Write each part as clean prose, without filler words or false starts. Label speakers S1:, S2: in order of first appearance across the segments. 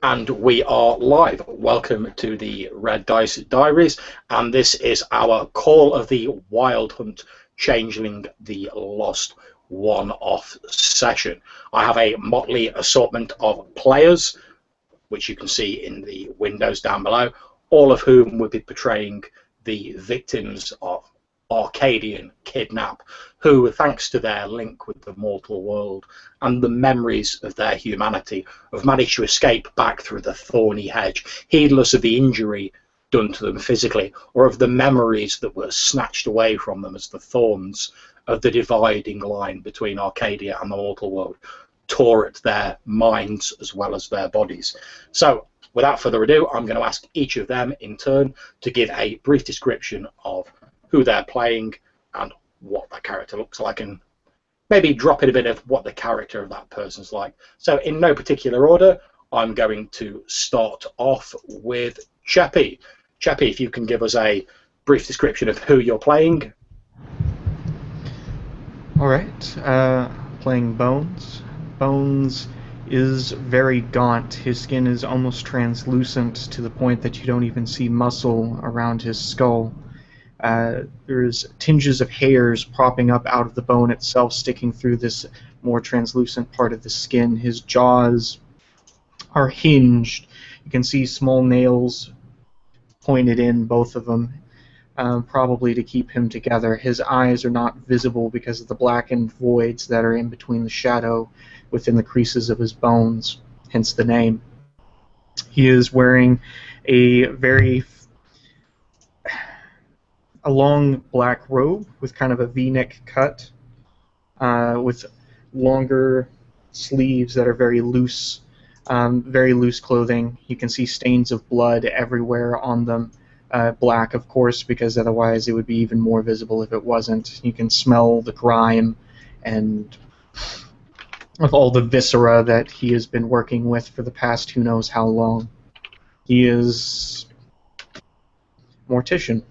S1: And we are live. Welcome to the Red Dice Diaries, and this is our Call of the Wyld Hunt Changeling the Lost one-off session. I have a motley assortment of players, which you can see in the windows down below, all of whom will be portraying the victims of Arcadian kidnap, who, thanks to their link with the mortal world and the memories of their humanity, have managed to escape back through the thorny hedge, heedless of the injury done to them physically, or of the memories that were snatched away from them as the thorns of the dividing line between Arcadia and the mortal world tore at their minds as well as their bodies. So, without further ado, I'm going to ask each of them in turn to give a brief description of who they're playing and what that character looks like, and maybe drop in a bit of what the character of that person's like. So in no particular order, I'm going to start off with Cheppy. Cheppy, if you can give us a brief description of who you're playing.
S2: Alright, playing Bones. Bones is very gaunt. His skin is almost translucent to the point that you don't even see muscle around his skull. There's tinges of hairs propping up out of the bone itself, sticking through this more translucent part of the skin. His jaws are hinged. You can see small nails pointed in, both of them, probably to keep him together. His eyes are not visible because of the blackened voids that are in between the shadow within the creases of his bones, hence the name. He is wearing a long black robe with kind of a V-neck cut, with longer sleeves that are very loose clothing. You can see stains of blood everywhere on them. Black, of course, because otherwise it would be even more visible if it wasn't. You can smell the grime and of all the viscera that he has been working with for the past who knows how long. He is mortician.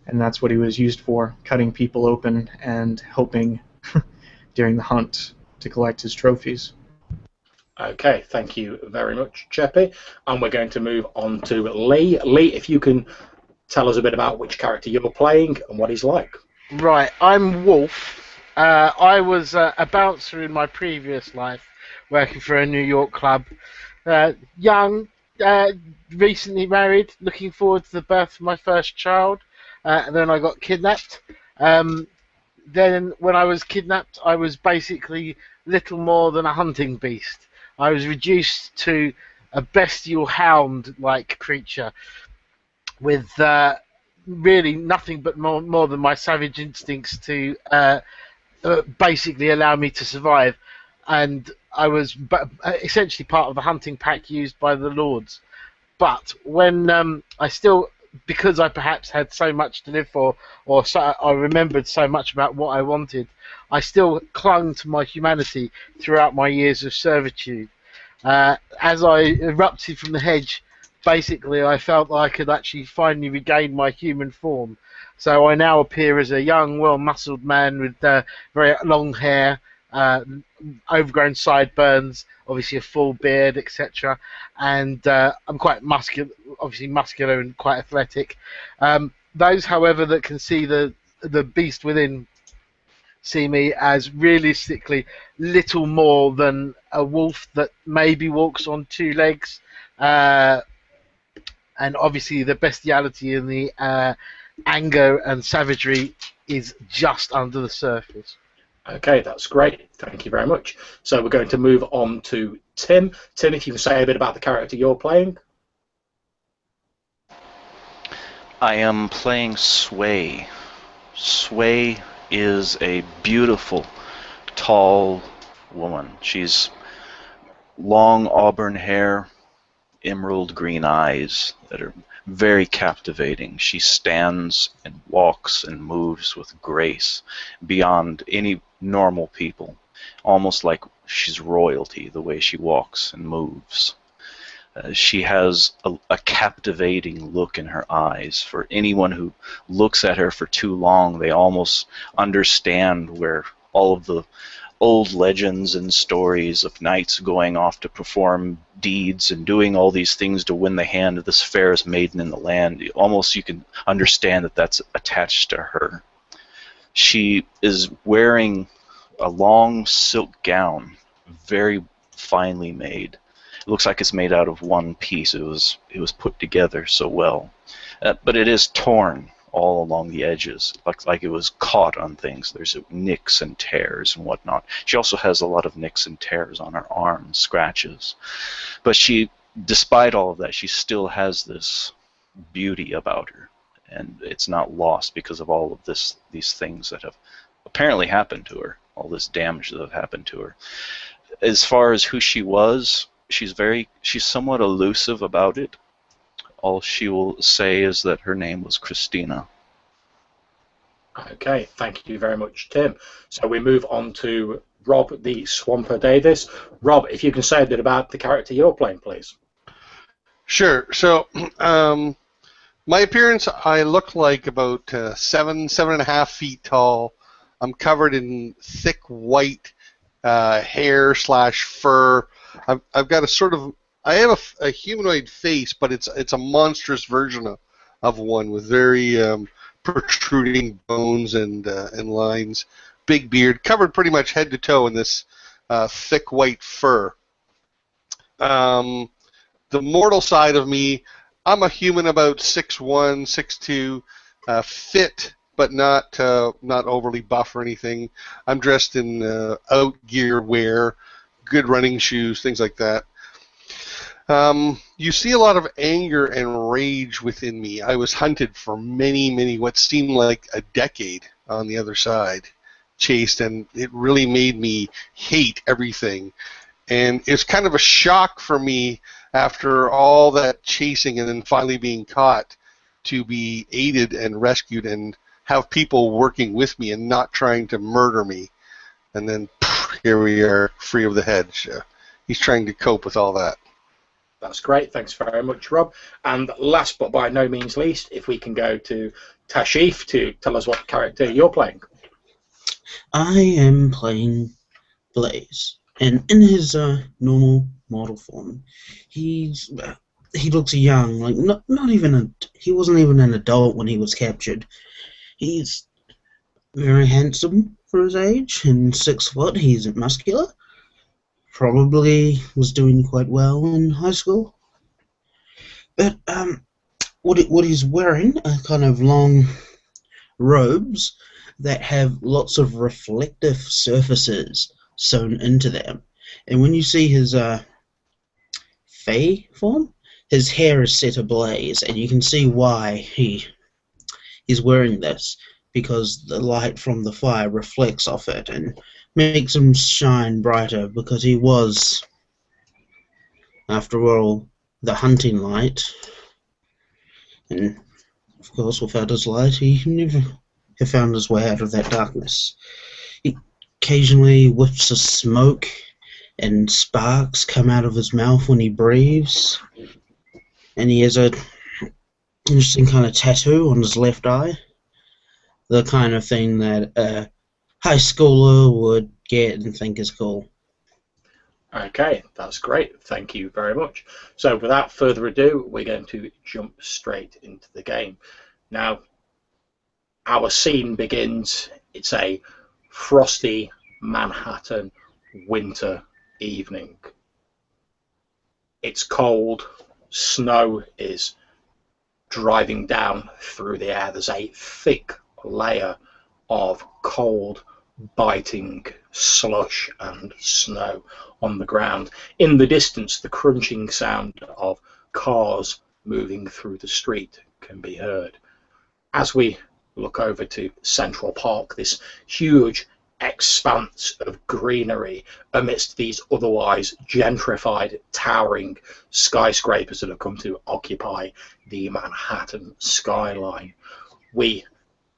S2: And that's what he was used for, cutting people open and hoping during the hunt to collect his trophies.
S1: Okay, thank you very much, Cheppy. And we're going to move on to Lee. Lee, if you can tell us a bit about which character you're playing and what he's like.
S3: Right, I'm Wolf. I was a bouncer in my previous life, working for a New York club. Young, recently married, looking forward to the birth of my first child. And then I got kidnapped. Then when I was kidnapped, I was basically little more than a hunting beast. I was reduced to a bestial hound-like creature with really nothing but more than my savage instincts to basically allow me to survive. And I was essentially part of the hunting pack used by the lords. But when because I perhaps had so much to live for, or I remembered so much about what I wanted, I still clung to my humanity throughout my years of servitude. As I erupted from the hedge, basically I felt I could actually finally regain my human form. So I now appear as a young, well-muscled man with very long hair, overgrown sideburns, obviously a full beard, etc. And I'm quite muscular and quite athletic. Those, however, that can see the beast within see me as realistically little more than a wolf that maybe walks on two legs, and obviously the bestiality and the anger and savagery is just under the surface.
S1: Okay, that's great. Thank you very much. So we're going to move on to Tim. Tim, if you can say a bit about the character you're playing.
S4: I am playing Sway. Sway is a beautiful, tall woman. She's long auburn hair, emerald green eyes that are very captivating. She stands and walks and moves with grace beyond any normal people, almost like she's royalty, the way she walks and moves. She has a captivating look in her eyes. For anyone who looks at her for too long, they almost understand where all of the old legends and stories of knights going off to perform deeds and doing all these things to win the hand of this fairest maiden in the land. Almost you can understand that that's attached to her. She is wearing a long silk gown, very finely made. It looks like it's made out of one piece. It was put together so well. But it is torn all along the edges. Looks like it was caught on things. There's nicks and tears and whatnot. She also has a lot of nicks and tears on her arms, scratches. But she, despite all of that, she still has this beauty about her. And it's not lost because of all of these things that have apparently happened to her, all this damage that have happened to her. As far as who she was, she's somewhat elusive about it. All she will say is that her name was Christina.
S1: Okay, thank you very much, Tim. So we move on to Rob, the Swamper Davis. Rob, if you can say a bit about the character you're playing, please.
S5: Sure. So, my appearance, I look like about 7.5 feet tall. I'm covered in thick white hair / fur. I've got a sort of, I have a humanoid face, but it's a monstrous version of one with very protruding bones and lines. Big beard, covered pretty much head to toe in this thick white fur. The mortal side of me, I'm a human about 6'1", 6'2", fit, but not overly buff or anything. I'm dressed in out gear wear, good running shoes, things like that. You see a lot of anger and rage within me. I was hunted for many, what seemed like a decade on the other side, chased, and it really made me hate everything. And it's kind of a shock for me after all that chasing and then finally being caught to be aided and rescued and have people working with me and not trying to murder me. And then here we are, free of the hedge. He's trying to cope with all that.
S1: That's great. Thanks very much, Rob. And last but by no means least, if we can go to thashif to tell us what character you're playing.
S6: I am playing Blaze, and in his normal mortal form, he looks young, like he wasn't even an adult when he was captured. He's very handsome for his age, and 6 foot. He's muscular. Probably was doing quite well in high school. But what he's wearing are kind of long robes that have lots of reflective surfaces sewn into them. And when you see his Fey form, his hair is set ablaze, and you can see why he's wearing this, because the light from the fire reflects off it and makes him shine brighter, because he was, after all, the hunting light. And, of course, without his light, he never have found his way out of that darkness. He occasionally whiffs of smoke, and sparks come out of his mouth when he breathes. And he has a interesting kind of tattoo on his left eye. The kind of thing that a high schooler would get and think is cool.
S1: Okay, that's great. Thank you very much. So without further ado, we're going to jump straight into the game. Now, our scene begins. It's a frosty Manhattan winter evening. It's cold. Snow is driving down through the air. There's a thick layer of cold, biting slush and snow on the ground. In the distance, the crunching sound of cars moving through the street can be heard. As we look over to Central Park, this huge expanse of greenery amidst these otherwise gentrified, towering skyscrapers that have come to occupy the Manhattan skyline, we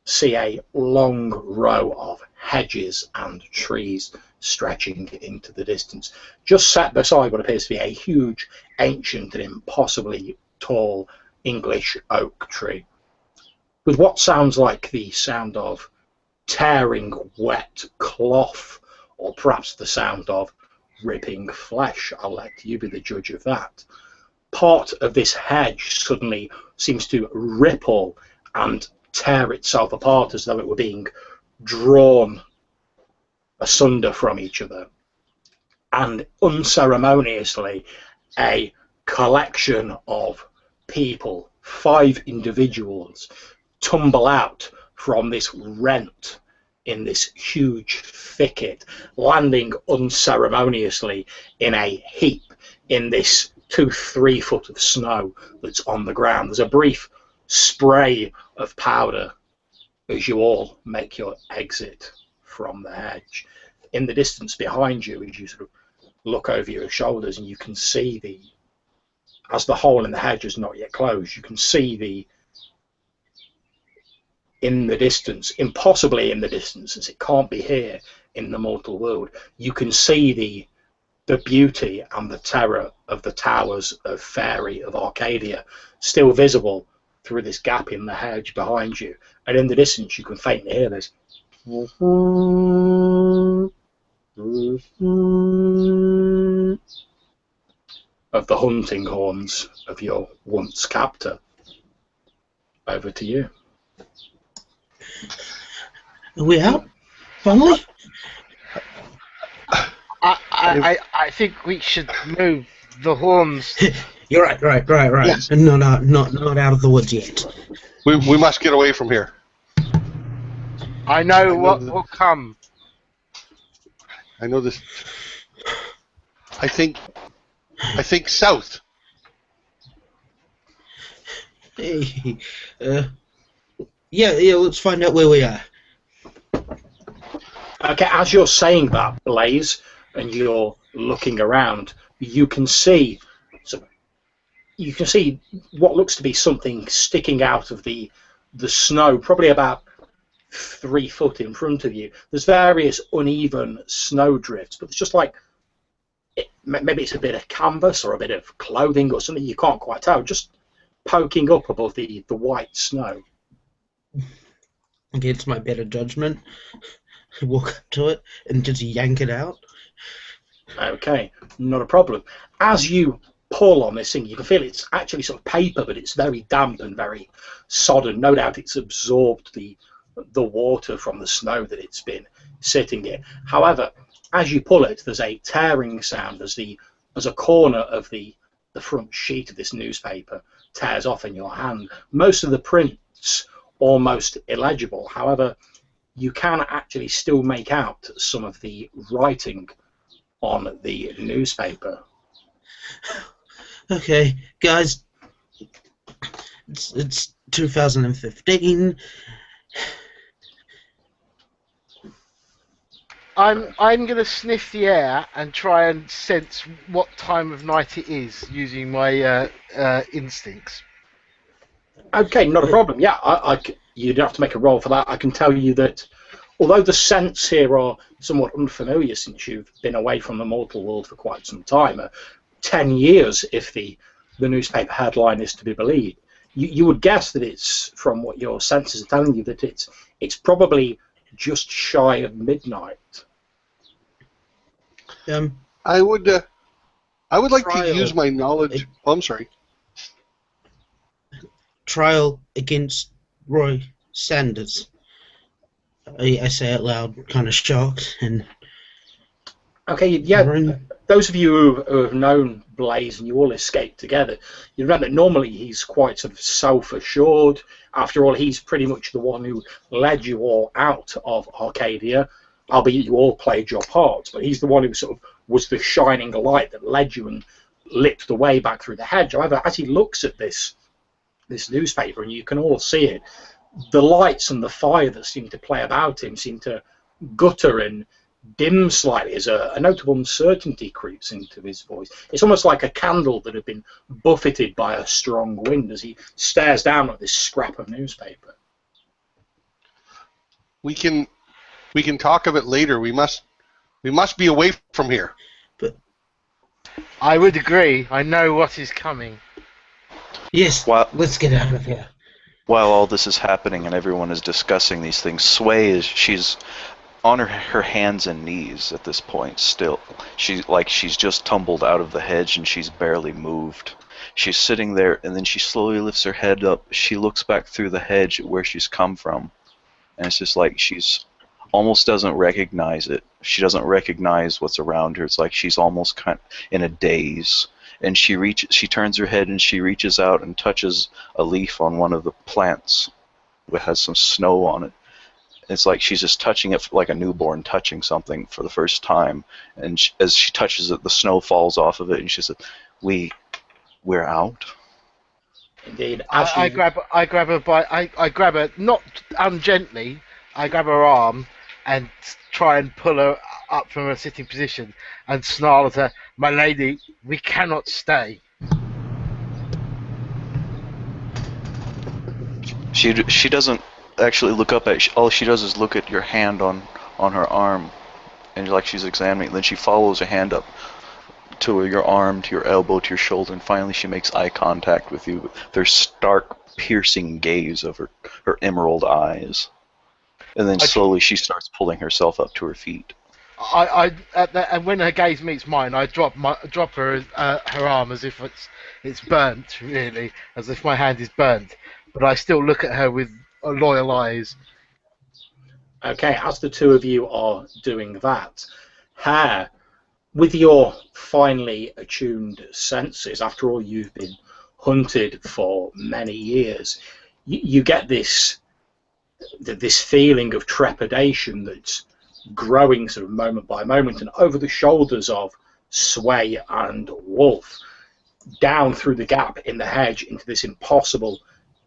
S1: see a long row of hedges and trees stretching into the distance, just set beside what appears to be a huge, ancient and impossibly tall English oak tree, with what sounds like the sound of tearing wet cloth or perhaps the sound of ripping flesh. I'll let you be the judge of that. Part of this hedge suddenly seems to ripple and tear itself apart as though it were being drawn asunder from each other. And unceremoniously, a collection of people, 5 individuals, tumble out from this rent in this huge thicket, landing unceremoniously in a heap in this 2-3 foot of snow that's on the ground. There's a brief spray of powder as you all make your exit from the hedge. In the distance behind you, as you sort of look over your shoulders, and you can see as the hole in the hedge is not yet closed, you can see in the distance, impossibly in the distance, since it can't be here in the mortal world, you can see the beauty and the terror of the towers of Fairy of Arcadia still visible through this gap in the hedge behind you. And in the distance, you can faintly hear this of the hunting horns of your once captor. Over to you.
S6: Are we out? Finally?
S3: I think we should move the horns.
S6: You're right.
S5: Yes.
S6: Not out of the woods yet.
S5: We must get away from here.
S3: I know what will come.
S5: I know this. I think south.
S6: Hey, yeah, let's find out where we are.
S1: Okay, as you're saying that, Blaze, and you're looking around, you can see what looks to be something sticking out of the snow, probably about 3 foot in front of you. There's various uneven snow drifts, but it's just like maybe it's a bit of canvas or a bit of clothing or something, you can't quite tell, just poking up above the white snow.
S6: Against my better judgment, I walk up to it and just yank it out.
S1: Okay, not a problem. As you pull on this thing, you can feel it's actually sort of paper, but it's very damp and very sodden. No doubt it's absorbed the water from the snow that it's been sitting in. However, as you pull it, there's a tearing sound as a corner of the front sheet of this newspaper tears off in your hand. Most of the print's almost illegible. However, you can actually still make out some of the writing on the newspaper.
S6: Okay, guys, it's 2015.
S3: I'm gonna sniff the air and try and sense what time of night it is using my instincts.
S1: Okay, not a problem. Yeah, you don't have to make a roll for that. I can tell you that although the scents here are somewhat unfamiliar since you've been away from the mortal world for quite some time, 10 years if the newspaper headline is to be believed, you would guess that it's, from what your senses are telling you, that it's probably just shy of midnight.
S5: I would like to use my knowledge. Oh, I'm sorry.
S6: Trial against Roy Sanders. I say out loud, kind of shocked, and
S1: okay, yeah. Those of you who have known Blaze and you all escaped together, you remember that normally he's quite sort of self-assured. After all, he's pretty much the one who led you all out of Arcadia, albeit you all played your parts. But he's the one who sort of was the shining light that led you and lit the way back through the hedge. However, as he looks at this newspaper, and you can all see it, the lights and the fire that seem to play about him seem to gutter and dim slightly as a note of uncertainty creeps into his voice. It's almost like a candle that had been buffeted by a strong wind as he stares down at this scrap of newspaper.
S5: We can talk of it later. We must be away from here.
S6: But
S3: I would agree. I know what is coming.
S6: Yes, let's get out of here.
S4: While all this is happening and everyone is discussing these things, Sway she's on her hands and knees at this point still. She's just tumbled out of the hedge and she's barely moved. She's sitting there, and then she slowly lifts her head up. She looks back through the hedge at where she's come from, and it's just like she's almost doesn't recognize it. She doesn't recognize what's around her. It's like she's almost kind of in a daze. And she turns her head and she reaches out and touches a leaf on one of the plants that has some snow on it. It's like she's just touching it like a newborn touching something for the first time. And as she touches it, the snow falls off of it, and she says, "We're out."
S1: Indeed.
S3: I grab her not ungently. I grab her arm and try and pull her up from her sitting position and snarl at her, "My lady, we cannot stay."
S4: She doesn't actually look up at. All she does is look at your hand on her arm, and like she's examining. Then she follows her hand up to your arm, to your elbow, to your shoulder, and finally she makes eye contact with you. Their stark, piercing gaze of her emerald eyes, and then slowly she starts pulling herself up to her feet.
S3: And when her gaze meets mine, I drop her arm as if it's burnt, really, as if my hand is burnt. But I still look at her with loyal eyes.
S1: Okay, as the two of you are doing that, Hare, with your finely attuned senses, after all you've been hunted for many years, you get this feeling of trepidation that's growing sort of moment by moment, and over the shoulders of Sway and Wolf, down through the gap in the hedge into this impossible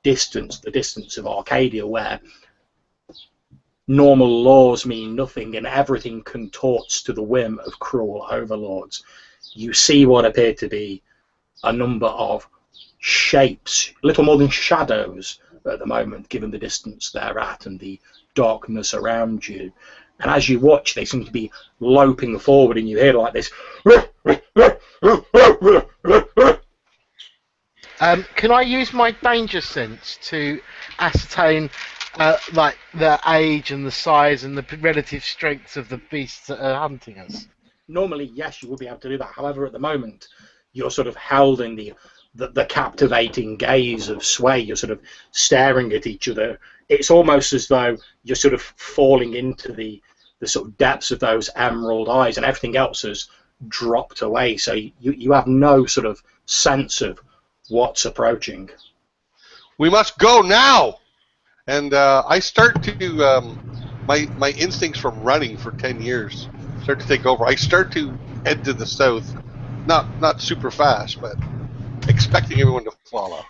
S1: distance, the distance of Arcadia, where normal laws mean nothing and everything contorts to the whim of cruel overlords. You see what appear to be a number of shapes, little more than shadows at the moment, given the distance they're at and the darkness around you. And as you watch, they seem to be loping forward, and you hear like this.
S3: Can I use my danger sense to ascertain like the age and the size and the relative strengths of the beasts that are hunting us?
S1: Normally, yes, you would be able to do that. However, at the moment, you're sort of held in the captivating gaze of Sway. You're sort of staring at each other. It's almost as though you're sort of falling into the sort of depths of those emerald eyes, and everything else has dropped away. So you have no sort of sense of what's approaching.
S5: We must go now! And I start to, my instincts from running for 10 years start to take over. I start to head to the south, not super fast, but expecting everyone to follow.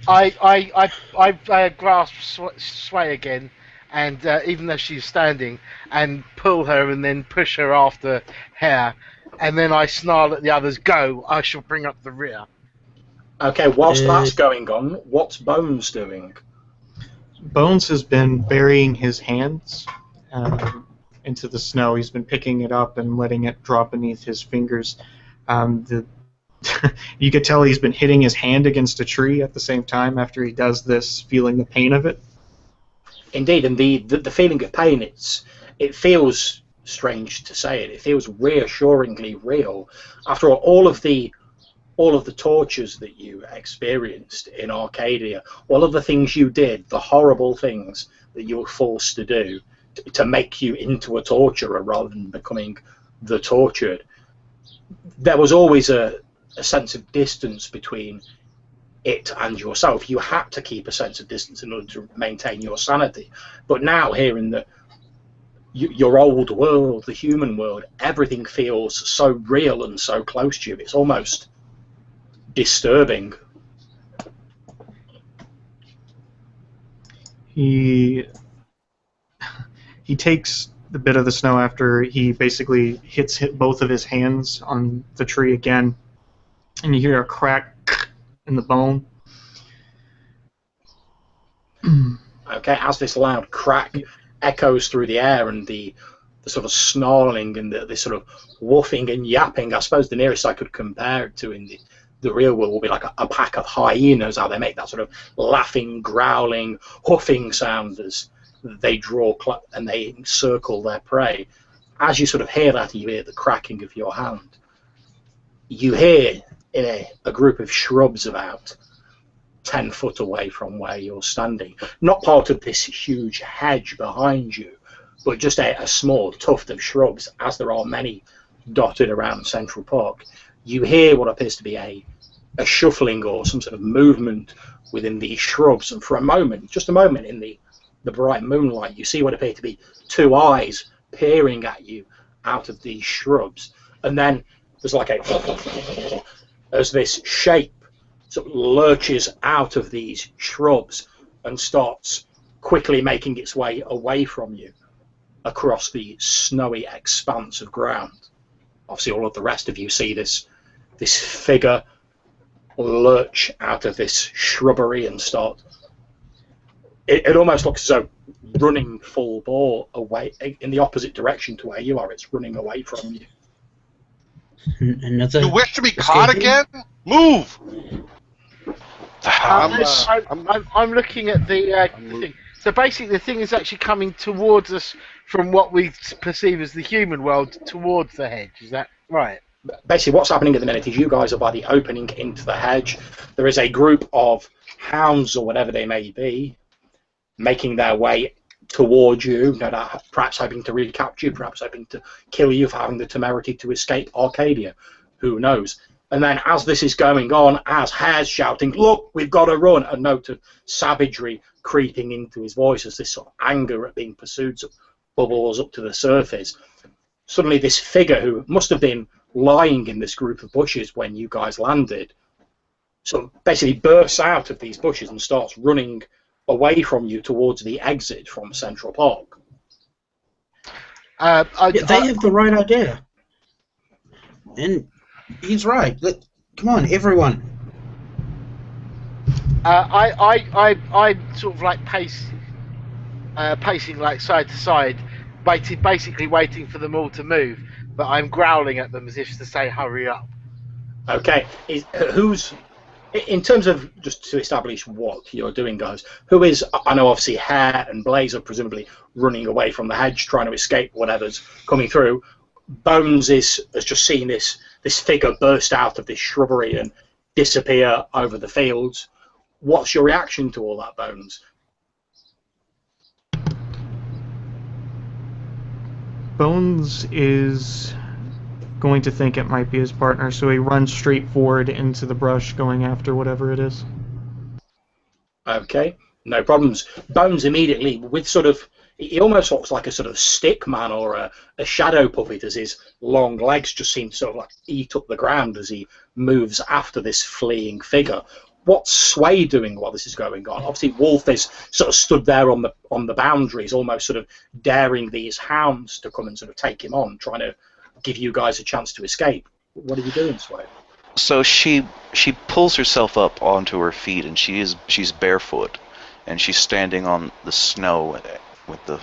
S3: I grasp Sway again, and even though she's standing, and pull her and then push her after Hare, and then I snarl at the others, "Go, I shall bring up the rear."
S1: Okay, whilst that's going on, what's Bones doing?
S2: Bones has been burying his hands into the snow. He's been picking it up and letting it drop beneath his fingers. You could tell he's been hitting his hand against a tree at the same time after he does this, feeling the pain of it.
S1: Indeed, and the feeling of pain, it feels strange to say it. It feels reassuringly real. After all of the tortures that you experienced in Arcadia, all of the things you did, the horrible things that you were forced to do to make you into a torturer rather than becoming the tortured, there was always a sense of distance between it and yourself. You had to keep a sense of distance in order to maintain your sanity. But now, here in your old world, the human world, everything feels so real and so close to you. It's almost disturbing.
S2: He takes the bit of the snow after he basically hits both of his hands on the tree again, and you hear a crack in the bone.
S1: Okay, as this loud crack echoes through the air, and the sort of snarling and the sort of woofing and yapping, I suppose the nearest I could compare it to in the real world will be like a pack of hyenas, how they make that sort of laughing, growling, huffing sound as they draw and they encircle their prey. As you sort of hear that, you hear the cracking of your hand. You hear in a group of shrubs about 10 foot away from where you're standing, not part of this huge hedge behind you, but just a small tuft of shrubs, as there are many dotted around Central Park. You hear what appears to be a shuffling or some sort of movement within these shrubs, and for a moment, just a moment in the bright moonlight, you see what appear to be two eyes peering at you out of these shrubs, and then there's like as this shape sort of lurches out of these shrubs and starts quickly making its way away from you across the snowy expanse of ground. Obviously, all of the rest of you see this figure lurch out of this shrubbery and start. It almost looks as though running full bore away in the opposite direction to where you are. It's running away from you.
S6: Another
S5: You wish to be caught again? Move!
S3: I'm looking at the thing. So basically, the thing is actually coming towards us from what we perceive as the human world towards the hedge. Is that right?
S1: Basically, what's happening at the minute is you guys are by the opening into the hedge. There is a group of hounds or whatever they may be making their way towards you, no doubt, perhaps hoping to recapture you, perhaps hoping to kill you for having the temerity to escape Arcadia. Who knows? And then as this is going on, as Hare's shouting, "Look, we've got to run," a note of savagery creeping into his voice as this sort of anger at being pursued sort of bubbles up to the surface. Suddenly this figure, who must have been lying in this group of bushes when you guys landed, sort of basically bursts out of these bushes and starts running away from you towards the exit from Central Park.
S6: They have the right idea. And he's right. Come on, everyone.
S3: I sort of like pacing like side to side, basically waiting for them all to move, but I'm growling at them as if to say, "Hurry up."
S1: Okay, who's, in terms of just to establish what you're doing, guys, who is, I know obviously Hare and Blaze are presumably running away from the hedge, trying to escape whatever's coming through. Bones has just seen this figure burst out of this shrubbery and disappear over the fields. What's your reaction to all that, Bones?
S2: Bones is going to think it might be his partner, so he runs straight forward into the brush, going after whatever it is.
S1: Okay, no problems. Bones immediately, with sort of, he almost looks like a sort of stick man or a shadow puppet, as his long legs just seem to sort of like eat up the ground as he moves after this fleeing figure. What's Sway doing while this is going on? Obviously, Wolf is sort of stood there on the boundaries, almost sort of daring these hounds to come and sort of take him on, trying to give you guys a chance to escape. What are you doing, Sway?
S4: So she pulls herself up onto her feet, and she's barefoot, and she's standing on the snow with the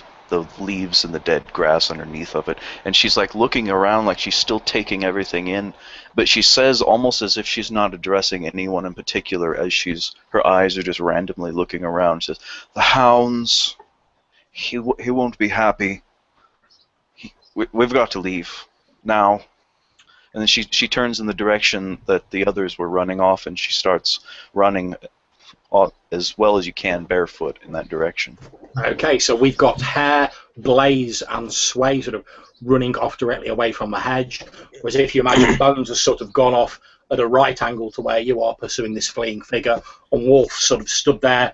S4: leaves and the dead grass underneath of it, and she's like looking around like she's still taking everything in, but she says almost as if she's not addressing anyone in particular, as her eyes are just randomly looking around. She says, "The hounds, he won't be happy. We've got to leave now." And then she turns in the direction that the others were running off, and she starts running as well as you can barefoot in that direction.
S1: Okay, so we've got Hare, Blaze, and Sway sort of running off directly away from the hedge, whereas if you imagine Bones has sort of gone off at a right angle to where you are pursuing this fleeing figure, and Wolf sort of stood there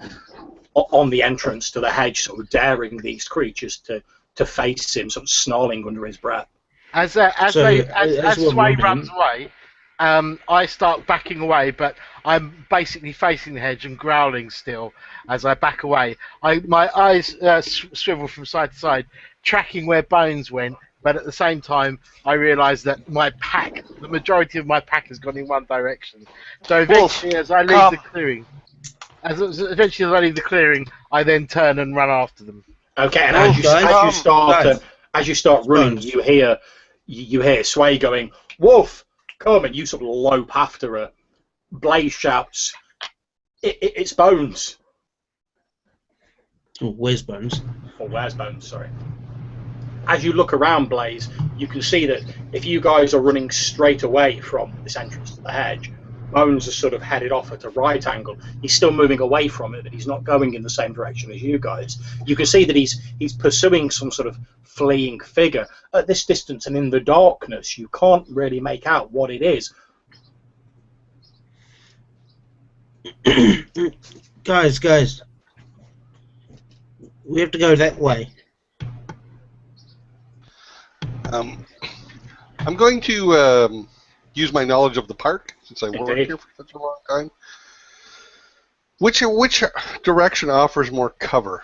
S1: on the entrance to the hedge, sort of daring these creatures to face him, sort of snarling under his breath.
S3: As Sway runs away, I start backing away, but I'm basically facing the hedge and growling still as I back away. My eyes swivel from side to side, tracking where Bones went, but at the same time, I realise that the majority of my pack has gone in one direction. So eventually, as I leave the clearing, I then turn and run after them.
S1: Okay, and as you start running, you hear Sway going, "Wolf, come!" and you sort of lope after her. Blaze shouts, "It's Bones."
S6: Oh, where's Bones?
S1: or where's Bones? Sorry. As you look around, Blaze, you can see that if you guys are running straight away from this entrance to the hedge, Bones is sort of headed off at a right angle. He's still moving away from it, but he's not going in the same direction as you guys. You can see that he's pursuing some sort of fleeing figure. At this distance and in the darkness, you can't really make out what it is.
S6: Guys, we have to go that way.
S5: I'm going to use my knowledge of the park, since I worked here for such a long time. Which direction offers more cover?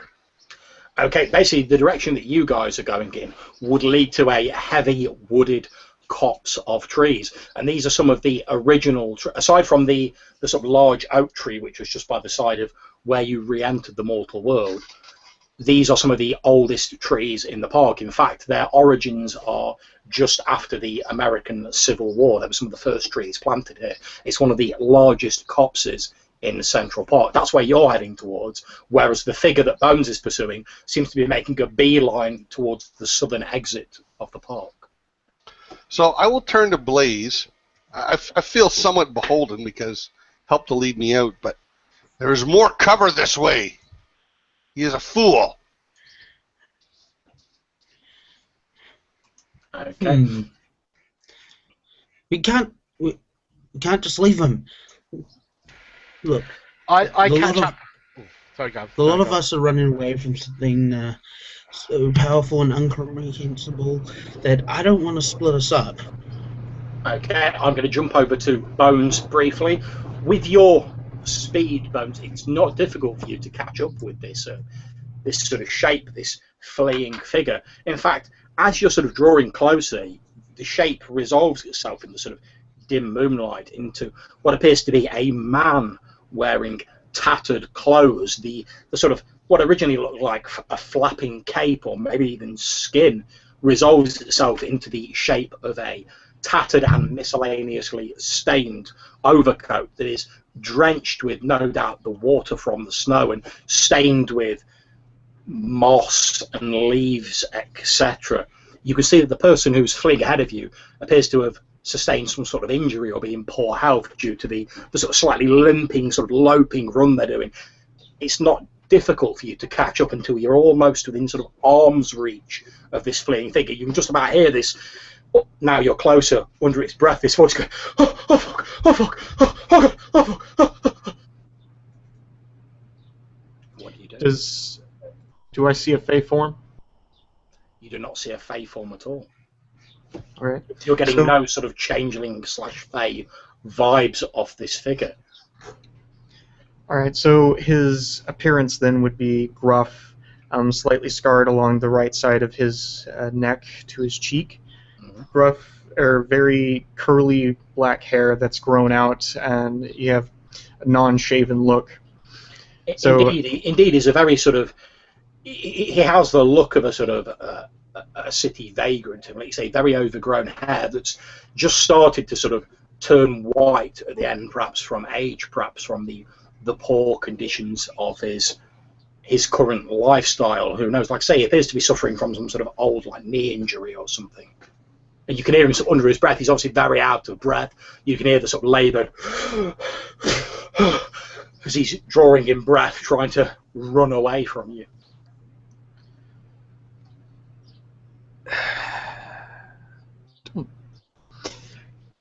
S1: Okay, basically the direction that you guys are going in would lead to a heavy wooded copse of trees, and these are some of the original, aside from the sort of large oak tree which was just by the side of where you re-entered the mortal world. These are some of the oldest trees in the park. In fact, their origins are just after the American Civil War. They were some of the first trees planted here. It's one of the largest copses in Central Park. That's where you're heading towards, whereas the figure that Bones is pursuing seems to be making a beeline towards the southern exit of the park.
S5: So I will turn to Blaze. I feel somewhat beholden because helped to lead me out, but there is more cover this way. He is a fool.
S1: Okay.
S6: We can't just leave him. Look,
S3: I catch up. Sorry, Gav.
S6: a lot of us are running away from something so powerful and incomprehensible that I don't want to split us up.
S1: Okay, I'm going to jump over to Bones briefly. With your speed, Bones, it's not difficult for you to catch up with this sort of shape, this fleeing figure. In fact, as you're sort of drawing closer, the shape resolves itself in the sort of dim moonlight into what appears to be a man wearing tattered clothes. The sort of what originally looked like a flapping cape or maybe even skin resolves itself into the shape of a tattered and miscellaneously stained overcoat that is drenched with, no doubt, the water from the snow and stained with moss and leaves, etc. You can see that the person who's fleeing ahead of you appears to have sustained some sort of injury or be in poor health due to the sort of slightly limping, sort of loping run they're doing. It's not difficult for you to catch up until you're almost within sort of arm's reach of this fleeing figure. You can just about hear this. Now you're closer, under its breath, this voice going, oh fuck, oh fuck, oh god, oh fuck, oh. What do you do?
S2: Do I see a Fey form?
S1: You do not see a Fey form at all.
S2: All right.
S1: You're getting no sort of changeling / Fey vibes off this figure.
S2: All right, so his appearance then would be gruff, slightly scarred along the right side of his neck to his cheek. Gruff, or very curly black hair that's grown out, and you have a non-shaven look. So,
S1: indeed, he's a very sort of. He has the look of a sort of a city vagrant, and like you say, very overgrown hair that's just started to sort of turn white at the end, perhaps from age, perhaps from the poor conditions of his current lifestyle. Who knows? Like I say, he appears to be suffering from some sort of old knee injury or something. And you can hear him sort of under his breath. He's obviously very out of breath. You can hear the sort of laboured as he's drawing in breath, trying to run away from you.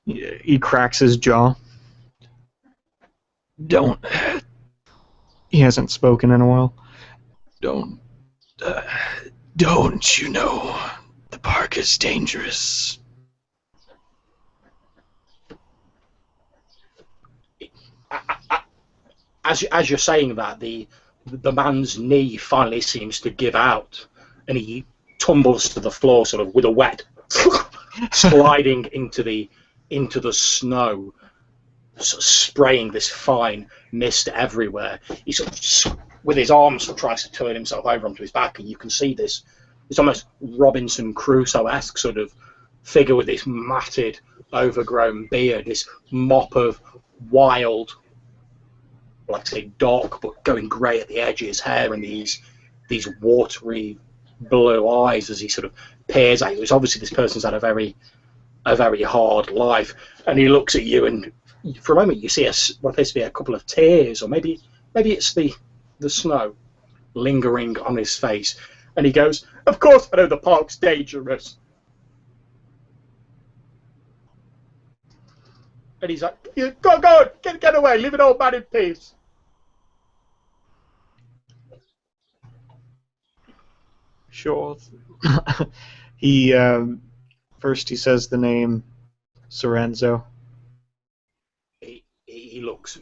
S2: He cracks his jaw. Don't. He hasn't spoken in a while. Don't you know the park is dangerous?
S1: As you're saying that, the man's knee finally seems to give out, and he tumbles to the floor, sort of with a wet, sliding into the snow, sort of spraying this fine mist everywhere. He sort of, with his arms, sort of tries to turn himself over onto his back, and you can see this. It's almost Robinson Crusoe-esque sort of figure with this matted, overgrown beard, this mop of wild, like I say, dark but going grey at the edges hair, and these watery blue eyes as he sort of peers at you. It's obviously this person's had a very hard life, and he looks at you, and for a moment you see what appears to be a couple of tears, or maybe it's the snow lingering on his face, and he goes, "Of course I know the park's dangerous." And he's like, "Go, get away, leave an old man in peace."
S2: Sure. He first he says the name Sorenzo.
S1: He looks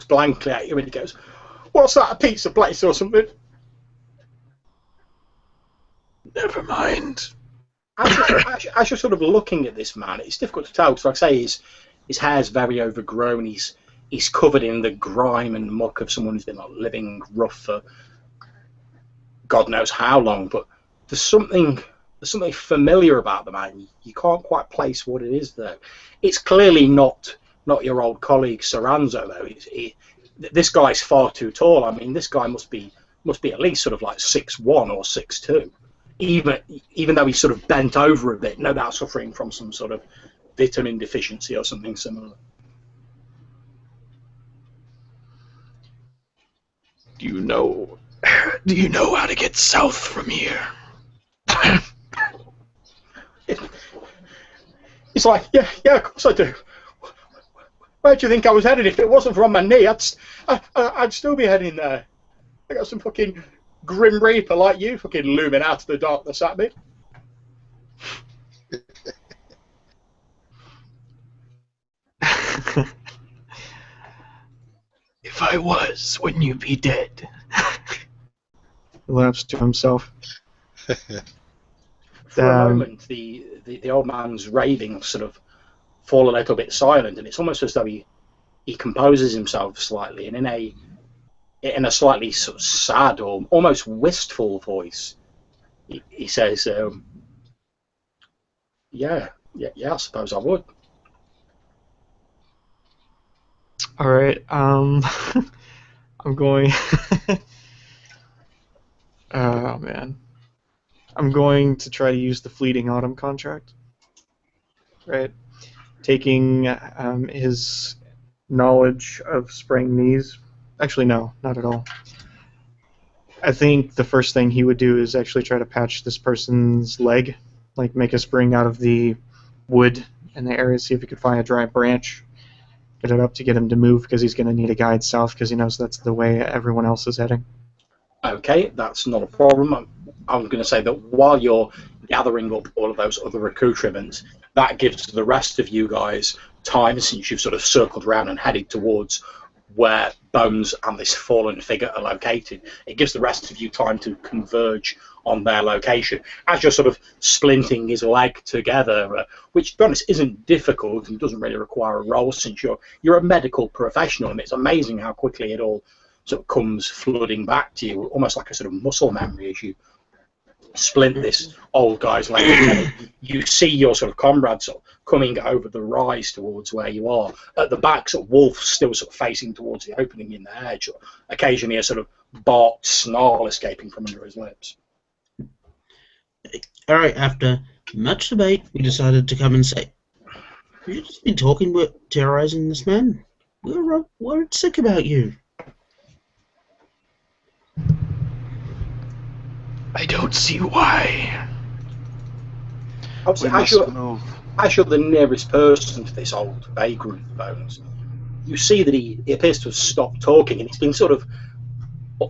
S1: blankly at you, and he goes, "What's that? A pizza place or something?"
S2: Never mind.
S1: As you're sort of looking at this man, it's difficult to tell because, like I say, his hair's very overgrown. He's covered in the grime and muck of someone who's been living rough for God knows how long. But there's something familiar about the man. You can't quite place what it is, though. It's clearly not your old colleague Soranzo, though. This guy's far too tall. I mean, this guy must be at least sort of like 6'1" or 6'2". Even though he's sort of bent over a bit, no doubt suffering from some sort of vitamin deficiency or something similar.
S2: Do you know how to get south from here?
S1: He's like, yeah, of course I do. Where do you think I was headed? If it wasn't for on my knee, I'd still be heading there. I got some fucking Grim Reaper like you fucking looming out of the darkness at me.
S2: If I was, wouldn't you be dead? He laughs to himself.
S1: For a moment, the old man's raving sort of fall a little bit silent, and it's almost as though he composes himself slightly, and in a slightly sort of sad or almost wistful voice, he says, yeah, I suppose I would.
S2: All right. I'm going. Oh man. I'm going to try to use the fleeting autumn contract. Right. Taking his knowledge of spraying knees. Actually, no, not at all. I think the first thing he would do is actually try to patch this person's leg, like make a spring out of the wood in the area, see if he could find a dry branch, get it up to get him to move, because he's going to need a guide south because he knows that's the way everyone else is heading.
S1: Okay, that's not a problem. I was going to say that while you're gathering up all of those other accoutrements, that gives the rest of you guys time, since you've sort of circled around and headed towards where Bones and this fallen figure are located. It gives the rest of you time to converge on their location. As you're sort of splinting his leg together, which, to be honest, isn't difficult and doesn't really require a roll, since you're a medical professional, and it's amazing how quickly it all sort of comes flooding back to you, almost like a sort of muscle memory as you splint this old guy's leg. You see your sort of comrades sort of coming over the rise towards where you are. At the back, sort of Wolf still sort of facing towards the opening in the hedge, or occasionally a sort of barked snarl escaping from under his lips.
S6: Alright, after much debate, we decided to come and say, "You've just been talking about terrorizing this man. We're worried sick about you."
S2: I don't see why.
S1: Obviously, as you're the nearest person to this old vagrant, Bones, you see that he appears to have stopped talking, and he's been sort of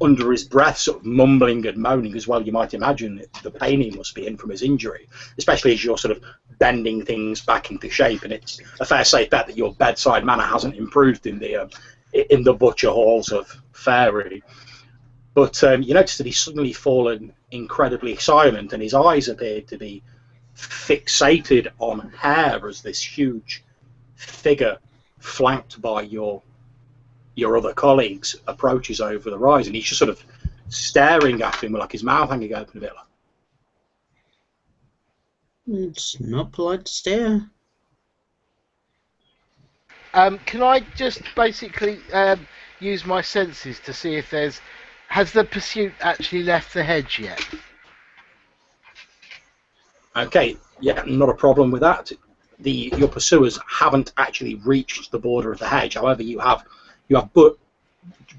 S1: under his breath, sort of mumbling and moaning as well. You might imagine the pain he must be in from his injury, especially as you're sort of bending things back into shape, and it's a fair safe bet that your bedside manner hasn't improved in the butcher halls of Fairy. But you notice that he's suddenly fallen incredibly silent, and his eyes appear to be fixated on Hare as this huge figure, flanked by your other colleagues, approaches over the rise, and he's just sort of staring at him with like his mouth hanging open a bit.
S6: It's not polite to stare.
S3: Can I just basically use my senses to see if has the pursuit actually left the hedge yet?
S1: Okay, yeah, not a problem with that. Your pursuers haven't actually reached the border of the hedge. However, but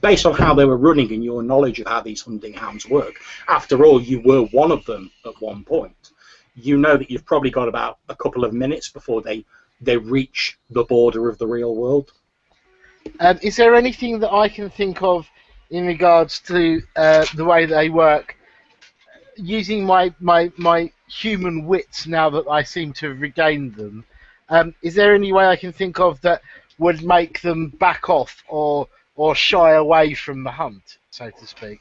S1: based on how they were running and your knowledge of how these hunting hounds work, after all, you were one of them at one point. You know that you've probably got about a couple of minutes before they reach the border of the real world.
S3: Is there anything that I can think of in regards to the way they work, using my human wits now that I seem to have regained them? Is there any way I can think of that would make them back off or shy away from the hunt, so to speak?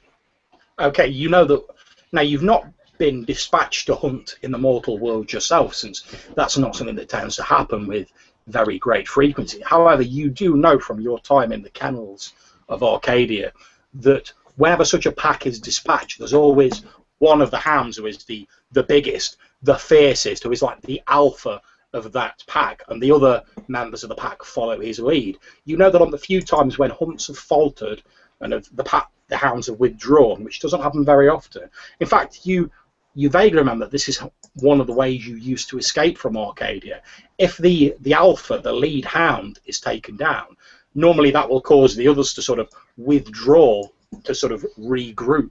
S1: Okay, you know that now you've not been dispatched to hunt in the mortal world yourself, since that's not something that tends to happen with very great frequency. However, you do know from your time in the kennels of Arcadia that whenever such a pack is dispatched, there's always one of the hounds who is the biggest, the fiercest, who is like the alpha of that pack, and the other members of the pack follow his lead. You know that on the few times when hunts have faltered and the hounds have withdrawn, which doesn't happen very often. In fact, you vaguely remember this is one of the ways you used to escape from Arcadia. If the alpha, the lead hound, is taken down, normally that will cause the others to sort of withdraw, to sort of regroup,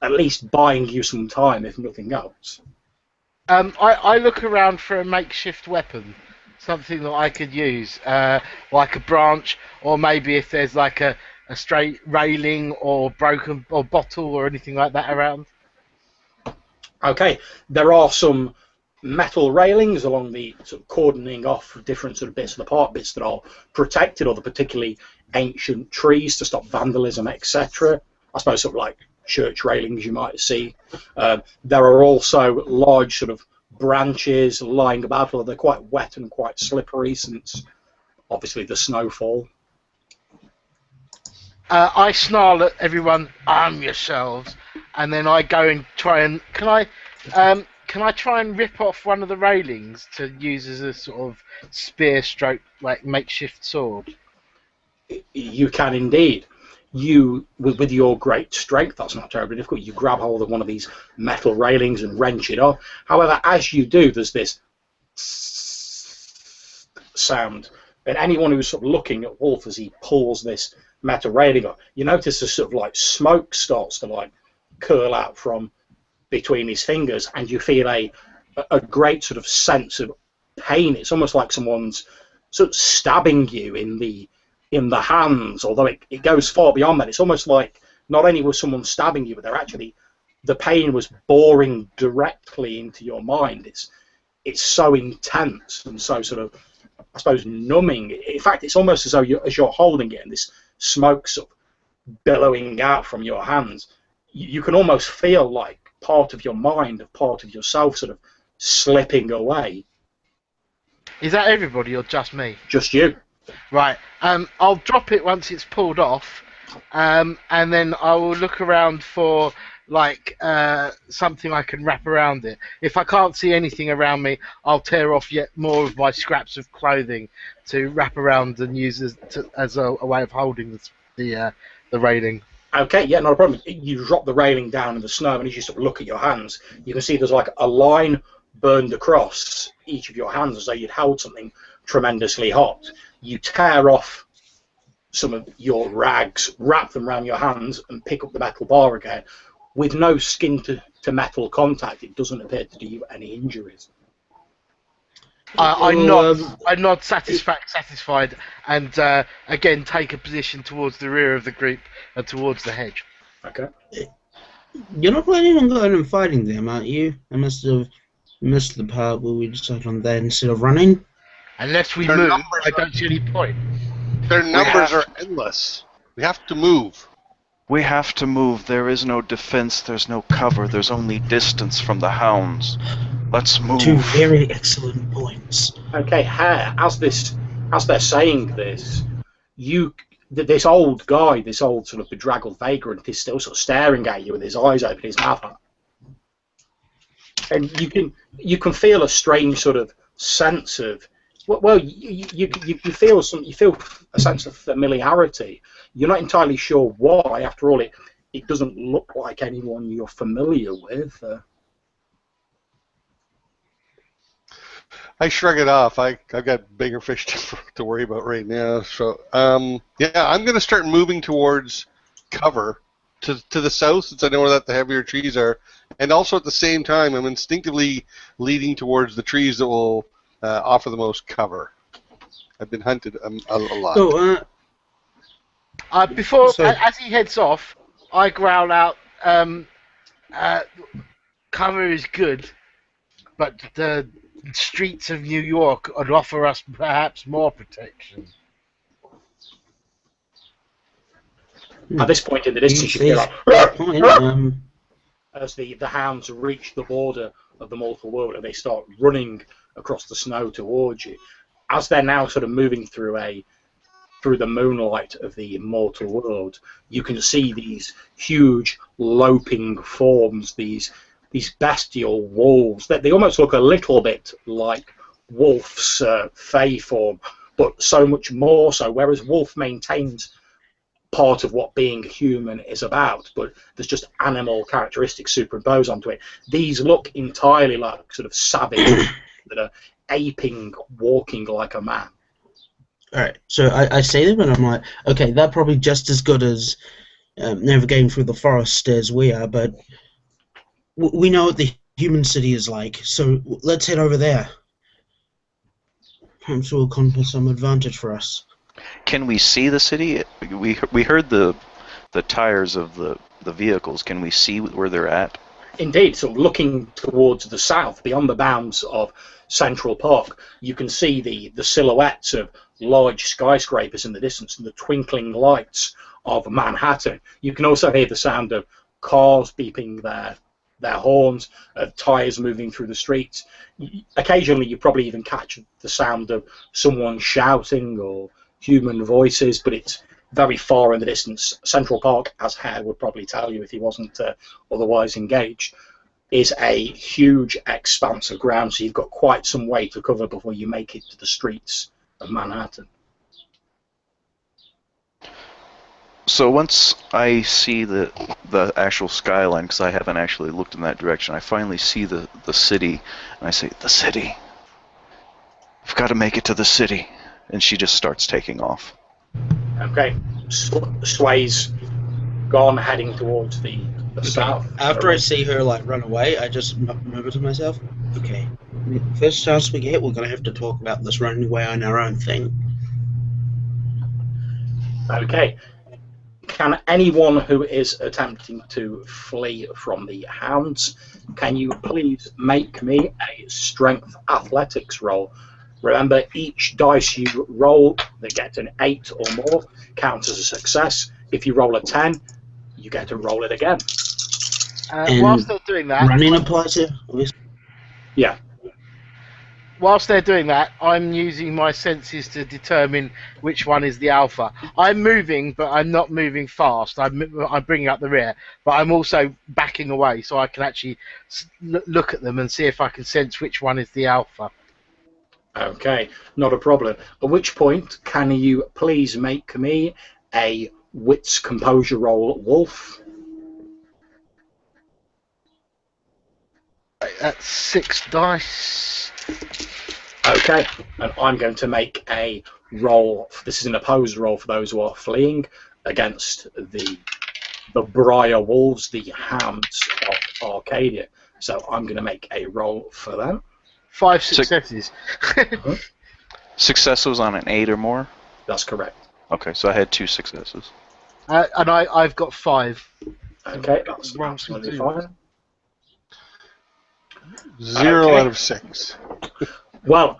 S1: at least buying you some time, if nothing else.
S3: I look around for a makeshift weapon, something that I could use, like a branch, or maybe if there's like a straight railing or broken or bottle or anything like that around.
S1: Okay, there are some metal railings along the sort of cordoning off different sort of bits of the park, bits that are protected, or the particularly ancient trees to stop vandalism, etc. I suppose sort of like church railings you might see. There are also large sort of branches lying about, although they're quite wet and quite slippery since obviously the snowfall.
S3: I snarl at everyone, arm yourselves, and then I go and try and can I try and rip off one of the railings to use as a sort of spear stroke, like makeshift sword?
S1: You can indeed. You, with your great strength, that's not terribly difficult, you grab hold of one of these metal railings and wrench it off. However, as you do, there's this sound, and anyone who's sort of looking at Wolf as he pulls this metal railing off, you notice a sort of like smoke starts to like curl out from between his fingers, and you feel a great sort of sense of pain. It's almost like someone's sort of stabbing you in the hands, although it goes far beyond that. It's almost like not only was someone stabbing you, but the pain was boring directly into your mind. It's so intense and so sort of, I suppose, numbing. In fact, it's almost as though as you're holding it and this smoke sort of billowing out from your hands, you can almost feel like part of your mind, part of yourself sort of slipping away.
S3: Is that everybody or just me?
S1: Just you.
S3: Right. I'll drop it once it's pulled off, and then I will look around for like something I can wrap around it. If I can't see anything around me, I'll tear off yet more of my scraps of clothing to wrap around and use as a way of holding the railing.
S1: Okay, yeah, not a problem. You drop the railing down in the snow, and as you sort of look at your hands, you can see there's like a line burned across each of your hands as though you'd held something tremendously hot. You tear off some of your rags, wrap them around your hands, and pick up the metal bar again. With no skin to metal contact, it doesn't appear to do you any injuries.
S3: I nod satisfied, and again take a position towards the rear of the group and towards the hedge.
S1: Okay.
S6: You're not planning on going and fighting them, aren't you? I must have missed the part where we decided on that instead of running.
S3: Unless we move, I don't see any point.
S5: Their numbers are endless. We have to move.
S4: We have to move. There is no defense, there's no cover, there's only distance from the hounds. Let's move.
S6: 2 very excellent points.
S1: Okay, Hare, as they're saying this, this old guy, this old sort of bedraggled vagrant, is still sort of staring at you with his eyes open, his mouth up. And you can feel a strange sort of sense of, well, you feel a sense of familiarity. You're not entirely sure why. After all, it doesn't look like anyone you're familiar with.
S5: I shrug it off. I've got bigger fish to worry about right now. So, yeah, I'm going to start moving towards cover to the south, since I know where the heavier trees are. And also at the same time, I'm instinctively leading towards the trees that will offer the most cover. I've been hunted a lot.
S6: So,
S3: As he heads off, I growl out, cover is good, but the streets of New York would offer us perhaps more protection.
S1: At this point in the distance, you feel like, as the hounds reach the border of the mortal world and they start running across the snow towards you. As they're now sort of moving through the moonlight of the immortal world, you can see these huge loping forms, these bestial wolves. They almost look a little bit like Wolf's Fey form, but so much more so, whereas Wolf maintains part of what being human is about, but there's just animal characteristics superimposed onto it. These look entirely like sort of savage that are aping, walking like a man.
S6: Alright, so I say them and I'm like, okay, they're probably just as good as navigating through the forest as we are, but we know what the human city is like, so let's head over there. Perhaps we'll conquer some advantage for us.
S4: Can we see the city? We heard the tires of the vehicles. Can we see where they're at?
S1: Indeed, so looking towards the south, beyond the bounds of Central Park, you can see the silhouettes of large skyscrapers in the distance and the twinkling lights of Manhattan. You can also hear the sound of cars beeping their horns, of tyres moving through the streets. Occasionally you probably even catch the sound of someone shouting or human voices, but it's very far in the distance. Central Park, as Hare would probably tell you if he wasn't otherwise engaged, is a huge expanse of ground, so you've got quite some way to cover before you make it to the streets of Manhattan.
S4: So once I see the actual skyline, because I haven't actually looked in that direction, I finally see the city, and I say, the city. I've got to make it to the city. And she just starts taking off.
S1: Okay, Sway's gone, heading towards the south.
S6: After I see her run away, I just murmur to myself, okay, first chance we get, we're going to have to talk about this running away on our own thing.
S1: Okay. Can anyone who is attempting to flee from the hounds, can you please make me a strength athletics roll? Remember, each dice you roll that gets an 8 or more counts as a success. If you roll a 10, you get to roll it again.
S3: Whilst they're doing that,
S6: running applies here?
S1: Yeah.
S3: Whilst they're doing that, I'm using my senses to determine which one is the alpha. I'm moving, but I'm not moving fast. I'm bringing up the rear, but I'm also backing away, so I can actually look at them and see if I can sense which one is the alpha.
S1: Okay, not a problem. At which point, can you please make me a wits composure roll, Wolf?
S3: That's 6 dice.
S1: Okay, and I'm going to make a roll. This is an opposed roll for those who are fleeing against the Briar Wolves, the hounds of Arcadia. So I'm going to make a roll for them.
S3: 5 successes.
S4: Success was on an 8 or more?
S1: That's correct.
S4: Okay, so I had 2 successes.
S3: And I've got 5.
S1: Okay, that's absolutely fine.
S5: 0 out of 6.
S1: Well,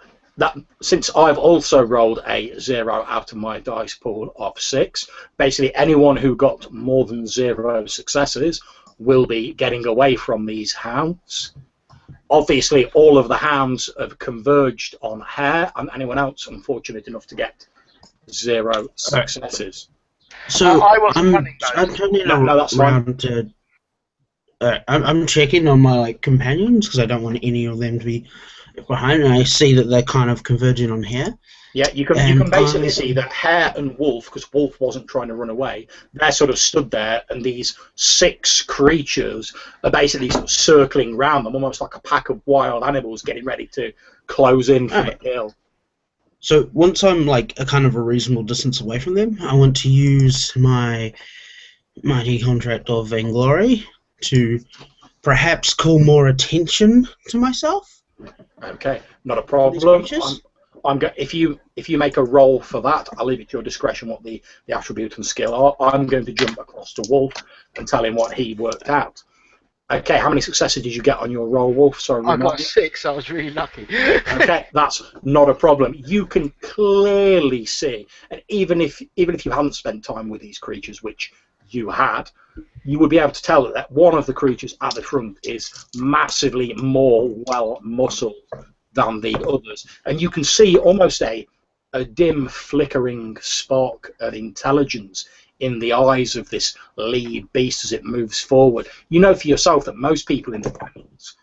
S1: since I've also rolled a 0 out of my dice pool of 6, basically anyone who got more than 0 successes will be getting away from these hounds. Obviously, all of the hounds have converged on Hare, and anyone else unfortunate enough to get 0 successes.
S6: So
S3: I wasn't running those.
S6: I'm turning
S1: No, that's
S6: around to. I'm checking on my companions because I don't want any of them to be behind, and I see that they're kind of converging on here.
S1: Yeah, you can basically see that Hare and Wolf, because Wolf wasn't trying to run away, they're sort of stood there, and these 6 creatures are basically sort of circling round them, almost like a pack of wild animals getting ready to close in for the kill.
S6: So once I'm like a kind of a reasonable distance away from them, I want to use my mighty contract of vainglory to perhaps call more attention to myself.
S1: Okay, not a problem. If you make a roll for that, I'll leave it to your discretion what the attribute and skill are. I'm going to jump across to Wolf and tell him what he worked out. Okay, how many successes did you get on your roll, Wolf? Sorry,
S3: I got 6. I was really lucky.
S1: Okay, that's not a problem. You can clearly see, and even if you hadn't spent time with these creatures, which you had, you would be able to tell that one of the creatures at the front is massively more well-muscled than the others. And you can see almost a dim flickering spark of intelligence in the eyes of this lead beast as it moves forward. You know for yourself that most people in the kennels,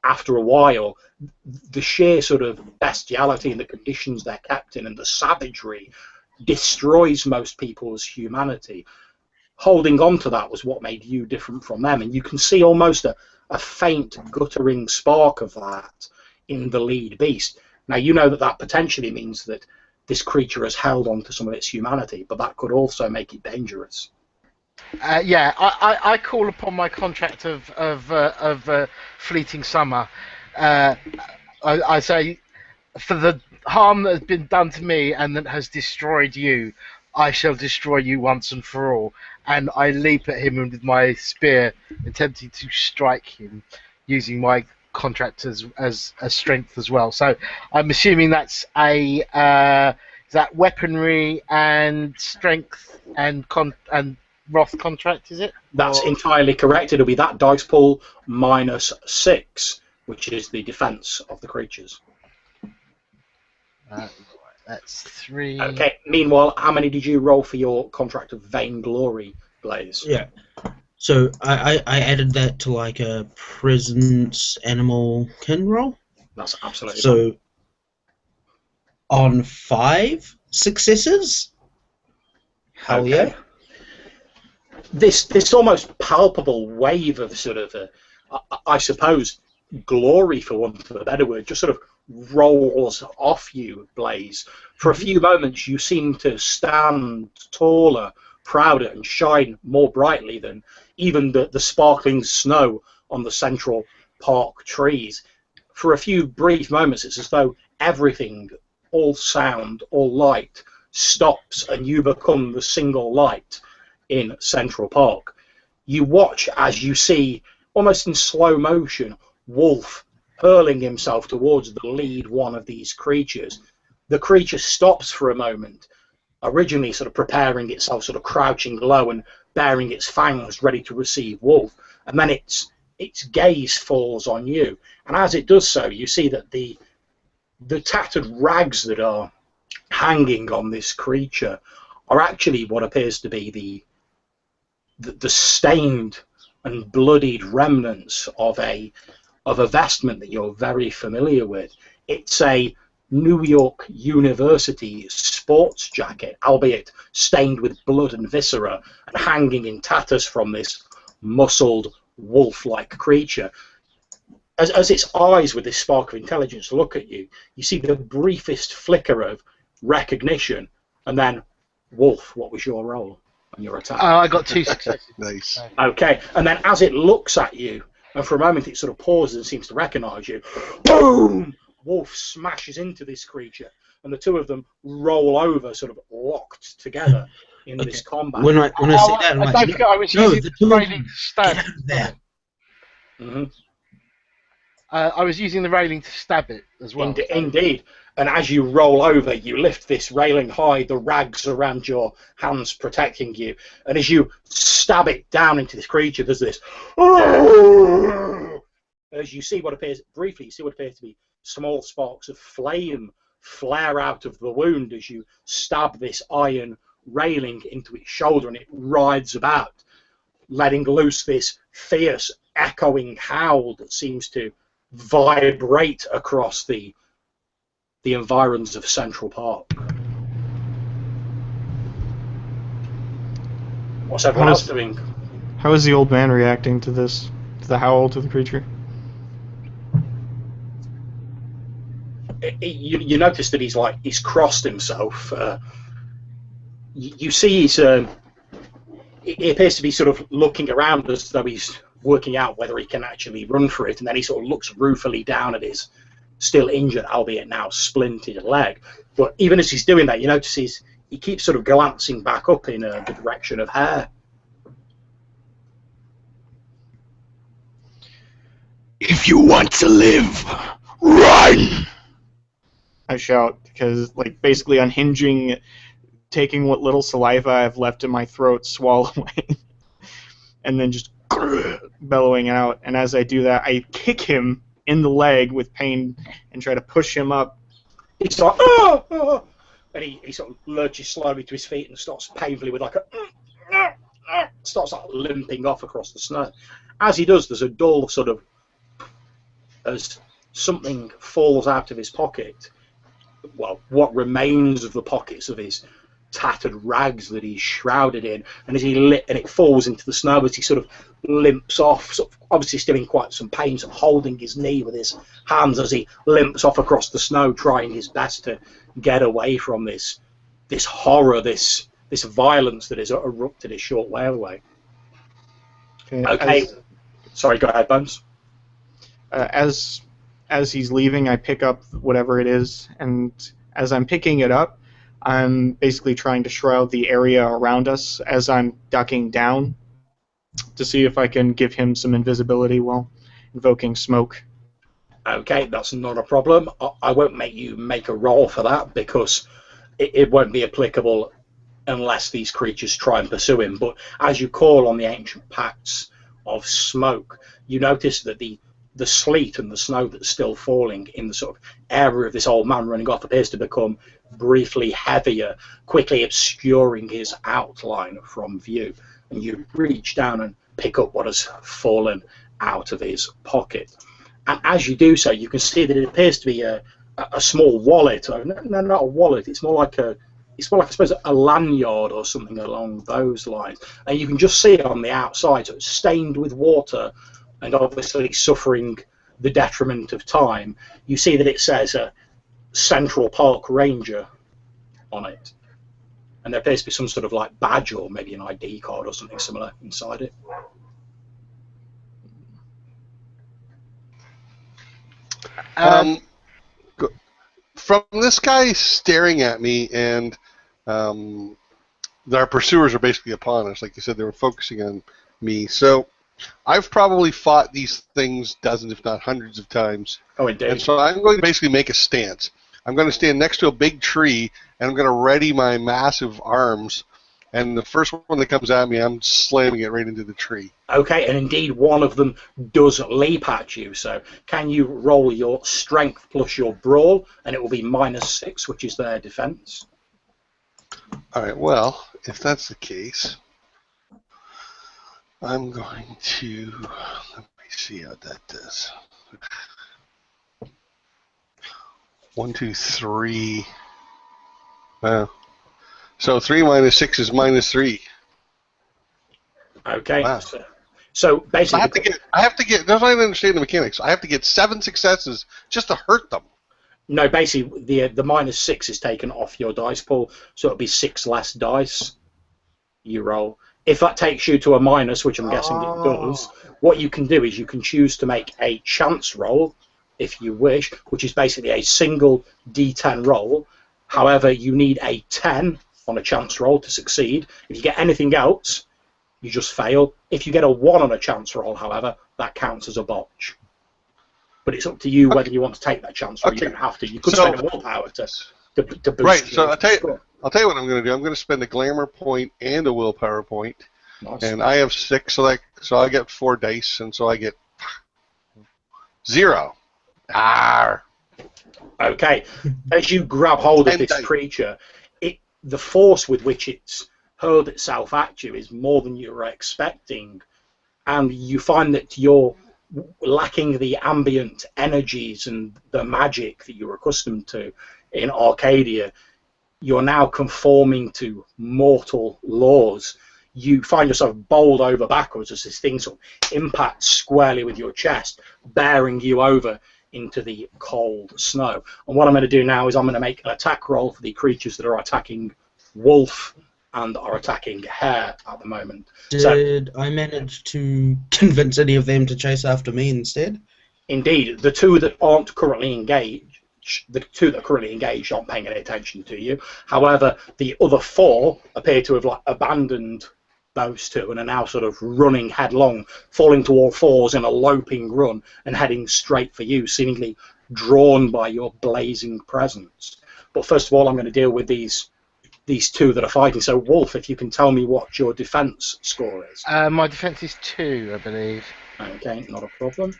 S1: after a while, the sheer sort of bestiality and the conditions they're kept in and the savagery destroys most people's humanity. Holding on to that was what made you different from them, and you can see almost a faint guttering spark of that in the lead beast. Now you know that potentially means that this creature has held on to some of its humanity, but that could also make it dangerous.
S3: Yeah, I call upon my contract of fleeting summer. I say, for the harm that has been done to me and that has destroyed you, I shall destroy you once and for all. And I leap at him with my spear, attempting to strike him, using my contract as strength as well. So I'm assuming that's is that weaponry and strength and wrath contract, is it?
S1: That's entirely correct. It'll be that dice pool minus 6, which is the defense of the creatures.
S3: That's 3.
S1: Okay. Meanwhile, how many did you roll for your contract of vainglory, Blaze?
S6: Yeah. So I added that to like a presence animal kin roll.
S1: That's absolutely
S6: so. On 5 successes. Hell
S1: okay.
S6: Yeah.
S1: This almost palpable wave of sort of, I suppose, glory, for want of a better word, just sort of rolls off you, Blaze. For a few moments, you seem to stand taller, prouder, and shine more brightly than even the sparkling snow on the Central Park trees. For a few brief moments, it's as though everything, all sound, all light, stops, and you become the single light in Central Park. You watch as you see, almost in slow motion, Wolf hurling himself towards the lead one of these creatures. The creature stops for a moment, originally sort of preparing itself, sort of crouching low and baring its fangs ready to receive Wolf, and then its gaze falls on you. And as it does so, you see that the tattered rags that are hanging on this creature are actually what appears to be the stained and bloodied remnants of a vestment that you're very familiar with. It's a New York University sports jacket, albeit stained with blood and viscera, and hanging in tatters from this muscled wolf-like creature. As its eyes with this spark of intelligence look at you, you see the briefest flicker of recognition, and then, Wolf, what was your roll on your attack?
S3: I got 2 successes.
S5: Nice.
S1: Okay, and then as it looks at you, and for a moment it sort of pauses and seems to recognise you, boom! Wolf smashes into this creature, and the two of them roll over, sort of locked together in this combat.
S6: When I say that, I'm like,
S3: don't forget, I was using the railing to stab.
S6: Get out of there.
S1: Mm-hmm.
S3: I was using the railing to stab it as well.
S1: Indeed. And as you roll over, you lift this railing high, the rags around your hands protecting you. And as you stab it down into this creature, there's this... As you see what appears, briefly, you see what appears to be small sparks of flame flare out of the wound as you stab this iron railing into its shoulder, and it writhes about, letting loose this fierce, echoing howl that seems to vibrate across the environs of Central Park. What's everyone else doing?
S2: How is the old man reacting to this? To the howl to the creature?
S1: You notice that he's crossed himself. You see he appears to be sort of looking around as though he's working out whether he can actually run for it, and then he sort of looks ruefully down at his still injured, albeit now splintered leg. But even as he's doing that, you notice he keeps sort of glancing back up in the direction of Hare.
S7: If you want to live, run!
S2: I shout, because, like, basically unhinging, taking what little saliva I have left in my throat, swallowing, and then just bellowing out. And as I do that, I kick him in the leg with pain and try to push him up.
S1: He's like, oh, oh. And he sort of lurches slowly to his feet and starts painfully with like a starts like limping off across the snow. As he does, there's a dull sort of, as something falls out of his pocket, well, what remains of the pockets of his tattered rags that he's shrouded in, and as and it falls into the snow as he sort of limps off, sort of obviously still in quite some pain, sort of holding his knee with his hands as he limps off across the snow, trying his best to get away from this horror, this violence that has erupted a short way away. Okay. Sorry, go ahead, Bones.
S2: As he's leaving, I pick up whatever it is, and as I'm picking it up, I'm basically trying to shroud the area around us as I'm ducking down to see if I can give him some invisibility while invoking smoke.
S1: Okay, that's not a problem. I won't make you make a roll for that because it won't be applicable unless these creatures try and pursue him. But as you call on the ancient pacts of smoke, you notice that the sleet and the snow that's still falling in the sort of area of this old man running off appears to become briefly heavier, quickly obscuring his outline from view. And you reach down and pick up what has fallen out of his pocket. And as you do so, you can see that it appears to be a small wallet. No, not a wallet. It's more like I suppose, a lanyard or something along those lines. And you can just see it on the outside, so it's stained with water and obviously suffering the detriment of time. You see that it says Central Park Ranger on it. And there appears to be some sort of like badge or maybe an ID card or something similar inside it.
S5: From this guy staring at me, and our pursuers are basically upon us. Like you said, they were focusing on me. So I've probably fought these things dozens, if not hundreds of times.
S1: Oh, indeed.
S5: And so I'm going to basically make a stance. I'm going to stand next to a big tree, and I'm going to ready my massive arms. And the first one that comes at me, I'm slamming it right into the tree.
S1: Okay, and indeed one of them does leap at you. So can you roll your strength plus your brawl, and it will be -6, which is their defense.
S5: All right, well, if that's the case, I'm going to, let me see how that does. 1, 2, 3. Wow. So 3 minus 6 is -3.
S1: Okay.
S5: Wow.
S1: So basically,
S5: I have to get. Don't I understand the mechanics? I have to get 7 successes just to hurt them.
S1: No, basically the -6 is taken off your dice pool, so it'll be 6 less dice you roll. If that takes you to a minus, which I'm guessing it does, what you can do is you can choose to make a chance roll, if you wish, which is basically a single D10 roll. However, you need a 10 on a chance roll to succeed. If you get anything else, you just fail. If you get a 1 on a chance roll, however, that counts as a botch. But it's up to you whether you want to take that chance roll. You don't have to. You could spend a willpower to boost.
S5: Right. So I'll tell you what I'm going to do. I'm going to spend a glamour point and a willpower point.
S1: Nice.
S5: And I have 6, so I get 4 dice, and so I get 0. Arr.
S1: Okay. As you grab hold of this creature, the force with which it's hurled itself at you is more than you were expecting, and you find that your lacking the ambient energies and the magic that you're accustomed to in Arcadia. You're now conforming to mortal laws. You find yourself bowled over backwards as this thing sort of impacts squarely with your chest, bearing you over into the cold snow. And what I'm going to do now is I'm going to make an attack roll for the creatures that are attacking Wolf and are attacking Hare at the moment.
S6: Did I manage to convince any of them to chase after me instead?
S1: Indeed, the two that aren't currently engaged, aren't paying any attention to you. However, the other 4 appear to have abandoned those 2 and are now sort of running headlong, falling to all fours in a loping run and heading straight for you, seemingly drawn by your blazing presence. But first of all, I'm going to deal with these 2 that are fighting. So, Wolf, if you can tell me what your defense score is.
S3: My defense is 2, I believe.
S1: Okay, not a problem.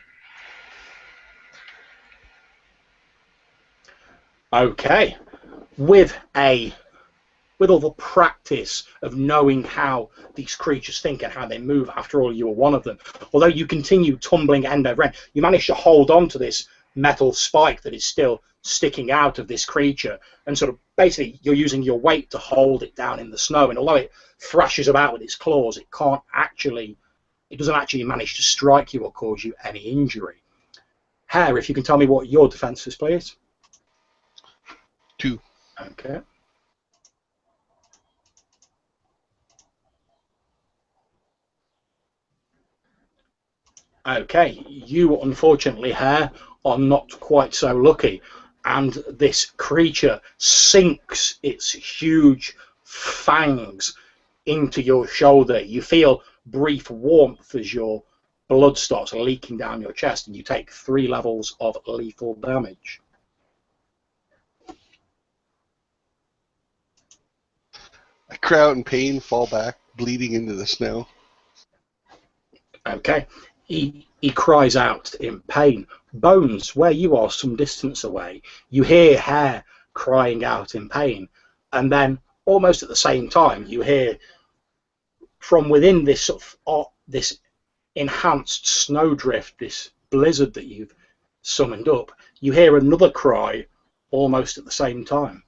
S1: Okay, with all the practice of knowing how these creatures think and how they move, after all, you are one of them. Although you continue tumbling end over end, you manage to hold on to this metal spike that is still sticking out of this creature, and sort of basically you're using your weight to hold it down in the snow. And although it thrashes about with its claws, it doesn't actually manage to strike you or cause you any injury. Hare, if you can tell me what your defense is, please.
S5: 2.
S1: Okay. Okay, you unfortunately, Hare, are not quite so lucky, and this creature sinks its huge fangs into your shoulder. You feel brief warmth as your blood starts leaking down your chest, and you take 3 levels of lethal damage.
S5: I cry out in pain, fall back, bleeding into the snow.
S1: Okay. He cries out in pain. Bones, where you are some distance away, you hear Hare crying out in pain. And then, almost at the same time, you hear from within this sort of this enhanced snowdrift, this blizzard that you've summoned up, you hear another cry almost at the same time.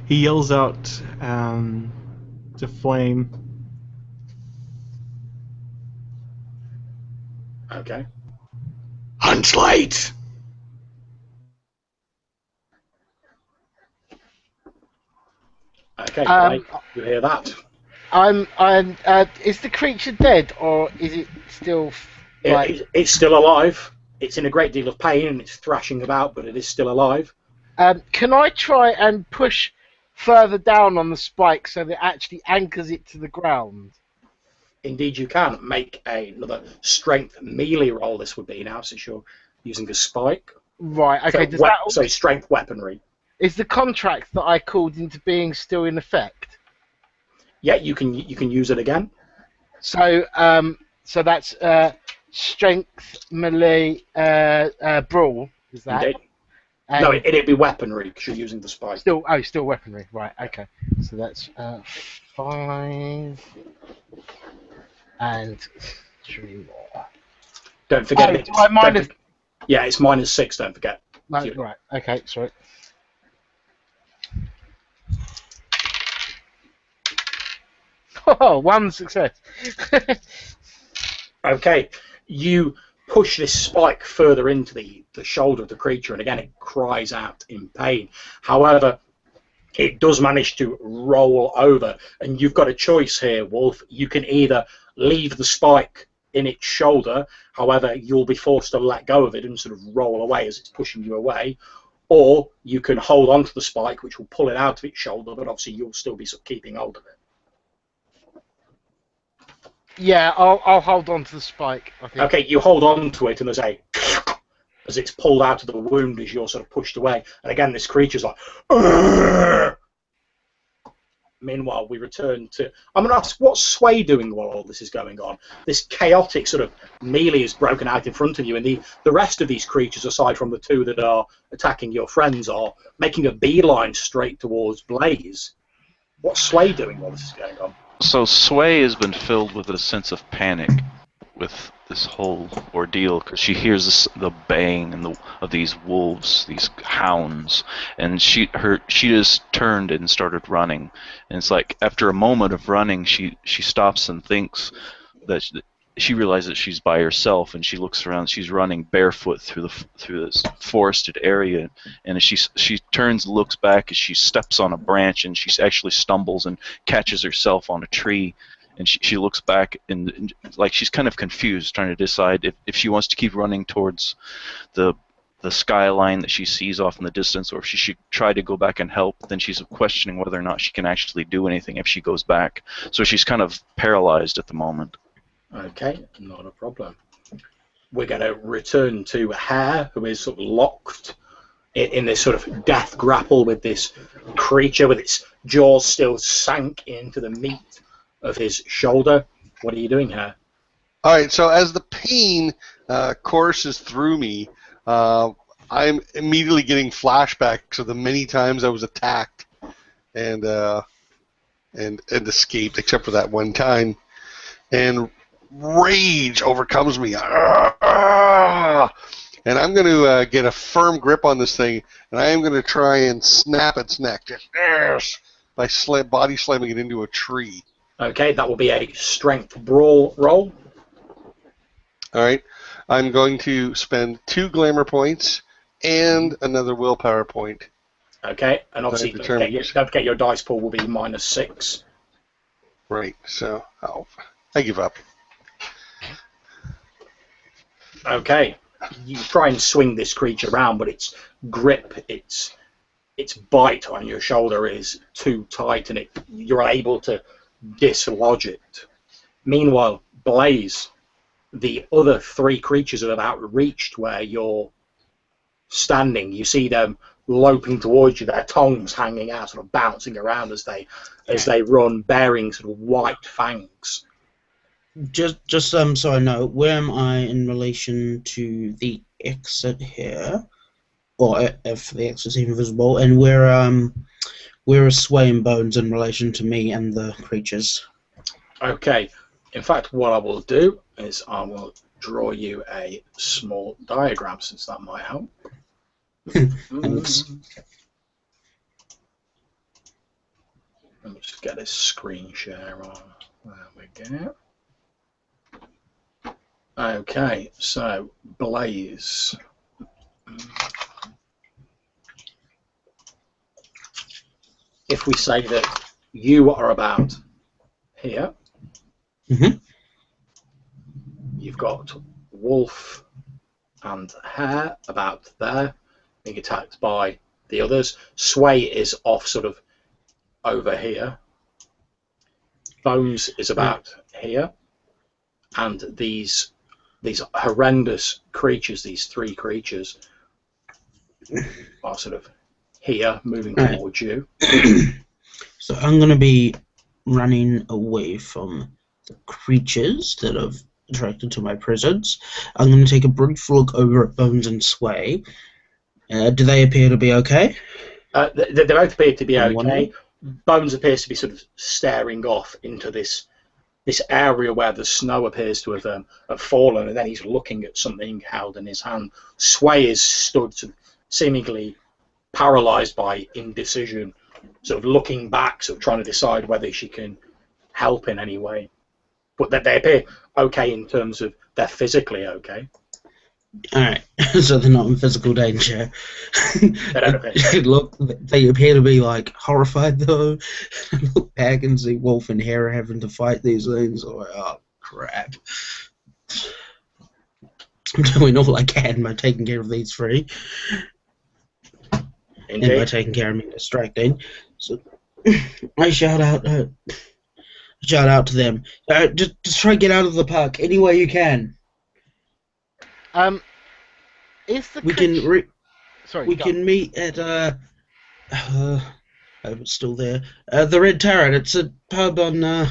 S2: He yells out to Flame.
S1: Okay.
S7: Hunt light.
S1: Okay, right. You hear that?
S3: Is the creature dead, or is it still?
S1: It's still alive. It's in a great deal of pain and it's thrashing about, but it is still alive.
S3: Can I try and push further down on the spike so that it actually anchors it to the ground?
S1: Indeed, you can. Make another strength melee roll. This would be now, since you're using a spike.
S3: Right. Okay.
S1: So strength weaponry.
S3: Is the contract that I called into being still in effect?
S1: Yeah, you can use it again.
S3: So that's strength melee brawl. Is that?
S1: Indeed. No, it'd be weaponry because you're using the spike.
S3: Still weaponry. Right. Okay. So that's 5 and 3 more.
S1: Don't forget. Yeah, it's -6. Don't forget.
S3: No, right. Okay. Sorry. Oh, 1 success.
S1: Okay, you push this spike further into the shoulder of the creature, and again it cries out in pain. However, it does manage to roll over, and you've got a choice here, Wolf. You can either leave the spike in its shoulder, however you'll be forced to let go of it and sort of roll away as it's pushing you away, or you can hold on to the spike, which will pull it out of its shoulder, but obviously you'll still be sort of keeping hold of it.
S3: Yeah, I'll hold on to the spike, I think.
S1: Okay, you hold on to it, and there's as it's pulled out of the wound as you're sort of pushed away. And again, this creature's like, Meanwhile, we return to... I'm going to ask, what's Sway doing while all this is going on? This chaotic sort of melee is broken out in front of you, and the rest of these creatures, aside from the two that are attacking your friends, are making a beeline straight towards Blaze. What's Sway doing while this is going on?
S4: So Sway has been filled with a sense of panic with this whole ordeal because she hears the baying of these wolves, these hounds, and she just turned and started running. And it's like after a moment of running, she stops and thinks that she realizes she's by herself, and she looks around. She's running barefoot through this forested area, and as she turns and looks back as she steps on a branch, and she actually stumbles and catches herself on a tree. And she looks back and like she's kind of confused, trying to decide if she wants to keep running towards the skyline that she sees off in the distance, or if she should try to go back and help. Then she's questioning whether or not she can actually do anything if she goes back. So she's kind of paralyzed at the moment.
S1: Okay, not a problem. We're going to return to Hare, who is sort of locked in this sort of death grapple with this creature, with its jaws still sank into the meat of his shoulder. What are you doing here?
S5: All right, so as the pain courses through me, I'm immediately getting flashbacks of the many times I was attacked and escaped, except for that one time. And rage overcomes me. And I'm going to get a firm grip on this thing, and I am going to try and snap its neck just by body slamming it into a tree.
S1: Okay, that will be a strength brawl roll.
S5: All right. I'm going to spend 2 glamour points and another willpower point.
S1: Okay, and obviously don't forget your dice pool will be -6.
S5: Right, so I give up.
S1: Okay, you try and swing this creature around, but its grip, its bite on your shoulder is too tight, and you're unable to dislodge it. Meanwhile, Blaze, the other 3 creatures have about reached where you're standing. You see them loping towards you, their tongues hanging out, sort of bouncing around as they run, bearing sort of white fangs.
S6: Just so I know, where am I in relation to the exit here, or if the exit's even visible, and where are Sway and Bones in relation to me and the creatures?
S1: Okay, in fact, what I will do is I will draw you a small diagram, since that might help.
S6: Thanks.
S1: Let me just get this screen share on. There we go. Okay, so Blaze. If we say that you are about here, you've got Wolf and Hare about there, being attacked by the others. Sway is off sort of over here. Bones is about here. And these horrendous creatures, these 3 creatures, are sort of here, moving towards you.
S6: So I'm going to be running away from the creatures that have attracted to my presence. I'm going to take a brief look over at Bones and Sway. Do they appear to be okay?
S1: They both appear to be okay. Bones appears to be sort of staring off into this area where the snow appears to have fallen, and then he's looking at something held in his hand. Sway is stood sort of seemingly paralyzed by indecision, sort of looking back, sort of trying to decide whether she can help in any way. But they appear okay in terms of they're physically okay.
S6: Alright, so they're not in physical danger.
S1: They don't appear.
S6: Look, they appear to be like horrified though. Look back and see Wolf and Hare having to fight these things. Like, oh crap. I'm doing all I can by taking care of these 3.
S1: Indeed.
S6: And by taking care of me distracting. So I shout out to them. Just try to get out of the park any way you can.
S3: Is the
S6: We can
S3: Sorry,
S6: we can meet at I hope it's still there. The Red Turret. It's a pub on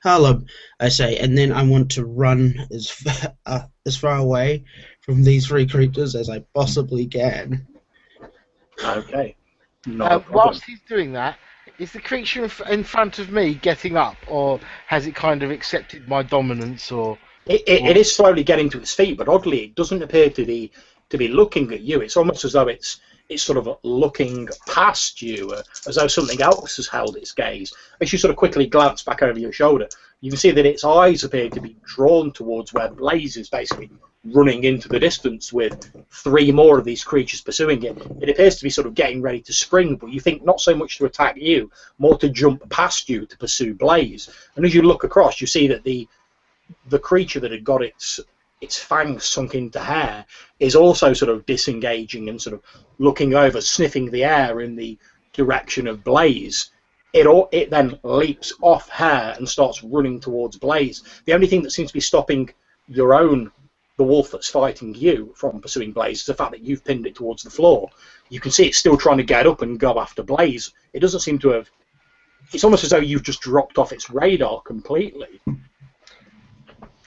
S6: Harlem, I say, and then I want to run as far away from these three creatures as I possibly can.
S1: Okay. Not a problem.
S3: Whilst he's doing that, is the creature in front of me getting up, or has it kind of accepted my dominance? Or
S1: it is slowly getting to its feet, but oddly, it doesn't appear to be looking at you. It's almost as though it's sort of looking past you, as though something else has held its gaze. As you sort of quickly glance back over your shoulder, you can see that its eyes appear to be drawn towards where Blaze is basically running into the distance with three more of these creatures pursuing it. It appears to be sort of getting ready to spring, but you think not so much to attack you, more to jump past you to pursue Blaze. And as you look across, you see that the creature that had got its fangs sunk into hair is also sort of disengaging and sort of looking over, sniffing the air in the direction of Blaze. It then leaps off hair and starts running towards Blaze. The only thing that seems to be stopping the wolf that's fighting you from pursuing Blaze is the fact that you've pinned it towards the floor. You can see it's still trying to get up and go after Blaze. It doesn't seem to have... It's almost as though you've just dropped off its radar completely.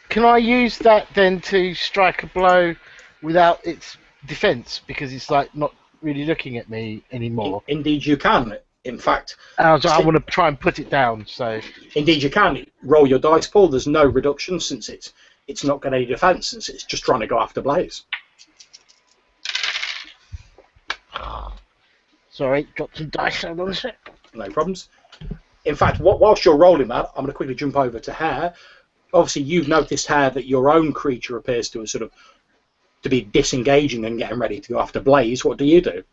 S3: can I use that then to strike a blow without its defense, because it's like not really looking at me anymore?
S1: Indeed you can. In fact,
S3: I want to try and put it down. So
S1: indeed you can. Roll your dice pool. There's no reduction since it's not got any defense, since it's just trying to go after Blaze.
S3: Sorry, got some dice. Hold on a sec.
S1: No problems. In fact, whilst you're rolling that, I'm going to quickly jump over to Hare. Obviously, you've noticed, Hare, that your own creature appears to be disengaging and getting ready to go after Blaze. What do you do?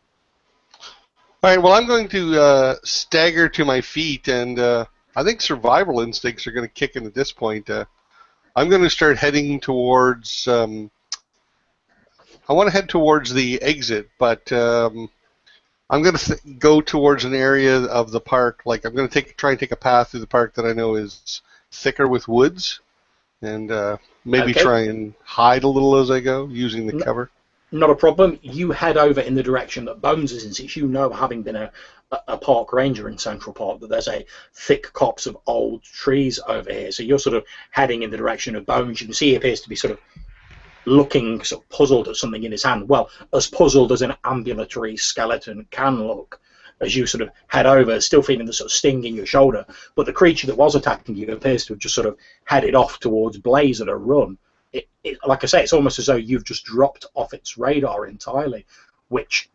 S5: All right, well, I'm going to stagger to my feet, and I think survival instincts are going to kick in at this point. I'm going to start heading towards... I want to head towards the exit, but I'm going to go towards an area of the park. Like, I'm going to try and take a path through the park that I know is thicker with woods, and maybe try and hide a little as I go, using the cover.
S1: Not a problem. You head over in the direction that Bones is in, since you know, having been a park ranger in Central Park, that there's a thick copse of old trees over here. So you're sort of heading in the direction of Bones. You can see he appears to be sort of looking sort of puzzled at something in his hand. Well, as puzzled as an ambulatory skeleton can look. As you sort of head over, still feeling the sort of sting in your shoulder, but the creature that was attacking you appears to have just sort of headed off towards Blaze at a run. Like I say, it's almost as though you've just dropped off its radar entirely, which,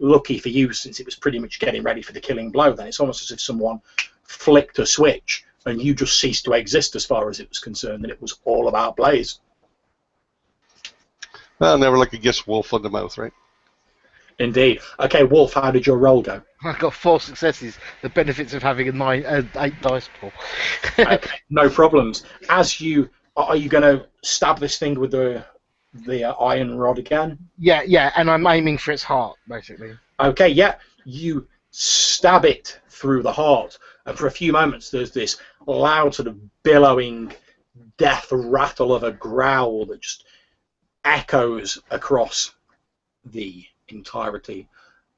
S1: lucky for you, since it was pretty much getting ready for the killing blow, then it's almost as if someone flicked a switch and you just ceased to exist as far as it was concerned, and it was all about Blaze.
S5: Well, never like a guess wolf on the mouth, right?
S1: Indeed. Okay, Wolf, how did your roll go?
S3: I got 4 successes. The benefits of having a 8 dice pool.
S1: Okay, no problems. Are you going to stab this thing with the iron rod again?
S3: Yeah, and I'm aiming for its heart, basically.
S1: Okay, yeah. You stab it through the heart, and for a few moments there's this loud sort of billowing death rattle of a growl that just echoes across the entirety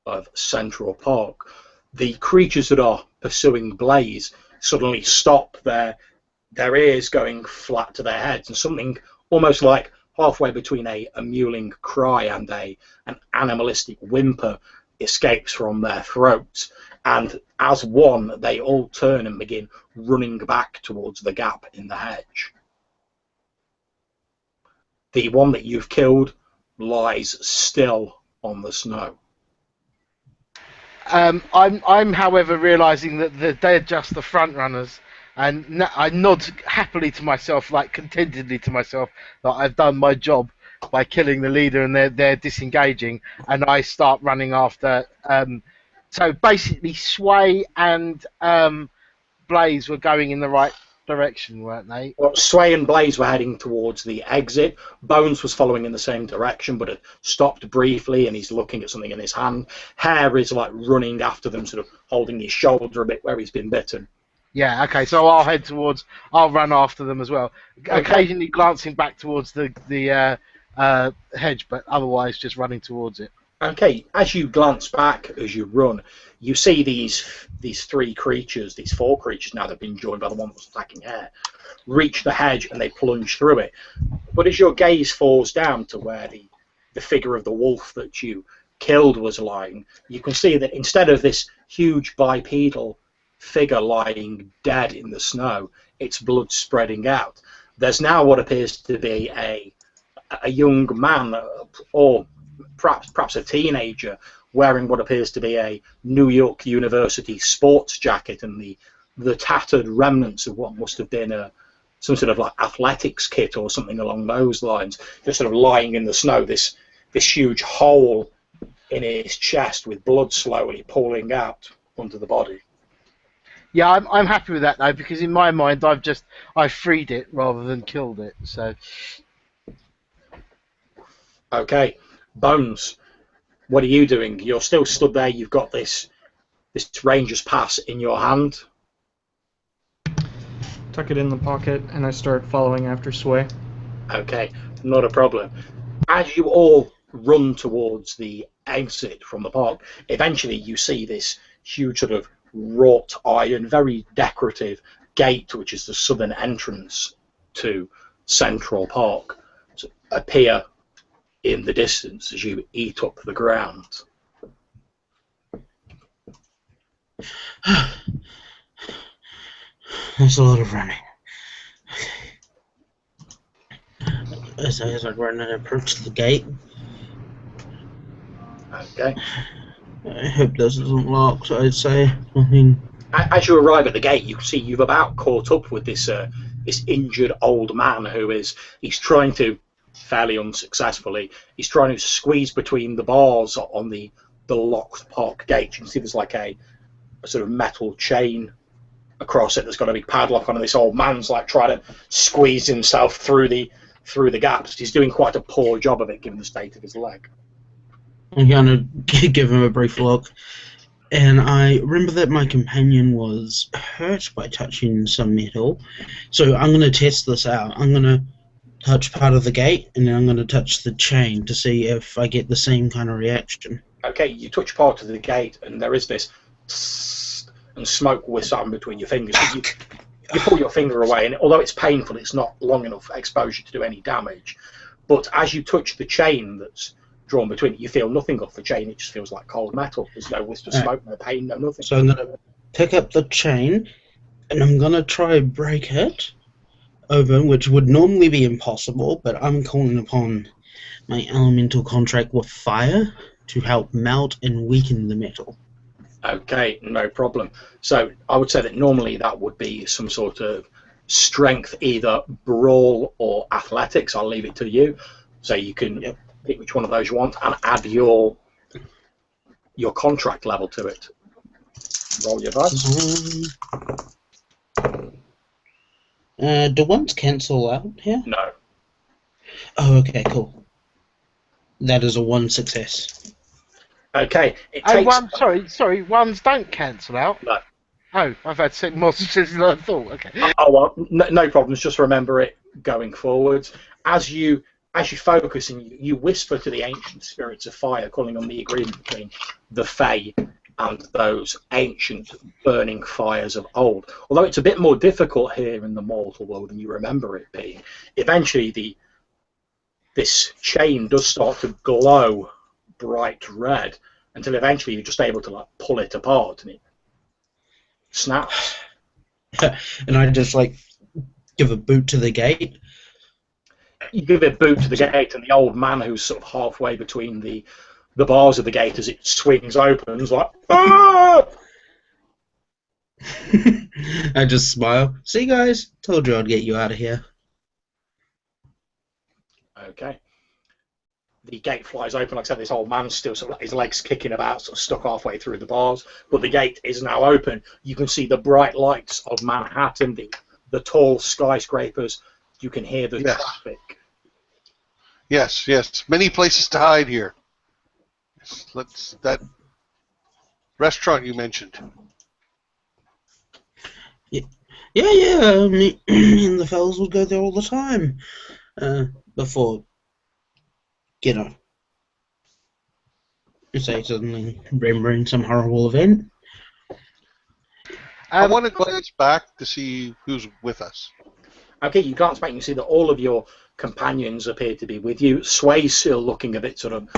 S1: of Central Park. The creatures that are pursuing Blaze suddenly stop, their ears going flat to their heads, and something almost like halfway between a mewling cry and an animalistic whimper escapes from their throats, and as one they all turn and begin running back towards the gap in the hedge. The one that you've killed lies still on the snow.
S3: I'm however realising that they're just the front runners, and I nod happily to myself, like contentedly to myself, that I've done my job by killing the leader, and they're disengaging, and I start running after. So basically, Sway and Blaze were going in the right direction, weren't they?
S1: Well, Sway and Blaze were heading towards the exit. Bones was following in the same direction, but had stopped briefly, and he's looking at something in his hand. Hare is like running after them, sort of holding his shoulder a bit where he's been bitten.
S3: Yeah, okay, so I'll run after them as well. Okay. Occasionally glancing back towards the hedge, but otherwise just running towards it.
S1: Okay, as you glance back, as you run, you see these three creatures, these four creatures now that have been joined by the one that's attacking Hare, reach the hedge and they plunge through it. But as your gaze falls down to where the figure of the wolf that you killed was lying, you can see that instead of this huge bipedal figure lying dead in the snow, its blood spreading out. There's now what appears to be a young man, or perhaps a teenager, wearing what appears to be a New York University sports jacket and the tattered remnants of what must have been some sort of like athletics kit or something along those lines, just sort of lying in the snow. This huge hole in his chest with blood slowly pooling out under the body.
S3: Yeah, I'm happy with that though, because in my mind I've freed it rather than killed it. So
S1: Okay, Bones, what are you doing? You're still stood there. You've got this ranger's pass in your hand.
S2: Tuck it in the pocket, and I start following after Sway.
S1: Okay, not a problem. As you all run towards the exit from the park, eventually you see this huge sort of wrought iron, very decorative gate, which is the southern entrance to Central Park, to appear in the distance as you eat up the ground.
S6: There's a lot of running. As I run and approach the gate.
S1: Okay.
S6: I hope this isn't locked, I'd say. I mean,
S1: as you arrive at the gate, you can see you've about caught up with this injured old man he's trying to, fairly unsuccessfully, he's trying to squeeze between the bars on the locked park gate. You can see there's like a sort of metal chain across it that's got a big padlock on it. This old man's like trying to squeeze himself through the gaps. He's doing quite a poor job of it given the state of his leg.
S6: I'm gonna give him a brief look, and I remember that my companion was hurt by touching some metal, so I'm gonna test this out. I'm gonna touch part of the gate, and then I'm gonna touch the chain to see if I get the same kind of reaction.
S1: Okay, you touch part of the gate, and there is this tss, and smoke whisks out between your fingers. You pull your finger away, and although it's painful, it's not long enough exposure to do any damage. But as you touch the chain that's drawn between it, you feel nothing off the chain. It just feels like cold metal. There's no wisp of smoke, no pain, no nothing.
S6: So I'm gonna pick up the chain, and I'm gonna try break it open, which would normally be impossible, but I'm calling upon my elemental contract with fire to help melt and weaken the metal.
S1: Okay, no problem. So I would say that normally that would be some sort of strength, either brawl or athletics. I'll leave it to you. So you can pick which one of those you want and add your contract level to it. Roll your dice.
S6: Do ones cancel out here?
S1: No.
S6: Oh, okay, cool. That is a 1 success.
S1: Okay.
S3: Sorry, ones don't cancel out.
S1: No.
S3: Oh, I've had 6 more successes than I thought. Okay.
S1: Oh well, no problems. Just remember it going forwards. As you focus and you whisper to the ancient spirits of fire, calling on the agreement between the Fey and those ancient burning fires of old. Although it's a bit more difficult here in the mortal world than you remember it being, eventually this chain does start to glow bright red until eventually you're just able to like pull it apart and it snaps.
S6: And I just like give a boot to the gate.
S1: You give a boot to the gate, and the old man who's sort of halfway between the bars of the gate as it swings open is like, ah!
S6: I just smile. See, guys, told you I'd get you out of here.
S1: Okay. The gate flies open. Like I said, this old man's still sort of his legs kicking about, sort of stuck halfway through the bars. But the gate is now open. You can see the bright lights of Manhattan, the tall skyscrapers. You can hear the traffic.
S5: Yes. Many places to hide here. That restaurant you mentioned.
S6: Yeah. Me and the fellas would go there all the time. Before, You say suddenly remembering some horrible event.
S5: I want to glance back to see who's with us.
S1: Okay, you glance back and you see that all of your companions appear to be with you. Sway's still looking a bit sort of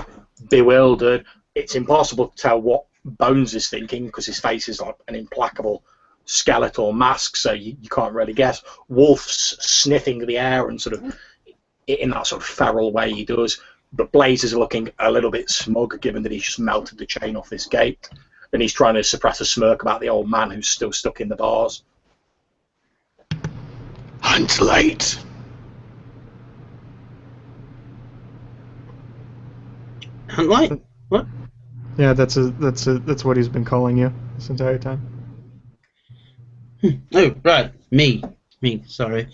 S1: bewildered. It's impossible to tell what Bones is thinking because his face is like an implacable skeletal mask, so you can't really guess. Wolf's sniffing the air and sort of in that sort of feral way he does. But Blaze is looking a little bit smug given that he's just melted the chain off this gate. And he's trying to suppress a smirk about the old man who's still stuck in the bars.
S7: Hunt late.
S6: Hunt light? What?
S2: Yeah, that's what he's been calling you this entire time.
S6: Oh, right. Me. Sorry.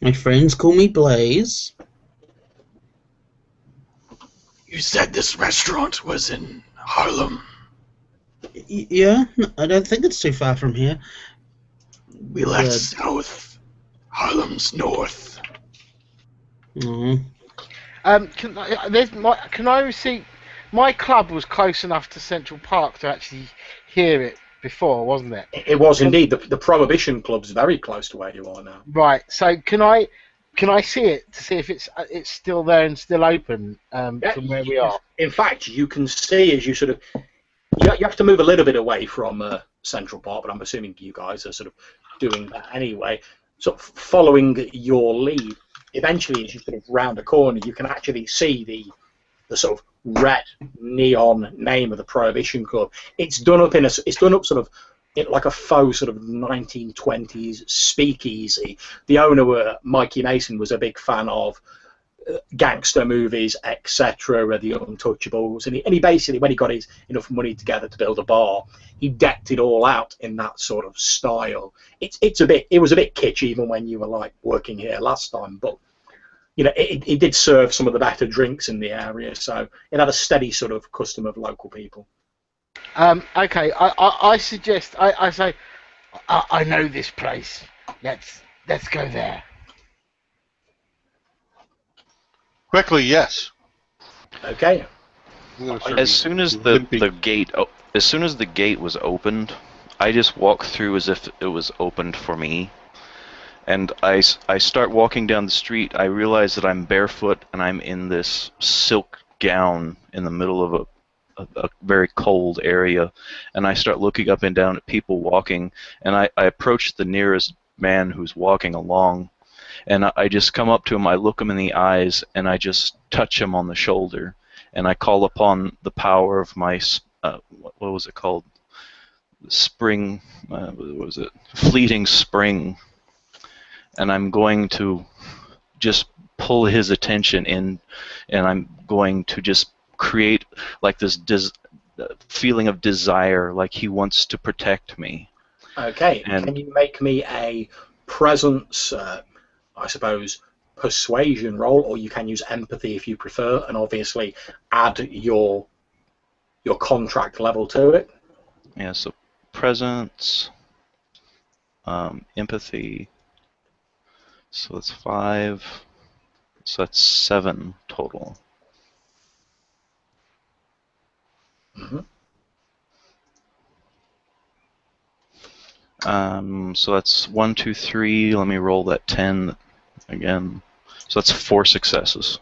S6: My friends call me Blaze.
S7: You said this restaurant was in Harlem.
S6: Yeah, I don't think it's too far from here.
S7: We left south. Harlem's north.
S6: Mm.
S3: Can I receive? My club was close enough to Central Park to actually hear it before, wasn't it?
S1: It was indeed. The Prohibition Club's very close to where you are now.
S3: Right. So can I see it to see if it's still there and still open from where we are?
S1: In fact, you can see as you sort of you have to move a little bit away from Central Park, but I'm assuming you guys are sort of doing that anyway. So following your lead, eventually as you sort of round a corner, you can actually see the sort of red neon name of the Prohibition Club. It's done up sort of like a faux sort of 1920s speakeasy. The owner, Mikey Mason, was a big fan of gangster movies, etc., The Untouchables, and he basically, when he got enough money together to build a bar, he decked it all out in that sort of style. It was a bit kitsch even when you were like working here last time, but you know it did serve some of the better drinks in the area, so it had a steady sort of custom of local people.
S3: Okay, I suggest I say I know this place. Let's go there.
S5: Quickly, yes.
S1: Okay.
S4: As soon as the gate was opened, I just walk through as if it was opened for me. And I start walking down the street. I realize that I'm barefoot and I'm in this silk gown in the middle of a very cold area. And I start looking up and down at people walking. And I approach the nearest man who's walking along. And I just come up to him, I look him in the eyes, and I just touch him on the shoulder. And I call upon the power of my, what was it called? Spring, what was it? Fleeting spring. And I'm going to just pull his attention in, and I'm going to just create like this feeling of desire, like he wants to protect me.
S1: Okay,
S4: and
S1: can you make me a presence, I suppose, persuasion roll, or you can use empathy if you prefer, and obviously add your contract level to it.
S4: Yeah, so presence, empathy, so that's 5, so that's 7 total. So that's 1, 2, 3. Let me roll that 10 again. So that's 4 successes.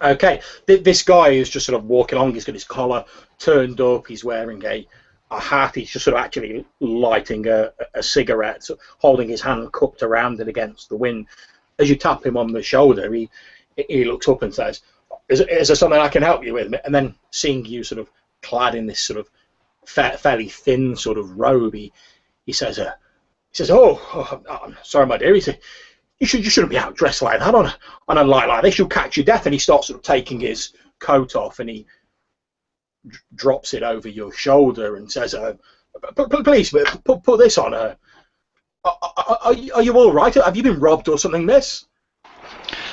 S1: Okay, this guy is just sort of walking along. He's got his collar turned up. He's wearing a hat. He's just sort of actually lighting a cigarette, so holding his hand cupped around it against the wind. As you tap him on the shoulder, he looks up and says, is there something I can help you with? And then seeing you sort of clad in this sort of fairly thin sort of robe, he says, oh, I'm sorry, my dear. He said, you shouldn't be out dressed like that on a night like this. You'll catch your death. And he starts sort of taking his coat off and he drops it over your shoulder and says, please put this on. Are you all right? Have you been robbed or something, miss?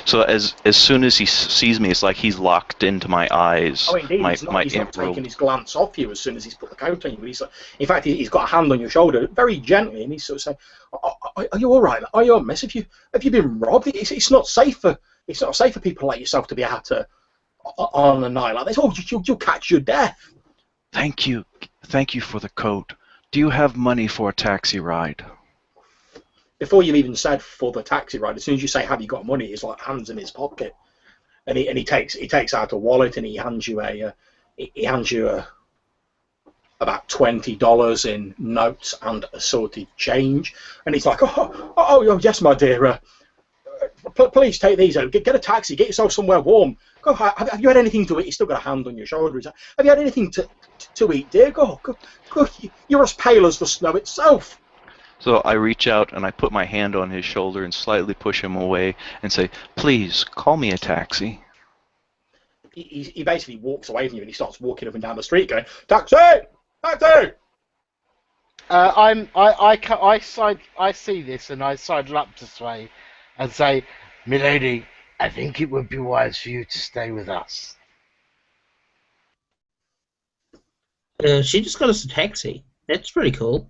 S4: So as soon as he sees me, it's like he's locked into my eyes.
S1: Oh, indeed. He's not taking his glance off you as soon as he's put the coat on you. But in fact, he's got a hand on your shoulder very gently, and he's sort of saying, "Are you all right? Are you, miss? Have you been robbed? It's not safe for people like yourself to be out on a night like this. Oh, you'll catch your death.
S4: Thank you for the coat. Do you have money for a taxi ride?
S1: Before you've even said for the taxi ride, as soon as you say, "Have you got money?" It's like hands in his pocket, and he takes out a wallet and he hands you about $20 in notes and assorted change, and he's like, "Oh, yes, my dear. Please take these out. Get a taxi. Get yourself somewhere warm. Go. Have you had anything to eat?" He's still got a hand on your shoulder. He's like, "Have you had anything to eat, dear? Go. You're as pale as the snow itself."
S4: So I reach out and I put my hand on his shoulder and slightly push him away and say, "Please, call me a taxi."
S1: He basically walks away from you and he starts walking up and down the street going, "Taxi! Taxi!"
S3: I see this and I sidle up to Sway and say, "Milady, I think it would be wise for you to stay with us."
S6: She just got us a taxi. That's pretty cool.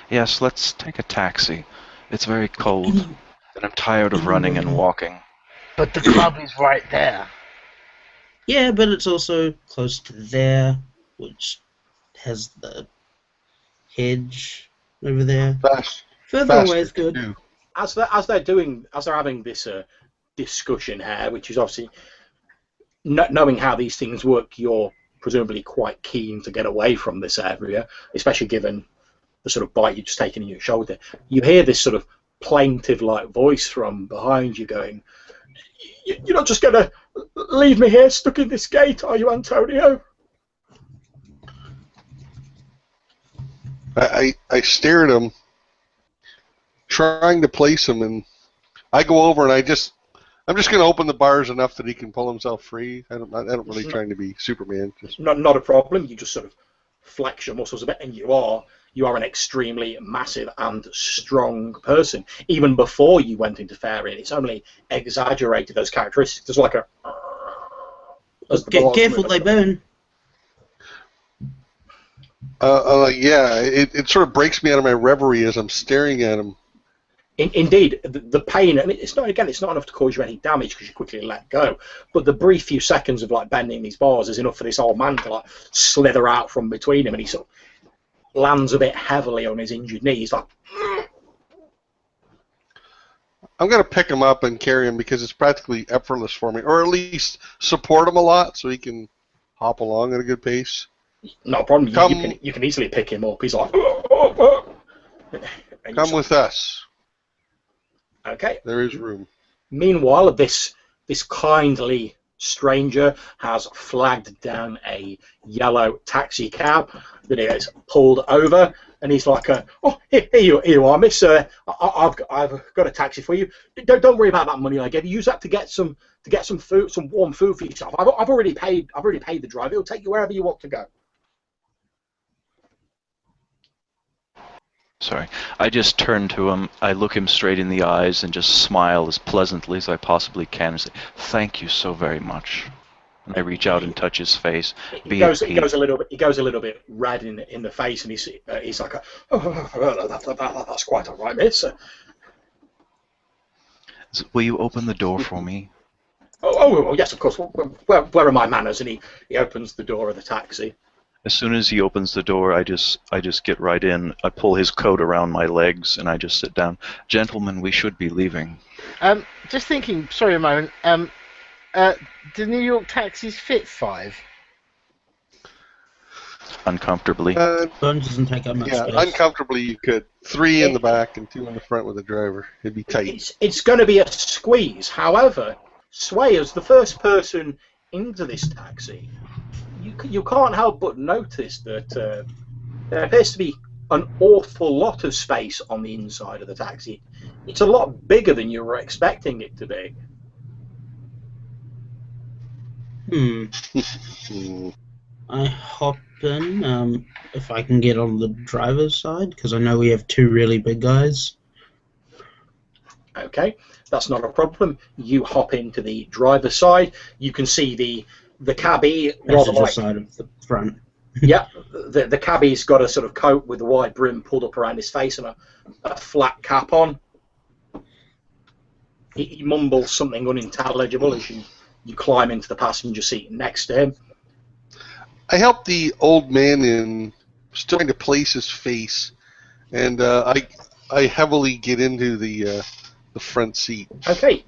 S4: Yes, let's take a taxi. It's very cold, and I'm tired of running and walking.
S3: But the club is right there.
S6: Yeah, but it's also close to there, which has the hedge over there. Further away is good.
S1: As they're having this discussion here, which is obviously knowing how these things work, you're presumably quite keen to get away from this area, especially given the sort of bite you've just taken in your shoulder. You hear this sort of plaintive-like voice from behind you going, "You're not just going to leave me here stuck in this gate, are you, Antonio?"
S5: I stare at him, trying to place him, and I go over and I'm just going to open the bars enough that he can pull himself free. I don't really trying to be Superman. Just...
S1: Not a problem. You just sort of flex your muscles a bit, and you are an extremely massive and strong person. Even before you went into fairy, it's only exaggerated those characteristics. There's like a...
S6: Get careful, they burn.
S5: Yeah, it sort of breaks me out of my reverie as I'm staring at him.
S1: Indeed, the pain. I mean, it's not enough to cause you any damage because you quickly let go. But the brief few seconds of like bending these bars is enough for this old man to like slither out from between him, and he sort of lands a bit heavily on his injured knee. He's like,
S5: I'm going to pick him up and carry him because it's practically effortless for me, or at least support him a lot so he can hop along at a good pace.
S1: "No problem. You can easily pick him up." He's like,
S5: "Come with us."
S1: Okay.
S5: There is room.
S1: Meanwhile, this kindly stranger has flagged down a yellow taxi cab that he has pulled over, and he's like, "Oh, here you are, miss. I've got a taxi for you. Don't worry about that money I gave you. Use that to get some food, some warm food for yourself. I've already paid the driver. He'll take you wherever you want to go."
S4: Sorry. I just turn to him, I look him straight in the eyes and just smile as pleasantly as I possibly can and say, "Thank you so very much." And I reach out and touch his face.
S1: He goes a little bit red in the face, and he's like, "That's quite all right, miss."
S4: "Will you open the door for me?"
S1: Oh, yes, of course. Where are my manners? And he opens the door of the taxi.
S4: As soon as he opens the door, I just get right in. I pull his coat around my legs and I just sit down. "Gentlemen, we should be leaving."
S3: Just thinking. Sorry a moment. Do New York taxis fit 5?
S4: Uncomfortably.
S6: Bones doesn't take up much space.
S5: Uncomfortably you could. 3 in the back and 2 in the front with the driver. It'd be tight.
S1: It's going to be a squeeze. However, Sway, as the first person into this taxi, you can't help but notice that there appears to be an awful lot of space on the inside of the taxi. It's a lot bigger than you were expecting it to be.
S6: I hop in, if I can get on the driver's side, because I know we have 2 really big guys.
S1: Okay, that's not a problem. You hop into the driver's side. You can see the cabbie,
S6: Passenger side of the front.
S1: Yeah, the cabbie's got a sort of coat with a wide brim pulled up around his face and a flat cap on. He mumbles something unintelligible as you You climb into the passenger seat next to him.
S5: I help the old man in still trying to place his face, and I heavily get into the front seat.
S1: Okay.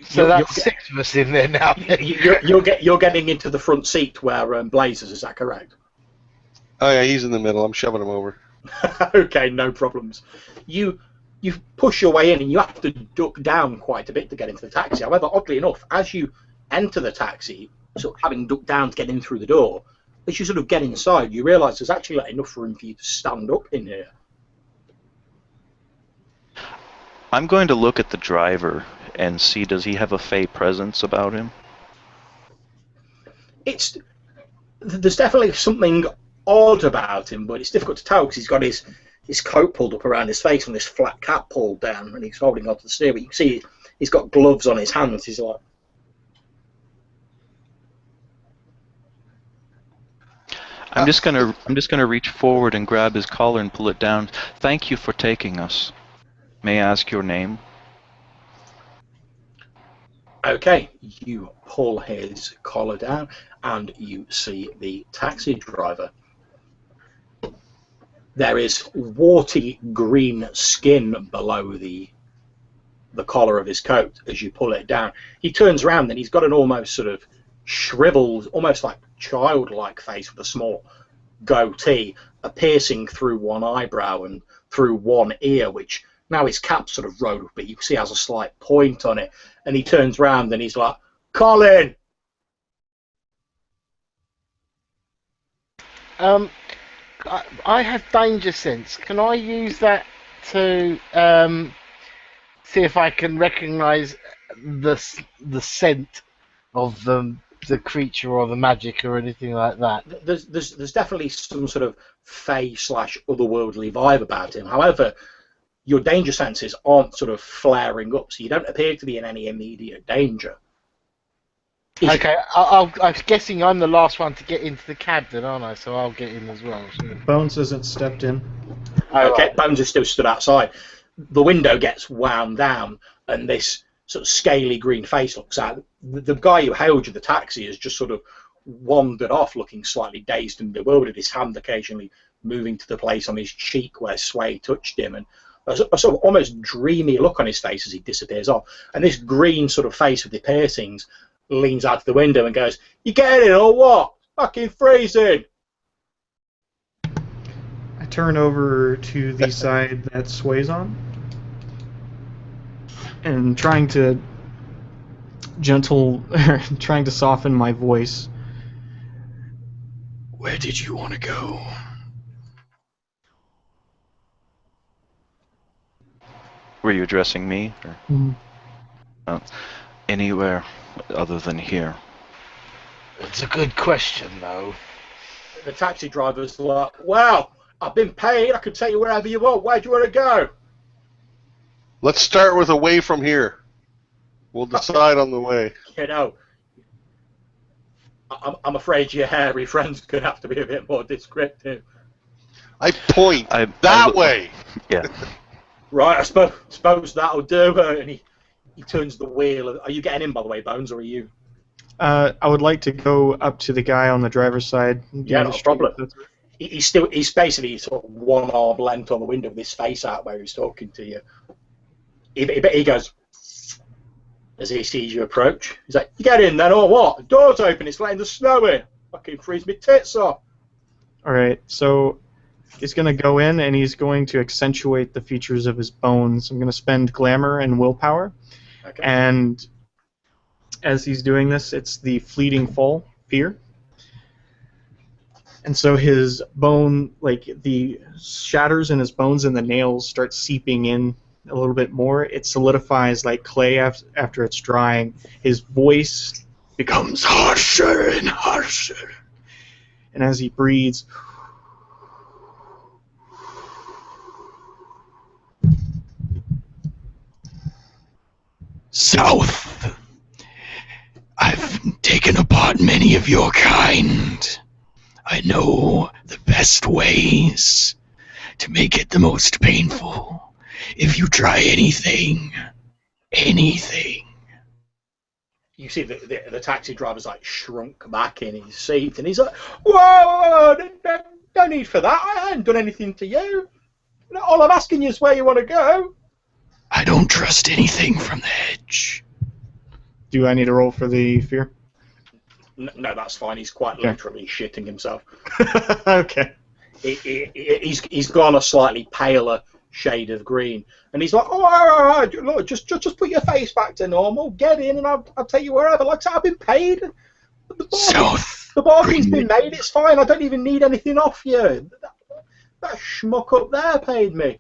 S3: So that's 6 of us in there now.
S1: You're getting into the front seat where Blazers, is that correct?
S5: Oh yeah, he's in the middle. I'm shoving him over.
S1: Okay, no problems. You push your way in, and you have to duck down quite a bit to get into the taxi. However, oddly enough, as you enter the taxi, sort of having ducked down to get in through the door, as you sort of get inside, you realise there's actually enough room for you to stand up in here.
S4: I'm going to look at the driver and see, does he have a Fey presence about him?
S1: There's definitely something odd about him, but it's difficult to tell because he's got his coat pulled up around his face and this flat cap pulled down, and he's holding onto the steering. You can see he's got gloves on his hands. He's like...
S4: I'm just gonna reach forward and grab his collar and pull it down. Thank you for taking us. May I ask your name? Okay.
S1: You pull his collar down and you see the taxi driver. There is warty green skin below the collar of his coat as you pull it down. He turns around and he's got an almost sort of shriveled, almost like childlike face with a small goatee, a piercing through one eyebrow and through one ear, which now his cap's sort of rolled, but you can see it has a slight point on it. And he turns around and he's like, "Colin!"
S3: I have danger sense. Can I use that to see if I can recognise the scent of the creature or the magic or anything like that?
S1: There's definitely some sort of fey / otherworldly vibe about him. However, your danger senses aren't sort of flaring up, so you don't appear to be in any immediate danger.
S3: Okay, I'm guessing I'm the last one to get into the cab then, aren't I? So I'll get in as well. So.
S2: Bones hasn't stepped in.
S1: Okay, Bones is still stood outside. The window gets wound down, and this sort of scaly green face looks out. The guy who hailed you the taxi has just sort of wandered off, looking slightly dazed and bewildered, his hand occasionally moving to the place on his cheek where Sway touched him, and a sort of almost dreamy look on his face as he disappears off. And this green sort of face with the piercings leans out the window and goes, "You getting in or what? Fucking freezing!"
S2: I turn over to the side that Sway's on, and trying to soften my voice.
S7: Where did you want to go?
S4: Were you addressing me? Or? Anywhere other than here.
S3: It's a good question, though.
S1: The taxi driver's like, "Well, I've been paid. I can take you wherever you want. Where do you want to go?"
S5: Let's start with away from here. We'll decide on the way.
S1: You know, I'm afraid your hairy friend's going to have to be a bit more descriptive.
S5: I point that way.
S4: Yeah.
S1: Right, I suppose that'll do. And he turns the wheel. Are you getting in, by the way, Bones, or are you?
S2: I would like to go up to the guy on the driver's side.
S1: Yeah, no problem. He's basically sort of one arm length on the window with his face out where he's talking to you. He goes, as he sees you approach, he's like, "You get in then or what? The door's open, it's letting the snow in. Fucking freeze me tits off."
S2: Alright, so he's going to go in and he's going to accentuate the features of his bones. I'm going to spend glamour and willpower.
S1: Okay.
S2: And as he's doing this, it's the fleeting fall, fear. And so his bone, like the shatters in his bones and the nails start seeping in a little bit more. It solidifies like clay after it's drying. His voice becomes harsher and harsher. And as he breathes,
S7: South. I've taken apart many of your kind. I know the best ways to make it the most painful. If you try anything,
S1: you see the taxi driver's like shrunk back in his seat, and he's like, "Whoa, no need for that. I haven't done anything to you. All I'm asking you is where you want to go."
S7: I don't trust anything from the hedge.
S2: Do I need to roll for the fear?
S1: No, that's fine. He's quite
S2: Okay.
S1: literally shitting himself.
S2: Okay.
S1: He's gone a slightly paler shade of green, and he's like, "Oh, all right, look, just put your face back to normal. Get in, and I'll take you wherever. Like I said, I've been paid. The bargain's been made. It's fine. I don't even need anything off you. That schmuck up there paid me."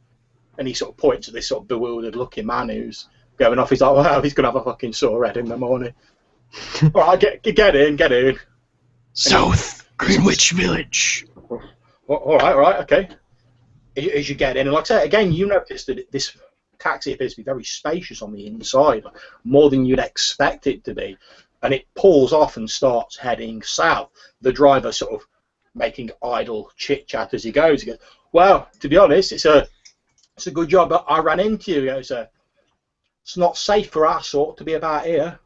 S1: And he sort of points at this sort of bewildered-looking man who's going off. He's like, "Well, he's gonna have a fucking sore head in the morning." All right, get in.
S7: South Greenwich Village.
S1: All right, okay. As you get in, and like I say, again, you notice that this taxi appears to be very spacious on the inside, more than you'd expect it to be, and it pulls off and starts heading south. The driver sort of making idle chit-chat as he goes. He goes, "Well, to be honest, it's a good job that I ran into you." He goes, "It's not safe for our sort to be about here."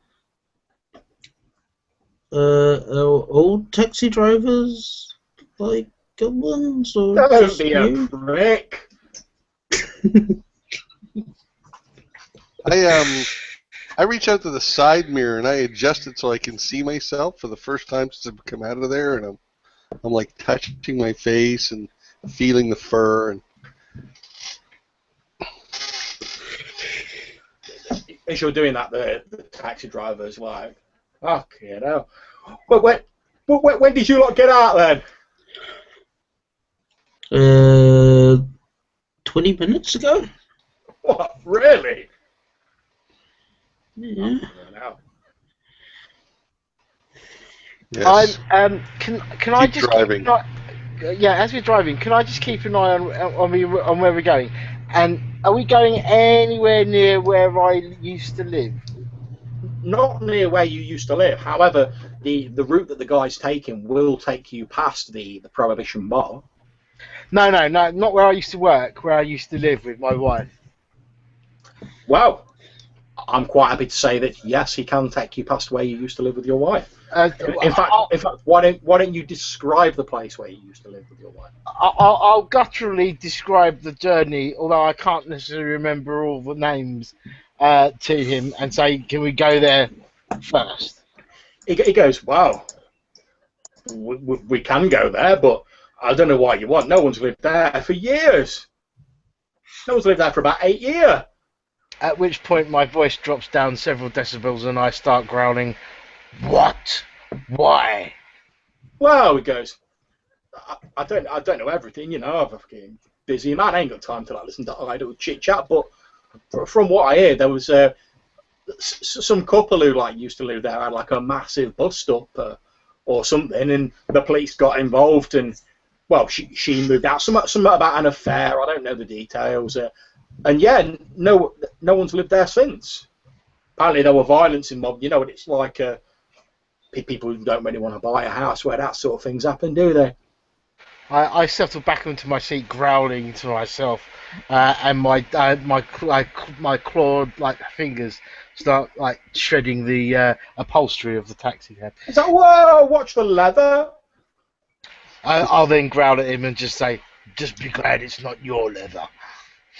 S6: Old taxi drivers like good ones, or
S1: Don't
S6: just
S1: be a
S6: you?
S1: prick.
S5: I reach out to the side mirror and I adjust it so I can see myself for the first time since I've come out of there, and I'm like touching my face and feeling the fur. And
S1: as you're doing that, the taxi driver's like, "Okay, now, but when did you lot get out then?"
S6: 20 minutes ago?
S1: What, really?
S6: Yeah.
S1: Now.
S5: yes,
S3: Can I
S5: Keep
S3: just
S5: driving.
S3: as we're driving, can I just keep an eye on where we're going? And are we going anywhere near where I used to live?
S1: Not near where you used to live. However, the route that the guy's taking will take you past the Prohibition Bar.
S3: No, not where I used to work. Where I used to live with my wife.
S1: Well, I'm quite happy to say that yes, he can take you past where you used to live with your wife. In fact, why don't you describe the place where you used to live with your wife?
S3: I'll gutturally describe the journey, although I can't necessarily remember all the names to him, and say, "Can we go there first?"
S1: He goes, "Wow, we can go there, but I don't know why you want. No one's lived there for years. No one's lived there for about 8 years."
S3: At which point my voice drops down several decibels and I start growling, "What? Why?"
S1: Well, he goes, I don't know everything, you know. I'm a fucking busy man. I ain't got time to like listen to idle chit chat. But from what I hear, there was some couple who like used to live there had like a massive bust up or something, and the police got involved, and well, she moved out. Something about an affair. I don't know the details. And yeah, no one's lived there since. Apparently there were violence involved. You know what it's like. People who don't really want to buy a house where that sort of things happen, do they?
S3: I settle back into my seat, growling to myself, and my clawed like fingers start like shredding the upholstery of the taxi cab.
S1: It's like, whoa, watch the leather.
S3: I'll then growl at him and just say, "Just be glad it's not your leather."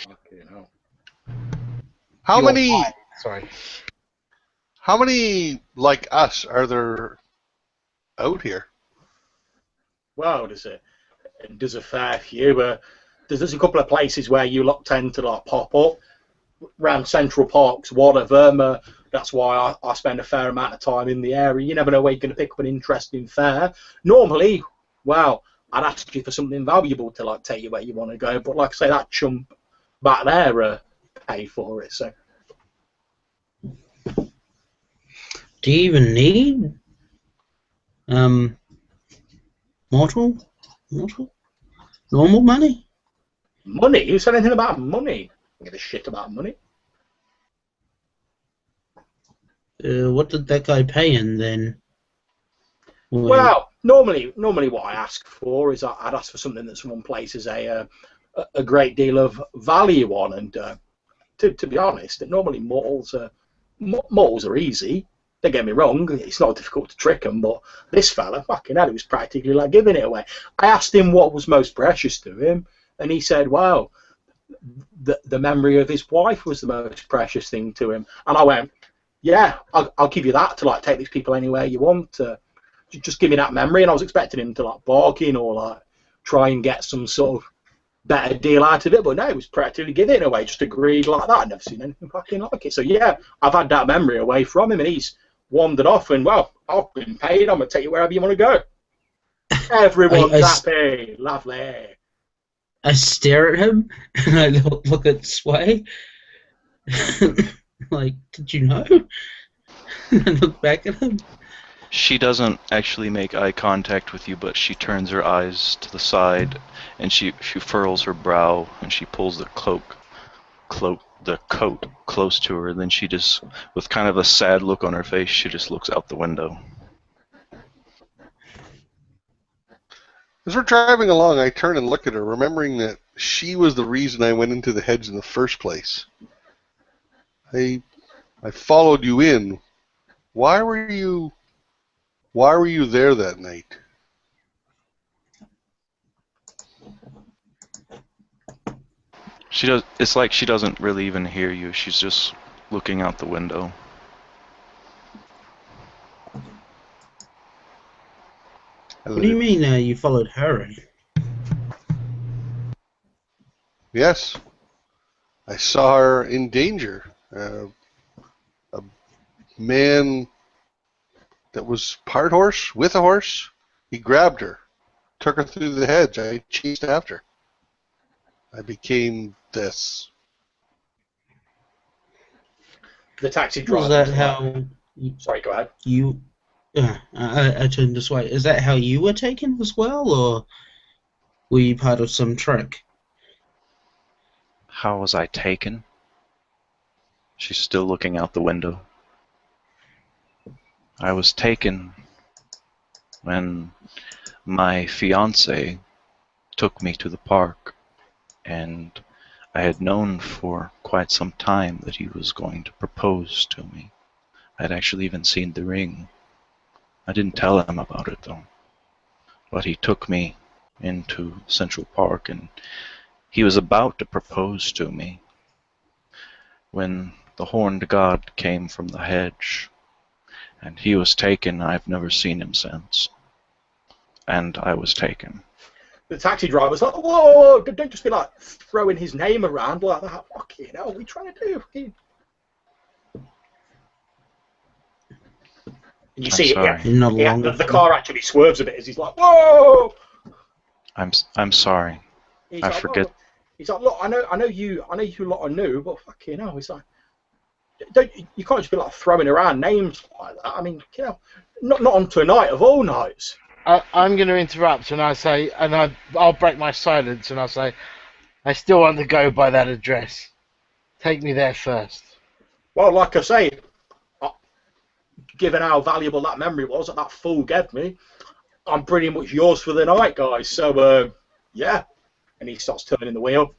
S1: Okay, no.
S5: how
S3: Your
S5: many
S3: wine. Sorry.
S5: how many like us are there out here?
S1: Well, there's a fair few. There's a couple of places where you lot tend to like pop up around Central Parks, whatever. That's why I spend a fair amount of time in the area. You never know where you're going to pick up an interesting fare. Normally, well, I'd ask you for something valuable to like take you where you want to go, but like I say, that chump back there paid for it. So
S6: Do you even need normal money?
S1: money? Who said anything about money? I don't give a shit about money.
S6: What did that guy pay in then?
S1: Well, normally what I ask for is I'd ask for something that someone places a great deal of value on, and to be honest, normally malls are easy. Don't get me wrong, it's not difficult to trick him, but this fella, fucking hell, he was practically like giving it away. I asked him what was most precious to him, and he said, well, the memory of his wife was the most precious thing to him. And I went, yeah, I'll give you that to like take these people anywhere you want. Just give me that memory. And I was expecting him to like bargain or like try and get some sort of better deal out of it, but no, it was practically giving it away, just agreed like that. I've never seen anything fucking like it. So yeah, I've had that memory away from him, and he's wandered off. And well, I've been paid. I'm gonna take you wherever you want to go. Everyone's happy, lovely.
S6: I stare at him and I look at Sway. Like, did you know? I look back at him.
S4: She doesn't actually make eye contact with you, but she turns her eyes to the side, and she furrows her brow, and she pulls the coat close to her, and then she just, with kind of a sad look on her face, she just looks out the window.
S5: As we're driving along, I turn and look at her, remembering that she was the reason I went into the hedge in the first place. I followed you in. Why were you there that night?
S4: It's like she doesn't really even hear you. She's just looking out the window.
S6: What do you mean you followed her in?
S5: Yes. I saw her in danger. A man that was part horse, with a horse, he grabbed her, took her through the hedge. I chased after. I became this.
S1: The taxi driver.
S6: Was that how...
S1: Sorry, go ahead.
S6: I turned this way. Is that how you were taken as well, or were you part of some trick?
S4: How was I taken? She's still looking out the window. I was taken when my fiancé took me to the park, and I had known for quite some time that he was going to propose to me. I had actually even seen the ring. I didn't tell him about it though. But he took me into Central Park, and he was about to propose to me when the horned god came from the hedge, and he was taken. I've never seen him since. And I was taken.
S1: The taxi driver's like, whoa, don't just be like throwing his name around like that. Fucking hell, what are we trying to do? And you see it, the car actually swerves a bit as he's like, whoa!
S4: I'm sorry.
S1: He's
S4: I
S1: like,
S4: forget.
S1: "Whoa." He's like, look, I know you lot are new, but fucking hell, he's like, you can't just be like throwing around names like that. I mean, you know, not on tonight of all nights.
S3: I'm going to interrupt, and I say, and I'll break my silence, and I'll say, I still want to go by that address. Take me there first.
S1: Well, like I say, given how valuable that memory was that fool gave me, I'm pretty much yours for the night, guys. So, yeah. And he starts turning the wheel.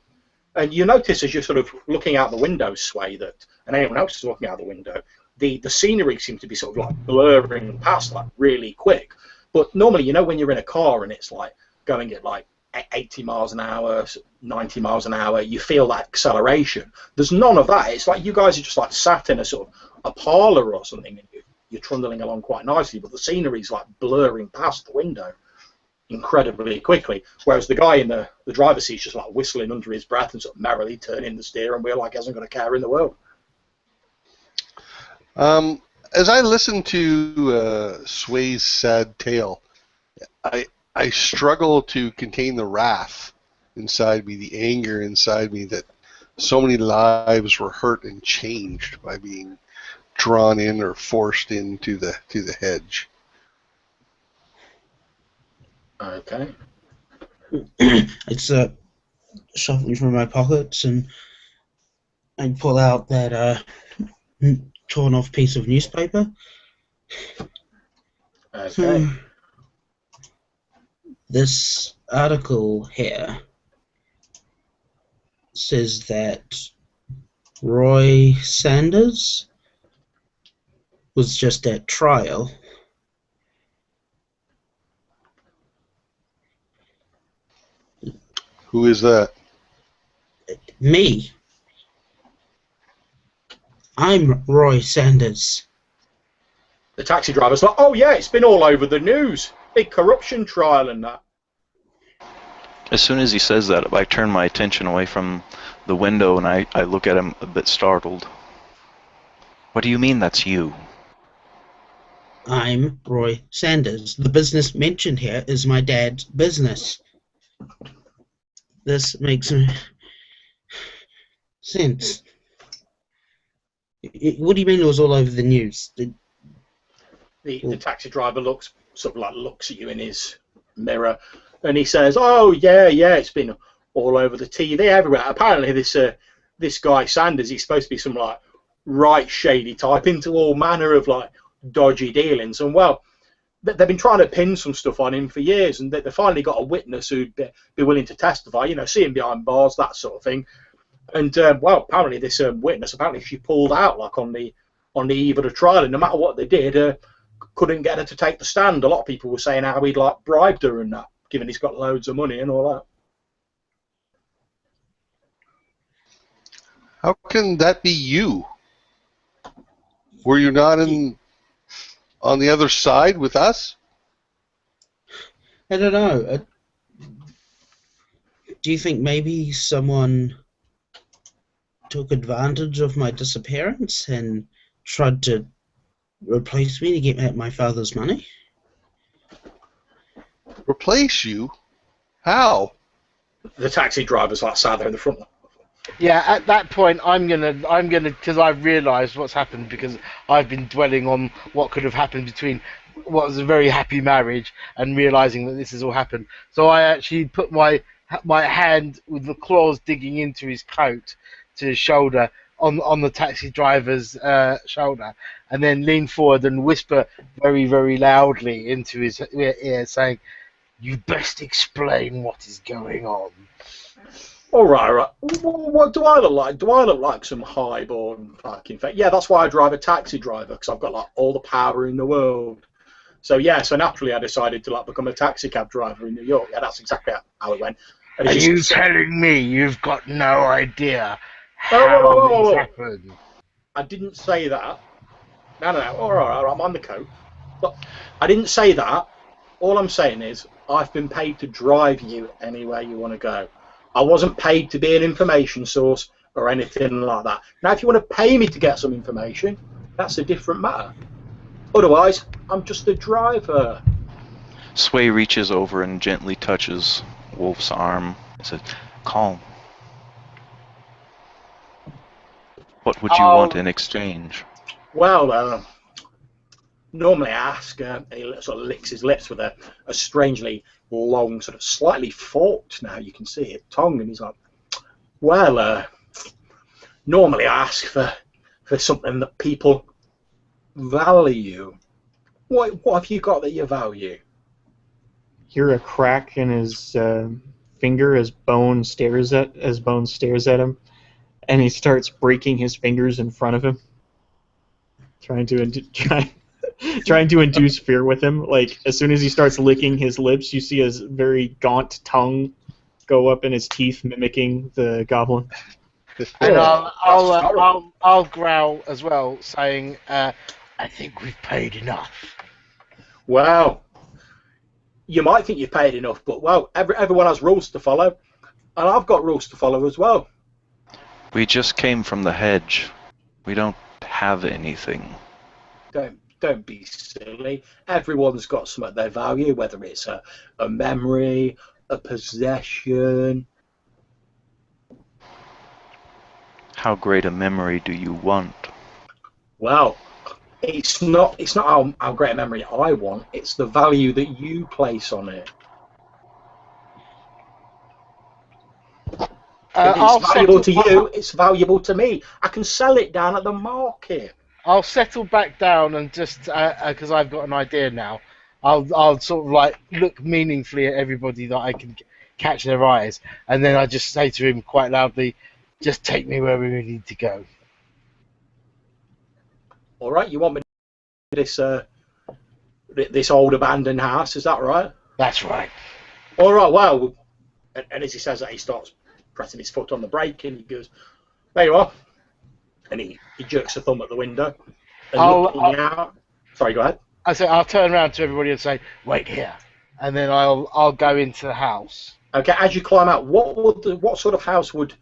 S1: And you notice as you're sort of looking out the window, Sway, that, and anyone else is looking out the window, the scenery seems to be sort of like blurring past like really quick. But normally, you know, when you're in a car and it's like going at like 80 miles an hour, 90 miles an hour, you feel that acceleration. There's none of that. It's like you guys are just like sat in a sort of a parlour or something, and you're trundling along quite nicely, but the scenery's like blurring past the window incredibly quickly. Whereas the guy in the driver's seat's just like whistling under his breath and sort of merrily turning the steering wheel like he hasn't got a care in the world.
S5: As I listen to Sway's sad tale, I struggle to contain the wrath inside me, the anger inside me that so many lives were hurt and changed by being drawn in or forced into the hedge.
S1: Okay.
S6: It's shuffling through my pockets, and I pull out that torn off piece of newspaper.
S1: Okay.
S6: This article here says that Roy Sanders was just at trial.
S5: Who is that?
S6: Me. I'm Roy Sanders.
S1: The taxi driver's like, oh yeah, it's been all over the news. Big corruption trial and that.
S4: As soon as he says that, I turn my attention away from the window and I look at him a bit startled. What do you mean that's you?
S6: I'm Roy Sanders. The business mentioned here is my dad's business. This makes sense. What do you mean it was all over the news?
S1: The taxi driver looks at you in his mirror, and he says, "Oh yeah, it's been all over the TV everywhere. Apparently, this guy Sanders, he's supposed to be some like right shady type into all manner of like dodgy dealings. And well, they've been trying to pin some stuff on him for years, and they finally got a witness who'd be willing to testify. You know, see him behind bars, that sort of thing. And well, apparently this witness, she pulled out like on the eve of the trial, and no matter what they did, couldn't get her to take the stand. A lot of people were saying how he'd like bribed her and that, given he's got loads of money and all that."
S5: How can that be you? Were you not on the other side with us?
S6: I don't know. Do you think maybe someone took advantage of my disappearance and tried to replace me to get at my father's money?
S5: Replace you? How?
S1: The taxi driver's like sat there in the front.
S3: Yeah, at that point, I'm gonna, because I've realised what's happened, because I've been dwelling on what could have happened between what was a very happy marriage and realising that this has all happened. So I actually put my hand with the claws digging into his coat to his shoulder on the taxi driver's shoulder, and then lean forward and whisper very, very loudly into his ear, saying, "You best explain what is going on."
S1: All right. What do I look like? Do I look like some highborn fucking fake? Yeah, that's why I drive a taxi driver, because I've got like all the power in the world. So yeah, so naturally I decided to like become a taxi cab driver in New York. Yeah, that's exactly how it went. And
S3: Are you telling me you've got no idea how this happened?
S1: I didn't say that. No. All right, I'm on the coat. But I didn't say that. All I'm saying is I've been paid to drive you anywhere you want to go. I wasn't paid to be an information source or anything like that. Now, if you want to pay me to get some information, that's a different matter. Otherwise, I'm just a driver.
S4: Sway reaches over and gently touches Wolf's arm and says, "Calm. What would you want in exchange?"
S1: Well, normally I ask, and he sort of licks his lips with a strangely long, sort of slightly forked, now you can see it, tongue, and he's like, well, normally I ask for something that people value. What have you got that you value?
S2: Hear a crack in his finger as Bone stares at him, and he starts breaking his fingers in front of him, trying to induce fear with him. Like, as soon as he starts licking his lips, you see his very gaunt tongue go up in his teeth, mimicking the goblin.
S3: And I'll growl as well, saying, "I think we've paid enough."
S1: Well, you might think you've paid enough, but well, everyone has rules to follow, and I've got rules to follow as well.
S4: We just came from the hedge. We don't have anything.
S1: Don't be silly. Everyone's got something they value, whether it's a memory, a possession.
S4: How great a memory do you want?
S1: Well, it's not how great a memory I want. It's the value that you place on it. If it's valuable to you, it's valuable to me. I can sell it down at the market.
S3: I'll settle back down and just, because I've got an idea now, I'll sort of like look meaningfully at everybody that I can catch their eyes, and then I just say to him quite loudly, "Just take me where we need to go."
S1: All right, you want me this this old abandoned house. Is that right?
S3: That's right.
S1: All right. Well, and as he says that, he starts pressing his foot on the brake, and he goes, "There you are." And he jerks a thumb at the window. And looking out. Sorry, go ahead.
S3: I say I'll turn around to everybody and say, "Wait here," and then I'll go into the house.
S1: Okay. As you climb out, what sort of house would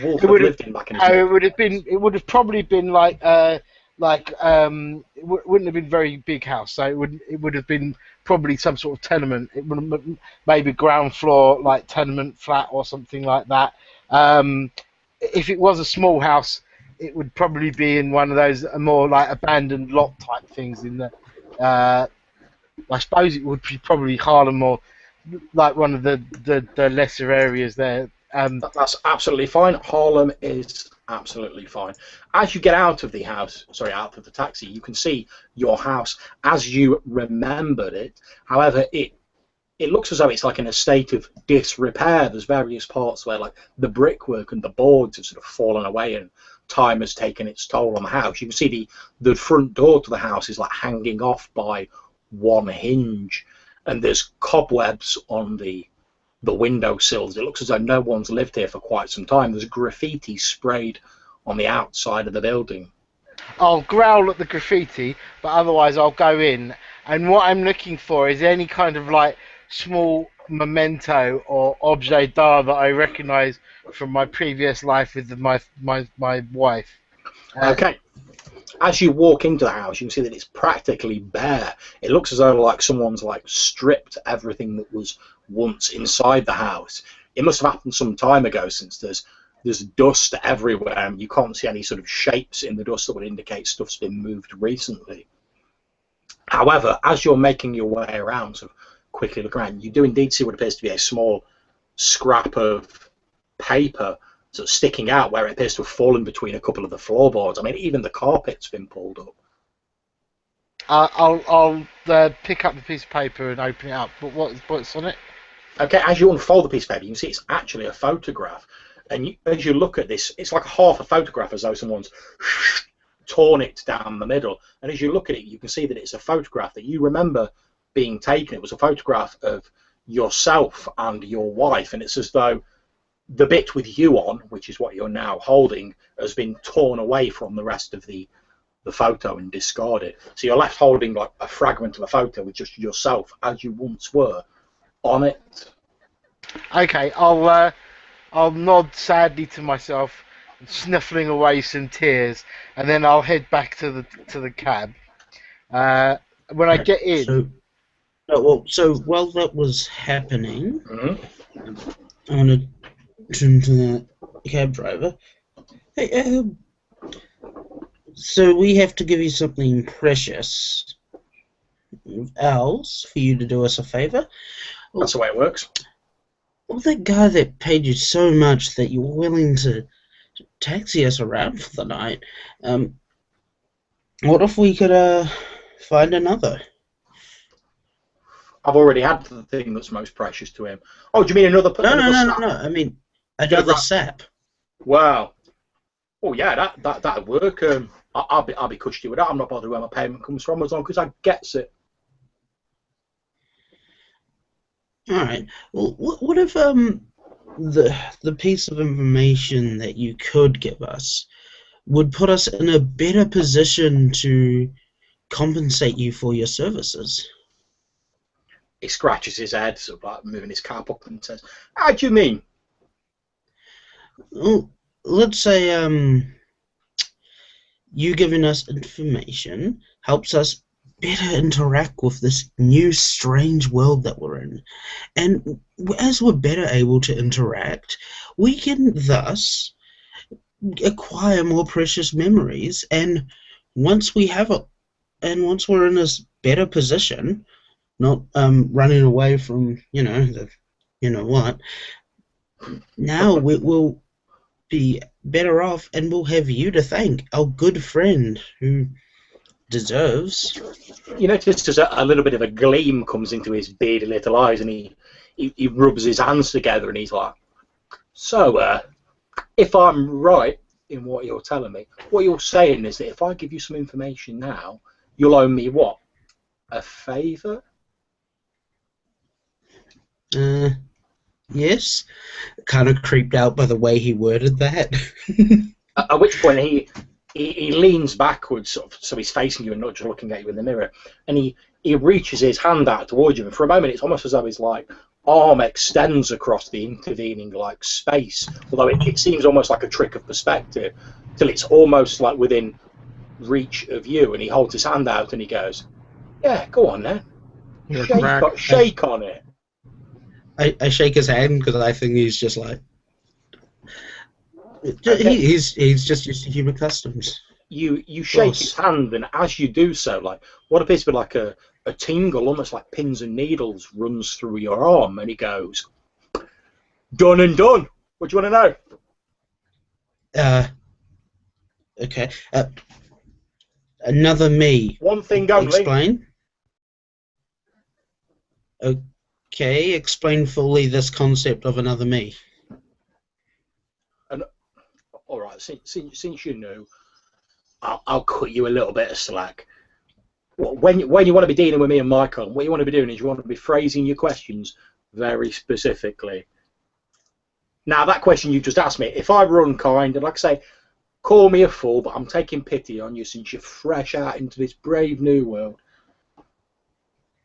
S1: Wolf have lived in back in his day?
S3: It would have probably been like it wouldn't have been a very big house, so it would have been probably some sort of tenement. It would have maybe ground floor, like tenement flat or something like that. If it was a small house, it would probably be in one of those more like abandoned lot type things. I suppose it would be probably Harlem or like one of the lesser areas there.
S1: That's absolutely fine. Harlem is absolutely fine. As you get out of the taxi, you can see your house as you remembered it. However, it looks as though it's like in a state of disrepair. There's various parts where like the brickwork and the boards have sort of fallen away and time has taken its toll on the house. You can see the front door to the house is like hanging off by one hinge, and there's cobwebs on the windowsills. It looks as though no one's lived here for quite some time. There's graffiti sprayed on the outside of the building.
S3: I'll growl at the graffiti, but otherwise I'll go in. And what I'm looking for is any kind of like small memento or objet d'art that I recognise from my previous life with my wife.
S1: Okay. As you walk into the house, you can see that it's practically bare. It looks as though like someone's like stripped everything that was once inside the house. It must have happened some time ago, since there's dust everywhere and you can't see any sort of shapes in the dust that would indicate stuff's been moved recently. However, as you're making your way around, sort of quickly look around, you do indeed see what appears to be a small scrap of paper sort of sticking out where it appears to have fallen between a couple of the floorboards. I mean, even the carpet's been pulled up.
S3: I'll pick up the piece of paper and open it up. But what's on it?
S1: Okay, as you unfold the piece of paper, you can see it's actually a photograph. And as you look at this, it's like half a photograph, as though someone's torn it down the middle. And as you look at it, you can see that it's a photograph that you remember being taken. It was a photograph of yourself and your wife, and it's as though the bit with you on, which is what you're now holding, has been torn away from the rest of the photo and discarded. So you're left holding like a fragment of a photo with just yourself as you once were on it.
S3: Okay, I'll nod sadly to myself, snuffling away some tears, and then I'll head back to the cab. When I get in.
S6: So while that was happening, I want to turn to the cab driver. Hey, so we have to give you something precious, ours, for you to do us a favour.
S1: That's the way it works.
S6: Well, that guy that paid you so much that you were willing to taxi us around for the night, what if we could find another?
S1: I've already had the thing that's most precious to him. Oh, do you mean another?
S6: No. I mean another sap.
S1: Wow. Oh yeah, that'd work. I'll be cushy with that. I'm not bothered where my payment comes from, as long as I gets it.
S6: All right. Well, what if the piece of information that you could give us would put us in a better position to compensate you for your services?
S1: He scratches his head, sort of like moving his cap up, and says, "How do you mean?"
S6: Well, let's say you giving us information helps us better interact with this new strange world that we're in. And as we're better able to interact, we can thus acquire more precious memories. And once we have it, and once we're in this better position, not running away from, what, now we'll be better off, and we'll have you to thank, our good friend who deserves.
S1: You notice just a little bit of a gleam comes into his beady little eyes, and he rubs his hands together, and he's like, "So, if I'm right in what you're telling me, what you're saying is that if I give you some information now, you'll owe me what? A favour?
S6: Yes. Kind of creeped out by the way he worded that.
S1: At which point he leans backwards, sort of, so he's facing you and not just looking at you in the mirror, and he reaches his hand out towards you, and for a moment it's almost as though his like arm extends across the intervening like space, although it seems almost like a trick of perspective, till it's almost like within reach of you, and he holds his hand out and he goes, "Yeah, go on then, shake on it."
S6: I shake his hand because I think he's just like he's just used to human customs.
S1: You shake his hand, and as you do so, like what appears to be like a tingle, almost like pins and needles, runs through your arm, and he goes, "Done and done. What do you want to know?"
S6: Okay. Another me.
S1: One thing only.
S6: Explain. Okay, explain fully this concept of another me.
S1: And all right, since you know, I'll cut you a little bit of slack. When you want to be dealing with me and Michael, what you want to be doing is you want to be phrasing your questions very specifically. Now, that question you just asked me, if I were unkind, and like I say, call me a fool, but I'm taking pity on you since you're fresh out into this brave new world.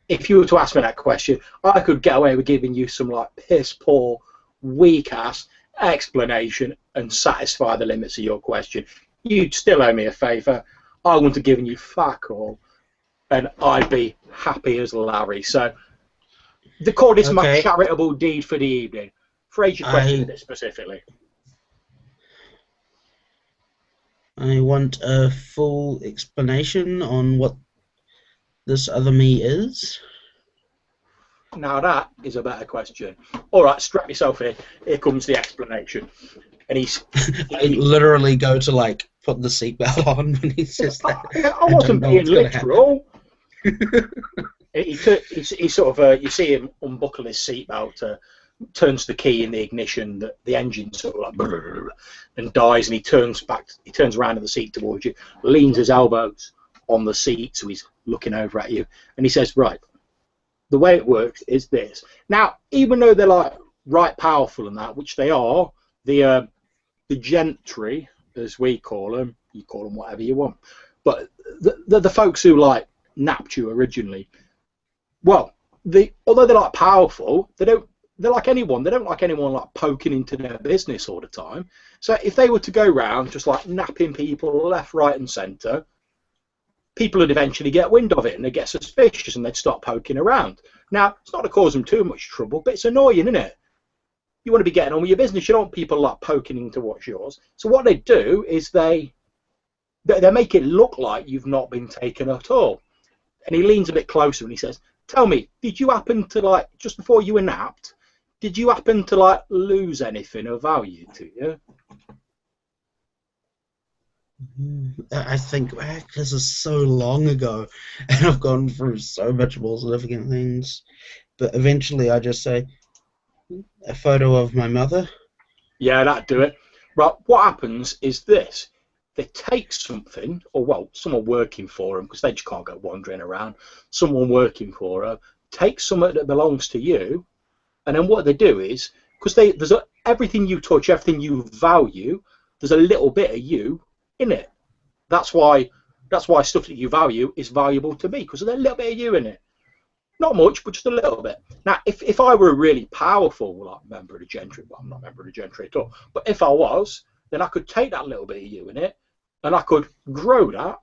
S1: If you were to ask me that question, I could get away with giving you some like piss poor, weak ass explanation and satisfy the limits of your question. You'd still owe me a favour. I wouldn't have given you fuck all, and I'd be happy as Larry. So, the call this my charitable deed for the evening. Phrase your question a bit specifically.
S6: I want a full explanation on what this other me is.
S1: Now that is a better question. All right, strap yourself in. Here comes the explanation. And
S6: I literally go to like put the seatbelt on when he says that.
S1: I wasn't being literal. he sort of you see him unbuckle his seatbelt, turns the key in the ignition, the engine sort of like brrr, and dies, and he turns around in the seat towards you, leans his elbows on the seat so he's looking over at you, and he says, "Right, the way it works is this." Now, even though they're like right powerful and that, which they are, the gentry, as we call them, you call them whatever you want, but the folks who like napped you originally, well, although they're like powerful, they're like anyone. They don't like anyone like poking into their business all the time. So if they were to go round just like napping people left, right, and centre, people would eventually get wind of it and they'd get suspicious and they'd start poking around. Now, it's not to cause them too much trouble, but it's annoying, isn't it? You want to be getting on with your business. You don't want people like poking into what's yours. So what they do is they make it look like you've not been taken at all. And he leans a bit closer and he says, "Tell me, did you happen to like, just before you were napped, did you happen to like lose anything of value to you?"
S6: I think this is so long ago, and I've gone through so much more significant things. But eventually, I just say, "A photo of my mother."
S1: Yeah, that'd do it. Right, what happens is this. They take something, or well, someone working for them, because they just can't go wandering around. Someone working for them takes something that belongs to you, and then what they do is, because everything you touch, everything you value, there's a little bit of you in it. That's why stuff that you value is valuable to me, because there's a little bit of you in it. Not much, but just a little bit. Now, if I were a really powerful like member of the gentry, well, I'm not a member of the gentry at all, but if I was, then I could take that little bit of you in it, and I could grow that.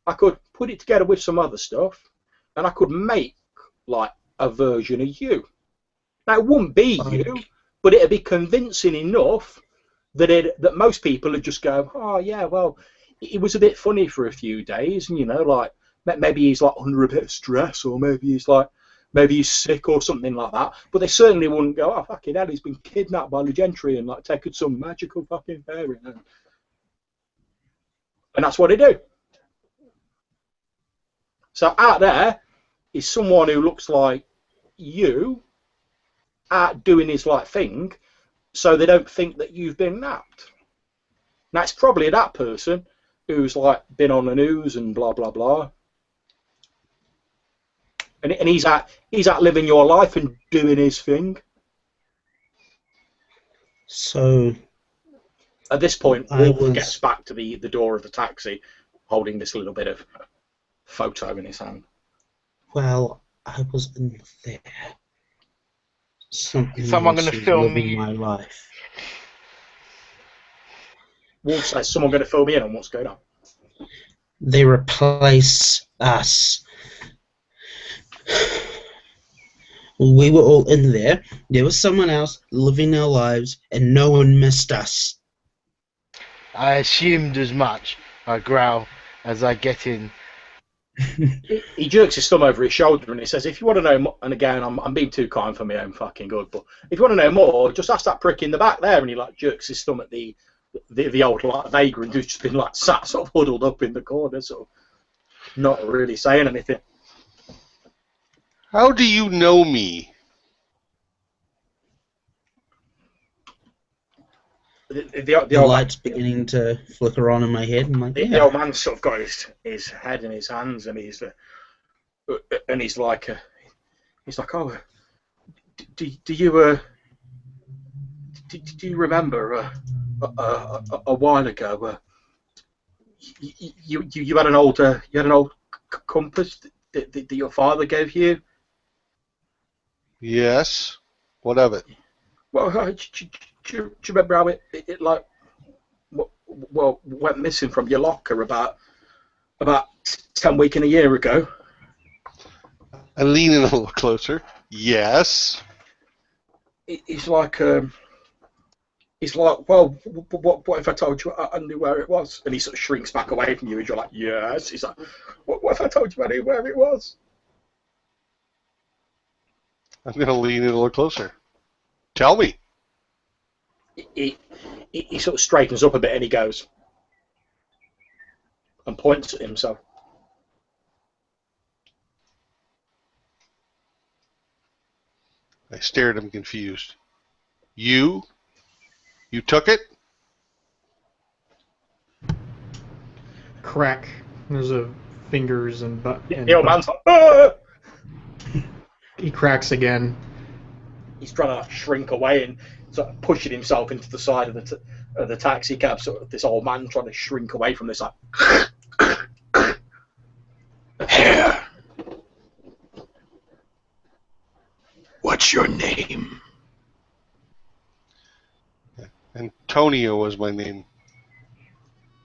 S1: I could put it together with some other stuff, and I could make like a version of you. Now, it wouldn't be you, but it'd be convincing enough that most people would just go, "Oh yeah, well, it was a bit funny for a few days, and you know, like maybe he's like under a bit of stress, or maybe he's sick or something like that." But they certainly wouldn't go, "Oh fucking hell, he's been kidnapped by the gentry and like taken some magical fucking fairy." And that's what they do. So out there is someone who looks like you out doing his like thing, so they don't think that you've been napped. Now it's probably that person who's like been on the news and blah blah blah, and he's out living your life and doing his thing.
S6: So
S1: At this point,
S6: I
S1: Wolf
S6: was
S1: gets back to the door of the taxi, holding this little bit of photo in his hand.
S6: well, I was in there. Something
S3: Is someone
S6: else
S3: gonna
S6: is
S3: film
S6: living
S3: me?
S6: my life.
S1: Wolf says, "Someone going to fill me in on what's going on?"
S6: They replace us. We were all in there. There was someone else living our lives, and no one missed us.
S3: I assumed as much. I growl as I get in.
S1: He jerks his thumb over his shoulder and he says, "If you want to know," and again, I'm being too kind for my own fucking good, but if you want to know more, just ask that prick in the back there. And he like jerks his thumb at the old like vagrant who's just been like sat sort of huddled up in the corner, sort of not really saying anything.
S5: How do you know me?
S1: The
S6: The
S1: old
S6: light's beginning to flicker on in my head. I'm like,
S1: the
S6: yeah.
S1: old man's sort of got his head in his hands, and he's like, "Oh, do you remember a while ago you had an old compass that your father gave you?"
S5: Yes. What of it?
S1: Well, do you remember how it went missing from your locker about 10 weeks and a year ago?
S5: I lean in a little closer. Yes.
S1: It's like, well, what if I told you I knew where it was? And he sort of shrinks back away from you, and you're like, yes. He's like, what if I told you I knew where it was?
S5: I'm going to lean in a little closer. Tell me.
S1: He sort of straightens up a bit and he goes and points at himself.
S5: I stare at him confused. You took it?
S2: Crack. There's a fingers and butt.
S1: The old man's like, "Ah!"
S2: He cracks again.
S1: He's trying to like, shrink away and sort of pushing himself into the side of the taxi cab. Sort of this old man trying to shrink away from this. Like,
S7: Here. What's your name?
S5: Antonio was my name.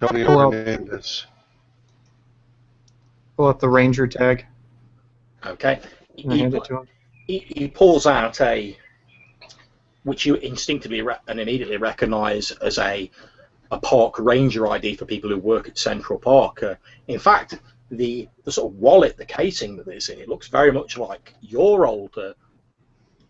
S5: Antonio
S2: Hello.
S5: Hernandez.
S2: Pull up the ranger tag
S1: okay.
S2: and hand it to him.
S1: He pulls out which you instinctively and immediately recognise as a park ranger ID for people who work at Central Park. In fact, the sort of wallet, the casing that it's in, it looks very much like your old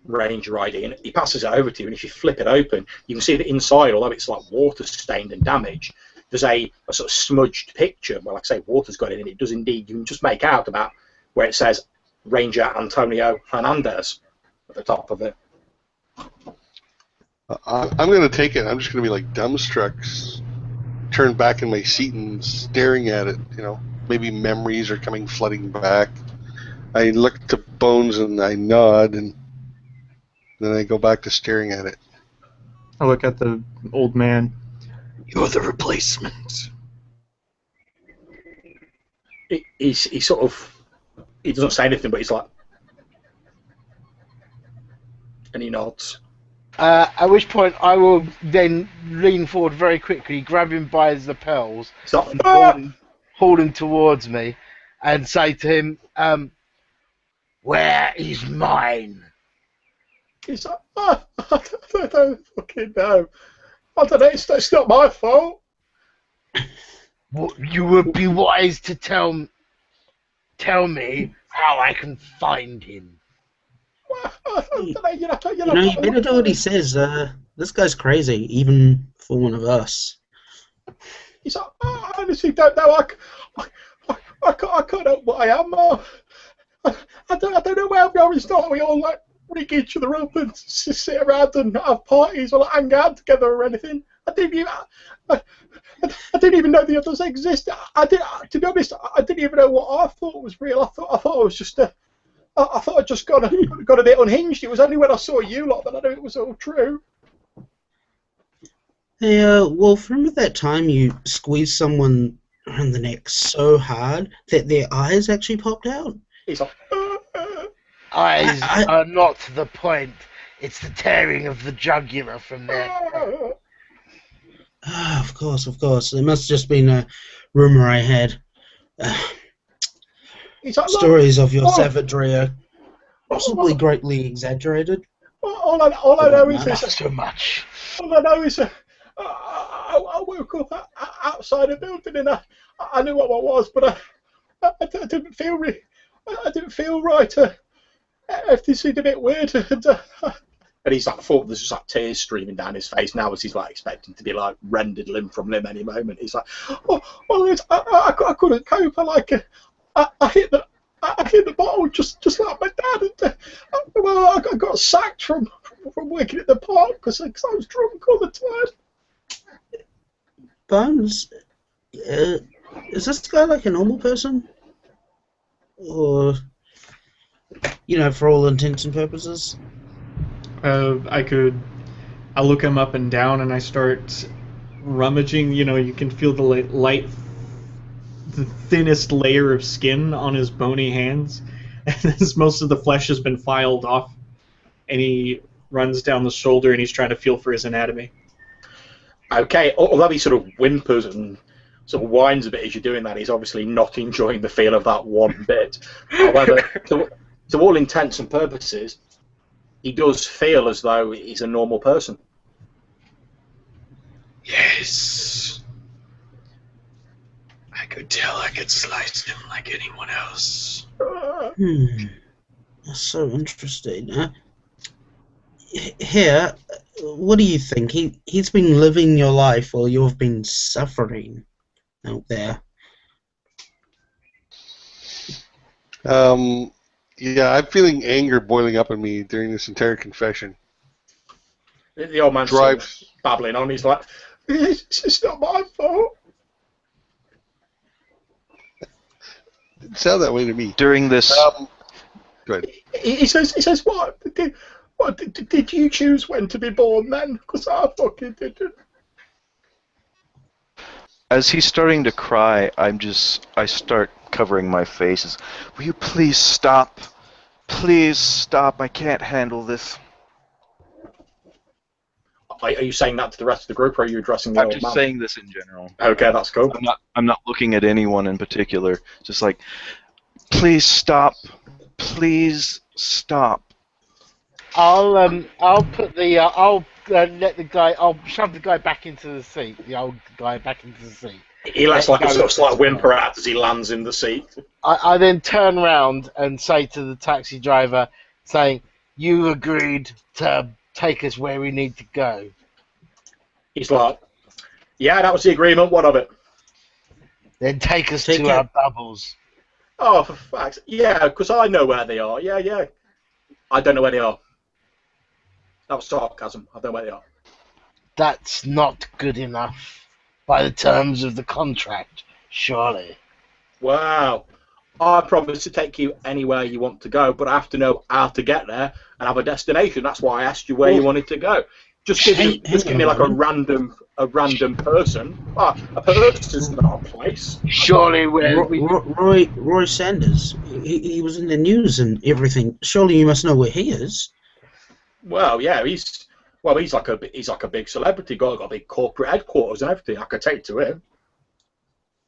S1: ranger ID, and he passes it over to you, and if you flip it open, you can see that inside, although it's like water stained and damaged, there's a sort of smudged picture where, like I say, water's got in, and it does indeed, you can just make out about where it says Ranger Antonio Hernandez at the top of it.
S5: I'm going to take it. I'm just going to be like dumbstruck, turned back in my seat and staring at it. You know, maybe memories are coming flooding back. I look to Bones and I nod, and then I go back to staring at it.
S2: I look at the old man.
S7: You're the replacement.
S1: He sort of, he doesn't say anything, but he's like, and he nods.
S3: At which point I will then lean forward very quickly, grab him by his lapels,
S1: He's like,
S3: and
S1: "Ah!"
S3: haul him towards me, and say to him, "Where is mine?"
S1: He's like, "Ah, I don't fucking know. I don't know, it's not my fault."
S3: You would be wise to tell me how I can find him.
S6: You better do what he says. This guy's crazy, even for one of us.
S1: He's like, "I honestly don't know. I can't know what I am. I don't know where we are. It's not we all like rig each other up and sit around and have parties or like, hang out together or anything. I didn't even know the others exist. To be honest, I didn't even know what I thought was real. I thought I was just I thought I'd just got a bit unhinged. It was only when I saw you lot that I knew it was all true.
S6: Yeah, Wolf, remember that time you squeezed someone around the neck so hard that their eyes actually popped out?
S1: He's like,
S3: Eyes
S6: I-
S3: are not the point. It's the tearing of the jugular from there.
S6: Of course. It must have just been a rumor I had.
S1: he's like,
S6: Stories of your
S1: oh.
S6: savagery are possibly greatly exaggerated.
S1: All I know is
S3: Not
S1: this.
S3: so much.
S1: All I know is I woke up outside a building and I knew what I was, but I didn't feel I didn't feel right. Everything seemed a bit weird, and he's like, I thought there's just like tears streaming down his face now as he's like expecting to be like rendered limb from limb any moment. He's like, I couldn't cope. I hit the bottle just like my dad. And, I got sacked from working at the park because I was drunk all the time.
S6: Bones, is this guy like a normal person? Or, for all intents and purposes?
S2: I look him up and down and I start rummaging. You can feel the thinnest layer of skin on his bony hands, as most of the flesh has been filed off. And he runs down the shoulder and he's trying to feel for his anatomy.
S1: Okay, although he sort of whimpers and sort of whines a bit as you're doing that, he's obviously not enjoying the feel of that one bit. However, to all intents and purposes, he does feel as though he's a normal person.
S7: Yes. I could tell I could slice him like anyone else.
S6: That's so interesting. Here, what do you think? He's been living your life while you've been suffering out there.
S5: Yeah, I'm feeling anger boiling up in me during this entire confession.
S1: The old man's
S5: Drives.
S1: babbling on. He's like, it's not my fault.
S5: It sounded that way to me.
S4: During this,
S5: Go ahead.
S1: He says, what? Did you choose when to be born then? Because I fucking didn't.
S4: as he's starting to cry, I start covering my face. Will you please stop? Please stop. I can't handle this.
S1: Are you saying that to the rest of the group, or are you addressing the
S4: I'm
S1: old
S4: just
S1: man?
S4: saying this in general.
S1: Okay, that's cool.
S4: I'm not looking at anyone in particular. Just like, please stop. Please stop.
S3: I'll put the let the guy. I'll shove the guy back into the seat. The old guy back into the seat.
S1: He lets like a sort of slight whimper out as he lands in the seat.
S3: I then turn around and say to the taxi driver, saying, "You agreed to take us where we need to go."
S1: He's like, "Yeah, that was the agreement. What of it?"
S3: Then take us to our bubbles.
S1: Oh, for facts. Yeah, because I know where they are. Yeah. I don't know where they are. That was sarcasm. I don't know where they are.
S3: That's not good enough by the terms of the contract, surely.
S1: Wow. I promise to take you anywhere you want to go, but I have to know how to get there and have a destination. That's why I asked you where you wanted to go. Just give me like a random person. A person's not a place.
S3: Surely
S6: Roy Sanders. He was in the news and everything. Surely you must know where he is.
S1: Well, yeah, he's like a big celebrity. Got big corporate headquarters and everything. I could take to him.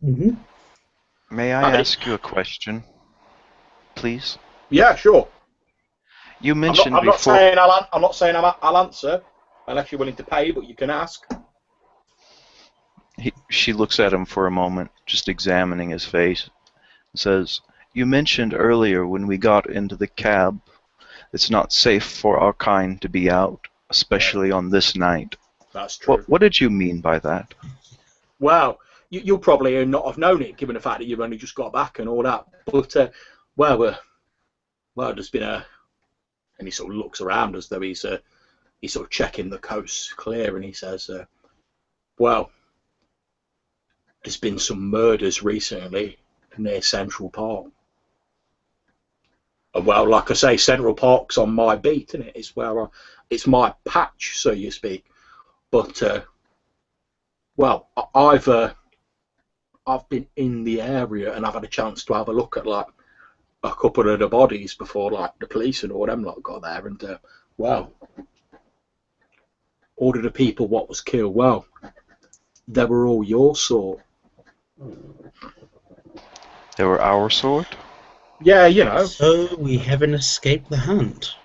S6: Mm-hmm.
S4: May I ask you a question, please?
S1: Yeah, sure.
S4: You mentioned
S1: I'm not
S4: before.
S1: I'm not saying I'll answer unless you're willing to pay, but you can ask.
S4: She looks at him for a moment, just examining his face, and says, "You mentioned earlier when we got into the cab, it's not safe for our kind to be out, especially on this night."
S1: That's true.
S4: What did you mean by that?
S1: Well, you'll probably not have known it, given the fact that you've only just got back and all that. But there's been and he sort of looks around as though he's sort of checking the coast clear, and he says, "Well, there's been some murders recently near Central Park." Well, like I say, Central Park's on my beat, isn't it? It's my patch, so you speak. But well, I've been in the area and I've had a chance to have a look at like a couple of the bodies before like the police and all them lot got there, and well, all of the people what was killed, well, they were all your sort.
S4: They were our sort?
S1: Yeah, you know.
S6: So we haven't escaped the hunt.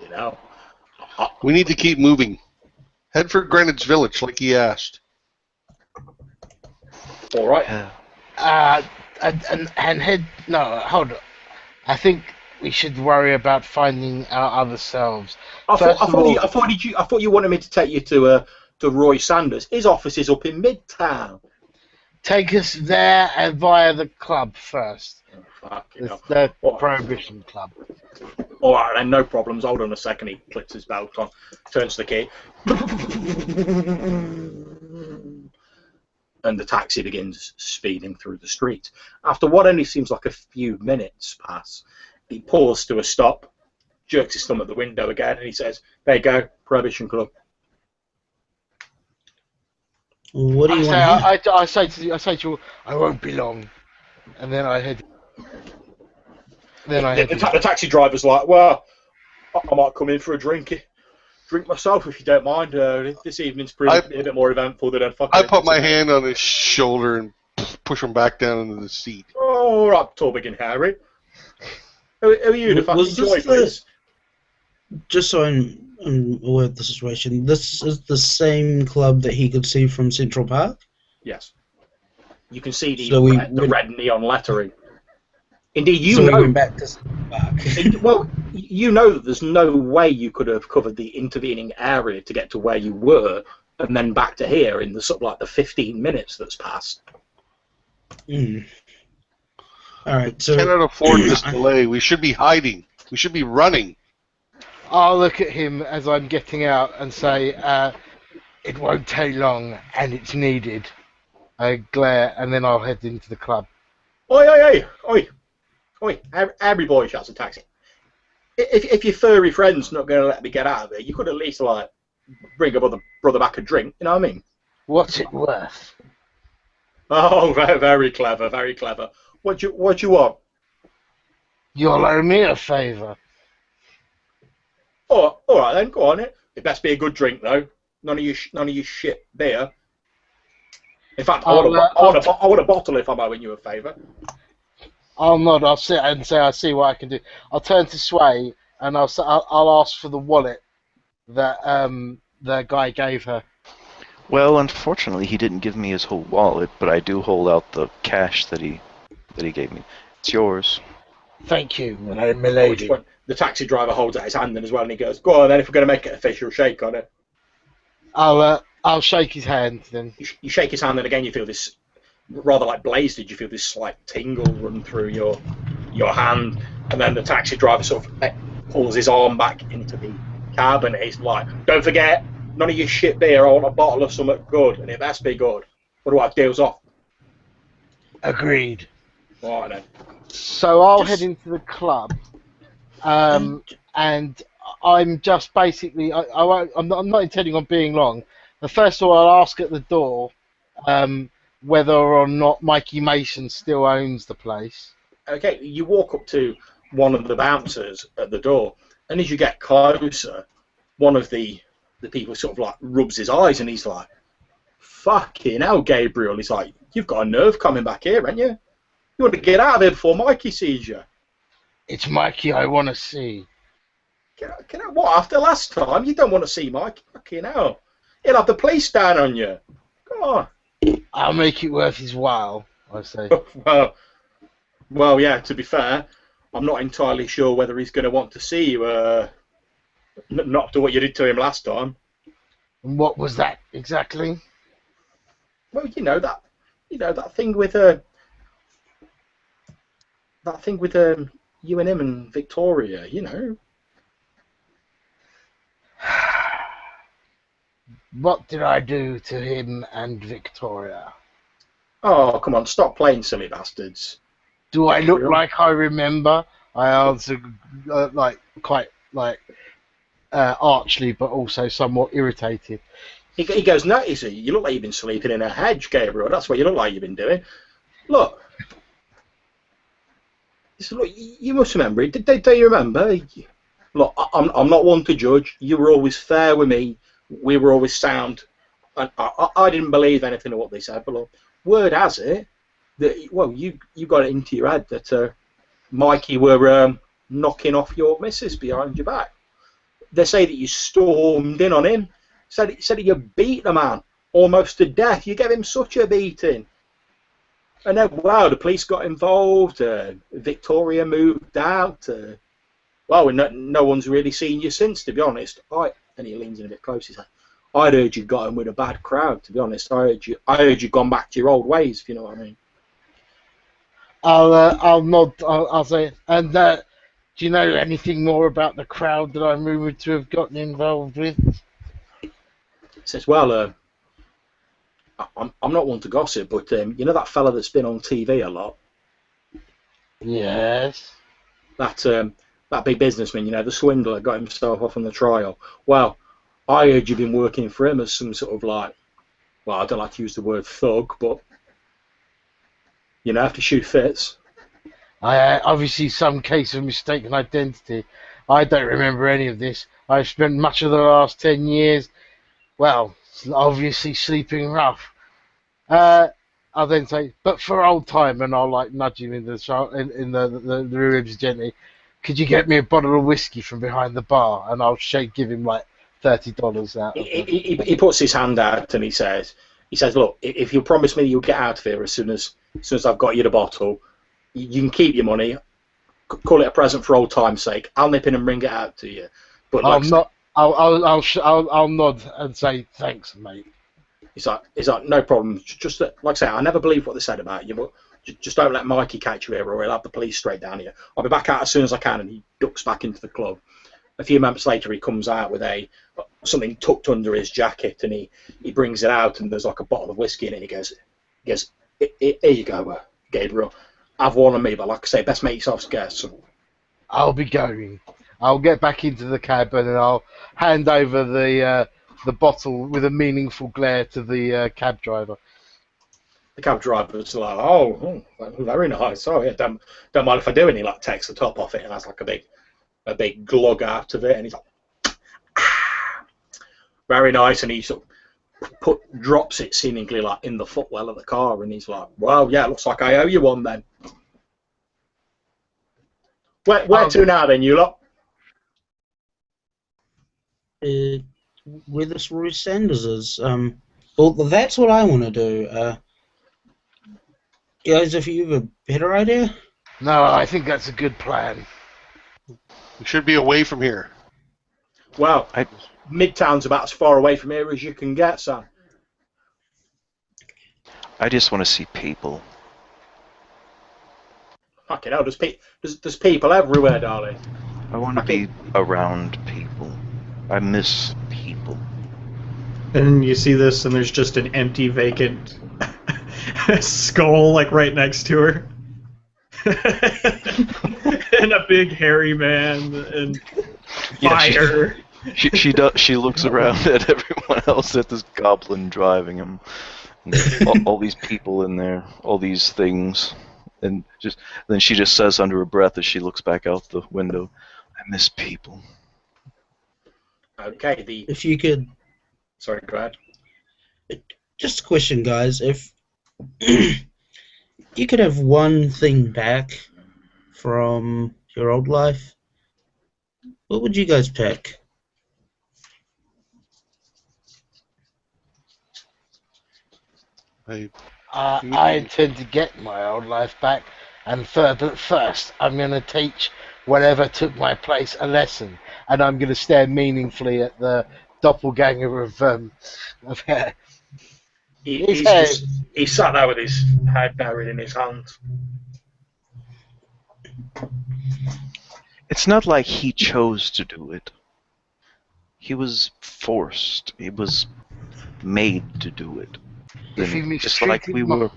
S1: You know.
S5: We need to keep moving. Head for Greenwich Village, like he asked.
S1: All right.
S3: And head. No, hold on. I think we should worry about finding our other selves.
S1: I thought you wanted me to take you to Roy Sanders. His office is up in Midtown.
S3: Take us there and via the club first. The Prohibition Club.
S1: All right, then, no problems. Hold on a second. He clicks his belt on, turns the key, and the taxi begins speeding through the street. After what only seems like a few minutes pass, he paused to a stop, jerks his thumb at the window again, and he says, "There you go, Prohibition Club."
S6: What do you want?
S3: I say to you, I won't be long, and then I head.
S1: The taxi driver's like, "Well, I might come in for a drink myself if you don't mind. This evening's a bit more eventful than
S5: I put my hand on his shoulder and push him back down into the seat.
S1: Oh, all right, tall, big and hairy. Who are you, the fucking joy, please?
S6: Just so I'm aware of the situation, this is the same club that he could see from Central Park?
S1: Yes. You can see the red neon lettering. Indeed, you know.
S6: We went back to Central Park.
S1: Well, you know that there's no way you could have covered the intervening area to get to where you were and then back to here in the sort of like the 15 minutes that's passed.
S6: All right, so
S5: we cannot afford this delay. We should be hiding. We should be running.
S3: I'll look at him as I'm getting out and say, "It won't take long, and it's needed." I glare, and then I'll head into the club.
S1: Oi, oi, oi, oi! Every boy shouts a taxi. If your furry friend's not going to let me get out of here, you could at least like bring a brother back a drink. You know what I mean?
S3: What's it worth?
S1: Oh, very, very clever, very clever. What you want?
S3: You'll owe me a favour.
S1: Oh, all right then, go on it. It best be a good drink though. None of you shit beer. In fact, I want a bottle if I'm owing you a favour.
S3: I'll nod. I'll sit and say I see what I can do. I'll turn to Sway and I'll ask for the wallet that the guy gave her.
S4: Well, unfortunately, he didn't give me his whole wallet, but I do hold out the cash that he gave me. It's yours.
S3: Thank you, milady.
S1: The taxi driver holds out his hand then as well, and he goes, "Go on then. If we're going to make it official, shake on it."
S3: I'll shake his hand then.
S1: You shake his hand, and again you feel this, rather like Blaze did. You feel this slight tingle run through your hand, and then the taxi driver sort of pulls his arm back into the cab, and he's like, "Don't forget, none of your shit beer. I want a bottle of something good, and it best be good. Otherwise, deals off."
S3: Agreed.
S1: All right then.
S3: So I'll head into the club, and I'm just basically I'm not intending on being long. But first of all, I'll ask at the door whether or not Mikey Mason still owns the place.
S1: Okay, you walk up to one of the bouncers at the door, and as you get closer, one of the people sort of like rubs his eyes, and he's like, "Fucking hell, Gabriel!" He's like, "You've got a nerve coming back here, haven't you? You want to get out of here before Mikey sees you."
S3: It's Mikey I want to see.
S1: What, after last time? You don't want to see Mikey? Fucking hell. He'll have the police down on you. Come on.
S3: I'll make it worth his while, I say.
S1: Well, yeah, to be fair, I'm not entirely sure whether he's going to want to see you, not after what you did to him last time.
S3: And what was that, exactly?
S1: Well, that thing with you and him and Victoria,
S3: What did I do to him and Victoria?
S1: Oh, come on, stop playing silly bastards.
S3: Do I look like I remember? I answered archly, but also somewhat irritated.
S1: He goes, no, he said, you look like you've been sleeping in a hedge, Gabriel. That's what you look like you've been doing. Look. He said, look, you must remember it. Do you remember? Look, I'm not one to judge. You were always fair with me. We were always sound. And I didn't believe anything of what they said, but look, word has it that, well, you got it into your head that Mikey were knocking off your missus behind your back. They say that you stormed in on him. Said that you beat the man almost to death. You gave him such a beating. And then, wow, the police got involved. Victoria moved out. No one's really seen you since, to be honest. And he leans in a bit closer. He's like, I'd heard you got in with a bad crowd, to be honest. I heard you gone back to your old ways, if you know what I mean.
S3: I'll nod. I'll say, and do you know anything more about the crowd that I'm rumoured to have gotten involved with?
S1: He says, well, I'm not one to gossip, but you know that fella that's been on TV a lot?
S3: Yes.
S1: That big businessman, you know, the swindler, got himself off on the trial. Well, I heard you've been working for him as some sort of I don't like to use the word thug, but you know, after shoe fits.
S3: Obviously some case of mistaken identity. I don't remember any of this. I've spent much of the last 10 years, well, obviously sleeping rough. I'll then say, but for old time, and I'll nudge him in the ribs gently. Could you get me a bottle of whiskey from behind the bar? And I'll give him $30 out.
S1: He puts his hand out and he says, look, if you promise me you'll get out of here as soon as I've got you the bottle, you can keep your money. Call it a present for old time's sake. I'll nip in and bring it out to you. But I'll
S3: nod and say thanks, mate.
S1: He's like, no problem. Just like I say, I never believed what they said about you, but just don't let Mikey catch you here, or he'll have the police straight down here. I'll be back out as soon as I can. And he ducks back into the club. A few moments later, he comes out with something tucked under his jacket, and he brings it out, and there's a bottle of whiskey in it. And he goes, here you go, Gabriel. Have one on me, but like I say, best make yourself scarce.
S3: I'll be going. I'll get back into the cab and I'll hand over the bottle with a meaningful glare to the cab driver.
S1: The cab driver's like, oh, very nice. Oh yeah, don't mind if I do. And he takes the top off it and has a big glug out of it, and he's like, very nice. And he sort of drops it seemingly in the footwell of the car, and he's like, well, yeah, looks like I owe you one then. Where to now then, you lot?
S6: Where this Roy Sanders is. Well, that's what I want to do. Guys, if you have a better idea?
S3: No, I think that's a good plan.
S5: We should be away from here.
S1: Well, Midtown's about as far away from here as you can get, son.
S4: I just want to see people.
S1: Fucking hell, there's people everywhere, darling.
S4: I want to be around people. I miss people.
S2: And you see this, and there's just an empty, vacant skull, like, right next to her. And a big hairy man, and fire.
S4: Yeah, she looks around at everyone else, at this goblin driving him. And all these people in there, all these things. And then she just says under her breath as she looks back out the window, I miss people.
S1: Okay,
S6: if you could...
S1: Sorry, go ahead.
S6: Just a question, guys. If you could have one thing back from your old life, what would you guys pick?
S3: I intend to get my old life back, but first I'm going to teach whatever took my place a lesson, and I'm going to stare meaningfully at the doppelganger of hair.
S1: He sat there with his head buried in his hands.
S4: It's not like he chose to do it. He was forced. He was made to do it.
S3: If he
S4: just like we were.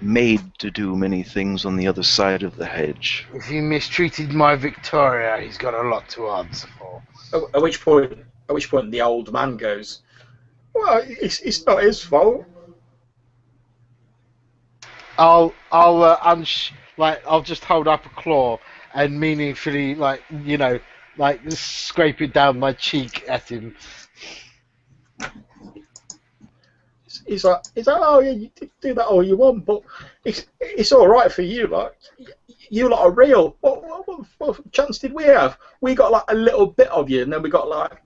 S4: made to do many things on the other side of the hedge.
S3: If he mistreated my Victoria, he's got a lot to answer for.
S1: At which point the old man goes, "Well, it's not his fault."
S3: I'll just hold up a claw and meaningfully, scrape it down my cheek at him.
S1: He's like, "Oh yeah, you do that all you want, but it's all right for you. Like, you lot are real. What chance did we have? We got like a little bit of you, and then we got like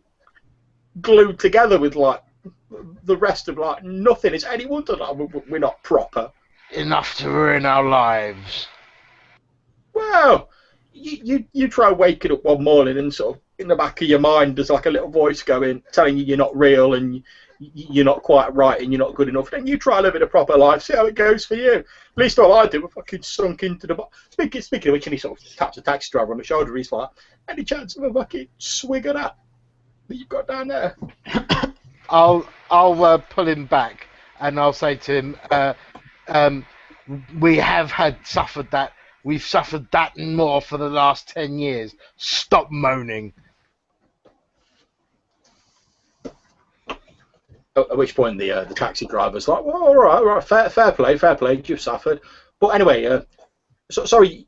S1: glued together with like the rest of like nothing. It's any wonder that we're not proper.
S3: Enough to ruin our lives."
S1: Well, you try waking up one morning and sort of in the back of your mind there's like a little voice going telling you you're not real and you're not quite right and you're not good enough. Then you try living a proper life, see how it goes for you. At least all I do, I fucking sunk into the speaking of which, and he sort of taps a taxi driver on the shoulder. He's like, "Any chance of a fucking swig of that you've got down there?"
S3: I'll pull him back and I'll say to him, "We have suffered that. We've suffered that and more for the last 10 years. Stop moaning."
S1: At which point the taxi driver's like, "Well, all right, fair play, you've suffered." But anyway, sorry,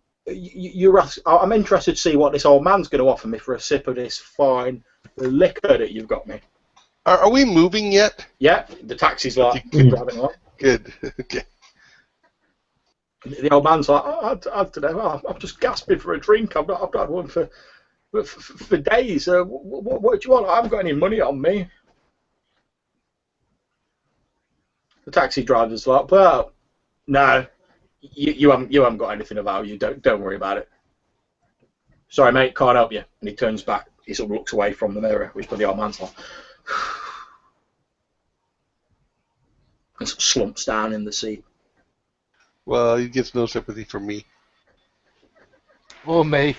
S1: I'm interested to see what this old man's going to offer me for a sip of this fine liquor that you've got me.
S5: Are we moving yet?
S1: Yeah, the taxi's like, keep driving on.
S5: Good. Okay.
S1: The old man's like, "I don't know, I'm just gasping for a drink. I've not had one for days. What do you want? I haven't got any money on me." The taxi driver's like, "Well, no, you haven't got anything of value. Don't worry about it. Sorry, mate, can't help you." And he turns back. He sort of looks away from the mirror, which the old man's like, and sort of slumps down in the seat.
S5: Well, he gets no sympathy from me.
S3: Or me.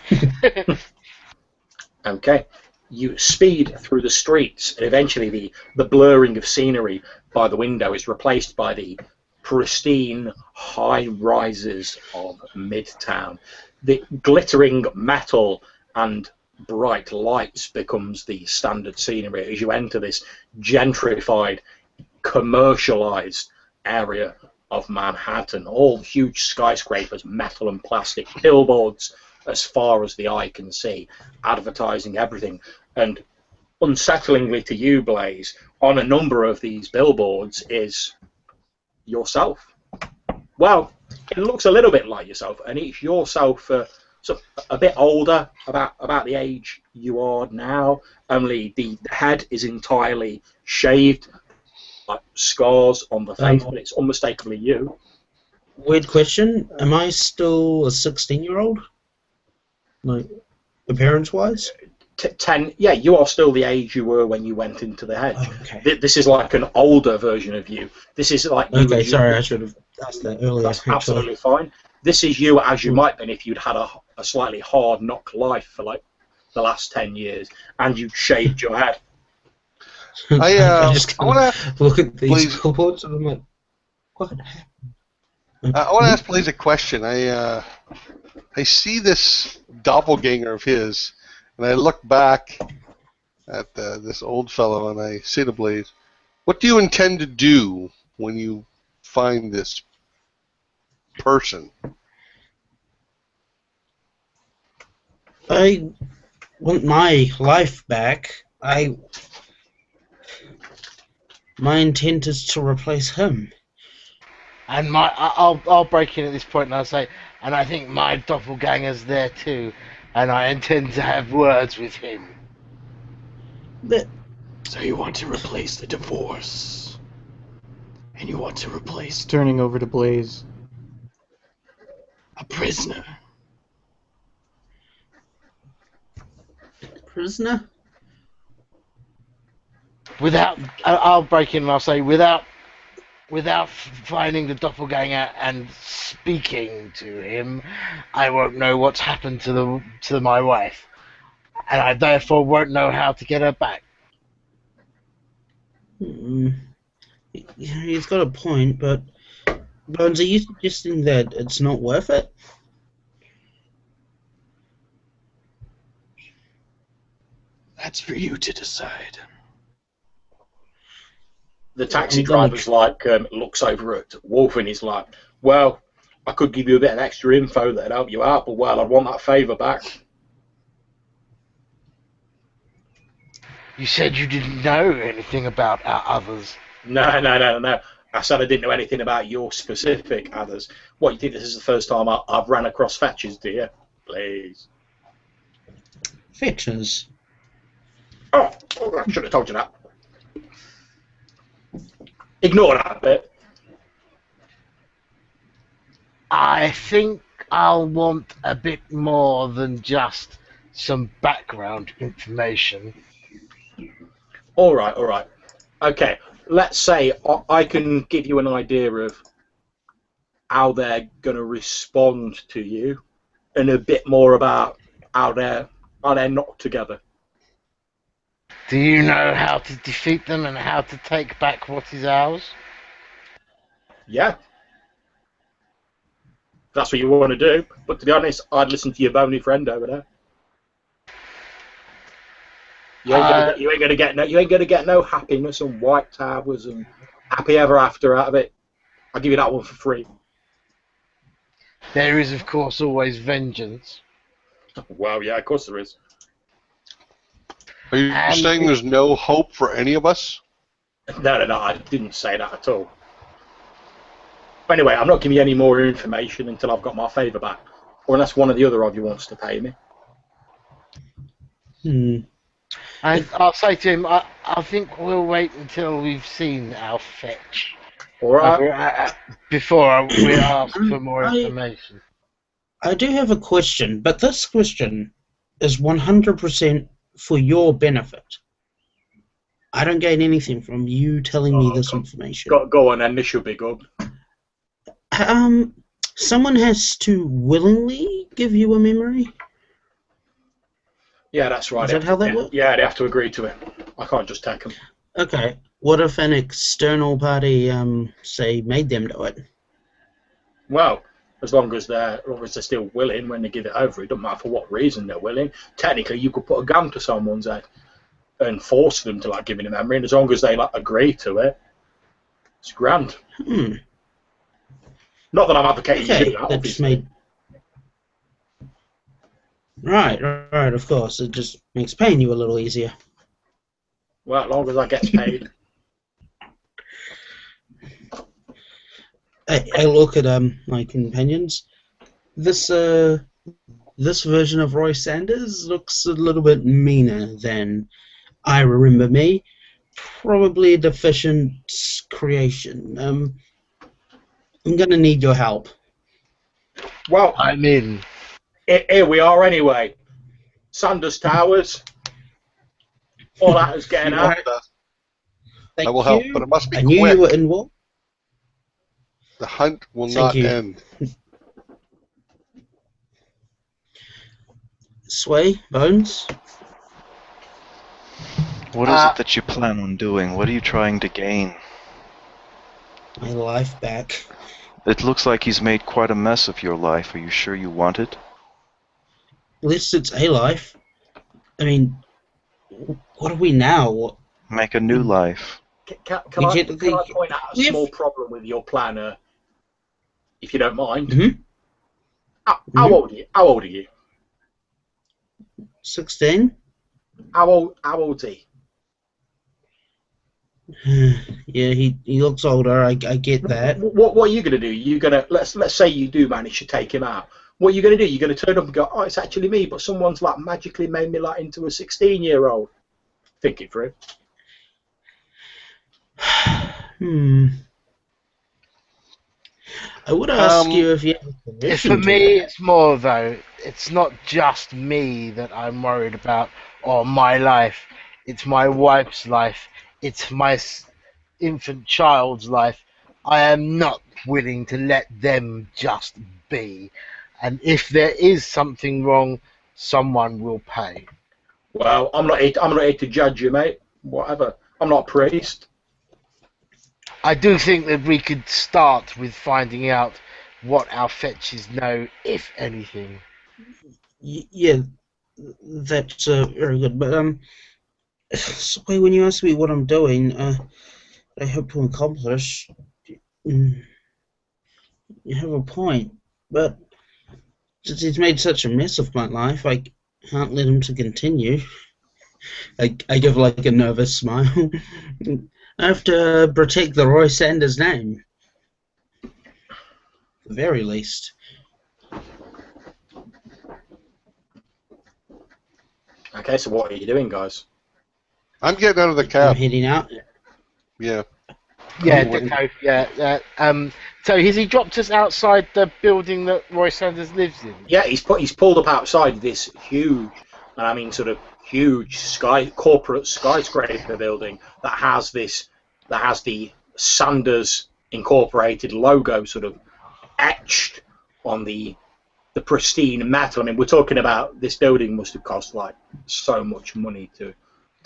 S1: Okay. You speed through the streets, and eventually the blurring of scenery by the window is replaced by the pristine high rises of Midtown. The glittering metal and bright lights becomes the standard scenery as you enter this gentrified, commercialized area of Manhattan. All huge skyscrapers, metal and plastic, billboards as far as the eye can see, advertising everything. And unsettlingly to you, Blaze, on a number of these billboards is yourself. Well, it looks a little bit like yourself, and it's yourself so a bit older, about the age you are now, only the head is entirely shaved, like scars on the face, but it's unmistakably you.
S6: Weird question. Am I still a 16-year-old? Like, appearance-wise?
S1: 10, yeah, you are still the age you were when you went into the hedge.
S6: Oh, okay.
S1: This is like an older version of you. This is like you.
S6: Okay, sorry, I should have asked that earlier.
S1: That's absolutely fine. This is you as you might been if you'd had a slightly hard knock life for like the last 10 years and you'd shaved your head.
S5: I
S6: just
S5: want to
S6: look at these billboards and I'm like, what happened?
S5: I want to ask Blaze a question. I see this doppelganger of his, and I look back at this old fellow, and I say to Blaze, "What do you intend to do when you find this person?"
S6: I want my life back. My intent is to replace him.
S3: And I'll break in at this point and I'll say, and I think my doppelganger's there too, and I intend to have words with him.
S7: So you want to replace the divorce, and you want to replace
S2: Turning over to Blaze.
S7: a prisoner.
S6: Prisoner?
S3: I'll break in and I'll say, without finding the doppelganger and speaking to him, I won't know what's happened to my wife, and I therefore won't know how to get her back.
S6: He's got a point, but Bones, are you suggesting that it's not worth it?
S7: That's for you to decide.
S1: The taxi
S6: I'm gonna
S1: driver's like looks over at Wolf and he's like, "Well, I could give you a bit of extra info that'd help you out, but well, I'd want that favour back."
S3: You said you didn't know anything about our others.
S1: No. I said I didn't know anything about your specific others. What, you think this is the first time I've ran across fetches, do you? Please.
S6: Fetches.
S1: Oh, I should have told you that. Ignore that bit.
S3: I think I'll want a bit more than just some background information.
S1: All right. Okay, let's say I can give you an idea of how they're going to respond to you, and a bit more about how they're not together.
S3: Do you know how to defeat them and how to take back what is ours?
S1: Yeah, that's what you want to do. But to be honest, I'd listen to your bony friend over there. You ain't gonna get no happiness and white towers and happy ever after out of it. I'll give you that one for free.
S3: There is, of course, always vengeance.
S1: Well, yeah, of course there is.
S5: Are you saying there's no hope for any of us?
S1: No, I didn't say that at all. But anyway, I'm not giving you any more information until I've got my favour back, or unless one of the other of you wants to pay me.
S3: And I'll say to him, I think we'll wait until we've seen our fetch.
S1: All right.
S3: Before we ask for more information.
S6: I do have a question, but this question is 100% for your benefit. I don't gain anything from you telling me this information.
S1: Go on, then. This should be good.
S6: Someone has to willingly give you a memory?
S1: Yeah, that's right.
S6: Is that how that works?
S1: Yeah, they have to agree to it. I can't just take them.
S6: Okay. What if an external party, say, made them do it?
S1: Well, as long as they're still willing when they give it over, it doesn't matter for what reason they're willing. Technically, you could put a gun to someone's head and force them to like give it a memory, and as long as they like agree to it, it's grand. Not that I'm advocating you do that, obviously.
S6: Right, of course. It just makes paying you a little easier.
S1: Well, as long as I get paid.
S6: I look at my companions. This version of Roy Sanders looks a little bit meaner than I remember me. Probably a deficient creation. I'm gonna need your help.
S1: Well,
S3: I'm in.
S1: Here we are anyway. Sanders Towers. All that is getting out.
S6: Thank
S5: I will help, but it must be
S6: I
S5: quick.
S6: knew you were in what?
S5: The hunt will not end.
S6: Sway, Bones?
S4: What is it that you plan on doing? What are you trying to gain?
S6: My life back.
S4: It looks like he's made quite a mess of your life. Are you sure you want it?
S6: At least it's a life. I mean, what are we now?
S4: Make a new life.
S1: Can I point out a small problem with your plan, if you don't mind?
S6: Mm-hmm.
S1: How old are you?
S6: 16?
S1: How old is he?
S6: Yeah, he looks older. I get that.
S1: What are you gonna do? You gonna let's say you do manage to take him out. What are you gonna do? You're gonna turn up and go, oh, it's actually me, but someone's like magically made me like into a 16-year-old. Think it through.
S6: I would ask you if you have permission.
S3: For me, it's more though. It's not just me that I'm worried about, or my life. It's my wife's life. It's my infant child's life. I am not willing to let them just be. And if there is something wrong, someone will pay.
S1: Well, I'm not here to judge you, mate. Whatever. I'm not a priest.
S3: I do think that we could start with finding out what our fetches know, if anything.
S6: Yeah, that's very good. But so when you ask me what I'm doing, I hope to accomplish. mm, You have a point, but since he's made such a mess of my life, I can't let him to continue. I give like a nervous smile. I have to protect the Roy Sanders name, at the very least.
S1: Okay, so what are you doing, guys?
S5: I'm getting out of the
S6: I'm
S5: cab.
S6: heading out.
S5: Yeah.
S3: Yeah,
S6: Oh,
S3: Deco, yeah. So has he dropped us outside the building that Roy Sanders lives in?
S1: Yeah, he's pulled up outside this huge, and I mean sort of huge corporate skyscraper building that has the Sanders Incorporated logo sort of etched on the pristine metal. I mean, we're talking about this building must have cost like so much money to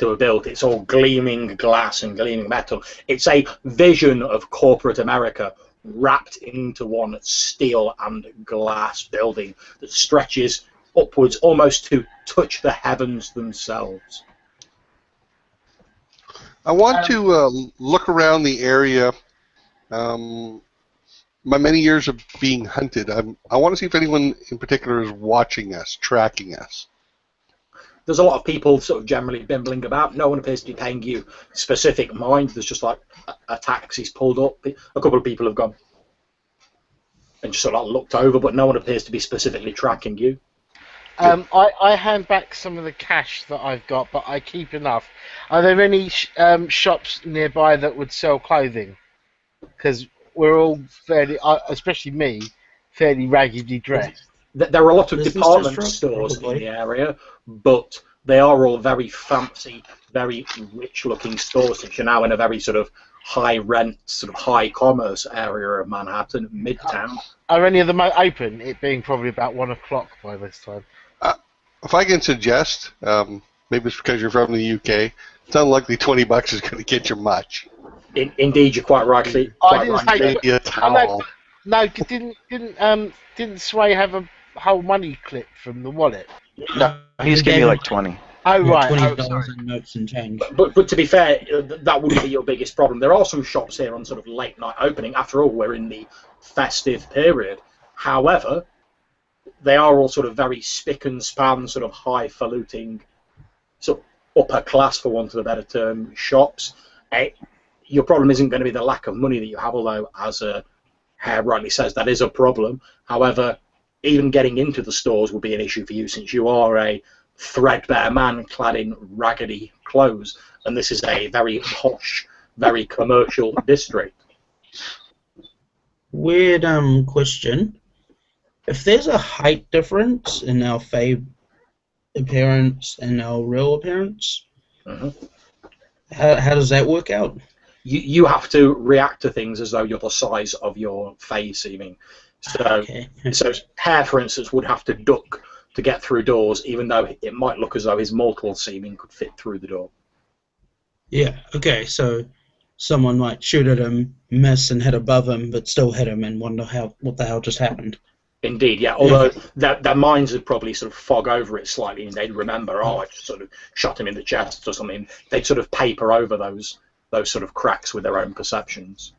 S1: have built. It's all gleaming glass and gleaming metal. It's a vision of corporate America wrapped into one steel and glass building that stretches upwards almost to touch the heavens themselves.
S5: I want to look around the area. My many years of being hunted, I want to see if anyone in particular is watching us, tracking us.
S1: There's a lot of people sort of generally bimbling about. No one appears to be paying you specific mind. There's just like a taxi's pulled up. A couple of people have gone and just sort of looked over, but no one appears to be specifically tracking you.
S3: I hand back some of the cash that I've got, but I keep enough. Are there any shops nearby that would sell clothing? Because we're all fairly, especially me, fairly raggedly dressed.
S1: There are a lot of
S6: Business
S1: department
S6: district,
S1: stores in
S6: probably.
S1: the area, but they are all very fancy, very rich-looking stores, since you're now in a very sort of high-rent, sort of high-commerce area of Manhattan, Midtown.
S3: Are any of them open? It being probably about 1 o'clock by this time.
S5: If I can suggest, maybe it's because you're from the UK, it's unlikely $20 is going to get you much.
S1: Indeed, you're quite rightly.
S3: I didn't say
S5: Maybe a towel.
S3: no. Didn't Sway have a whole money clip from the wallet?
S4: No, he's giving me like 20.
S3: Oh right.
S6: $20
S3: Oh, sorry.
S6: in notes and change.
S1: But to be fair, that wouldn't be your biggest problem. There are some shops here on sort of late night opening. After all, we're in the festive period. However, they are all sort of very spick and span, sort of highfalutin, sort of upper class, for want of a better term, shops. Your problem isn't going to be the lack of money that you have, although, as Hare rightly says, that is a problem. However, even getting into the stores will be an issue for you, since you are a threadbare man clad in raggedy clothes, and this is a very posh, very commercial district.
S6: Weird question. If there's a height difference in our Fey appearance and our real appearance, how does that work out?
S1: You have to react to things as though you're the size of your Fey seeming. So,
S6: Okay.
S1: so Hare, for instance, would have to duck to get through doors, even though it might look as though his mortal seeming could fit through the door.
S6: Yeah, okay, so someone might shoot at him, miss and hit above him, but still hit him and wonder what the hell just happened.
S1: Indeed, yeah. Although their minds would probably sort of fog over it slightly, and they'd remember, I just sort of shot him in the chest or something. They'd sort of paper over those sort of cracks with their own perceptions.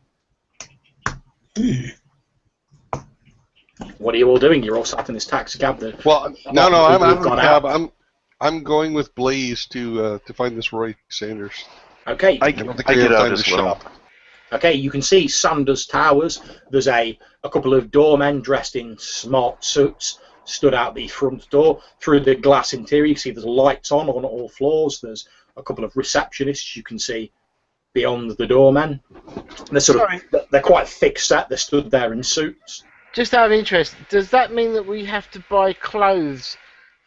S1: What are you all doing? You're all sat in this taxi cab.
S5: Well, no, I'm out of the cab. I'm going with Blaze to find this Roy Sanders.
S1: Okay.
S4: I get out as well.
S1: Okay, you can see Sanders Towers. There's a couple of doormen dressed in smart suits stood out the front door. Through the glass interior, you see there's lights on all floors. There's a couple of receptionists you can see beyond the doormen. They're quite thick set. They're stood there in suits.
S3: Just out of interest, does that mean that we have to buy clothes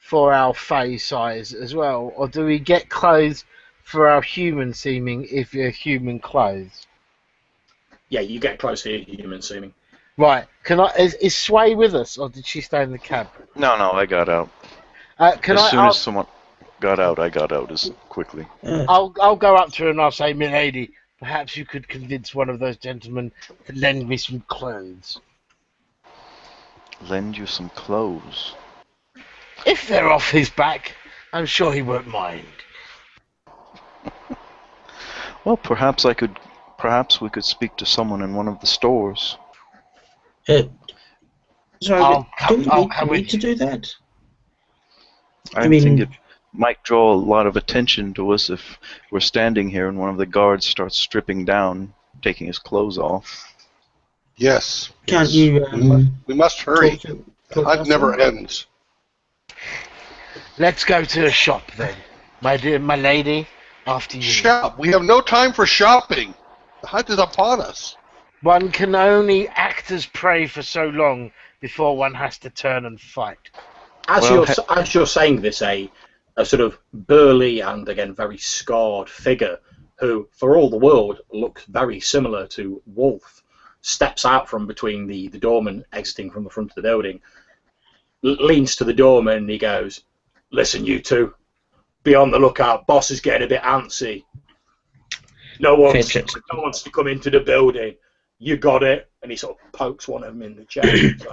S3: for our Fey size as well, or do we get clothes for our human seeming if you're human clothes?
S1: Yeah, you get close to your human seeming.
S3: Right. Is Sway with us, or did she stay in the cab?
S4: No, I got out. As soon as someone got out, I got out as quickly.
S3: I'll go up to her and I'll say, "Milady, Perhaps you could convince one of those gentlemen to lend me some clothes.
S4: Lend you some clothes.
S3: If they're off his back, I'm sure he won't mind.
S4: Well, perhaps we could speak to someone in one of the stores.
S6: Sorry, do we
S3: come
S6: need
S3: with
S6: to
S3: you.
S6: do that?
S4: I think it might draw a lot of attention to us if we're standing here and one of the guards starts stripping down, taking his clothes off.
S5: Yes.
S6: Can't
S5: yes.
S6: you?
S5: We must hurry.
S6: Talk
S5: The hunt
S6: us
S5: never
S6: on?
S5: ends.
S3: Let's go to the shop then, my dear, my lady. After you.
S5: Shop. We have no time for shopping. The hunt is upon us.
S3: One can only act as prey for so long before one has to turn and fight.
S1: As
S4: Well,
S1: you're saying this, a sort of burly and again very scarred figure who, for all the world, looks very similar to Wolf, steps out from between the doorman exiting from the front of the building, leans to the doorman and he goes, "Listen, you two, be on the lookout. Boss is getting a bit antsy. No one's to come into the building. You got it." And he sort of pokes one of them in the chest.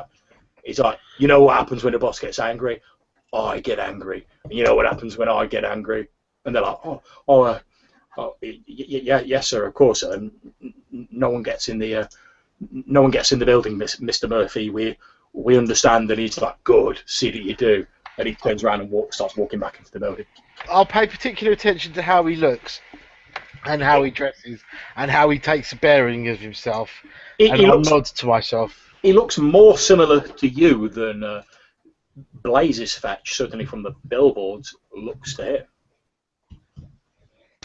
S1: He's like, "You know what happens when the boss gets angry? I get angry. And you know what happens when I get angry?" And they're like, yes, sir, of course. No one gets in the building, Mr. Murphy. We understand." And he's like, "Good, see that you do." And he turns around and starts walking back into the building.
S3: I'll pay particular attention to how he looks, and how he dresses, and how he takes a bearing of himself. And I'll nod to myself.
S1: He looks more similar to you than Blaze's fetch, certainly from the billboards, looks to him.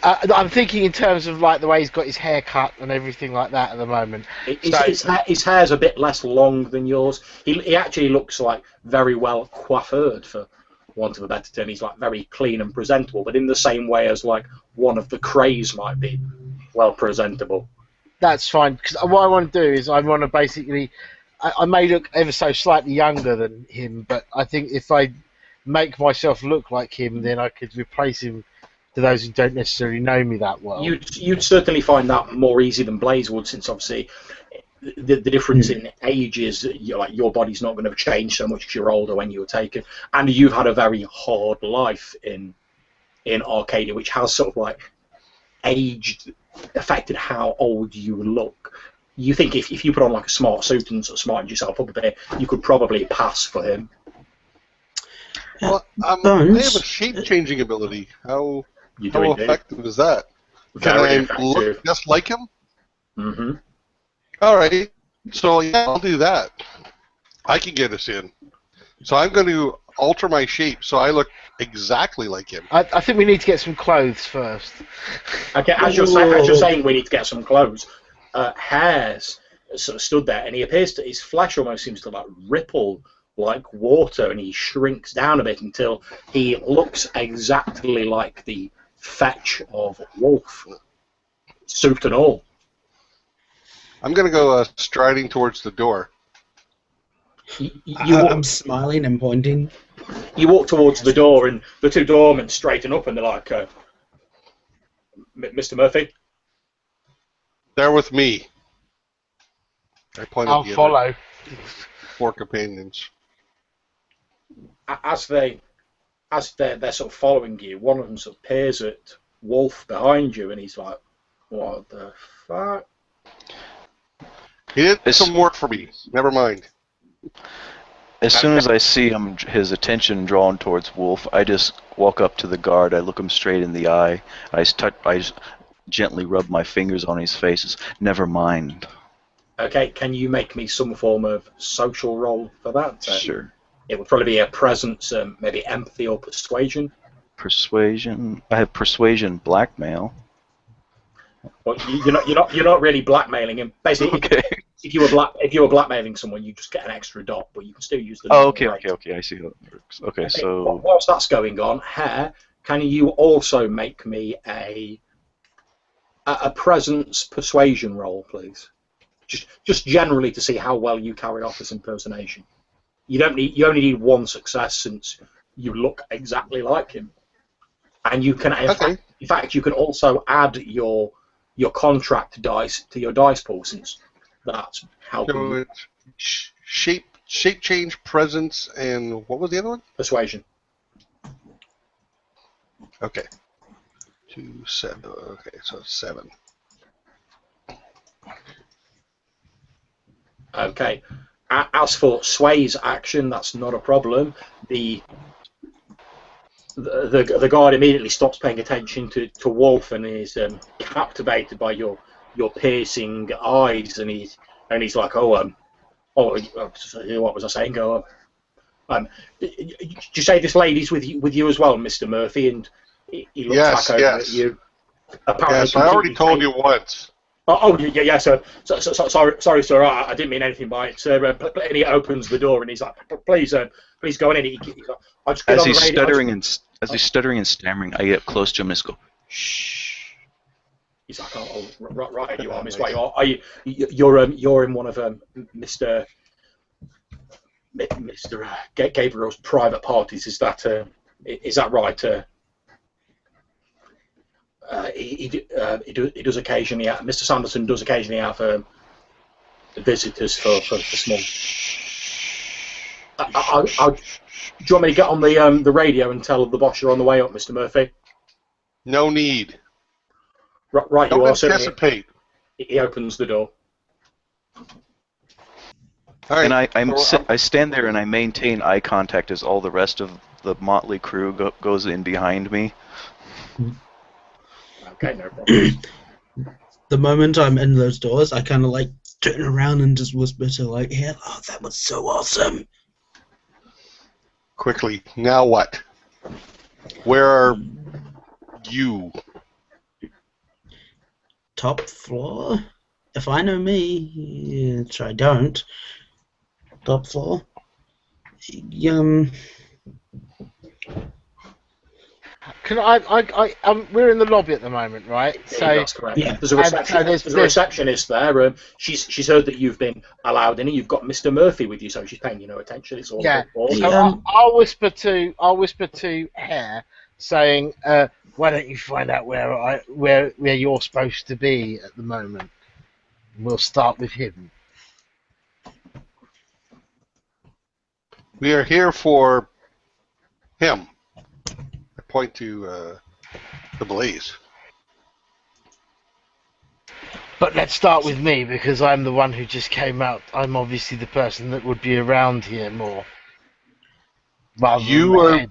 S3: I'm thinking in terms of like the way he's got his hair cut and everything like that at the moment.
S1: His hair's a bit less long than yours. He actually looks like very well coiffured, for want of a better term. He's like very clean and presentable, but in the same way as like one of the Krays might be well presentable.
S3: That's fine, because what I want to do is I want to basically... I may look ever so slightly younger than him, but I think if I make myself look like him, then I could replace him to those who don't necessarily know me that well.
S1: You'd certainly find that more easy than Blaze would, since obviously the difference in age is your body's not going to change so much as you're older when you were taken, and you've had a very hard life in Arcadia, which has sort of like affected how old you look. You think if you put on like a smart suit and sort of smartened yourself up a bit, you could probably pass for him.
S5: Well, I have a shape-changing ability. How effective is that? Can I look just like him?
S1: Mm-hmm.
S5: All right. So, yeah, I'll do that. I can get us in. So I'm going to alter my shape so I look exactly like him.
S3: I think we need to get some clothes first.
S1: Okay, as you're saying, we need to get some clothes. Hares sort of stood there, and his flesh almost seems to like ripple like water, and he shrinks down a bit until he looks exactly like the fetch of Wolf, suit and all.
S5: I'm going to go striding towards the door.
S6: I'm smiling and pointing.
S1: You walk towards the door, and the two doormen straighten up, and they're like, "Mr. Murphy?"
S5: They're with me. I point
S3: I'll
S5: at the
S3: follow.
S5: other 4 companions.
S1: As they're sort of following you, one of them sort of peers at Wolf behind you, and he's like, "What the fuck?"
S5: He did some work for me. Never mind.
S4: As soon as I see his attention drawn towards Wolf, I just walk up to the guard. I look him straight in the eye. I just gently rub my fingers on his face. "Never mind."
S1: Okay, can you make me some form of social roll for that?
S4: Sure.
S1: It would probably be a presence, maybe empathy or persuasion.
S4: Persuasion. I have persuasion, blackmail.
S1: Well, you're not really blackmailing him. Basically,
S4: Okay.
S1: if you were blackmailing someone, you just get an extra dot, but you can still use the.
S4: Oh, okay. I see how it works. Okay, so
S1: whilst that's going on, Hare, can you also make me a presence persuasion roll, please? Just generally to see how well you carry off this impersonation. You only need 1 success since you look exactly like him, and you can in fact you can also add your your contract dice to your dice pool, since that's helping
S5: So
S1: you.
S5: it's shape change, presence, and what was the other one?
S1: Persuasion.
S5: Okay. 2, 7. Okay, so it's 7.
S1: Okay. As for Sway's action, that's not a problem. The guard immediately stops paying attention to Wolf and is captivated by your piercing eyes, and he's like, what was I saying? Did you say this lady's with you as well, Mr. Murphy? And he looks back over at you. Apparently,
S5: yes, I already told you once.
S1: Yeah. So sorry, sir. I didn't mean anything by it, sir. And he opens the door and he's like, please go in. And he's like, I'll just get
S4: As
S1: on
S4: he's
S1: the radio.
S4: stuttering and stammering, I get close to him and just go, shh.
S1: He's like, right, you are, Miss White. You're in one of Mr. Gabriel's private parties. Is that right? He does occasionally. Mr. Sanderson does occasionally have visitors for small. Do you want me to get on the radio and tell the boss you're on the way up, Mr. Murphy?
S5: No need.
S1: Right,
S5: Don't
S1: you are.
S5: anticipate.
S1: He opens the door.
S5: All right.
S4: And I stand there and I maintain eye contact as all the rest of the motley crew goes in behind me.
S1: Okay, no problem.
S6: The moment I'm in those doors, I kind of like turn around and just whisper to like, "Yeah, oh, that was so awesome."
S5: Quickly. Now what? Where are you?
S6: Top floor? If I know me, which I don't. Top floor?
S3: Can we're in the lobby at the moment, right? So
S1: that's correct.
S6: Yeah.
S1: There's a receptionist there. She's heard that you've been allowed in, and you've got Mr. Murphy with you, so she's paying you no attention. It's all
S3: yeah.
S1: all.
S3: So I'll whisper to Hare, saying, "Why don't you find out where you're supposed to be at the moment? We'll start with him."
S5: We are here for him. I point to the blaze.
S3: But let's start with me, because I'm the one who just came out. I'm obviously the person that would be around here more.
S5: The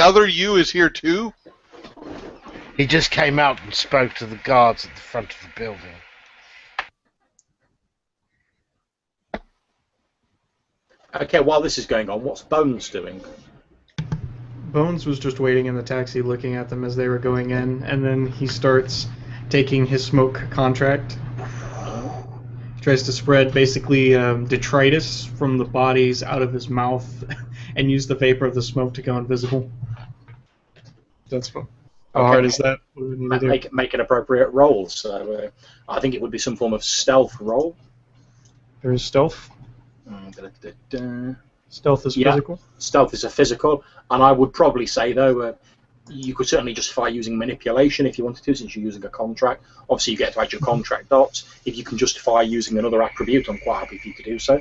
S5: other you is here too?
S3: He just came out and spoke to the guards at the front of the building.
S1: Okay, while this is going on, what's Bones doing?
S2: Bones was just waiting in the taxi looking at them as they were going in, and then he starts taking his smoke contract. He tries to spread basically detritus from the bodies out of his mouth and use the vapor of the smoke to go invisible. That's fun. How hard is that? What do we need to do?
S1: Make an appropriate roll. So I think it would be some form of stealth roll.
S2: There's stealth. Stealth is physical?
S1: Stealth is a physical, and I would probably say, though, you could certainly justify using manipulation if you wanted to, since you're using a contract. Obviously, you get to add your contract dots. If you can justify using another attribute, I'm quite happy for you to do so.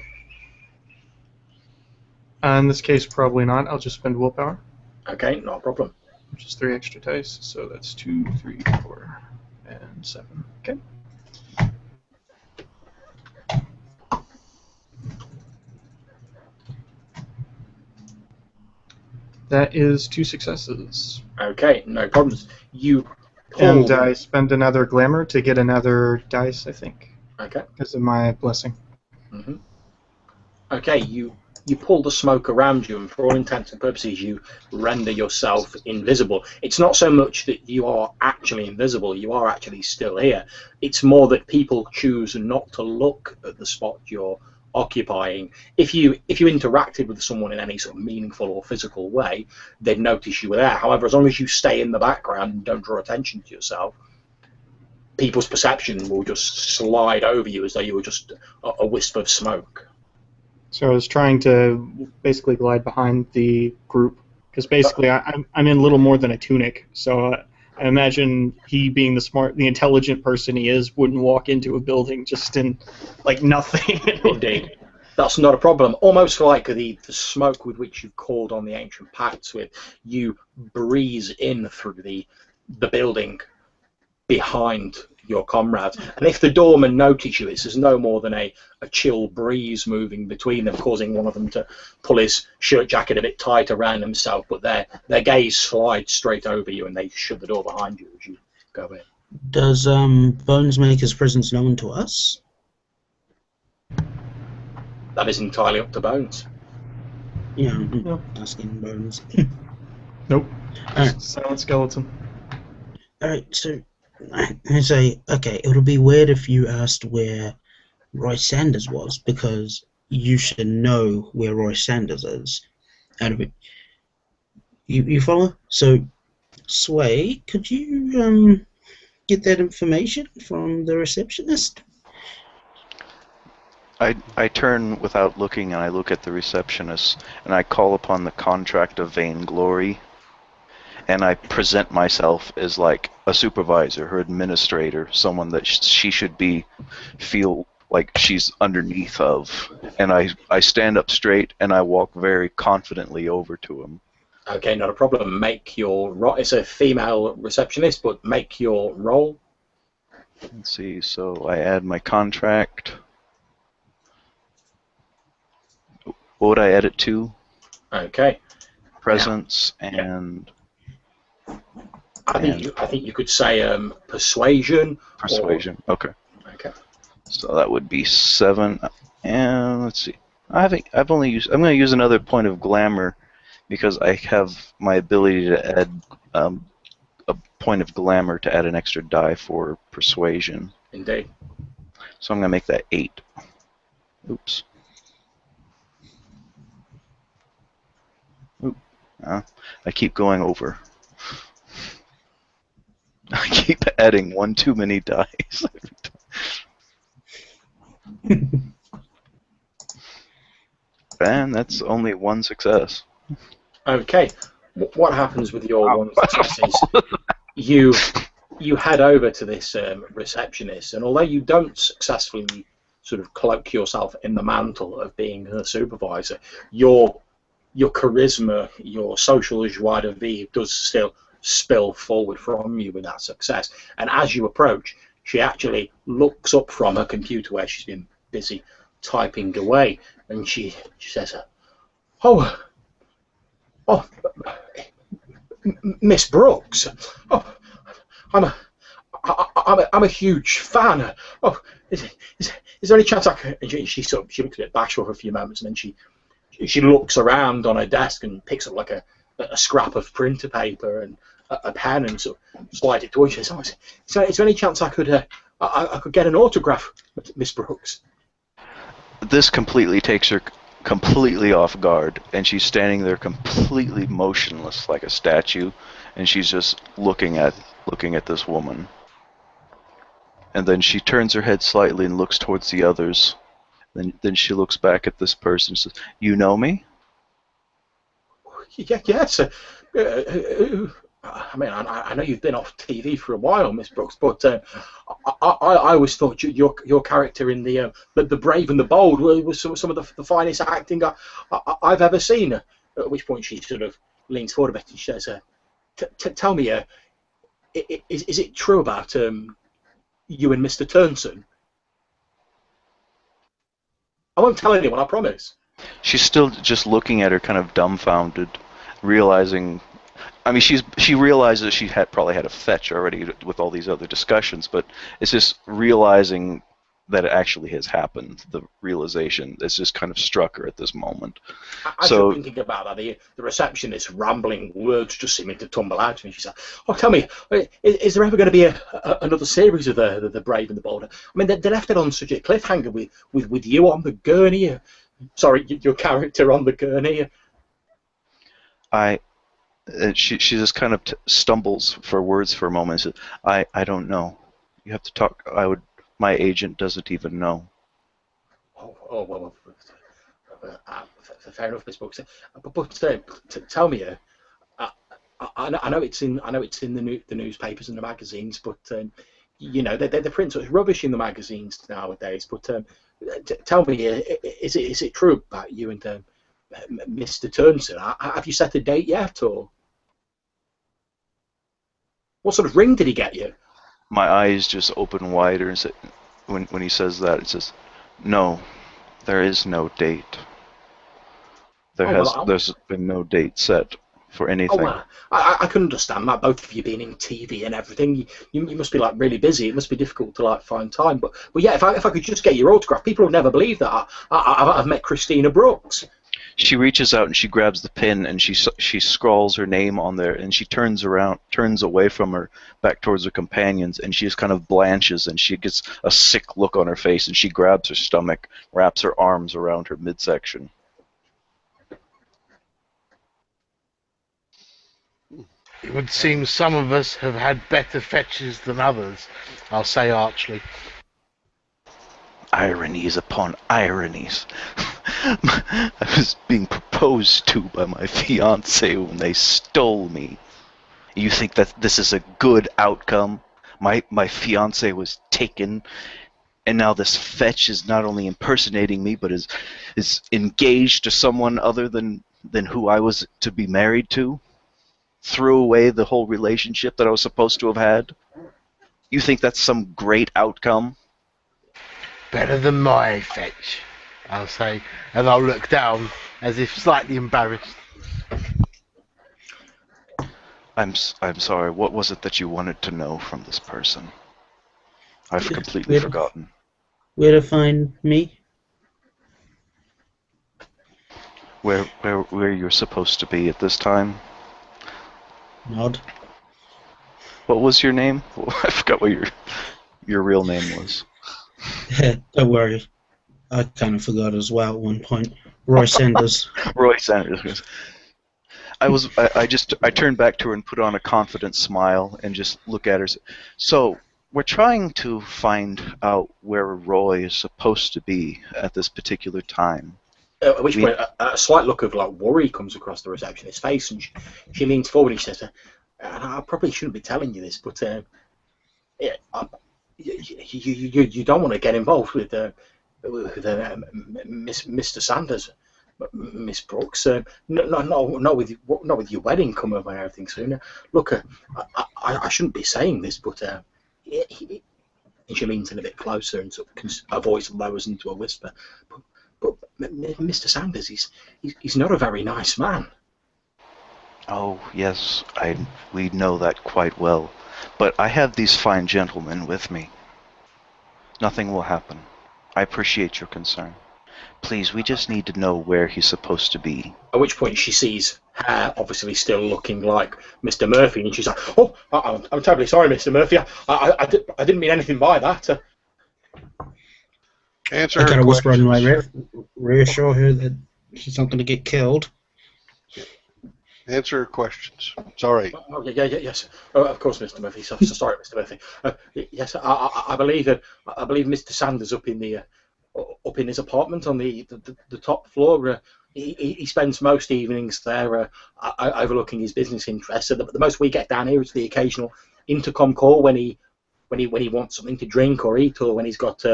S2: In this case, probably not. I'll just spend willpower.
S1: Okay, not a problem.
S2: Which is 3 extra dice, so that's 2, 3, 4, and 7. Okay. That is 2 successes.
S1: Okay, no problems. You pull...
S2: And I spend another glamour to get another dice, I think.
S1: Okay.
S2: Because of my blessing.
S1: Mm-hmm. Okay, you pull the smoke around you, and for all intents and purposes, you render yourself invisible. It's not so much that you are actually invisible, you are actually still here. It's more that people choose not to look at the spot you're occupying. If you interacted with someone in any sort of meaningful or physical way, they'd notice you were there. However, as long as you stay in the background and don't draw attention to yourself, people's perception will just slide over you as though you were just a wisp of smoke.
S2: So I was trying to basically glide behind the group, because basically I'm in little more than a tunic, so I imagine he, being the intelligent person he is, wouldn't walk into a building just in, like, nothing.
S1: Indeed. That's not a problem. Almost like the smoke with which you've called on the ancient pacts with, you breeze in through the building behind your comrades. And if the doorman notice you, it's no more than a chill breeze moving between them, causing one of them to pull his shirt jacket a bit tight around himself, but their gaze slides straight over you and they shut the door behind you as you go in.
S6: Does Bones make his presence known to us?
S1: That is entirely up to Bones.
S6: Yeah,
S2: No.
S6: asking Bones.
S2: Nope.
S6: Alright.
S2: Silent skeleton.
S6: Alright, so I say, okay, it would be weird if you asked where Roy Sanders was, because you should know where Roy Sanders is. Out of it. You follow? So, Sway, could you get that information from the receptionist?
S4: I turn without looking and I look at the receptionist and I call upon the contract of vainglory and I present myself as like a supervisor, her administrator, someone that she should feel like she's underneath of. And I stand up straight and I walk very confidently over to him.
S1: Okay, not a problem. Make your roll. It's a female receptionist, but make your roll.
S4: Let's see, so I add my contract. What would I add it to?
S1: Okay.
S4: Presence and...
S1: I think you could say persuasion.
S4: Persuasion, okay.
S1: Okay.
S4: So that would be 7, and let's see. I'm going to use another point of glamour because I have my ability to add a point of glamour to add an extra die for persuasion.
S1: Indeed.
S4: So I'm going to make that 8. Oops. Oop. I keep going over. I keep adding one too many dice. And that's only one success.
S1: Okay. What happens with your one success is you head over to this receptionist, and although you don't successfully sort of cloak yourself in the mantle of being her supervisor, your charisma, your social joie de vivre does still spill forward from you with that success. And as you approach, she actually looks up from her computer where she's been busy typing away, and she says, "Oh, Miss Brooks. Oh, I'm a huge fan. Oh, is there any chance I could?" And she looks a bit bashful for a few moments, and then she looks around on her desk and picks up like a scrap of printer paper and a pen and sort of slides it towards you. She says, "Oh, is there any chance I could get an autograph, Miss Brooks?"
S4: This completely takes her completely off guard, and she's standing there completely motionless like a statue, and she's just looking at this woman. And then she turns her head slightly and looks towards the others. Then she looks back at this person and says, "You know me?"
S1: Yes. I mean, I know you've been off TV for a while, Miss Brooks, but I always thought your character in the Brave and the Bold was some of the finest acting I've ever seen. At which point she sort of leans forward a bit and she says, "Tell me, is it true about you and Mr. Turnson?" "I won't tell anyone, I promise."
S4: She's still just looking at her, kind of dumbfounded, realizing. I mean, she realizes she probably had a fetch already with all these other discussions, but it's just realizing that it actually has happened. The realization it's just kind of struck her at this moment.
S1: As you're thinking about that, the receptionist rambling words just seeming to tumble out to me. She said, "Oh, tell me, is there ever going to be another series of the Brave and the Bold? I mean, they left it on such a cliffhanger with you on the gurney. Sorry, your character on the gurney."
S4: She just kind of stumbles for words for a moment and says, I don't know. You have to talk. My agent doesn't even know."
S1: Oh well, fair enough, Miss Brooks. But tell me, I know it's in the newspapers and the magazines, but you know they print such rubbish in the magazines nowadays. But tell me, is it true about you and Mr. Turnson? Have you set a date yet, or what sort of ring did he get you?
S4: My eyes just open wider and say, when he says that, it says, "No, there is no date. There's been no date set for anything."
S1: Oh, well, I can understand that, both of you being in TV and everything. You must be like really busy. It must be difficult to like find time. But yeah, if I could just get your autograph, people would never believe that. I've met Christina Brooks.
S4: She reaches out and she grabs the pin and she scrawls her name on there, and she turns away from her back towards her companions, and she just kind of blanches and she gets a sick look on her face, and she grabs her stomach, wraps her arms around her midsection.
S3: It would seem some of us have had better fetches than others, I'll say archly.
S4: Ironies upon ironies. I was being proposed to by my fiancé when they stole me. You think that this is a good outcome? My fiancé was taken, and now this fetch is not only impersonating me, but is engaged to someone other than who I was to be married to? Threw away the whole relationship that I was supposed to have had? You think that's some great outcome?
S3: Better than my fetch, I'll say, and I'll look down as if slightly embarrassed.
S4: I'm sorry, what was it that you wanted to know from this person? I've completely forgotten.
S6: Where to find me?
S4: Where you're supposed to be at this time?
S6: Nod.
S4: What was your name? I forgot what your real name was.
S6: Don't worry. I kind of forgot as well at one point. Roy Sanders.
S4: Roy Sanders. I turned back to her and put on a confident smile and just look at her. So, we're trying to find out where Roy is supposed to be at this particular time.
S1: At which point, a slight look of like worry comes across the receptionist's face, and she leans forward and she says, and I probably shouldn't be telling you this, but you don't want to get involved with Mr. Sanders, Miss Brooks. Not with your wedding coming up and everything soon. Look, I shouldn't be saying this, but and she leans in a bit closer and her voice lowers into a whisper. But Mr. Sanders, he's not a very nice man.
S4: Oh, yes, we know that quite well. But I have these fine gentlemen with me. Nothing will happen. I appreciate your concern. Please, we just need to know where he's supposed to be.
S1: At which point she sees hair obviously still looking like Mr. Murphy, and she's like, "Oh, I'm terribly sorry, Mr. Murphy. I didn't mean anything by that."
S5: Answer
S6: I
S5: her
S6: kind of whisper in my
S5: questions.
S6: reassure her that she's not going to get killed.
S5: Answer her questions. It's all right.
S1: Oh, yes. Oh, of course, Mr. Murphy. So sorry, Mr. Murphy. Yes, I believe Mr. Sanders up in his apartment on the top floor. He spends most evenings there, overlooking his business interests. So the most we get down here is the occasional intercom call when he wants something to drink or eat, or when he's got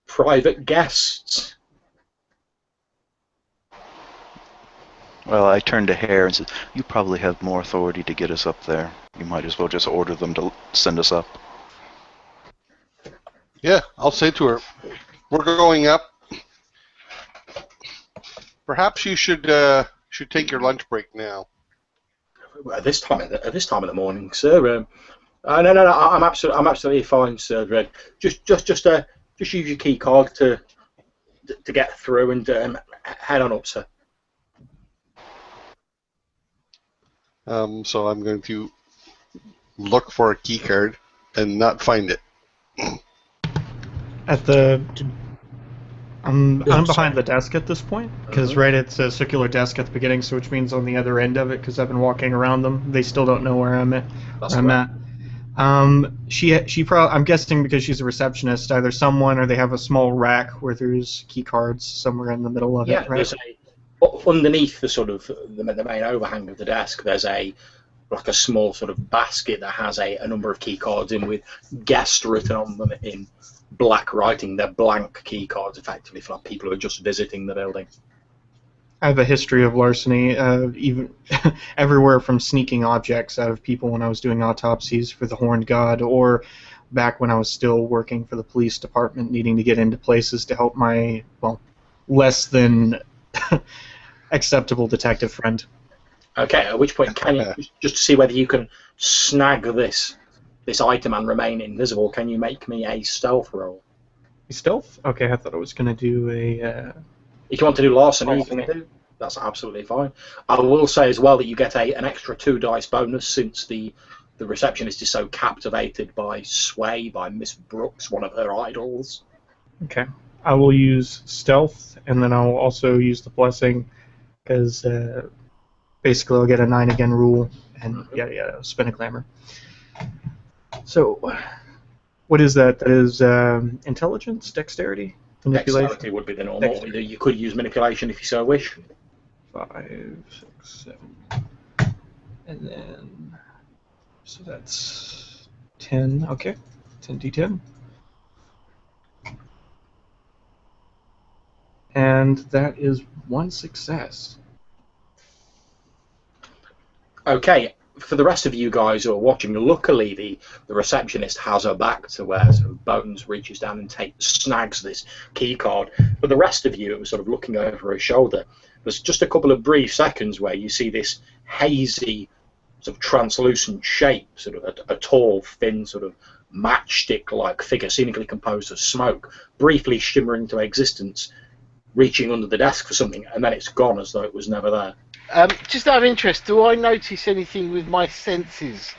S1: private guests.
S4: Well, I turned to Hare and said, "You probably have more authority to get us up there. You might as well just order them to send us up."
S5: Yeah, I'll say to her, we're going up. Perhaps you should take your lunch break now.
S1: At this time of the morning, sir. No, I'm absolutely fine, sir. Just use your key card to get through and head on up, sir.
S5: So I'm going to look for a key card and not find it.
S2: I'm behind the desk at this point, because it's a circular desk at the beginning, so which means on the other end of it, because I've been walking around them, they still don't know where I'm at. I'm guessing because she's a receptionist, either someone or they have a small rack where there's key cards somewhere in the middle of it. Right?
S1: underneath the sort of the main overhang of the desk, there's a small sort of basket that has a number of key cards in with guest written on them in black writing. They're blank key cards, effectively, for people who are just visiting the building.
S2: I have a history of larceny, even everywhere from sneaking objects out of people when I was doing autopsies for the Horned God, or back when I was still working for the police department, needing to get into places to help my, less than acceptable detective friend.
S1: Okay, at which point, can you, just to see whether you can snag this item and remain invisible, can you make me a stealth roll?
S2: Stealth? Okay, I thought I was going to do a...
S1: If you want to do larceny, you can do. That's absolutely fine. I will say as well that you get an extra 2 dice bonus since the receptionist is so captivated by Sway, by Miss Brooks, one of her idols.
S2: Okay. I will use stealth, and then I'll also use the blessing, because basically I'll get a 9 again rule, and spin a glamour. So, what is that? That is intelligence, dexterity, manipulation?
S1: Dexterity would be the normal. You could use manipulation if you so wish.
S2: 5, 6, 7. And then... So that's 10, okay. 10d10. And that is 1 success.
S1: Okay, for the rest of you guys who are watching, luckily the receptionist has her back to where sort of Bones reaches down and snags this key card. For the rest of you, sort of looking over her shoulder, there's just a couple of brief seconds where you see this hazy, sort of translucent shape, sort of a tall, thin, sort of matchstick-like figure, seemingly composed of smoke, briefly shimmering into existence, reaching under the desk for something, and then it's gone as though it was never there.
S3: Just out of interest, do I notice anything with my senses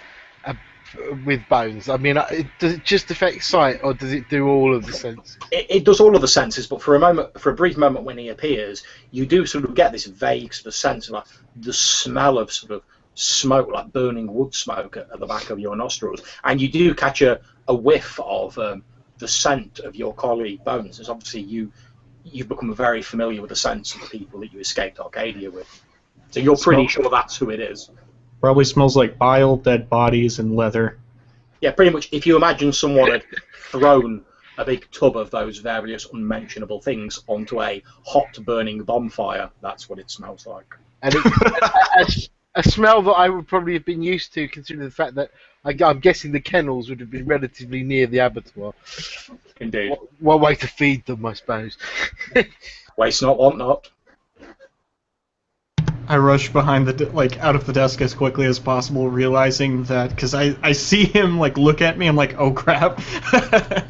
S3: with Bones? I mean, does it just affect sight, or does it do all of the senses?
S1: It does all of the senses, but for a brief moment when he appears, you do sort of get this vague sort of sense of like the smell of sort of smoke, like burning wood smoke at the back of your nostrils, and you do catch a whiff of the scent of your colleague Bones. As obviously you've become very familiar with the scents of the people that you escaped Arcadia with, so you're pretty sure that's who it is.
S2: Probably smells like bile, dead bodies, and leather.
S1: Yeah, pretty much. If you imagine someone had thrown a big tub of those various unmentionable things onto a hot burning bonfire, that's what it smells like.
S3: And it's a smell that I would probably have been used to, considering the fact that I'm guessing the kennels would have been relatively near the abattoir.
S1: Indeed.
S3: One way to feed them, I suppose.
S1: Waste not, want not.
S2: I rush behind out of the desk as quickly as possible, realizing that, because I see him look at me, I'm like, oh crap.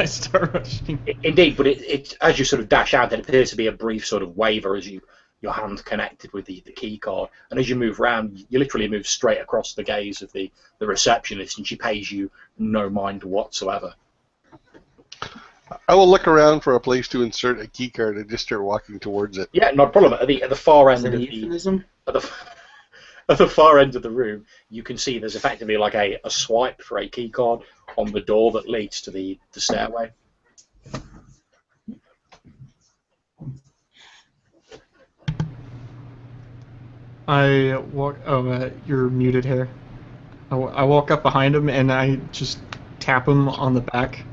S2: I start rushing.
S1: Indeed, but it as you sort of dash out, it appears to be a brief sort of waver as your hand connected with the key card, and as you move around, you literally move straight across the gaze of the receptionist, and she pays you no mind whatsoever.
S5: I will look around for a place to insert a key card and just start walking towards it.
S1: Yeah, no problem. At the far end of
S6: euphemism?
S1: at the far end of the room, you can see there's effectively like a swipe for a key card on the door that leads to the stairway.
S2: I walk. Oh, you're muted here. I walk up behind him and I just tap him on the back.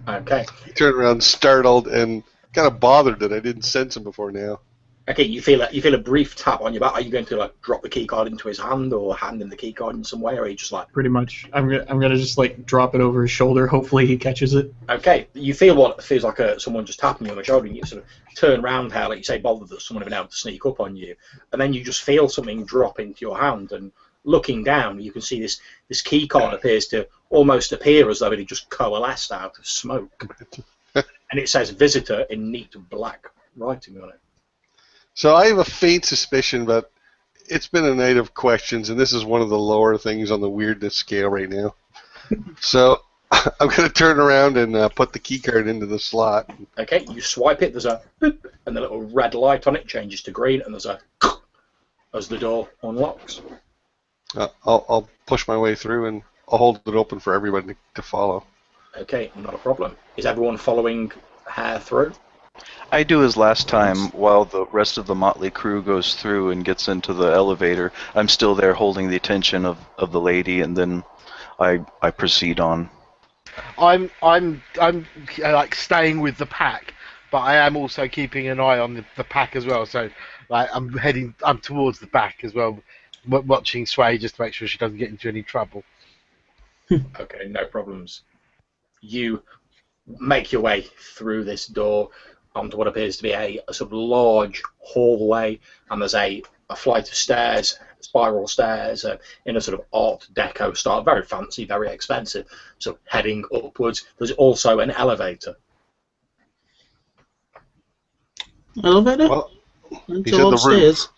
S1: Okay.
S5: You turn around startled and kind of bothered that I didn't sense him before now.
S1: Okay, you feel a brief tap on your back. Are you going to drop the key card into his hand or hand him the key card in some way, or are you just
S2: Pretty much. I'm gonna just drop it over his shoulder. Hopefully he catches it.
S1: Okay, you feel what feels like someone just tapping you on the shoulder, and you sort of turn round, like you say, bothered that someone had been able to sneak up on you, and then you just feel something drop into your hand, and looking down, you can see this key card appears to almost appear as though it had just coalesced out of smoke, and it says "Visitor" in neat black writing on it.
S5: So I have a faint suspicion, but it's been a night of questions, and this is one of the lower things on the weirdness scale right now. So I'm going to turn around and put the key card into the slot.
S1: Okay, you swipe it, there's a boop, and the little red light on it changes to green, and there's a as the door unlocks.
S5: I'll push my way through, and I'll hold it open for everybody to follow.
S1: Okay, not a problem. Is everyone following her through?
S4: I do as last time, while the rest of the motley crew goes through and gets into the elevator. I'm still there holding the attention of the lady, and then I proceed on.
S3: I'm like staying with the pack, but I am also keeping an eye on the pack as well. So like I'm towards the back as well, watching Sway just to make sure she doesn't get into any trouble.
S1: Okay, no problems. You make your way through this door onto what appears to be a sort of large hallway, and there's a flight of stairs, spiral stairs, in a sort of Art Deco style, very fancy, very expensive. So heading upwards, there's also an elevator.
S6: Elevator?
S5: Well, he said
S6: Until
S5: the
S6: upstairs.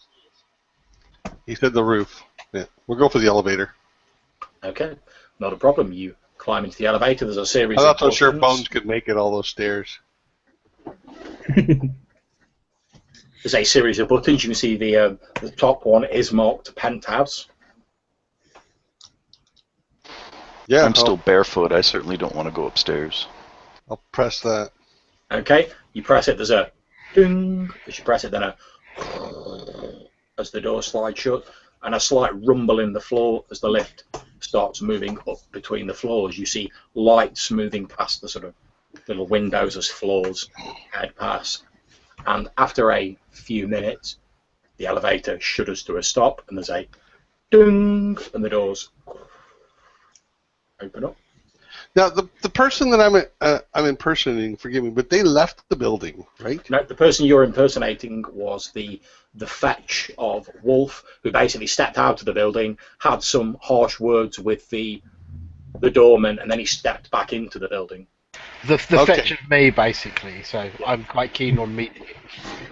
S5: roof. He said the roof. Yeah, we'll go for the elevator.
S1: Okay, not a problem. You climb into the elevator. There's a series
S5: I'm
S1: of
S5: not so sure
S1: buttons.
S5: Bones could make it all those stairs.
S1: There's a series of buttons. You can see the top one is marked penthouse.
S5: Yeah,
S4: I'm still barefoot. I certainly don't want to go upstairs.
S5: I'll press that.
S1: Okay, you press it. There's a ding as you press it. Then a as the door slides shut, and a slight rumble in the floor as the lift starts moving up between the floors. You see lights moving past the sort of little windows as floors head past. And after a few minutes, the elevator shudders to a stop, and there's a ding, and the doors open up.
S5: Now, the person that I'm impersonating, forgive me, but they left the building, right?
S1: No, the person you're impersonating was the fetch of Wolf, who basically stepped out of the building, had some harsh words with the doorman, and then he stepped back into the building.
S3: The
S5: Okay.
S3: fetch of me, basically. So I'm quite keen on meeting him.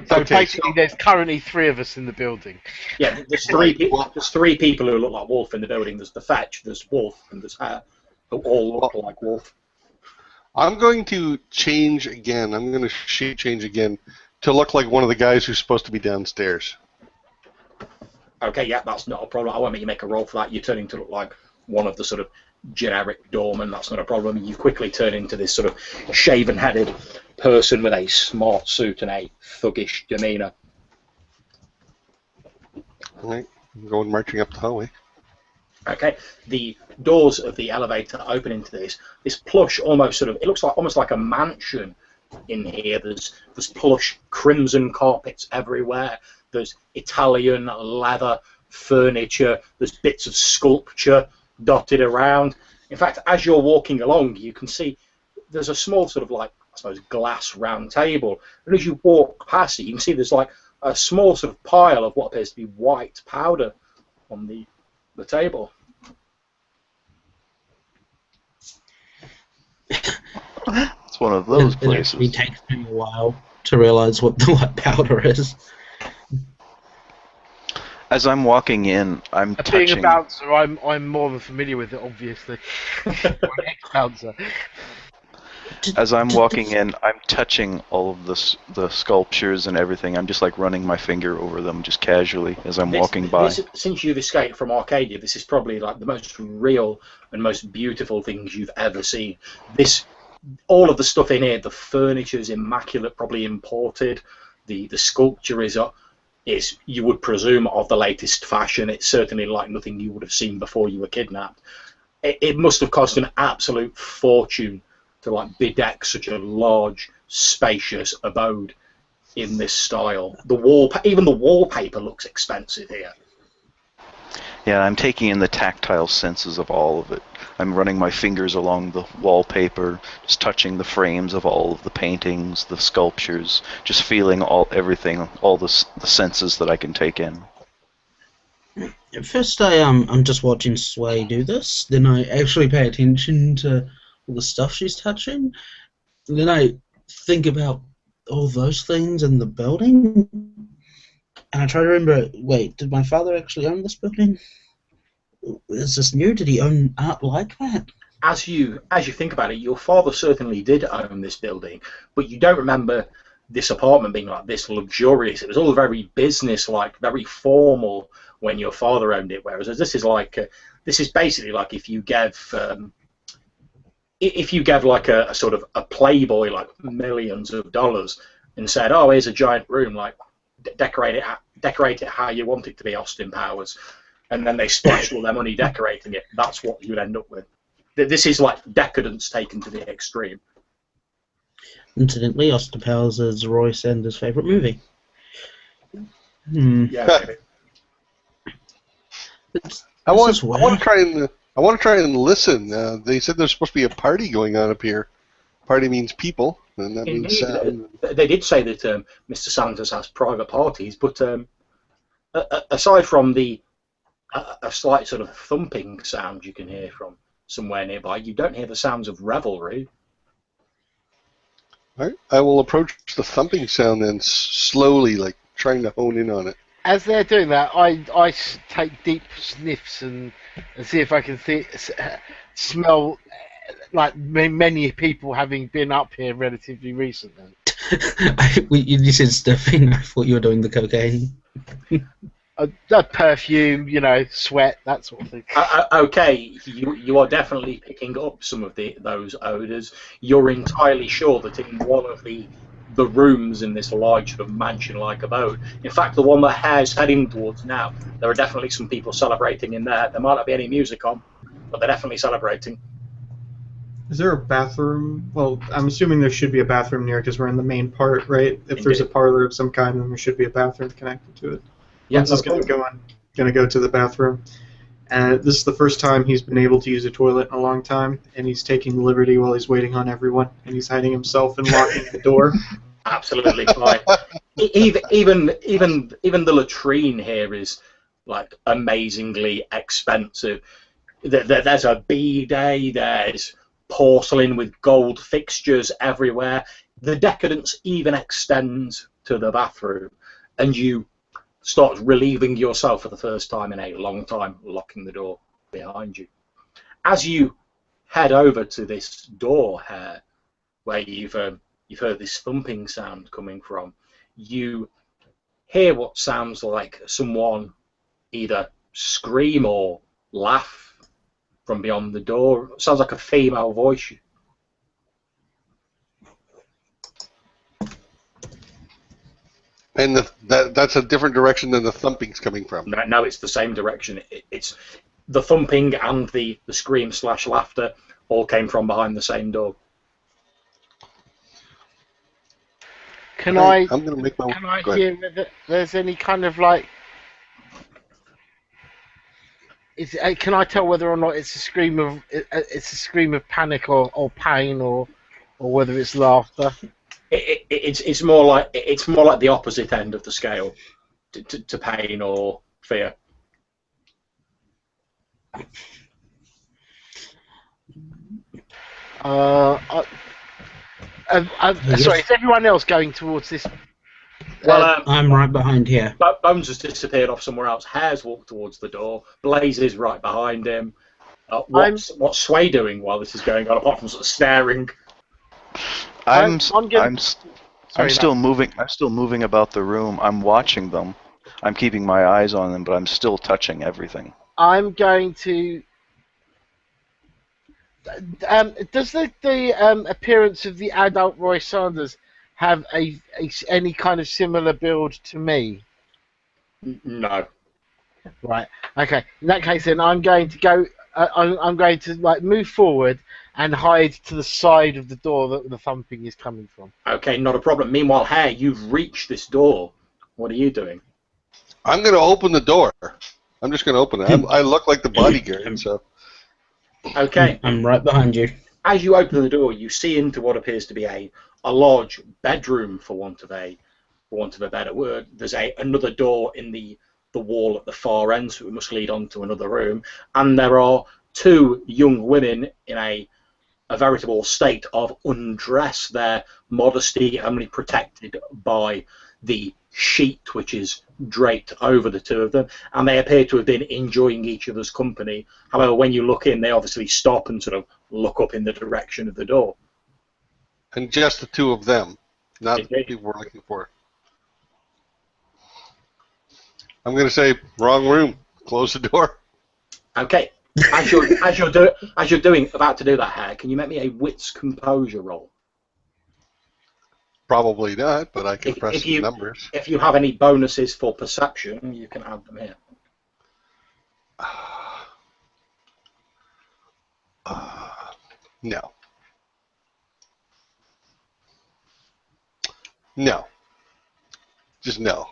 S3: So
S5: Okay,
S3: basically, there's currently 3 of us in the building.
S1: Yeah, there's three people who look like Wolf in the building. There's the fetch, there's Wolf, and there's her, who all look like Wolf.
S5: I'm going to change again. I'm going to shape change again to look like one of the guys who's supposed to be downstairs.
S1: Okay, yeah, that's not a problem. I won't make you make a roll for that. You're turning to look like one of the sort of generic doormen. That's not a problem. You quickly turn into this sort of shaven-headed person with a smart suit and a thuggish demeanour.
S5: All right, I'm going marching up the hallway.
S1: Okay, the doors of the elevator open into this plush, almost sort of, it looks like almost like a mansion in here. There's plush crimson carpets everywhere. There's Italian leather furniture. There's bits of sculpture dotted around. In fact, as you're walking along, you can see there's a small sort of like, I suppose, glass round table. And as you walk past it, you can see there's like a small sort of pile of what appears to be white powder on the table.
S4: It's one of those
S6: It actually
S4: places.
S6: takes me a while to realise what the white powder is.
S4: As I'm walking in, I'm
S3: Being a
S4: touching.
S3: bouncer, I'm more than familiar with it, obviously. I'm an ex-bouncer.
S4: As I'm walking in, I'm touching all of the sculptures and everything. I'm just like running my finger over them just casually as I'm walking by.
S1: Since you've escaped from Arcadia, this is probably like the most real and most beautiful things you've ever seen. All of the stuff in here, the furniture is immaculate, probably imported. The sculpture is you would presume of the latest fashion. It's certainly like nothing you would have seen before you were kidnapped. It must have cost an absolute fortune to like bedeck such a large, spacious abode in this style. Even the wallpaper looks expensive here.
S4: Yeah, I'm taking in the tactile senses of all of it. I'm running my fingers along the wallpaper, just touching the frames of all of the paintings, the sculptures, just feeling everything, all the senses that I can take in.
S6: At first, I'm just watching Sway do this. Then I actually pay attention to all the stuff she's touching. And then I think about all those things in the building, and I try to remember. Wait, did my father actually own this building? Is this new? Did he own art like that?
S1: As you think about it, your father certainly did own this building, but you don't remember this apartment being like this luxurious. It was all very business-like, very formal when your father owned it. Whereas this is basically like if you gave like a sort of a playboy like millions of dollars, and said, "Oh, here's a giant room. Like, decorate it how you want it to be, Austin Powers." And then they splashed all their money decorating it. That's what you'd end up with. This is like decadence taken to the extreme.
S6: Incidentally, Austin Powers is Roy Sanders' favourite movie.
S1: Yeah, maybe.
S5: I want to try and listen. They said there's supposed to be a party going on up here. Party means people, and that means sound.
S1: They did say that Mr. Sanders has private parties, but aside from a slight sort of thumping sound you can hear from somewhere nearby, you don't hear the sounds of revelry.
S5: All right. I will approach the thumping sound then slowly, like trying to hone in on it.
S3: As they're doing that, I take deep sniffs and see if I can smell like many people having been up here relatively recently.
S6: You said stuffing. I thought you were doing the cocaine.
S3: Perfume, sweat, that sort of thing.
S1: Okay, you are definitely picking up some of those odours. You're entirely sure that in one of the rooms in this large sort of mansion-like abode, in fact, the one that Hare's heading towards now, there are definitely some people celebrating in there. There might not be any music on, but they're definitely celebrating.
S2: Is there a bathroom? Well, I'm assuming there should be a bathroom near because we're in the main part, right? If there's a parlor of some kind, then there should be a bathroom connected to it.
S1: Yeah,
S2: Once he's going to go to the bathroom. This is the first time he's been able to use a toilet in a long time, and he's taking the liberty while he's waiting on everyone, and he's hiding himself and locking the door.
S1: Absolutely fine. Even the latrine here is like amazingly expensive. There's a bidet. There's porcelain with gold fixtures everywhere. The decadence even extends to the bathroom, and you start relieving yourself for the first time in a long time, locking the door behind you. As you head over to this door here, where you've heard this thumping sound coming from, you hear what sounds like someone either scream or laugh from beyond the door. It sounds like a female voice.
S5: And that's a different direction than the thumping's coming from.
S1: No, it's the same direction. It's the thumping and the scream/laughter all came from behind the same door.
S3: Can I
S5: Go ahead.
S3: hear whether there's any kind of like? Can I tell whether or not it's a scream of panic or pain or whether it's laughter?
S1: It's more like the opposite end of the scale to pain or fear.
S3: Sorry, is everyone else going towards this?
S1: Well,
S6: I'm right behind here.
S1: Bones has disappeared off somewhere else. Hare's walked towards the door. Blaze is right behind him. What's Sway doing while this is going on, apart from sort of staring?
S4: I'm still moving. I'm still moving about the room. I'm watching them. I'm keeping my eyes on them, but I'm still touching everything.
S3: I'm going to. Does the appearance of the adult Roy Sanders have any kind of similar build to me?
S1: No.
S3: Right. Okay. In that case, then I'm going to go. I'm going to like move forward and hide to the side of the door that the thumping is coming from.
S1: Okay, not a problem. Meanwhile, Hare, you've reached this door. What are you doing?
S5: I'm going to open the door. I'm just going to open it. I look like the bodyguard, so.
S1: Okay.
S6: I'm right behind you.
S1: As you open the door, you see into what appears to be a large bedroom, for want of a better word. There's another door in the wall at the far end, so it must lead on to another room. And there are two young women in a veritable state of undress. Their modesty only protected by the sheet which is draped over the two of them, and they appear to have been enjoying each other's company. However, when you look in, they obviously stop and sort of look up in the direction of the door.
S5: And just the two of them, not
S1: Indeed.
S5: the people we're looking for. I'm going to say, wrong room. Close the door.
S1: Okay. As you're about to do that, Hare, can you make me a wits composure roll?
S5: Probably not, but I can
S1: If-
S5: press
S1: if
S5: some
S1: you-
S5: numbers.
S1: If you have any bonuses for perception, you can add them here.
S5: No. No. Just no.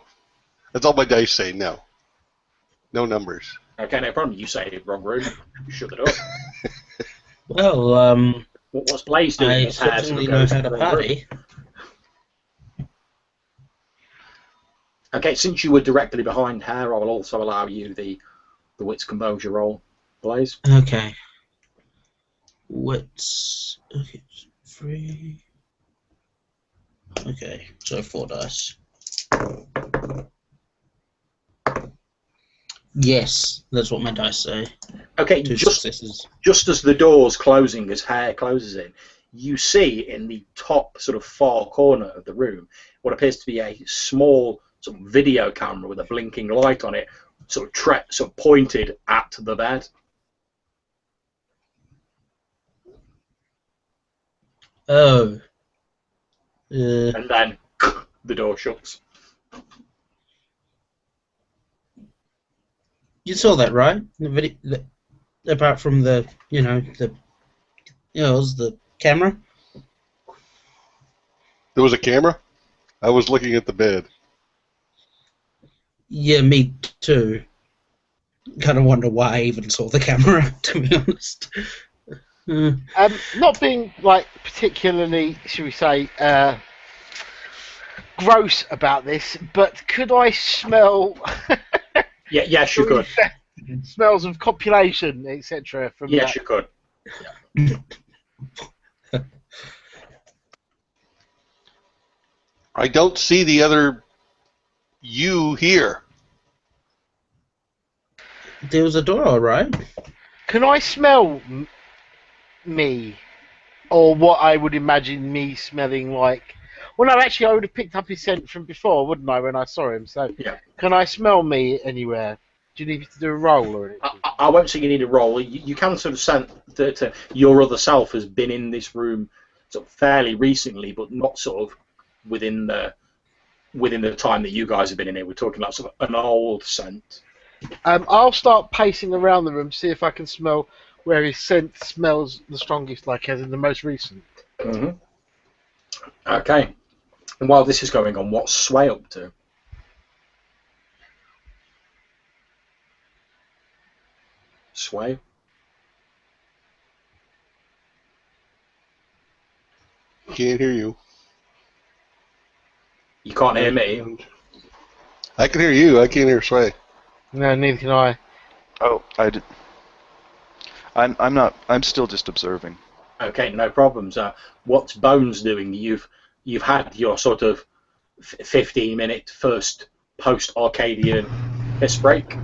S5: That's all my dice say, no. No numbers.
S1: Okay, no problem. You say wrong room. Shut it up.
S6: Well,
S1: What's Blaze doing?
S6: I
S1: His hair sort
S6: certainly
S1: of
S6: know
S1: goes
S6: how
S1: to
S6: to
S1: the wrong room.
S6: party.
S1: Okay, since you were directly behind her, I will also allow you the wits composure roll, Blaze.
S6: Okay. What's... Okay, 3... Okay, so 4 dice. Yes, that's what my dice say.
S1: Okay,
S6: 2
S1: just
S6: successes.
S1: as the door's closing, as hair closes in, you see in the top sort of far corner of the room what appears to be a small sort of video camera with a blinking light on it, sort of pointed at the bed.
S6: Oh.
S1: And then the door shuts.
S6: You saw that, right? The video, apart from the, it was the camera.
S5: There was a camera? I was looking at the bed.
S6: Yeah, me too. Kind of wonder why I even saw the camera, to be honest.
S3: Not being like particularly, should we say, gross about this, but could I smell
S1: Yeah, yes, you could.
S3: smells of copulation, etc. from
S1: Yes,
S3: that?
S1: you could.
S5: I don't see the other you here.
S6: There was a door, all right.
S3: Can I smell me, or what I would imagine me smelling like? Well, no, actually, I would have picked up his scent from before, wouldn't I, when I saw him? So,
S1: Yeah.
S3: can I smell me anywhere? Do you need me to do a roll or anything?
S1: I won't say you need a roll. You can sort of sense that your other self has been in this room sort of fairly recently, but not sort of within the time that you guys have been in here. We're talking like sort of an old scent.
S3: I'll start pacing around the room, see if I can smell where his scent smells the strongest, like as in the most recent.
S1: Mm-hmm. Okay. And while this is going on, what's Sway up to? Sway?
S5: Can't hear you.
S1: You can't hear me.
S5: I can hear you. I can't hear Sway.
S3: No, neither can I.
S4: Oh, I did. I'm not. I'm still just observing.
S1: Okay, no problems. What's Bones doing? You've had your sort of 15-minute first post-Arcadian piss break.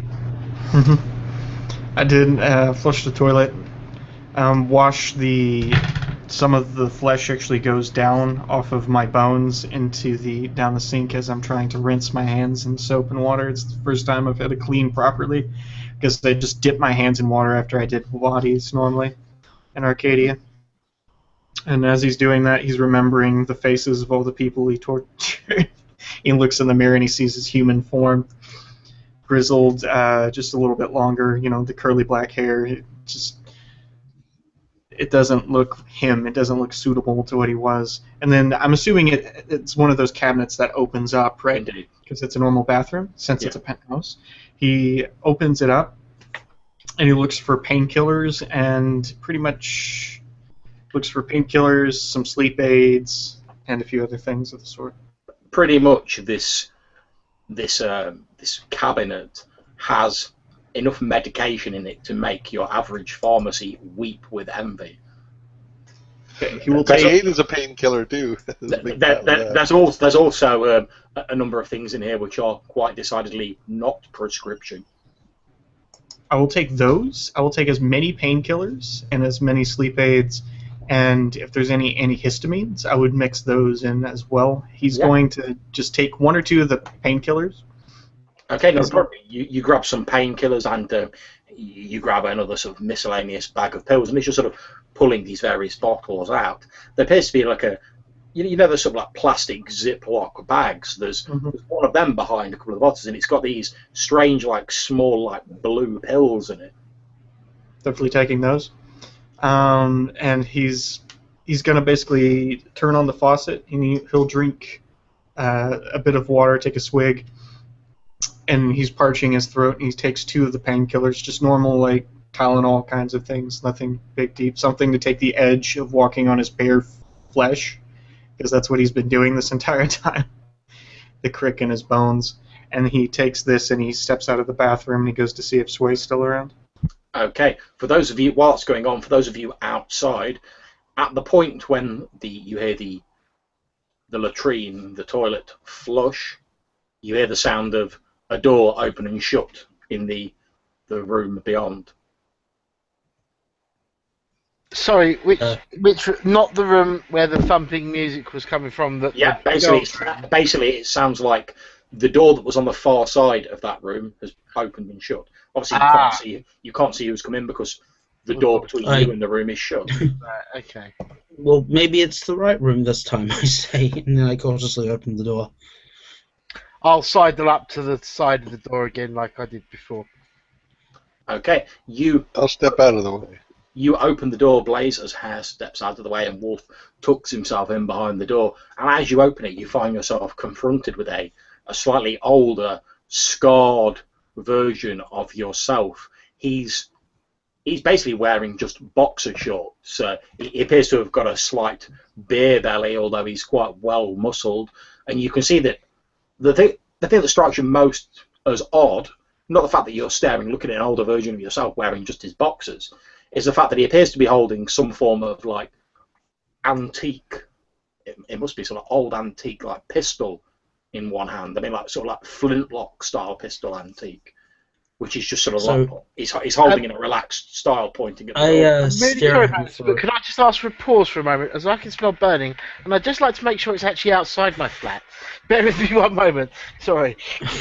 S2: I did flush the toilet, wash some of the flesh actually goes down off of my bones down the sink as I'm trying to rinse my hands in soap and water. It's the first time I've had to clean properly because I just dip my hands in water after I did Pilates normally in Arcadia. And as he's doing that, he's remembering the faces of all the people he tortured. He looks in the mirror and he sees his human form, grizzled, just a little bit longer. The curly black hair. It doesn't look him. It doesn't look suitable to what he was. And then I'm assuming it's one of those cabinets that opens up, right?
S1: Indeed.
S2: Because it's a normal bathroom, since it's a penthouse. He opens it up, and he looks for painkillers, and pretty much looks for painkillers, some sleep aids, and a few other things of the sort.
S1: Pretty much this cabinet has enough medication in it to make your average pharmacy weep with envy.
S2: He will take.
S5: Aiden's a painkiller too.
S1: There's also a number of things in here which are quite decidedly not prescription.
S2: I will take those. I will take as many painkillers and as many sleep aids, and if there's any antihistamines, I would mix those in as well. He's going to just take 1 or 2 of the painkillers.
S1: Okay, no problem. You grab some painkillers and you grab another sort of miscellaneous bag of pills, and he's just sort of pulling these various bottles out. There appears to be like a you know, there's some like plastic Ziploc bags. There's one of them behind a couple of the bottles, and it's got these strange, like small, like blue pills in it.
S2: Definitely taking those. And he's gonna basically turn on the faucet, and he'll drink a bit of water, take a swig, and he's parching his throat. And he takes 2 of the painkillers, just normal like Tylenol kinds of things, nothing big deep, something to take the edge of walking on his bare flesh, because that's what he's been doing this entire time. The crick in his bones. And he takes this and he steps out of the bathroom and he goes to see if Sway's still around.
S1: Okay, for those of you, while it's going on, for those of you outside, at the point when you hear the latrine, the toilet flush, you hear the sound of a door open and shut in the room beyond.
S3: Sorry, which not the room where the thumping music was coming from?
S1: Yeah, basically it sounds like the door that was on the far side of that room has opened and shut. Obviously, you can't see who's come in because the door between you and the room is shut.
S3: Right, okay.
S6: Well, maybe it's the right room this time, I say, and then I cautiously open the door.
S3: I'll sidle up to the side of the door again like I did before.
S1: Okay,
S5: I'll step out of the way.
S1: You open the door, Blaze, as Hare steps out of the way and Wolf tucks himself in behind the door. And as you open it, you find yourself confronted with a slightly older, scarred version of yourself. He's basically wearing just boxer shorts. He appears to have got a slight beer belly, although he's quite well muscled. And you can see that the thing that strikes you most as odd, not the fact that you're looking at an older version of yourself wearing just his boxers, is the fact that he appears to be holding some form of like antique. It must be sort of old antique like pistol in one hand. I mean, like sort of like flintlock style pistol antique, which is just sort of like he's holding in a relaxed style, pointing at the door.
S3: I'm really sorry about this, but could I just ask for a pause for a moment, as I can smell burning, and I'd just like to make sure it's actually outside my flat. Bear with me one moment. Sorry.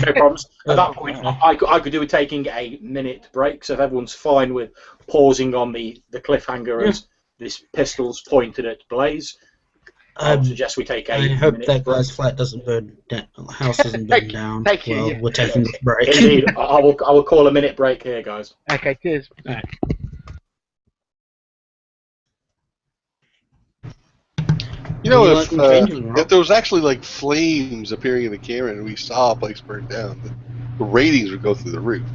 S1: No problems. At that point, I could do with taking a minute break, so if everyone's fine with pausing on the cliffhanger as this pistol's pointed at Blaze, I would suggest we take a minute.
S6: I hope that guy's flat doesn't burn down, house doesn't burn down while we're taking this break.
S1: Indeed, I will call a minute break here, guys.
S3: Okay, cheers.
S6: All right.
S5: You know,
S6: Changeling,
S5: if there was actually like flames appearing in the camera and we saw a place burn down, the ratings would go through the roof.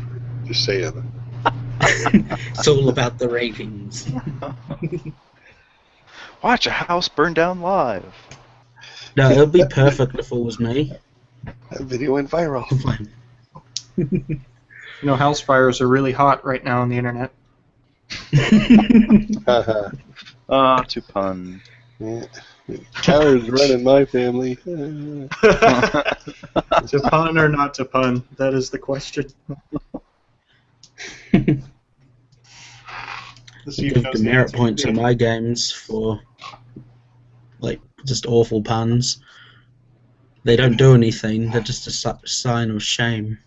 S5: Just saying.
S6: It's all about the ratings.
S4: Watch a house burn down live.
S6: No, it would be perfect if it was me.
S5: That video went viral.
S2: You know, house fires are really hot right now on the internet.
S4: To pun.
S5: Towers running my family.
S2: To pun or not to pun? That is the question.
S6: Give demerit points in my games for like just awful puns. They don't do anything. They're just a sign of shame.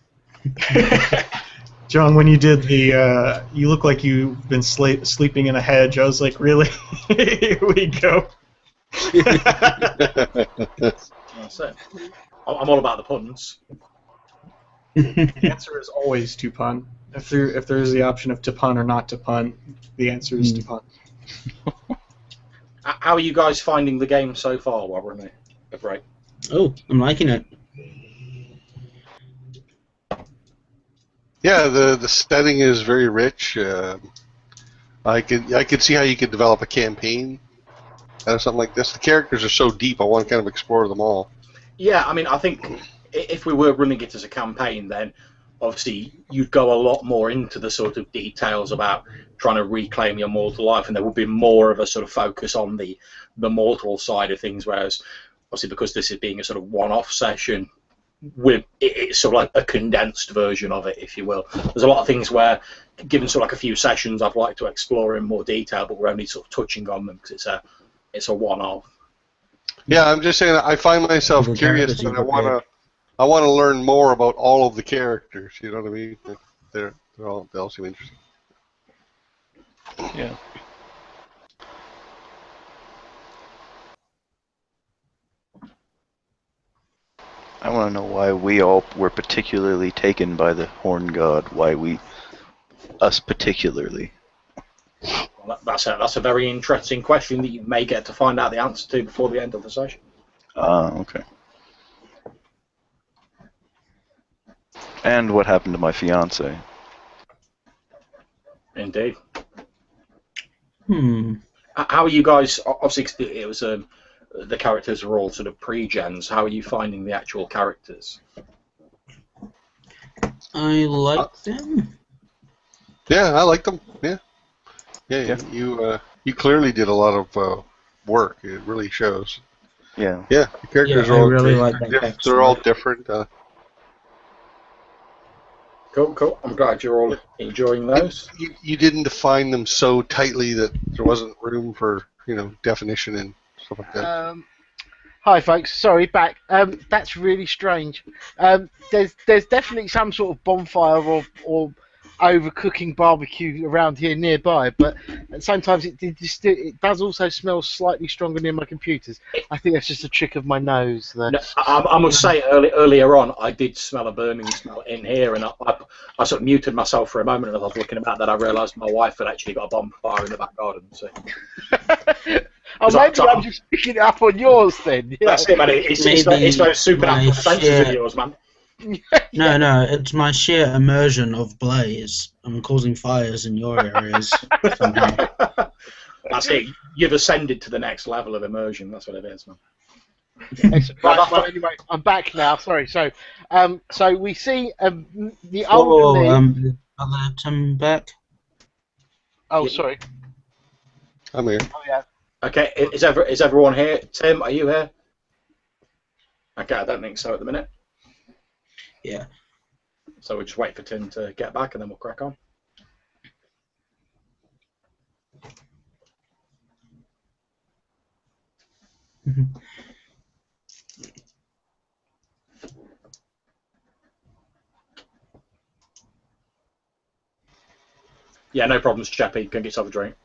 S2: John, when you did the, you look like you've been sleeping in a hedge. I was like, really? Here we go.
S1: That's it. I'm all about the puns.
S2: The answer is always to pun. If there is the option of to pun or not to pun, the answer is to pun.
S1: How are you guys finding the game so far while we're in a break?
S6: Oh, I'm liking it.
S5: Yeah, the setting is very rich. I could see how you could develop a campaign out of something like this. The characters are so deep. I want to kind of explore them all.
S1: Yeah, I mean, I think if we were running it as a campaign, then obviously you'd go a lot more into the sort of details about trying to reclaim your mortal life, and there would be more of a sort of focus on the mortal side of things, whereas obviously because this is being a sort of one-off session, it's sort of like a condensed version of it, if you will. There's a lot of things where, given sort of like a few sessions, I'd like to explore in more detail, but we're only sort of touching on them because it's a one-off.
S5: Yeah, I'm just saying I find myself curious and I want to learn more about all of the characters. You know what I mean? They all seem interesting.
S4: Yeah. I want to know why we all were particularly taken by the Horn God. Why us particularly.
S1: Well, that's a very interesting question that you may get to find out the answer to before the end of the session.
S4: Ah, okay. And what happened to my fiance?
S1: Indeed.
S6: How
S1: are you guys? Obviously, it was the characters are all sort of pre-gens. How are you finding the actual characters?
S6: I like them.
S5: Yeah, I like them. Yeah. You clearly did a lot of work. It really shows.
S4: Yeah.
S5: Yeah, the characters
S6: Yeah,
S5: are
S6: I
S5: all
S6: really like that backstory.
S5: they're all different.
S1: Cool. I'm glad you're all enjoying those.
S5: You didn't define them so tightly that there wasn't room for definition and stuff like that.
S3: Hi, folks. Sorry, back. That's really strange. There's definitely some sort of bonfire or overcooking barbecue around here nearby, but sometimes it does also smell slightly stronger near my computers. I think that's just a trick of my nose.
S1: No, I must say, earlier on, I did smell a burning smell in here, and I sort of muted myself for a moment, and as I was looking about that, I realised my wife had actually got a bonfire in the back garden. So.
S3: Oh, maybe I'm just picking it up on yours then. Yeah.
S1: That's it, man. It's those supernatural senses of yours, man.
S6: No, it's my sheer immersion of blaze. I'm causing fires in your areas somehow.
S1: That's it. You've ascended to the next level of immersion. That's what it is, man.
S3: Well, anyway, I'm back now. Sorry. So we see the older me.
S6: Other Tim back.
S3: Oh, sorry.
S5: I'm here.
S3: Oh, yeah.
S1: Okay, is everyone here? Tim, are you here? Okay, I don't think so at the minute.
S6: Yeah.
S1: So we'll just wait for Tim to get back and then we'll crack on. Yeah, no problems, Chappie. Go and get yourself a drink.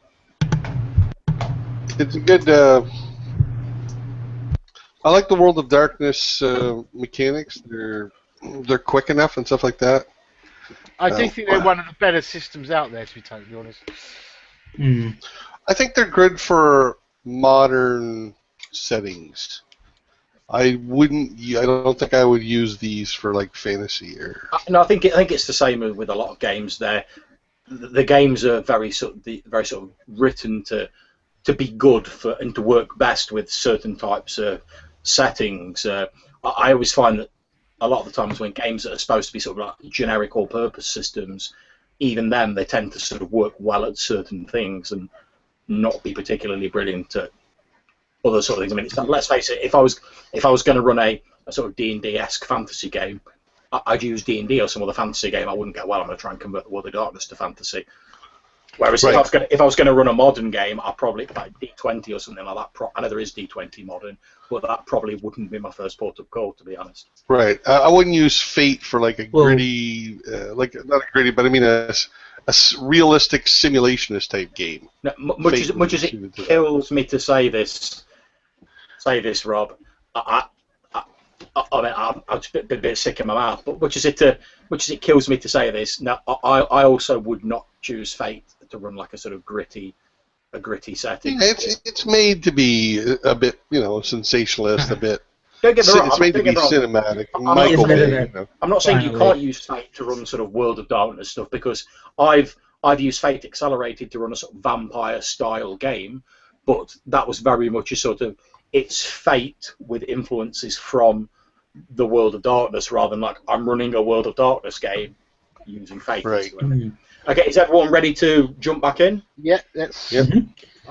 S5: It's a good. I like the World of Darkness mechanics. They're quick enough and stuff like that.
S3: I do think they're one of the better systems out there, to be totally honest.
S5: I think they're good for modern settings. I don't think I would use these for like fantasy or.
S1: No, I think it's the same with a lot of games. There, the games are very sort of written to be good for and to work best with certain types of settings. I always find that a lot of the times when games that are supposed to be sort of like generic all-purpose systems, even then they tend to sort of work well at certain things and not be particularly brilliant at other sort of things. I mean, let's face it, if I was going to run a sort of D&D-esque fantasy game, I'd use D&D or some other fantasy game. I wouldn't go, well, I'm going to try and convert the World of Darkness to fantasy. Whereas
S5: right.
S1: if I was going to run a modern game, I'd probably like D20 or something like that. I know there is D20 modern, but that probably wouldn't be my first port of call, to be honest.
S5: Right. I wouldn't use Fate for like a gritty, like not a gritty, but I mean a realistic simulationist type game.
S1: No, much as it kills me to say this, Rob. I mean, I'm just a bit sick in my mouth. But much as it kills me to say this, no, I also would not choose Fate to run like a sort of gritty setting.
S5: Yeah, it's made to be a bit, sensationalist, a bit.
S1: Don't get me wrong.
S5: It's made to be cinematic.
S1: I'm not saying you can't use Fate to run sort of World of Darkness stuff, because I've used Fate Accelerated to run a sort of vampire style game, but that was very much a sort of it's Fate with influences from the World of Darkness rather than like I'm running a World of Darkness game using Fate.
S5: Right.
S1: Okay, is everyone ready to jump back in?
S3: Yeah, that's.
S5: Yep.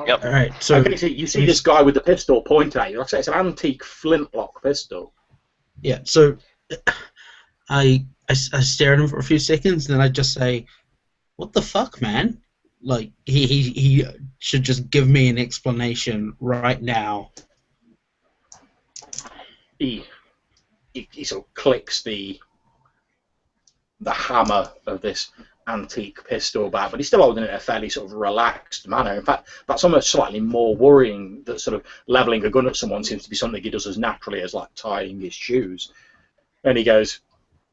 S4: Yep.
S6: All right. So
S1: okay, so you see this guy with the pistol pointing at you. Like I say, it's an antique flintlock pistol.
S6: Yeah. So I stare at him for a few seconds, and then I just say, "What the fuck, man? Like he should just give me an explanation right now."
S1: He sort of clicks the hammer of this antique pistol back, but he's still holding it in a fairly sort of relaxed manner. In fact, that's almost slightly more worrying that sort of levelling a gun at someone seems to be something he does as naturally as like tying his shoes. And he goes,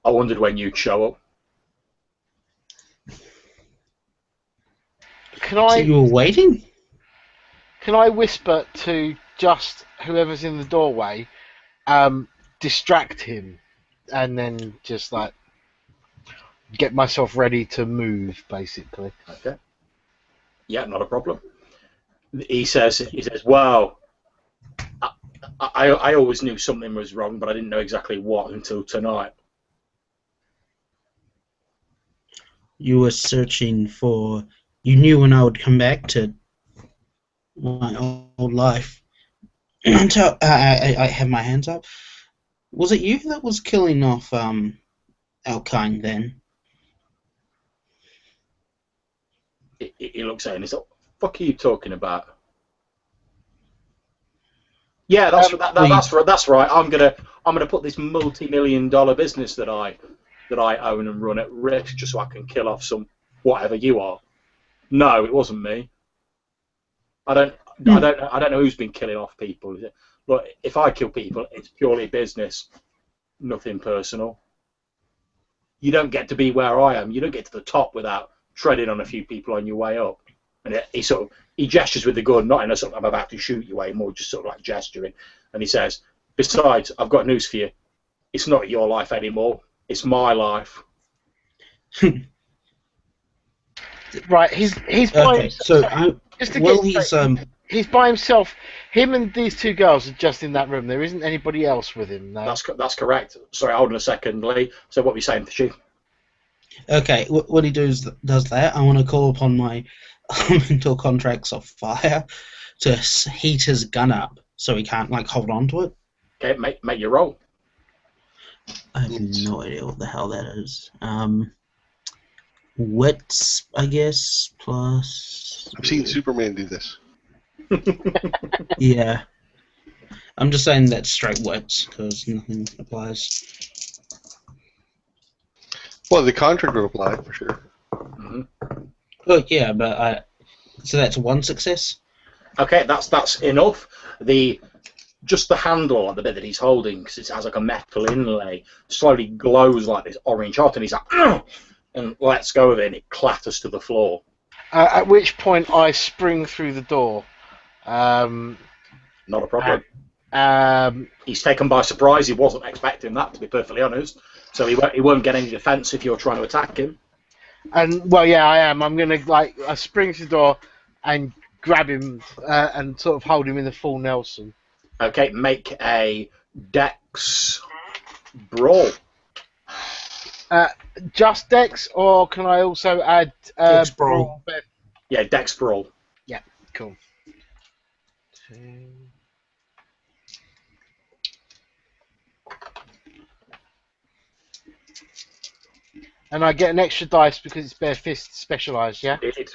S1: I wondered when you'd show up.
S6: So you were waiting?
S3: Can I whisper to just whoever's in the doorway, distract him, and then just like get myself ready to move, basically?
S1: Okay. Yeah, not a problem. He says, wow, I always knew something was wrong, but I didn't know exactly what until tonight.
S6: You were searching for... You knew when I would come back to my old life. Until I have my hands up. Was it you that was killing off our kind then?
S1: He looks at it and he's like, what the fuck are you talking about? Yeah, that's right. I'm gonna put this multi-million-dollar business that I own and run at risk just so I can kill off some whatever you are. No, it wasn't me. I don't know who's been killing off people. But if I kill people, it's purely business, nothing personal. You don't get to be where I am. You don't get to the top without treading on a few people on your way up. And he gestures with the gun, not in a sort of I'm about to shoot you way, more just sort of like gesturing. And he says, besides, I've got news for you. It's not your life anymore. It's my life.
S3: Right, he's by himself. He's by himself. Him and these two girls are just in that room. There isn't anybody else with him. No?
S1: That's correct. Sorry, hold on a second, Lee. So what were you saying, Thashif?
S6: Okay, what he does that. I want to call upon my mental contracts of fire to heat his gun up so he can't like hold on to it.
S1: Okay, make your roll.
S6: I have no idea what the hell that is. Wits, I guess, plus...
S5: I've seen Superman do this.
S6: Yeah. I'm just saying that's straight wits, because nothing applies.
S5: Well, the contract would apply, for sure.
S1: Mm-hmm.
S6: Oh, yeah, but so that's one success?
S1: Okay, that's enough. Just the handle on the bit that he's holding, because it has like a metal inlay, slowly glows like this orange hot, and he's like, ugh! And lets go of it, and it clatters to the floor.
S3: At which point I spring through the door.
S1: Not a problem. He's taken by surprise. He wasn't expecting that, to be perfectly honest. So he won't get any defense if you're trying to attack him.
S3: And well, yeah, I am. I'm gonna I spring to the door and grab him and sort of hold him in the full Nelson.
S1: Okay, make a Dex brawl.
S3: Just Dex, or can I also add
S6: Dex brawl?
S1: Yeah, Dex brawl.
S3: Yeah, cool. And I get an extra dice because it's bare fist specialised, yeah?
S1: It.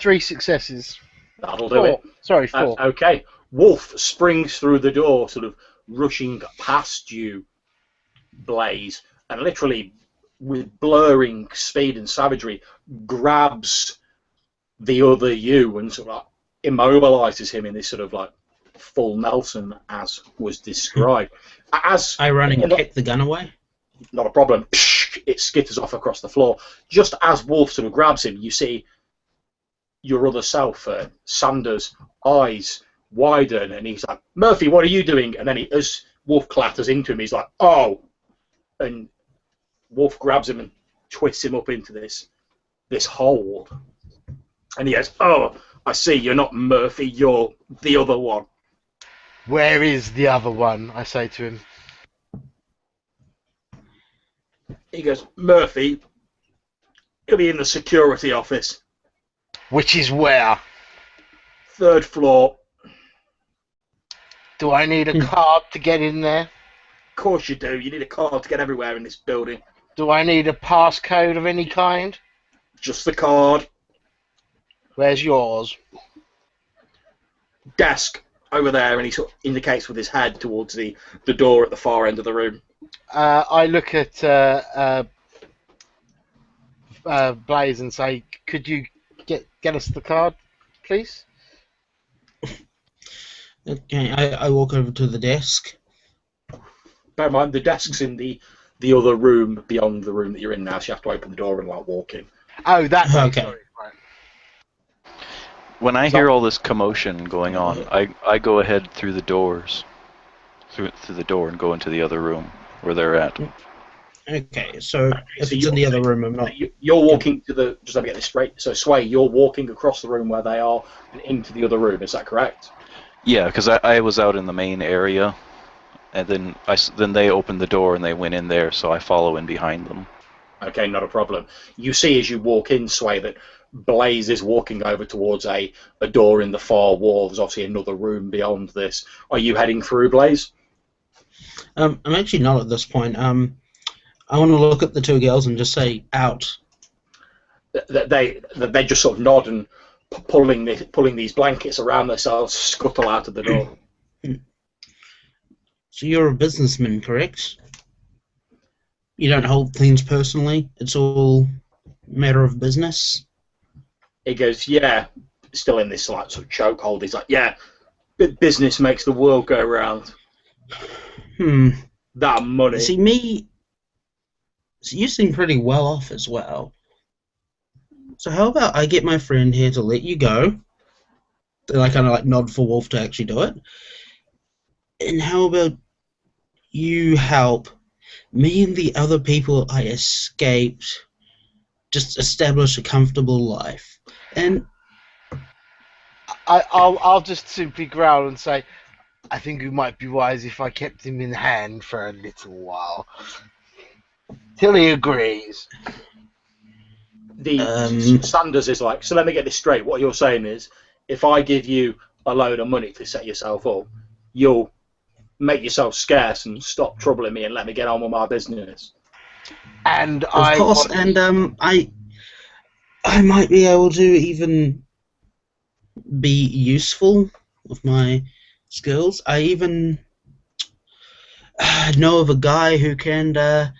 S3: 3 successes.
S1: That'll do it.
S3: Sorry, 4.
S1: Okay. Wolf springs through the door, sort of rushing past you, Blaze, and literally, with blurring speed and savagery, grabs the other you and sort of like immobilizes him in this sort of like full Nelson, as was described.
S6: I run and kick the gun away.
S1: Not a problem. It skitters off across the floor. Just as Wolf sort of grabs him, you see your other self, Sanders' eyes widen, and he's like, Murphy, what are you doing? And then as Wolf clatters into him, he's like, oh! And Wolf grabs him and twists him up into this hole. And he goes, oh, I see, you're not Murphy, you're the other one.
S3: Where is the other one? I say to him.
S1: He goes, Murphy, he'll be in the security office.
S3: Which is where?
S1: 3rd floor.
S3: Do I need a card to get in there?
S1: Of course you do. You need a card to get everywhere in this building.
S3: Do I need a passcode of any kind?
S1: Just the card.
S3: Where's yours?
S1: Desk over there, and he sort of indicates with his head towards the door at the far end of the room.
S3: I look at Blaze and say, could you get us the card, please?
S6: Okay, I walk over to the desk.
S1: Bear in mind, the desk's in the other room beyond the room that you're in now, so you have to open the door and like walk in.
S3: Oh, that way.
S6: Okay.
S3: Sorry. Right.
S4: When I hear all this commotion going on, I go ahead through the doors, through the door, and go into the other room where they're at.
S6: Okay, so if
S1: So
S6: it's in the other room, I'm not...
S1: You're walking to the... Just let me get this straight. So, Sway, you're walking across the room where they are and into the other room. Is that correct?
S4: Yeah, because I was out in the main area, and then they opened the door and they went in there, so I follow in behind them.
S1: Okay, not a problem. You see as you walk in, Sway, that Blaze is walking over towards a door in the far wall. There's obviously another room beyond this. Are you heading through, Blaze?
S6: I'm actually not at this point. I want to look at the two girls and just say, out.
S1: They just sort of nod and pulling these blankets around themselves, scuttle out of the door.
S6: So you're a businessman, correct? You don't hold things personally? It's all a matter of business?
S1: He goes, yeah, still in this like sort of chokehold. He's like, yeah, business makes the world go round. That money.
S6: See, so you seem pretty well off as well. So how about I get my friend here to let you go? Then I kind of like nod for Wolf to actually do it. And how about you help me and the other people I escaped just establish a comfortable life? And
S3: I'll just simply growl and say, I think it might be wise if I kept him in hand for a little while. Till he agrees.
S1: Sanders is like, so let me get this straight. What you're saying is, if I give you a load of money to set yourself up, you'll make yourself scarce and stop troubling me and let me get on with my business.
S3: And
S6: of course, and I might be able to even be useful with my skills. I even know of a guy who can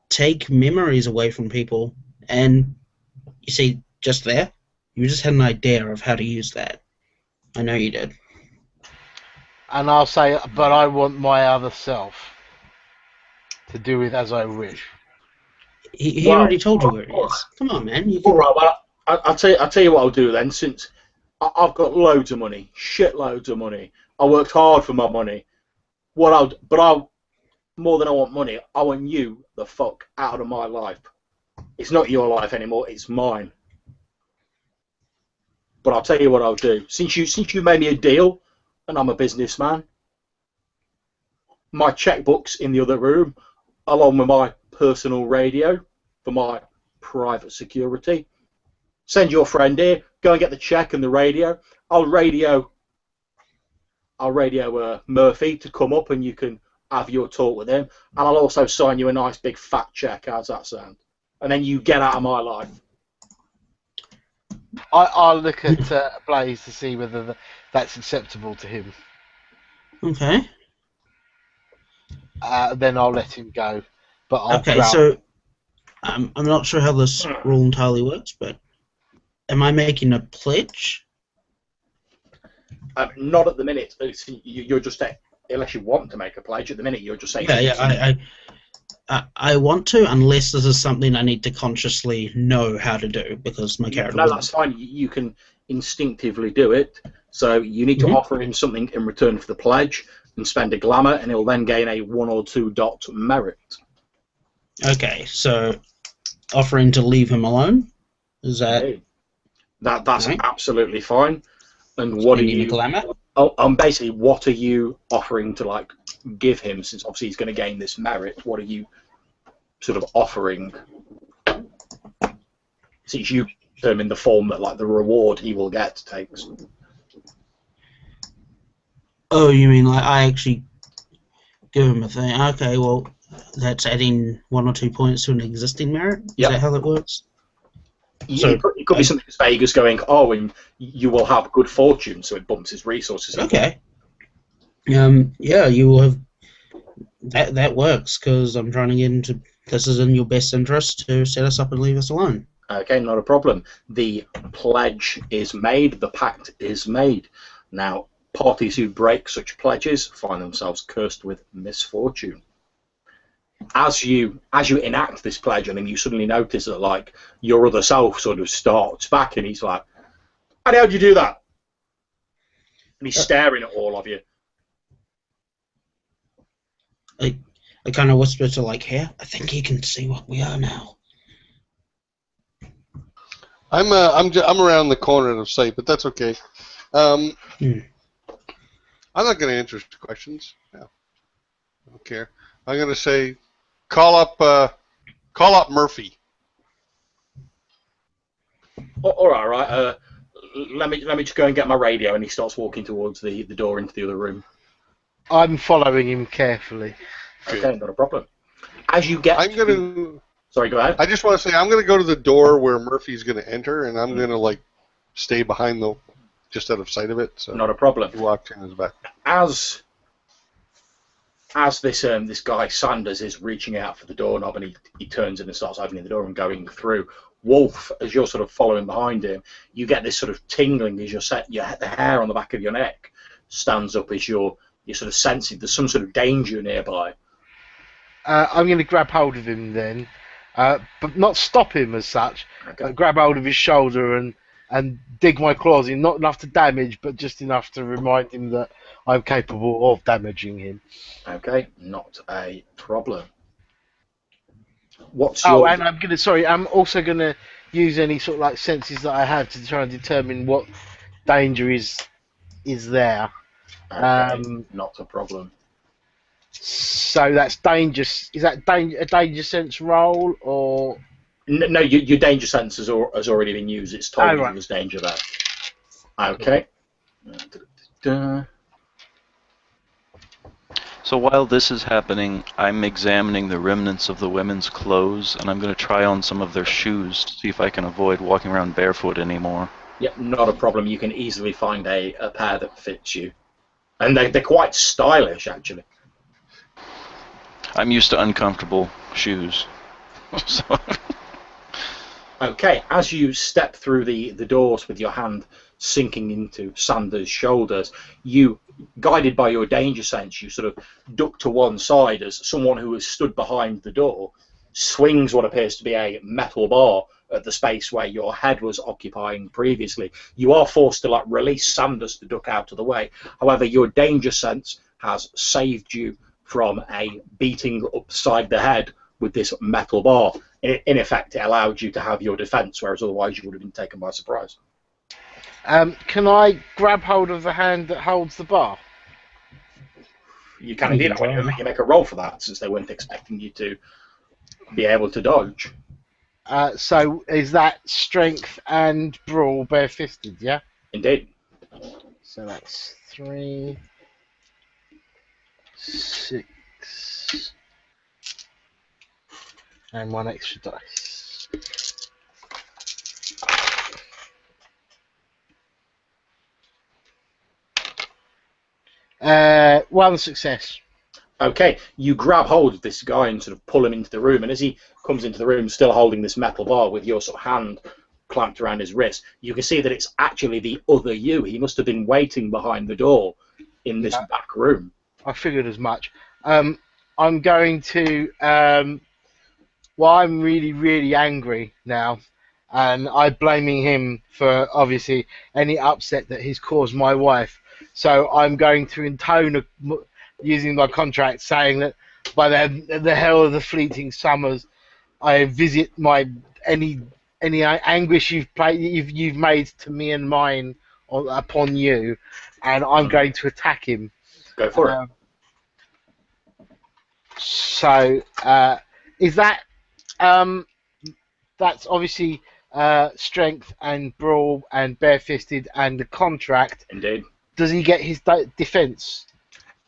S6: take memories away from people. And you see, just there, you just had an idea of how to use that. I know you did.
S3: And I'll say, but I want my other self to do with as I wish.
S6: He already told you where it is. Come on, man.
S1: All right, well, I'll tell you what I'll do then. Since I've got loads of money, shitloads of money. I worked hard for my money. More than I want money, I want you the fuck out of my life. It's not your life anymore, it's mine. But I'll tell you what I'll do. Since you made me a deal, and I'm a businessman, my checkbook's in the other room, along with my personal radio for my private security. Send your friend here, go and get the check and the radio. I'll radio Murphy to come up and you can have your talk with him, and I'll also sign you a nice big fat check. How's that sound? And then you get out of my life.
S3: I'll look at Blaze to see whether that's acceptable to him.
S6: Okay.
S3: Then I'll let him go. But I'll
S6: okay, so I'm not sure how this rule entirely works, but am I making a pledge?
S1: Not at the minute. You're just unless you want to make a pledge. At the minute, you're just saying.
S6: Yeah. I want to, unless this is something I need to consciously know how to do, because my character.
S1: No, that's fine. You can instinctively do it. So you need to offer him something in return for the pledge, and spend a glamour, and he'll then gain a 1 or 2 dot merit.
S6: Okay, so offering to leave him alone, is that?
S1: Okay. That's right? Absolutely fine. And what are you?
S6: Glamour?
S1: Basically, what are you offering to like give him? Since obviously he's going to gain this merit, what are you sort of offering? Since you determine the form that like the reward he will get takes.
S6: Oh, you mean like I actually give him a thing? Okay, well, that's adding 1 or 2 points to an existing merit? Is that how that works?
S1: So it could be something as vague as going, oh, and you will have good fortune, so it bumps his resources.
S6: Okay. Yeah, you will have... That works, because I'm trying to get into... This is in your best interest to set us up and leave us alone.
S1: Okay, not a problem. The pledge is made, the pact is made. Now, parties who break such pledges find themselves cursed with misfortune. As you enact this pledge, I mean, you suddenly notice that, like, your other self sort of starts back, and he's like, "And how'd you do that?" And he's staring at all of you.
S6: I kind of whisper to like, "Here, I think he can see what we are now."
S5: I'm around the corner of sight, but that's okay. I'm not going to answer questions. No, I don't care. I'm going to say, call up Murphy.
S1: All right. Let me just go and get my radio, and he starts walking towards the door into the other room.
S3: I'm following him carefully.
S1: Okay, not a problem. As you get, Sorry, go ahead.
S5: I just want to say I'm going to go to the door where Murphy's going to enter, and I'm going to like stay behind just out of sight of it. So
S1: not a problem.
S5: He walks in his back.
S1: As this guy Sanders is reaching out for the doorknob, and he turns in and starts opening the door and going through. Wolf, as you're sort of following behind him, you get this sort of tingling as the hair on the back of your neck stands up as you're sort of sensing there's some sort of danger nearby.
S3: I'm going to grab hold of him then, but not stop him as such.
S1: Okay.
S3: Grab hold of his shoulder and dig my claws in, not enough to damage, but just enough to remind him that I'm capable of damaging him.
S1: Okay, not a problem. What's your...
S3: and I'm also gonna use any sort of like senses that I have to try and determine what danger is there.
S1: Okay, not a problem.
S3: So that's dangerous. Is that a danger sense roll or?
S1: No, your danger sense has already been used. It's told you there's danger there. Okay.
S4: So while this is happening, I'm examining the remnants of the women's clothes, and I'm going to try on some of their shoes to see if I can avoid walking around barefoot anymore.
S1: Yep, not a problem. You can easily find a pair that fits you. And they're quite stylish, actually.
S4: I'm used to uncomfortable shoes. So.
S1: Okay, as you step through the doors with your hand sinking into Sanders' shoulders, you, guided by your danger sense, you sort of duck to one side as someone who has stood behind the door swings what appears to be a metal bar at the space where your head was occupying previously. You are forced to release Sanders to duck out of the way. However, your danger sense has saved you from a beating upside the head with this metal bar. In effect, it allowed you to have your defense, whereas otherwise you would have been taken by surprise.
S3: Can I grab hold of the hand that holds the bar?
S1: You can indeed. You make a roll for that, since they weren't expecting you to be able to dodge.
S3: So is that strength and brawl bare-fisted, yeah?
S1: Indeed.
S3: So that's 3, 6, and 1 extra dice. One success.
S1: Okay, you grab hold of this guy and sort of pull him into the room, and as he comes into the room still holding this metal bar with your sort of hand clamped around his wrist, you can see that it's actually the other you. He must have been waiting behind the door in this back room.
S3: I figured as much. I'm going to... well, I'm really, really angry now, and I'm blaming him for, obviously, any upset that he's caused my wife. So I'm going to intone using my contract, saying that by the hell of the fleeting summers, I visit any anguish you've made to me and mine upon you, and I'm going to attack him.
S1: Go for it.
S3: So is that that's obviously strength and brawl and bare-fisted and the contract.
S1: Indeed.
S3: Does he get his defense?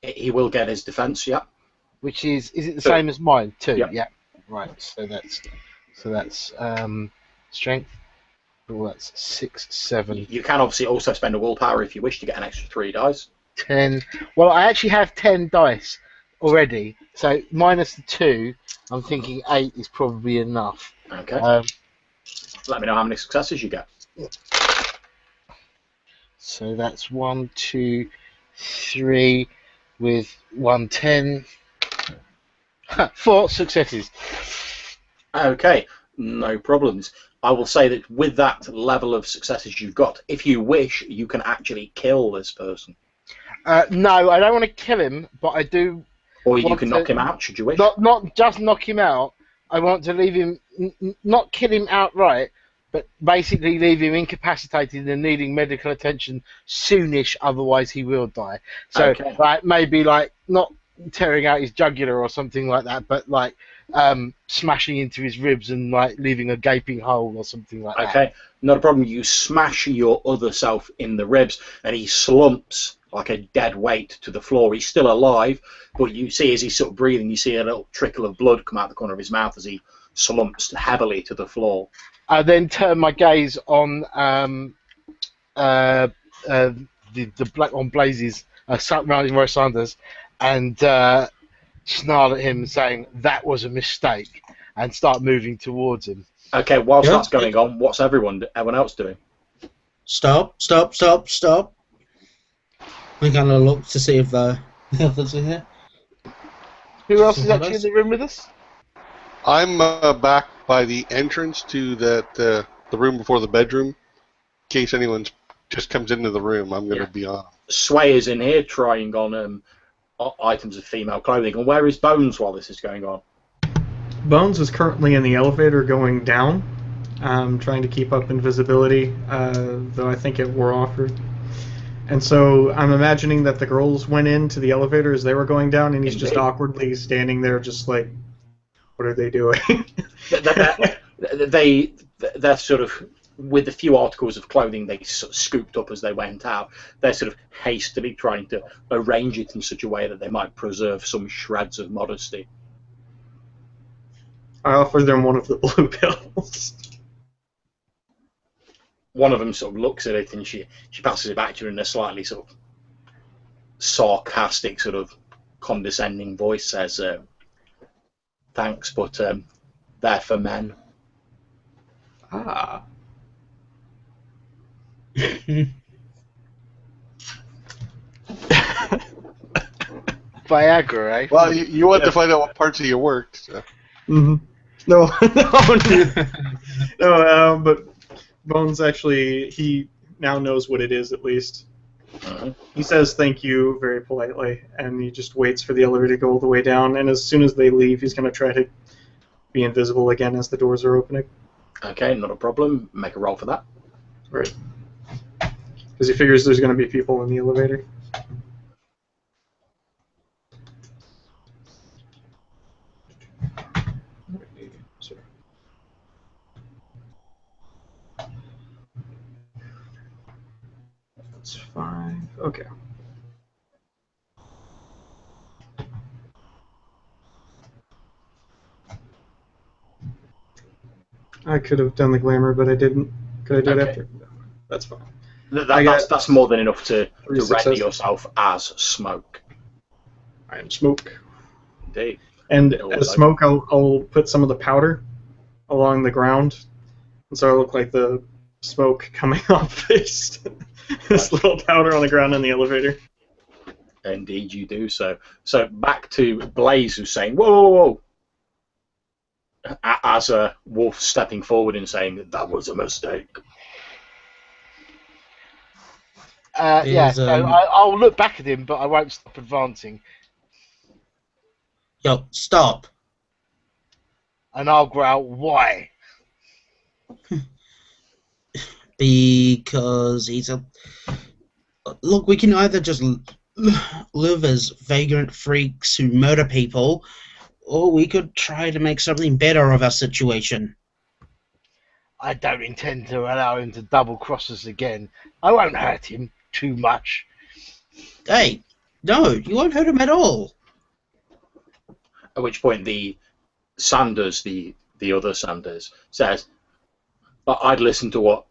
S1: He will get his defense, yeah.
S3: Which is it the same as mine? 2,
S1: yep.
S3: Yeah. Right. So that's strength. Oh, that's 6, 7.
S1: You can obviously also spend a willpower if you wish to get an extra 3 dice.
S3: 10. Well, I actually have 10 dice already, so minus the 2, I'm thinking 8 is probably enough.
S1: Okay. Let me know how many successes you get.
S3: So that's 1, 2, 3 with 110. 4 successes.
S1: Okay, no problems. I will say that with that level of successes you've got, if you wish, you can actually kill this person.
S3: No, I don't want to kill him, but I do.
S1: Or you can knock him out, should you wish.
S3: Not just knock him out. I want to leave him, not kill him outright, but basically leave him incapacitated and needing medical attention soonish, otherwise he will die. So,
S1: Okay.
S3: like, maybe, like, not tearing out his jugular or something like that, but, like, smashing into his ribs and, like, leaving a gaping hole or something like that.
S1: Okay, not a problem. You smash your other self in the ribs, and he slumps like a dead weight to the floor. He's still alive, but you see as he's sort of breathing, you see a little trickle of blood come out the corner of his mouth as he slumps heavily to the floor.
S3: I then turn my gaze on the Black on Blazes, Roy Sanders, and snarl at him, saying that was a mistake, and start moving towards him.
S1: Okay, whilst that's going on, what's everyone else doing?
S6: Stop. We're going to look to see if the others are here.
S3: Who else is actually in the room with us?
S5: I'm back by the entrance to the room before the bedroom. In case anyone just comes into the room, I'm going to be on.
S1: Sway is in here trying on items of female clothing. And where is Bones while this is going on?
S2: Bones is currently in the elevator going down, trying to keep up invisibility, though I think it wore off her. And so I'm imagining that the girls went into the elevator as they were going down, and he's just awkwardly standing there just like, what are they doing?
S1: They're sort of, with the few articles of clothing they sort of scooped up as they went out, they're sort of hastily trying to arrange it in such a way that they might preserve some shreds of modesty.
S2: I offer them one of the blue pills.
S1: One of them sort of looks at it and she passes it back to her in a slightly sort of sarcastic, sort of condescending voice, says, thanks, but they're for men.
S2: Ah.
S3: Viagra, eh?
S5: Well, you want to find out what parts of you worked. So.
S2: Mm-hmm. No, but Bones actually, he now knows what it is, at least. He says thank you very politely, and he just waits for the elevator to go all the way down, and as soon as they leave, he's going to try to be invisible again as the doors are opening.
S1: Okay, not a problem. Make a roll for that.
S2: Right. Because he figures there's going to be people in the elevator. That's 5. Okay. I could have done the glamour, but I didn't. Could I do it after? No, that's fine.
S1: That's more than enough to render
S2: successes.
S1: yourself as smoke.
S2: I am smoke.
S1: Indeed.
S2: And as smoke, I'll put some of the powder along the ground, and so I look like the smoke coming off this little powder on the ground in the elevator.
S1: Indeed, you do so. So back to Blaze, who's saying, "Whoa, whoa, whoa!" As a wolf stepping forward and saying that was a mistake.
S3: So I'll look back at him, but I won't stop advancing.
S6: Yo, stop.
S3: And I'll growl, why?
S6: Because he's a... Look, we can either just live as vagrant freaks who murder people, or we could try to make something better of our situation.
S3: I don't intend to allow him to double-cross us again. I won't hurt him too much.
S6: Hey, no, you won't hurt him at all.
S1: At which point the Sanders, the other Sanders, says, "I'd listen to what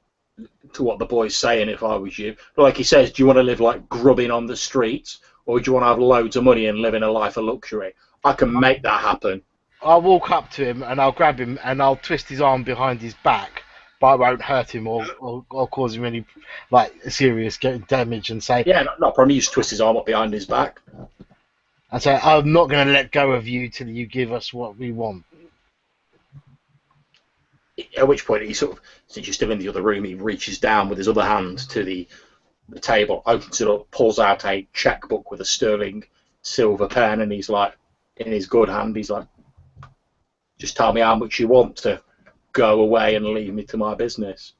S1: the boy's saying if I was you." But like he says, do you want to live like grubbing on the streets, or do you want to have loads of money and live in a life of luxury? I can make that happen.
S3: I'll walk up to him and I'll grab him and I'll twist his arm behind his back but I won't hurt him or cause him any serious damage, and say,
S1: Yeah, not a problem. You just twist his arm up behind his back.
S3: and say, I'm not going to let go of you till you give us what we want.
S1: At which point he sort of, since you're still in the other room, he reaches down with his other hand to the table, opens it up, pulls out a checkbook with a sterling silver pen, and he's like, in his good hand, he's like, just tell me how much you want to go away and leave me to my business.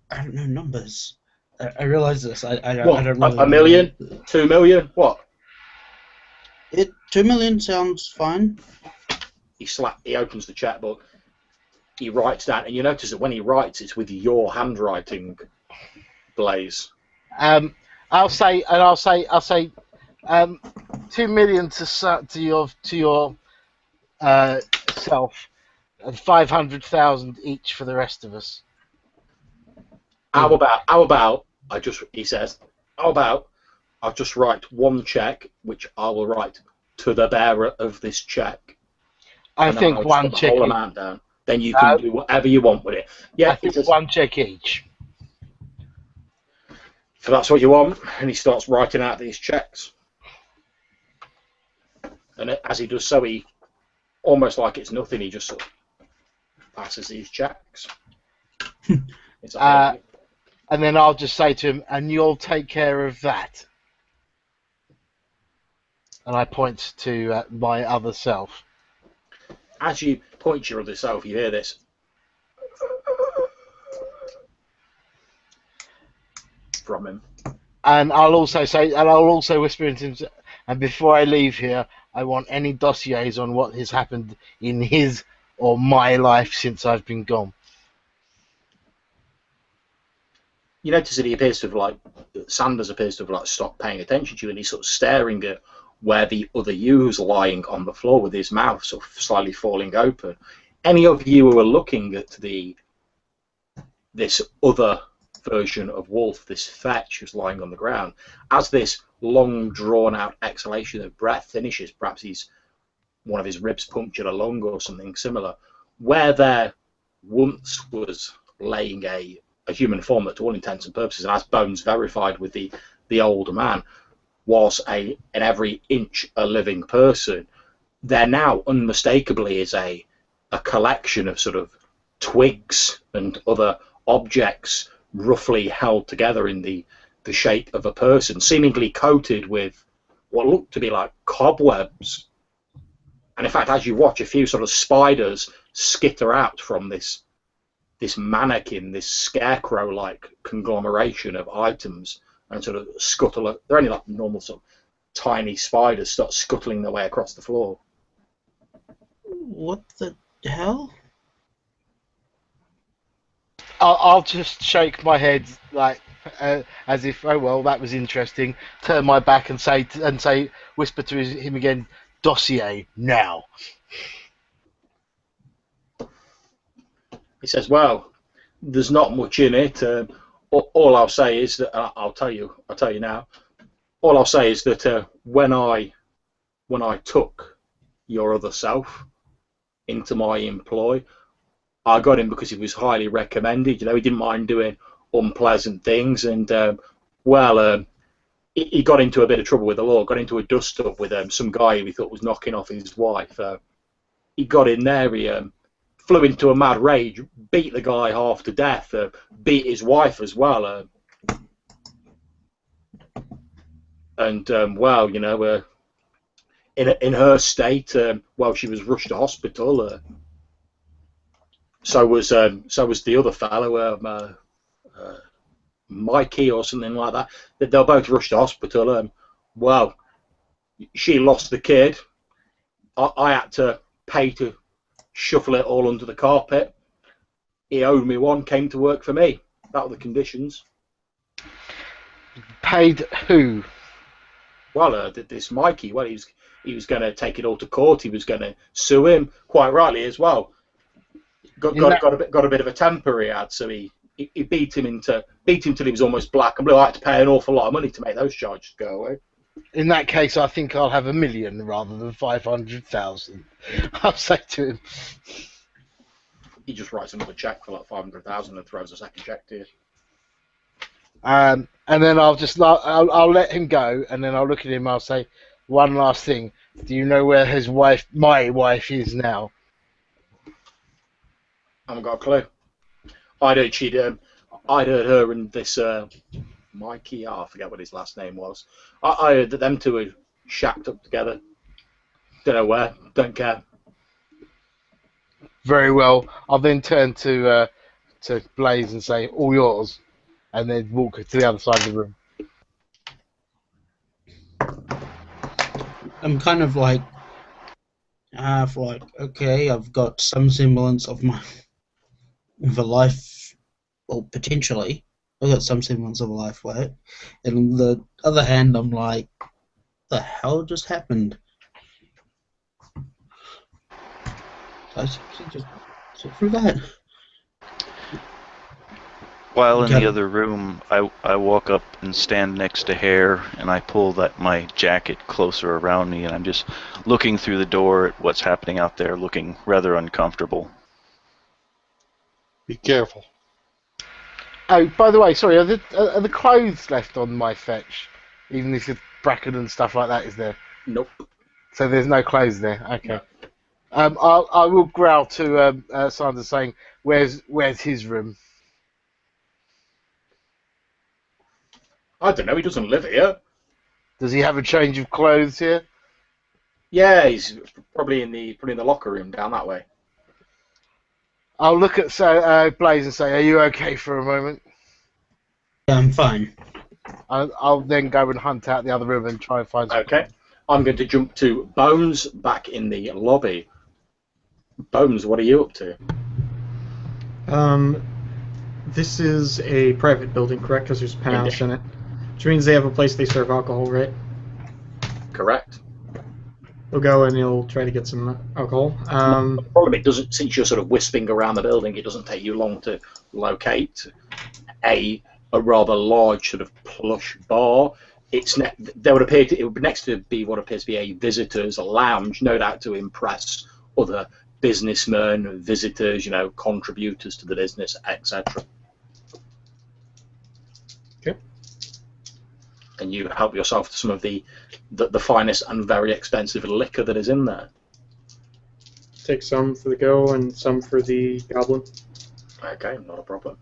S6: I don't know numbers. I realize this. I
S1: What,
S6: don't really
S1: a million? 2 million? What?
S6: 2 million sounds fine.
S1: He opens the checkbook, he writes down, and you notice that when he writes, it's with your handwriting, Blaze.
S3: I'll say 2 million to your self, and 500,000 each for the rest of us.
S1: How about he says, how about I'll just write one check, which I will write to the bearer of this check.
S3: I think one check.
S1: The whole amount down. Then you can do whatever you want with it. Yeah,
S3: I think one check each.
S1: So that's what you want, and he starts writing out these checks. And as he does so, he, almost like it's nothing, he just sort of passes these checks.
S3: And then I'll just say to him, and you'll take care of that. And I point to my other self.
S1: As you point to your other self, you hear this. From him.
S3: And I'll also whisper into him, and before I leave here, I want any dossiers on what has happened in his or my life since I've been gone.
S1: You notice that he appears to have Sanders appears to have stopped paying attention to you, and he's sort of staring at where the other you's lying on the floor with his mouth sort of slightly falling open. Any of you who are looking at this other version of Wolf, this fetch who's lying on the ground, as this long drawn out exhalation of breath finishes, perhaps one of his ribs punctured a lung or something similar, where there once was laying a human form that to all intents and purposes, and as Bones verified with the old man, was in every inch a living person, there now unmistakably is a collection of sort of twigs and other objects roughly held together in the shape of a person, seemingly coated with what looked to be like cobwebs. And in fact, as you watch, a few sort of spiders skitter out from this mannequin, this scarecrow-like conglomeration of items, and sort of scuttle. They're only like normal sort of tiny spiders, start scuttling their way across the floor.
S6: What the hell?
S3: I'll just shake my head as if, oh well, that was interesting. Turn my back and say, whisper to him again, dossier now.
S1: He says, "Well, there's not much in it. All I'll say is that I'll tell you now. All I'll say is that when I took your other self into my employ, I got him because he was highly recommended. You know, he didn't mind doing unpleasant things, and he got into a bit of trouble with the law. Got into a dust-up with some guy who he thought was knocking off his wife. He got in there. He flew into a mad rage, beat the guy half to death, beat his wife as well, and well, you know, in her state, well, she was rushed to hospital. So was the other fellow, Mikey or something like that. They were both rushed to hospital. Well, she lost the kid. I had to pay to shuffle it all under the carpet. He owed me one, came to work for me. That were the conditions.
S3: Paid who?
S1: Well, this Mikey. Well, he was going to take it all to court. He was going to sue him, quite rightly as well. Got a bit of a temper he had, so he beat him till he was almost black and blue. I had to pay an awful lot of money to make those charges go away.
S3: In that case, I think I'll have 1 million rather than 500,000. I'll say to him.
S1: He just writes another check for like 500,000 and throws a second check to you.
S3: And then I'll let him go, and then I'll look at him. I'll say, one last thing. Do you know where my wife, is now?
S1: I haven't got a clue. I'd heard her and this Mikey. I forget what his last name was. I heard that them two were shacked up together. Don't know where. Don't care.
S3: Very well. I'll then turn to Blaze and say, all yours, and then walk to the other side of the room.
S6: I'm kind of like, okay, I've got some semblance of a life, well, potentially, I've got some semblance of a life left. And on the other hand, I'm like, the hell just happened? I should just sit through that.
S4: While in
S6: Okay.
S4: the other room, I walk up and stand next to Hare, and I pull my jacket closer around me, and I'm just looking through the door at what's happening out there, looking rather uncomfortable.
S5: Be careful.
S3: Oh, by the way, sorry, are the clothes left on my fetch? Even if the bracket and stuff like that is there?
S1: Nope.
S3: So there's no clothes there. Okay.
S1: No.
S3: I will growl to Sanders saying, "Where's his room?"
S1: I don't know. He doesn't live here.
S3: Does he have a change of clothes here?
S1: Yeah, he's probably in the locker room down that way.
S3: I'll look at Blaze and say, "Are you okay for a moment?"
S6: Yeah, I'm fine.
S3: I'll then go and hunt out the other room and try and find.
S1: Okay. I'm going to jump to Bones back in the lobby. Bones, what are you up to?
S2: This is a private building, correct? Because there's a penthouse in it. Which means they have a place they serve alcohol, right?
S1: Correct.
S2: He'll go and he'll try to get some alcohol.
S1: The problem, it doesn't, since you're sort of wisping around the building, it doesn't take you long to locate a rather large sort of plush bar. There would appear it would next to be what appears to be a visitor's lounge, no doubt to impress other businessmen, visitors, contributors to the business, etc.
S2: Okay.
S1: And you help yourself to some of the finest and very expensive liquor that is in there.
S2: Take some for the go and some for the goblin.
S1: Okay, not a problem.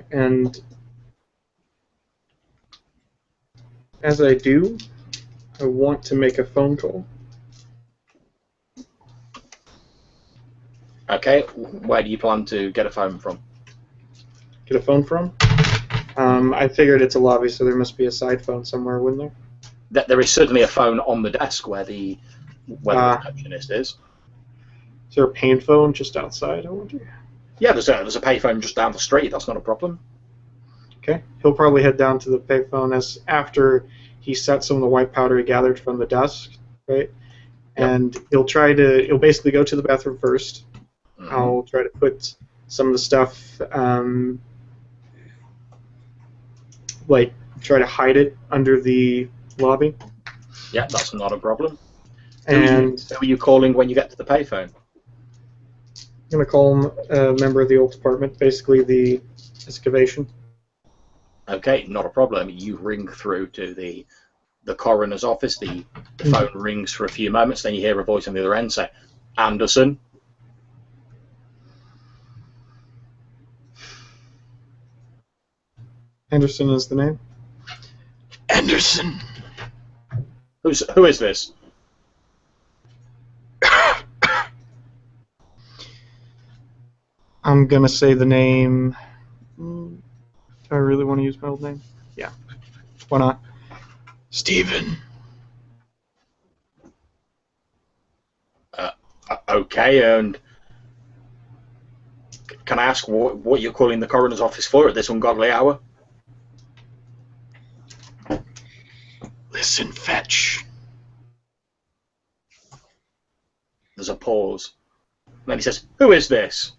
S2: And as I do, I want to make a phone call.
S1: Okay, where do you plan to get a phone from?
S2: Get a phone from? I figured it's a lobby, so there must be a side phone somewhere, wouldn't there?
S1: There is certainly a phone on the desk where the receptionist is.
S2: Is there a paying phone just outside, I wonder?
S1: Yeah, there's a payphone just down the street. That's not a problem.
S2: Okay, he'll probably head down to the payphone after he sets some of the white powder he gathered from the desk, right?
S1: Yep.
S2: And he'll basically go to the bathroom first.
S1: Mm-hmm.
S2: I'll try to put some of the stuff, try to hide it under the lobby.
S1: Yeah, that's not a problem.
S2: And
S1: who are you calling when you get to the payphone?
S2: I'm going to call him a member of the old department, basically the excavation.
S1: Okay, not a problem. You ring through to the coroner's office. The phone rings for a few moments, then you hear a voice on the other end say, "Anderson."
S2: Anderson is the name.
S7: Anderson.
S1: Who is this?
S2: I'm going to say the name. Do I really want to use my old name? Yeah. Why not?
S7: Stephen.
S1: Okay, and can I ask what you're calling the coroner's office for at this ungodly hour?
S7: Listen, Fetch.
S1: There's a pause. And then he says, "Who is this?"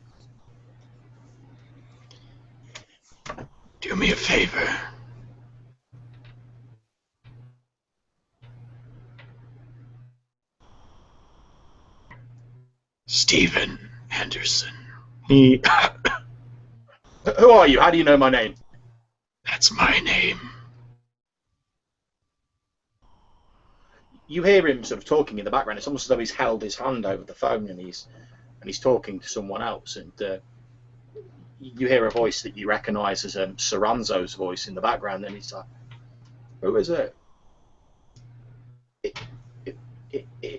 S7: Do me a favor. Stephen Anderson.
S2: He
S1: Who are you? How do you know my name?
S7: That's my name.
S1: You hear him sort of talking in the background. It's almost as though he's held his hand over the phone and he's talking to someone else. And you hear a voice that you recognise as Saranzo's voice in the background. And he's like, "Who is it?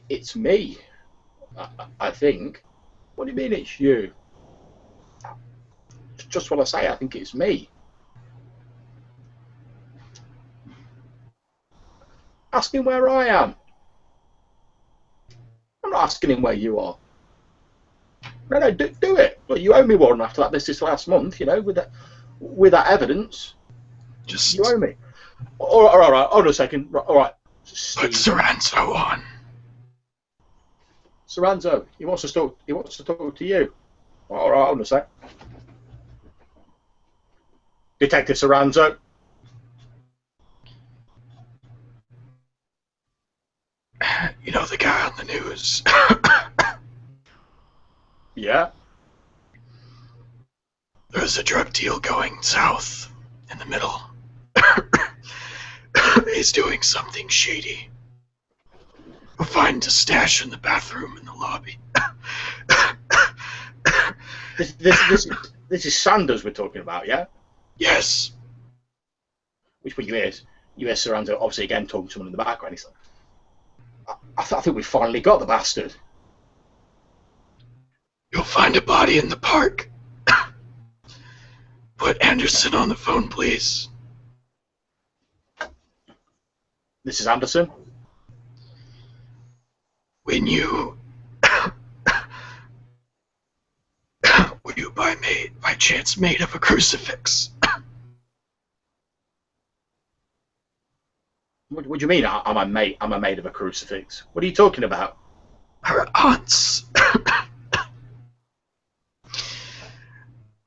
S1: It's me. I think. What do you mean it's you? Just what I say. I think it's me. Ask him where I am. I'm not asking him where you are. No, do it. Well, you owe me one after that this last month, you know, with that evidence.
S7: Just
S1: You owe me. All right. Hold on a second. All right.
S7: put Saranzo on.
S1: Saranzo, he wants to talk to you. All right, hold on a sec. Detective Saranzo.
S7: You know the guy on the news?
S1: Yeah.
S7: There's a drug deal going south in the middle. He's doing something shady. We'll find a stash in the bathroom in the lobby.
S1: This is Sanders we're talking about, yeah?
S7: Yes.
S1: Which one you hear Saranzo obviously again talking to someone in the background. He's like, I think we finally got the bastard.
S7: You'll find a body in the park. Put Anderson on the phone, please.
S1: This is Anderson.
S7: When you... Were you by chance made of a crucifix?
S1: What do you mean? Am I made of a crucifix? What are you talking about?
S7: Her aunt's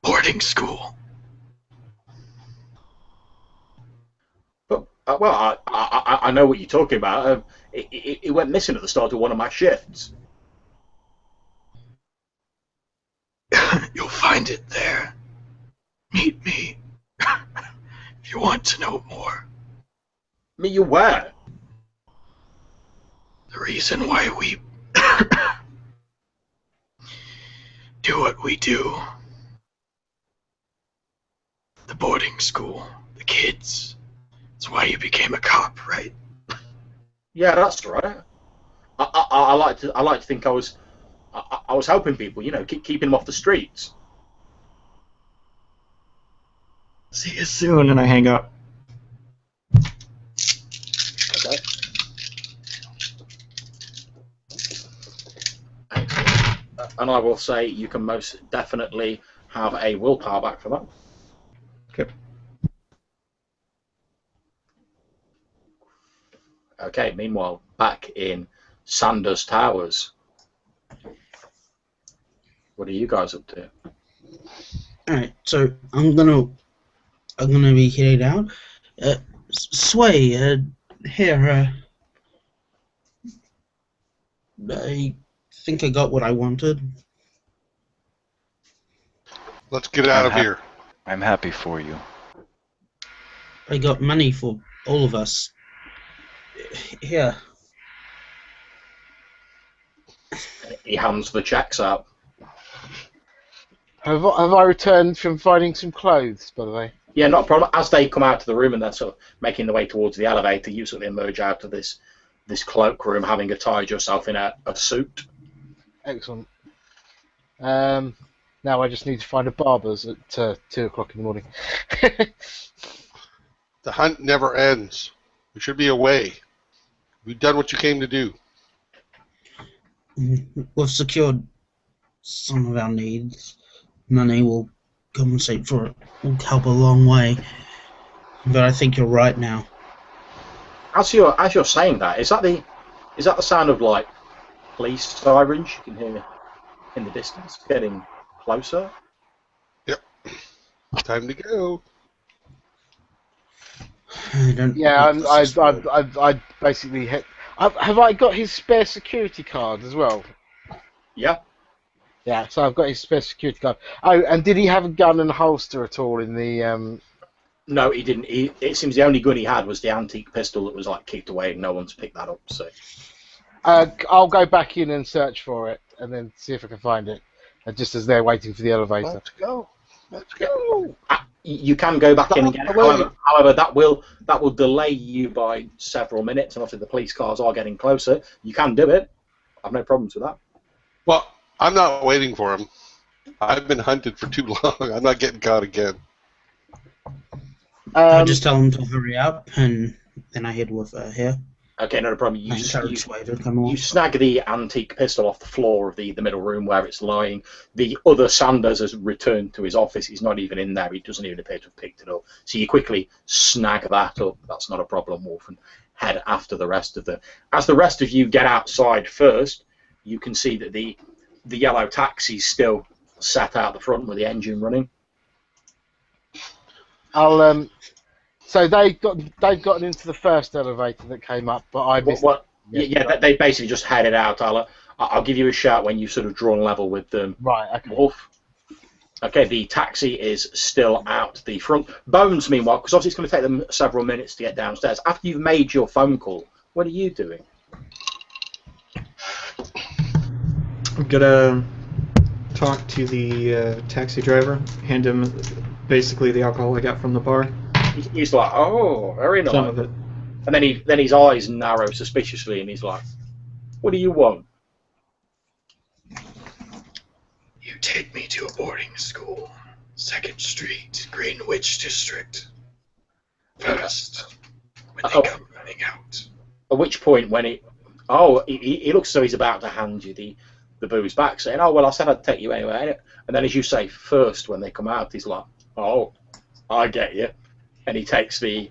S7: boarding school.
S1: But well, I know what you're talking about. It went missing at the start of one of my shifts.
S7: You'll find it there. Meet me if you want to know more.
S1: Me, you where?
S7: The reason why we do what we do. The boarding school, the kids. It's why you became a cop, right?
S1: Yeah, that's right. I like to think I was helping people, you know, keeping them off the streets.
S2: see you soon, and I hang up.
S1: Okay. And I will say you can most definitely have a willpower back for that.
S2: Okay.
S1: Okay, meanwhile, back in Sanders Towers. What are you guys up to?
S6: Alright, so I'm gonna be headed out. Sway, here, I think I got what I wanted.
S5: Let's get out of here.
S4: I'm happy for you.
S6: I got money for all of us. Here.
S1: He hands the checks out.
S3: Have I returned from finding some clothes, by the way?
S1: Yeah, not a problem. As they come out of the room and they're sort of making their way towards the elevator, you sort of emerge out of this cloakroom, having attired yourself in a suit.
S3: Excellent. Now I just need to find a barber's at 2 o'clock in the morning.
S5: The hunt never ends. We should be away. We've done what you came to do.
S6: We've secured some of our needs. Money will compensate for it. Will help a long way. But I think you're right now.
S1: As you're saying that, is that the sound of like police sirens you can hear in the distance, getting closer?
S5: Yep. Time to go.
S6: I don't.
S3: Yeah,
S6: think this is good.
S3: I basically hit. Have I got his spare security card as well?
S1: Yeah.
S3: Yeah, so I've got his spare security card. Oh, and did he have a gun and holster at all in the?
S1: No, he didn't. It seems the only gun he had was the antique pistol that was like kicked away, and no one's picked that up. So
S3: I'll go back in and search for it, and then see if I can find it. Just as they're waiting for the elevator.
S5: Let's go. Let's go.
S1: You can go back in and get it. However, that will delay you by several minutes, and obviously the police cars are getting closer. You can do it. I have no problems with that.
S5: Well, I'm not waiting for him. I've been hunted for too long. I'm not getting caught again.
S6: I just tell him to hurry up, and then I head with her.
S1: Okay, no problem.
S6: I encourage Sway to come along.
S1: You snag the antique pistol off the floor of the middle room where it's lying. The other Sanders has returned to his office. He's not even in there. He doesn't even appear to have picked it up. So you quickly snag that up. That's not a problem, Wolf, and head after the rest of the... As the rest of you get outside first, you can see that the yellow taxi's still sat out the front with the engine running.
S3: I'll So they've gotten into the first elevator that came up, but I missed.
S1: Yeah, they basically just headed out. I'll give you a shout when you've sort of drawn level with them.
S3: Right. Okay.
S1: Wolf. Okay, the taxi is still out the front. Bones, meanwhile, because obviously it's going to take them several minutes to get downstairs. After you've made your phone call, what are you doing?
S2: I'm gonna talk to the taxi driver, hand him basically the alcohol I got from the bar.
S1: He's like, oh, very nice.
S2: Some of it.
S1: And then his eyes narrow suspiciously, and he's like, what do you want?
S7: You take me to a boarding school, 2nd Street, Greenwich District. First, when they come running out.
S1: At which point, when he looks as though he's about to hand you the booze back, saying, oh, well, I said I'd take you anyway. And then as you say, first, when they come out, he's like, oh, I get you. And he takes the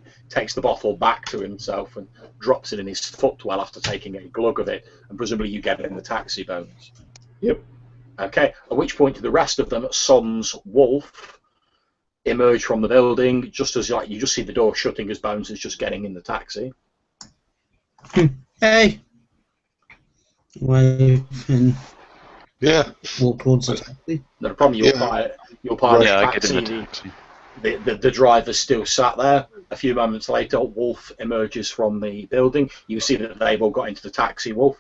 S1: bottle back to himself and drops it in his footwell after taking a glug of it, and presumably you get it in the taxi, Bones.
S2: Yep.
S1: Okay, at which point the rest of them, Sons, Wolf, emerge from the building, just as you just see the door shutting as Bones is just getting in the taxi.
S6: Hey! Wave and walk towards the taxi.
S1: No problem, you'll part of the
S4: I
S1: taxi.
S4: get in the taxi.
S1: The driver's still sat there. A few moments later, Wolf emerges from the building. You see that they've all got into the taxi, Wolf.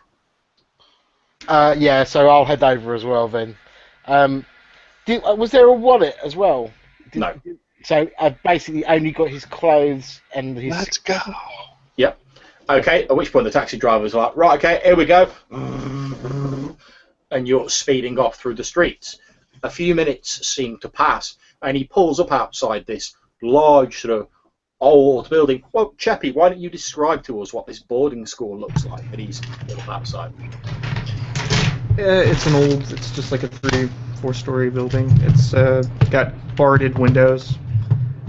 S3: Yeah, so I'll head over as well then. Was there a wallet as well?
S1: No.
S3: So I've basically only got his clothes and his...
S5: Let's go.
S1: Yep. Okay, at which point the taxi driver's like, right, okay, here we go. And you're speeding off through the streets. A few minutes seem to pass, and he pulls up outside this large sort of old building. Well, Cheppy, why don't you describe to us what this boarding school looks like that he's built outside?
S2: It's just like a 3-4 story building. It's got barred windows.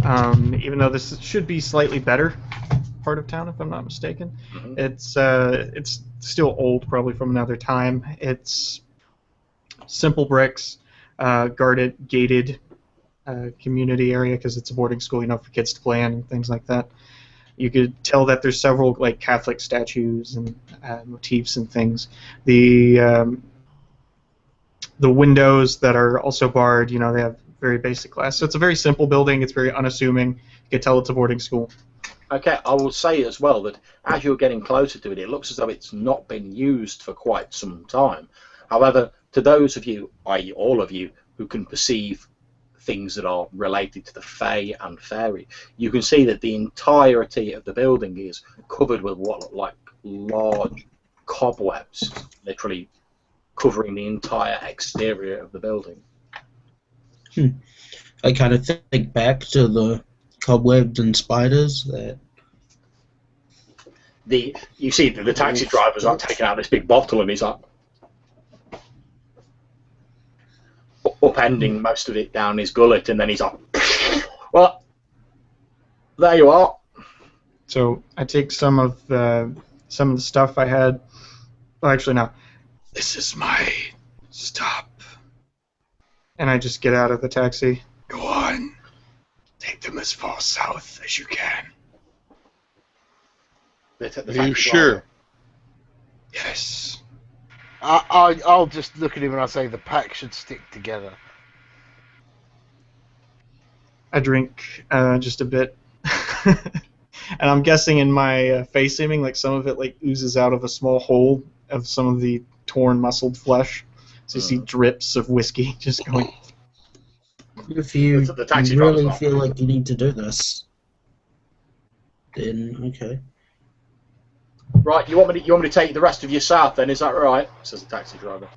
S2: Even though this should be slightly better part of town, if I'm not mistaken.
S1: Mm-hmm.
S2: It's still old, probably from another time. It's simple bricks, guarded, gated community area because it's a boarding school, for kids to play in and things like that. You could tell that there's several like Catholic statues and motifs and things. The windows that are also barred, they have very basic glass. So it's a very simple building. It's very unassuming. You can tell it's a boarding school.
S1: Okay, I will say as well that as you're getting closer to it, it looks as though it's not been used for quite some time. However, to those of you, i.e. all of you, who can perceive things that are related to the Fey and Fairy, you can see that the entirety of the building is covered with what look like large cobwebs, literally covering the entire exterior of the building.
S6: I kind of think back to the cobwebs and spiders that...
S1: You see that the taxi driver's like taking out this big bottle and he's like upending most of it down his gullet, and then he's like, well, there you are.
S2: So I take some of the stuff I had. Well, actually, no.
S7: This is my stop.
S2: And I just get out of the taxi.
S7: Go on. Take them as far south as you can.
S5: Are you sure?
S7: Yes.
S3: I'll just look at him and I'll say the pack should stick together.
S2: I drink just a bit. And I'm guessing in my face aiming, like some of it like oozes out of a small hole of some of the torn, muscled flesh. So you see drips of whiskey just going.
S6: If you
S1: The taxi
S6: really
S1: driver's
S6: feel like you need to do this, then okay.
S1: Right, you want me to take the rest of you south then, is that right? Says the taxi driver.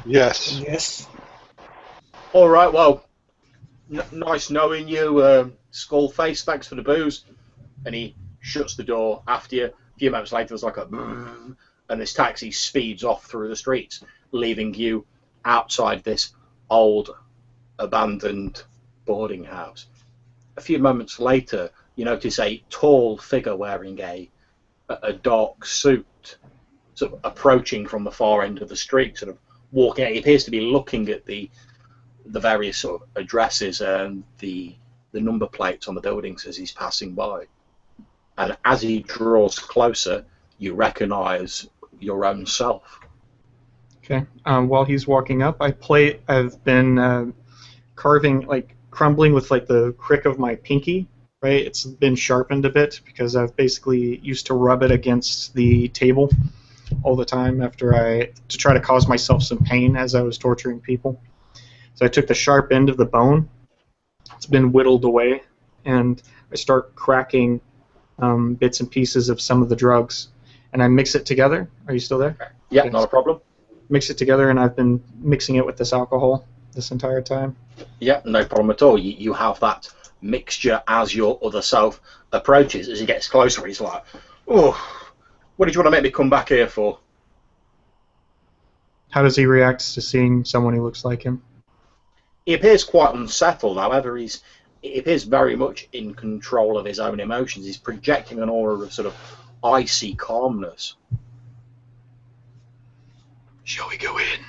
S5: Yes.
S6: Yes.
S1: Alright, well, nice knowing you, Skullface, thanks for the booze. And he shuts the door after you. A few moments later there's like a boom, and this taxi speeds off through the streets, leaving you outside this old, abandoned boarding house. A few moments later, you notice a tall figure wearing a dark suit, sort of approaching from the far end of the street, sort of walking out. He appears to be looking at the various sort of addresses and the number plates on the buildings as he's passing by. And as he draws closer, you recognise your own self.
S2: Okay. While he's walking up, I've been carving, like crumbling with like the crick of my pinky. Right. It's been sharpened a bit because I've basically used to rub it against the table all the time to try to cause myself some pain as I was torturing people. So I took the sharp end of the bone. It's been whittled away, and I start cracking bits and pieces of some of the drugs, and I mix it together. Are you still there?
S1: Yeah,
S2: Okay.
S1: not a problem.
S2: Mix it together, and I've been mixing it with this alcohol this entire time.
S1: Yeah, no problem at all. You have that mixture as your other self approaches. As he gets closer, he's like, "Oh, what did you want to make me come back here for?"
S2: How does he react to seeing someone who looks like him?
S1: He appears quite unsettled. However, he appears very much in control of his own emotions. He's projecting an aura of sort of icy calmness.
S7: Shall we go in?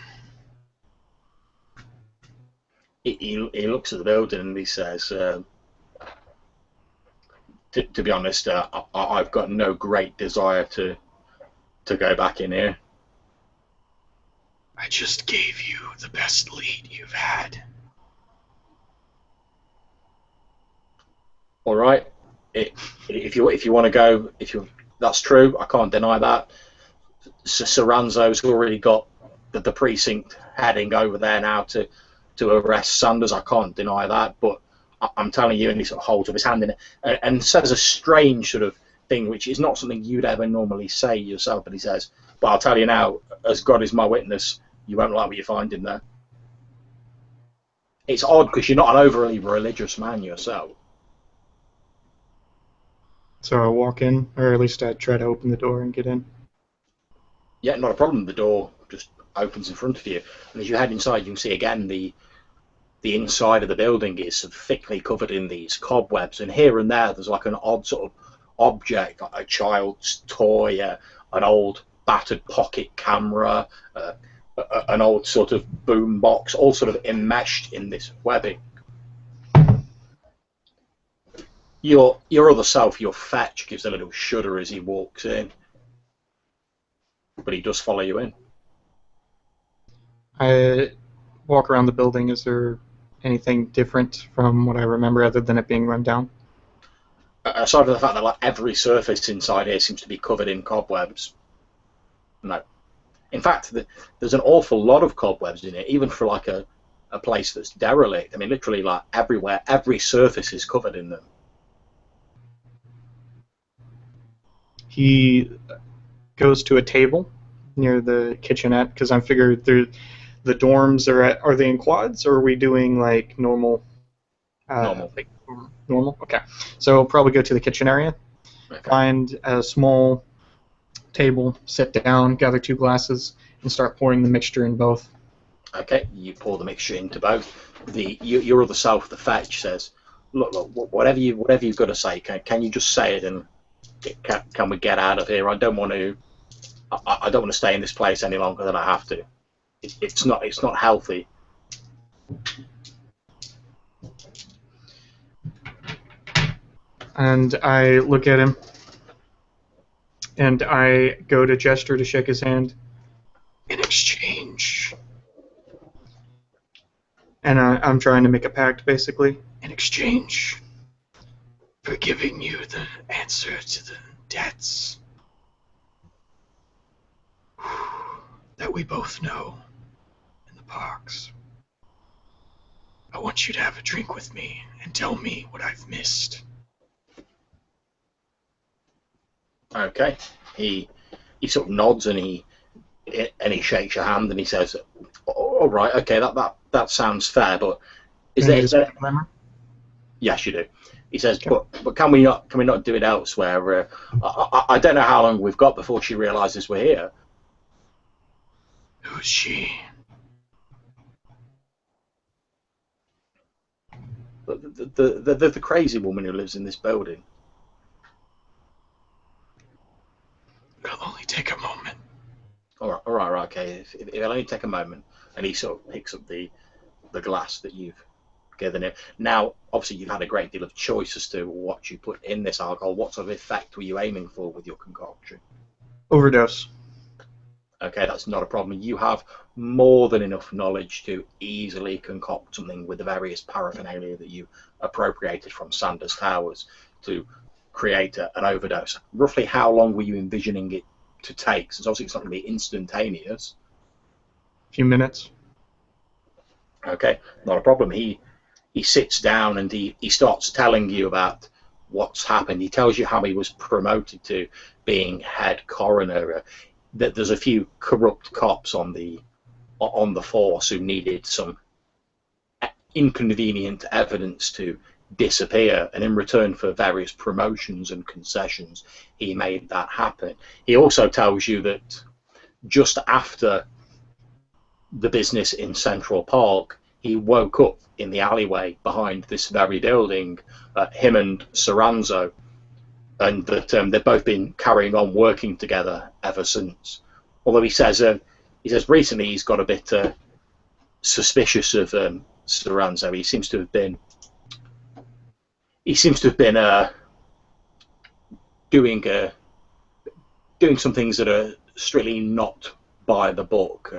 S1: He looks at the building and he says, to be honest, I've got no great desire to go back in here.
S7: I just gave you the best lead you've had.
S1: All right. If you want to go, that's true. I can't deny that. Saranzo's already got the precinct heading over there now to arrest Sanders. I can't deny that, but I'm telling you, and he sort of holds up his hand in it and says a strange sort of thing, which is not something you'd ever normally say yourself, but he says, "But I'll tell you now, as God is my witness, you won't like what you find in there." It's odd because you're not an overly religious man yourself.
S2: So I walk in, or at least I try to open the door and get in.
S1: Yeah, not a problem. The door just opens in front of you, and as you head inside, you can see again the inside of the building is sort of thickly covered in these cobwebs, and here and there there's like an odd sort of object, like a child's toy, an old battered pocket camera, an old sort of boom box, all sort of enmeshed in this webbing. Your other self, your fetch, gives a little shudder as he walks in, but he does follow you in.
S2: I walk around the building. Is there anything different from what I remember other than it being run down?
S1: Aside from the fact that like every surface inside here seems to be covered in cobwebs. No. In fact, there's an awful lot of cobwebs in it, even for like a place that's derelict. I mean, literally like everywhere, every surface is covered in them.
S2: He goes to a table near the kitchenette, because I figured the dorms are they in quads, or are we doing like normal?
S1: Normal.
S2: Normal. Okay. So I'll probably go to the kitchen area,
S1: Okay.
S2: find a small table, sit down, gather 2 glasses, and start pouring the mixture in both.
S1: Okay, you pour the mixture into both. Your other self, the fetch, says, "Look, whatever you've got to say, can you just say it and can we get out of here? I don't want to stay in this place any longer than I have to. It's not healthy."
S2: And I look at him, and I go to gesture to shake his hand.
S7: In exchange,
S2: And I'm trying to make a pact, basically.
S7: in exchange for giving you the answer to the debts that we both know in the parks, I want you to have a drink with me and tell me what I've missed.
S1: Okay. He sort of nods and he shakes your hand and he says, "All right, okay, that sounds fair, but is there?" Yes, you do. He says,
S2: Okay.
S1: but can we not do it elsewhere? I don't know how long we've got before she realises we're here.
S7: Who's she?
S1: The crazy woman who lives in this building.
S7: It'll only take a moment.
S1: All right, okay. It'll only take a moment. And he sort of picks up the glass that you've given him. Now, obviously, you've had a great deal of choice as to what you put in this alcohol. What sort of effect were you aiming for with your concoction?
S2: Overdose.
S1: Okay, that's not a problem. You have more than enough knowledge to easily concoct something with the various paraphernalia that you appropriated from Sanders Towers to create an overdose. Roughly how long were you envisioning it to take? Since obviously it's not going to be instantaneous.
S2: A few minutes.
S1: Okay, not a problem. He sits down and he starts telling you about what's happened. He tells you how he was promoted to being head coroner. That there's a few corrupt cops on the force who needed some inconvenient evidence to disappear, and in return for various promotions and concessions, he made that happen. He also tells you that just after the business in Central Park, he woke up in the alleyway behind this very building, him and Soranzo, and that they've both been carrying on working together ever since. Although he says recently he's got a bit suspicious of Soranzo. He seems to have been doing some things that are strictly not by the book.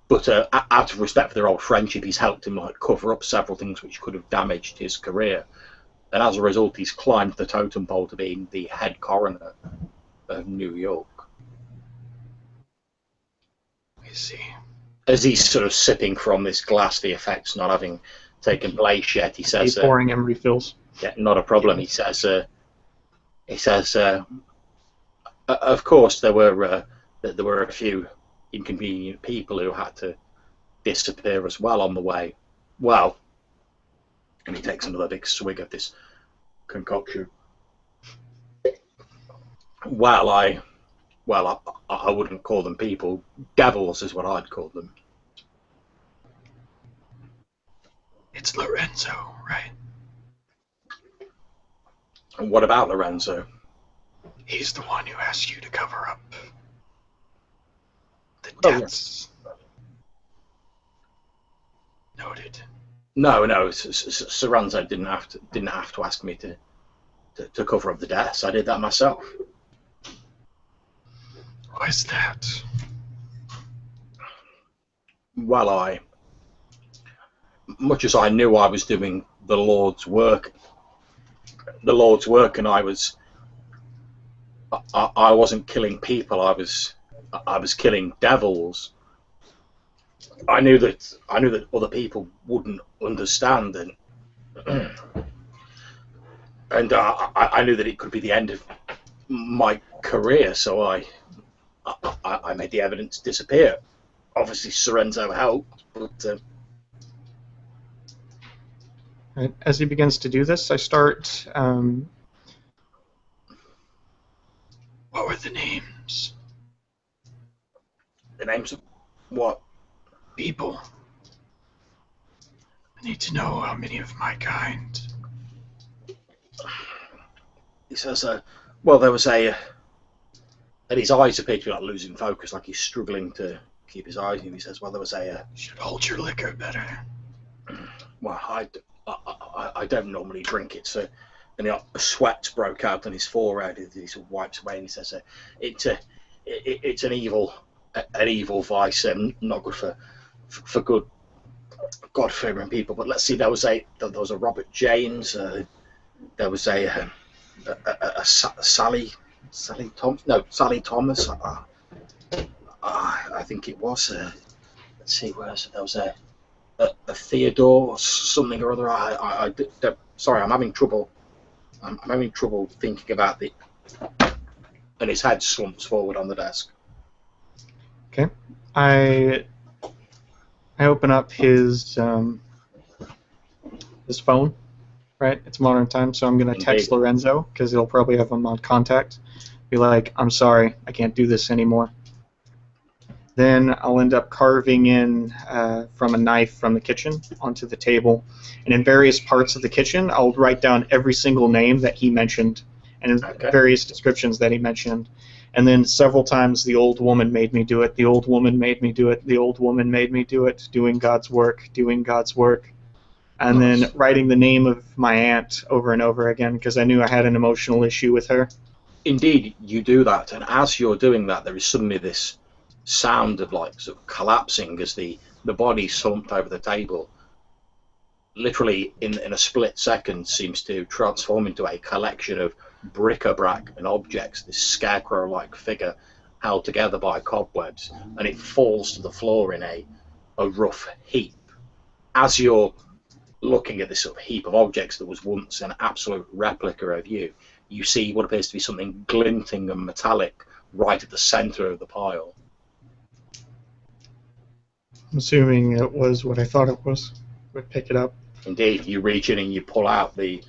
S1: But out of respect for their old friendship, he's helped him cover up several things which could have damaged his career. And as a result, he's climbed the totem pole to being the head coroner of New York.
S7: I see.
S1: As he's sort of sipping from this glass, the effects not having taken place yet, he says,
S2: He's pouring him refills.
S1: "Yeah, not a problem." He says, "Of course, there were a few inconvenient people who had to disappear as well on the way. Well," and he takes another big swig of this concoction. Well, I wouldn't call them people. Devils is what I'd call them.
S7: It's Lorenzo, right?
S1: And what about Lorenzo?
S7: He's the one who asked you to cover up the
S1: Oh,
S7: debts. Noted.
S1: No. Soranzo didn't have to ask me to cover up the debts. I did that myself.
S7: Why's that?
S1: Well, much as I knew I was doing the Lord's work, and I wasn't killing people. I was killing devils. I knew that other people wouldn't understand, and I knew that it could be the end of my career. So I made the evidence disappear. Obviously, Sorenzo helped, but
S2: Right. As he begins to do this, I start.
S7: What were the names?
S1: the names of what?
S7: People. I need to know how many of my kind.
S1: He says, well, there was and his eyes appear to be like losing focus, like he's struggling to keep his eyes on him. He says, well, there was
S7: You should hold your liquor better.
S1: well, I don't normally drink it, so and a sweat broke out on his forehead. He sort of wipes away and he says, "It's an evil vice, not good for good God-fearing people." But let's see, there was a Robert James, there was a Sally Thomas. I think it was. Let's see, there was a Theodore something or other. Sorry, I'm having trouble. I'm having trouble thinking about the. And his head slumps forward on the desk.
S2: Okay. I open up his phone. Right, it's modern time, so I'm gonna text Lorenzo because he'll probably have him on contact. Be like, "I'm sorry, I can't do this anymore." Then I'll end up carving in from a knife from the kitchen onto the table, and in various parts of the kitchen, I'll write down every single name that he mentioned and various descriptions that he mentioned. And then several times, the old woman made me do it. The old woman made me do it. The old woman made me do it. Doing God's work. Doing God's work. And then writing the name of my aunt over and over again because I knew I had an emotional issue with her.
S1: Indeed, you do that, and as you're doing that, there is suddenly this sound of like sort of collapsing as the body slumped over the table. Literally, in a split second, seems to transform into a collection of bric-a-brac and objects. This scarecrow-like figure held together by cobwebs, and it falls to the floor in a rough heap. As you're looking at this sort of heap of objects that was once an absolute replica of you, you see what appears to be something glinting and metallic right at the center of the pile.
S2: I'm assuming it was what I thought it was. Would pick it up.
S1: Indeed, you reach in and you pull out the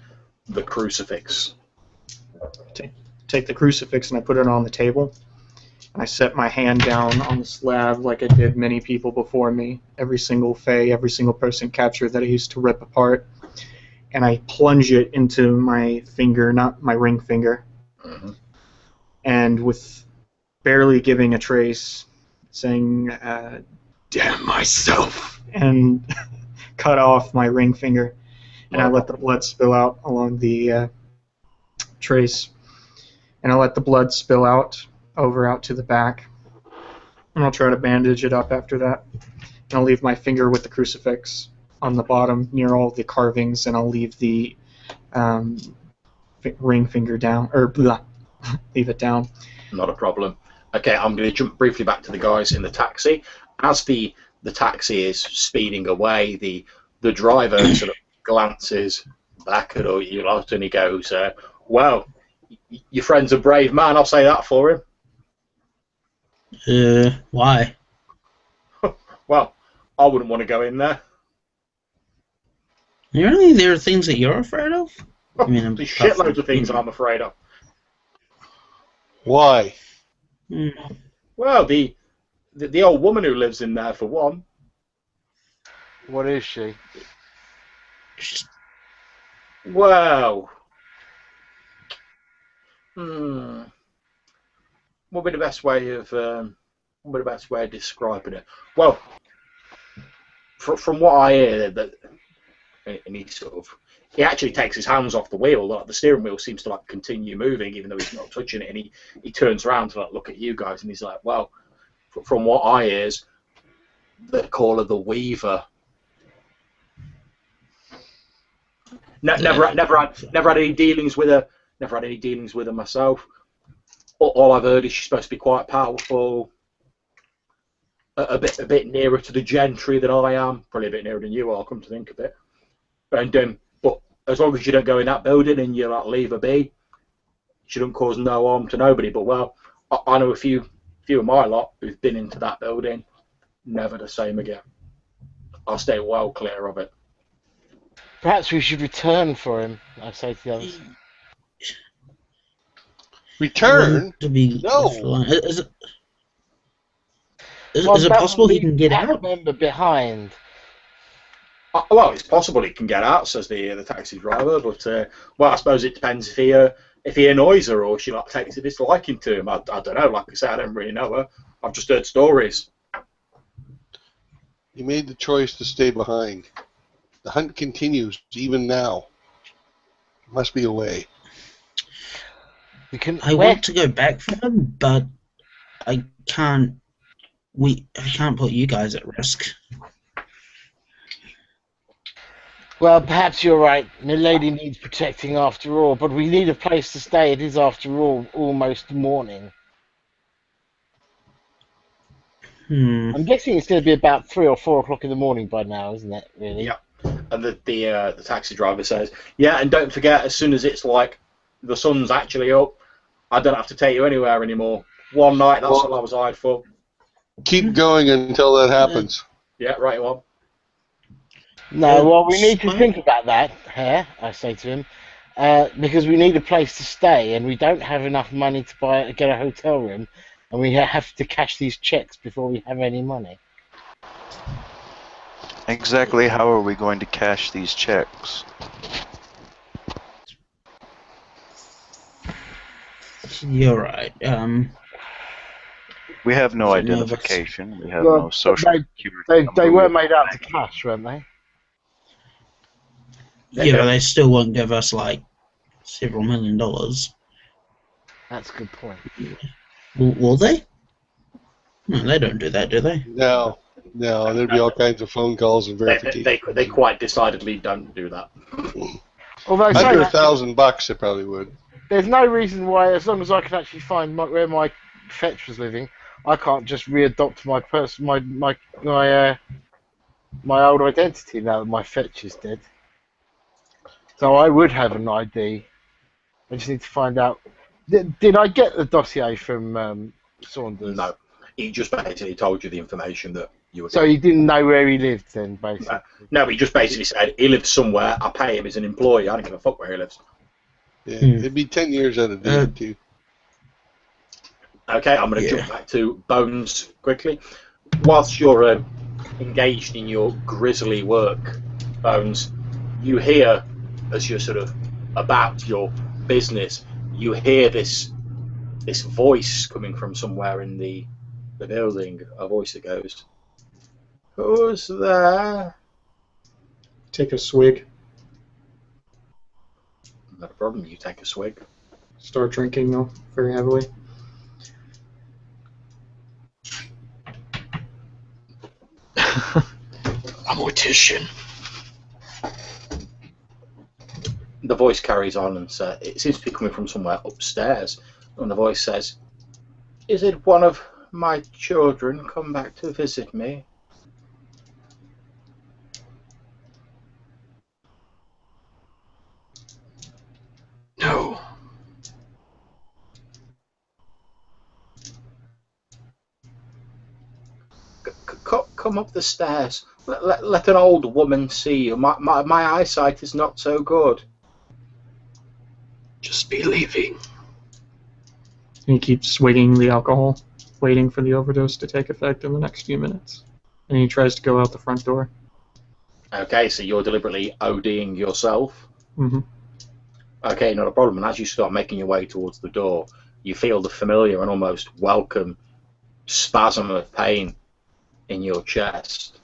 S1: crucifix.
S2: Take the crucifix and I put it on the table. I set my hand down on the slab like I did many people before me. Every single Fey, every single person captured that I used to rip apart. And I plunge it into my finger, not my ring finger.
S1: Mm-hmm.
S2: And with barely giving a trace, saying,
S7: Damn myself.
S2: And cut off my ring finger. And I let the blood spill out along the trace. And I let the blood spill out to the back. And I'll try to bandage it up after that. And I'll leave my finger with the crucifix on the bottom near all the carvings, and I'll leave the ring finger down, or leave it down.
S1: Not a problem. Okay, I'm going to jump briefly back to the guys in the taxi. As the taxi is speeding away, the driver sort of glances back at all you lot and he goes, well, your friend's a brave man, I'll say that for him.
S6: Why?
S1: Well, I wouldn't want to go in there.
S6: Really? There are things that you're afraid of? I mean,
S1: There's shitloads of things I'm afraid of.
S5: Why?
S1: Well, the old woman who lives in there, for one.
S3: What is she?
S1: Well, what would be the best way of describing it? Well, from what I hear, that and he actually takes his hands off the wheel. Like the steering wheel seems to like continue moving, even though he's not touching it. And he turns around to like look at you guys, and he's like, "Well, from what I hear, they call her the Weaver." Never had any dealings with her. Never had any dealings with her myself. All I've heard is she's supposed to be quite powerful. A bit nearer to the gentry than I am. Probably a bit nearer than you are, come to think of it. And but as long as you don't go in that building and you like leave her be, she don't cause no harm to nobody. But well, I know a few of my lot who've been into that building. Never the same again. I'll stay well clear of it.
S3: Perhaps we should return for him, I say to the others.
S5: Return?
S6: No. Is it possible he can get out?
S3: Member behind.
S1: Well, it's possible he can get out, says the taxi driver. But well, I suppose it depends if he annoys her or she like takes a disliking to him. I don't know. Like I said, I don't really know her. I've just heard stories.
S5: He made the choice to stay behind. The hunt continues even now. Must be a way.
S3: We can.
S6: I want to go back for him, but I can't. I can't put you guys at risk.
S3: Well, perhaps you're right. Milady needs protecting after all, but we need a place to stay. It is, after all, almost morning. I'm guessing it's going to be about 3 or 4 o'clock in the morning by now, isn't it? Really?
S1: Yeah. And the taxi driver says, "Yeah, and don't forget, as soon as it's like the sun's actually up, I don't have to take you anywhere anymore. One night, that's all I was hired for."
S5: Keep going until that happens.
S1: Yeah, right on.
S3: No, well, we need to think about that, Hare, I say to him, because we need a place to stay, and we don't have enough money to get a hotel room, and we have to cash these checks before we have any money.
S4: Exactly how are we going to cash these checks?
S6: You're right.
S4: We have no
S6: So
S4: identification. We have
S3: Well,
S4: no social security
S3: They
S4: number.
S3: were made out to cash, weren't they?
S6: Yeah, but they still won't give us like several $1 million.
S3: That's a good point.
S6: Will they? No, they don't do that, do they?
S5: No, there'd be all kinds of phone calls and verification.
S1: They quite decidedly don't do that.
S3: Although,
S5: Under
S3: saying that,
S5: $1,000, they probably would.
S3: there's no reason why, as long as I can actually find where my fetch was living, I can't just readopt my old identity now that my fetch is dead. So I would have an ID. I just need to find out. Did I get the dossier from Saunders?
S1: No, he just basically told you the information that you were.
S3: So he didn't know where he lived then, basically.
S1: No, he just basically said he lives somewhere. I pay him as an employee. I don't give a fuck where he lives.
S5: Yeah, it'd be 10 years out of date, too.
S1: Okay, I'm going to jump back to Bones quickly. Whilst you're engaged in your grisly work, Bones, you hear, as you're sort of about your business, you hear this voice coming from somewhere in the building, a voice that goes, "Who's there?"
S2: Take a swig.
S1: Not a problem, you take a swig.
S2: Start drinking, though, very heavily.
S7: A mortician.
S1: The voice carries on and says, it seems to be coming from somewhere upstairs, and the voice says, "Is it one of my children come back to visit me?"
S7: No.
S1: Come up the stairs. Let an old woman see you. My eyesight is not so good.
S7: Just be leaving.
S2: And he keeps swigging the alcohol, waiting for the overdose to take effect in the next few minutes. And he tries to go out the front door.
S1: Okay, so you're deliberately ODing yourself.
S2: Mm-hmm.
S1: Okay, not a problem. And as you start making your way towards the door, you feel the familiar and almost welcome spasm of pain in your chest.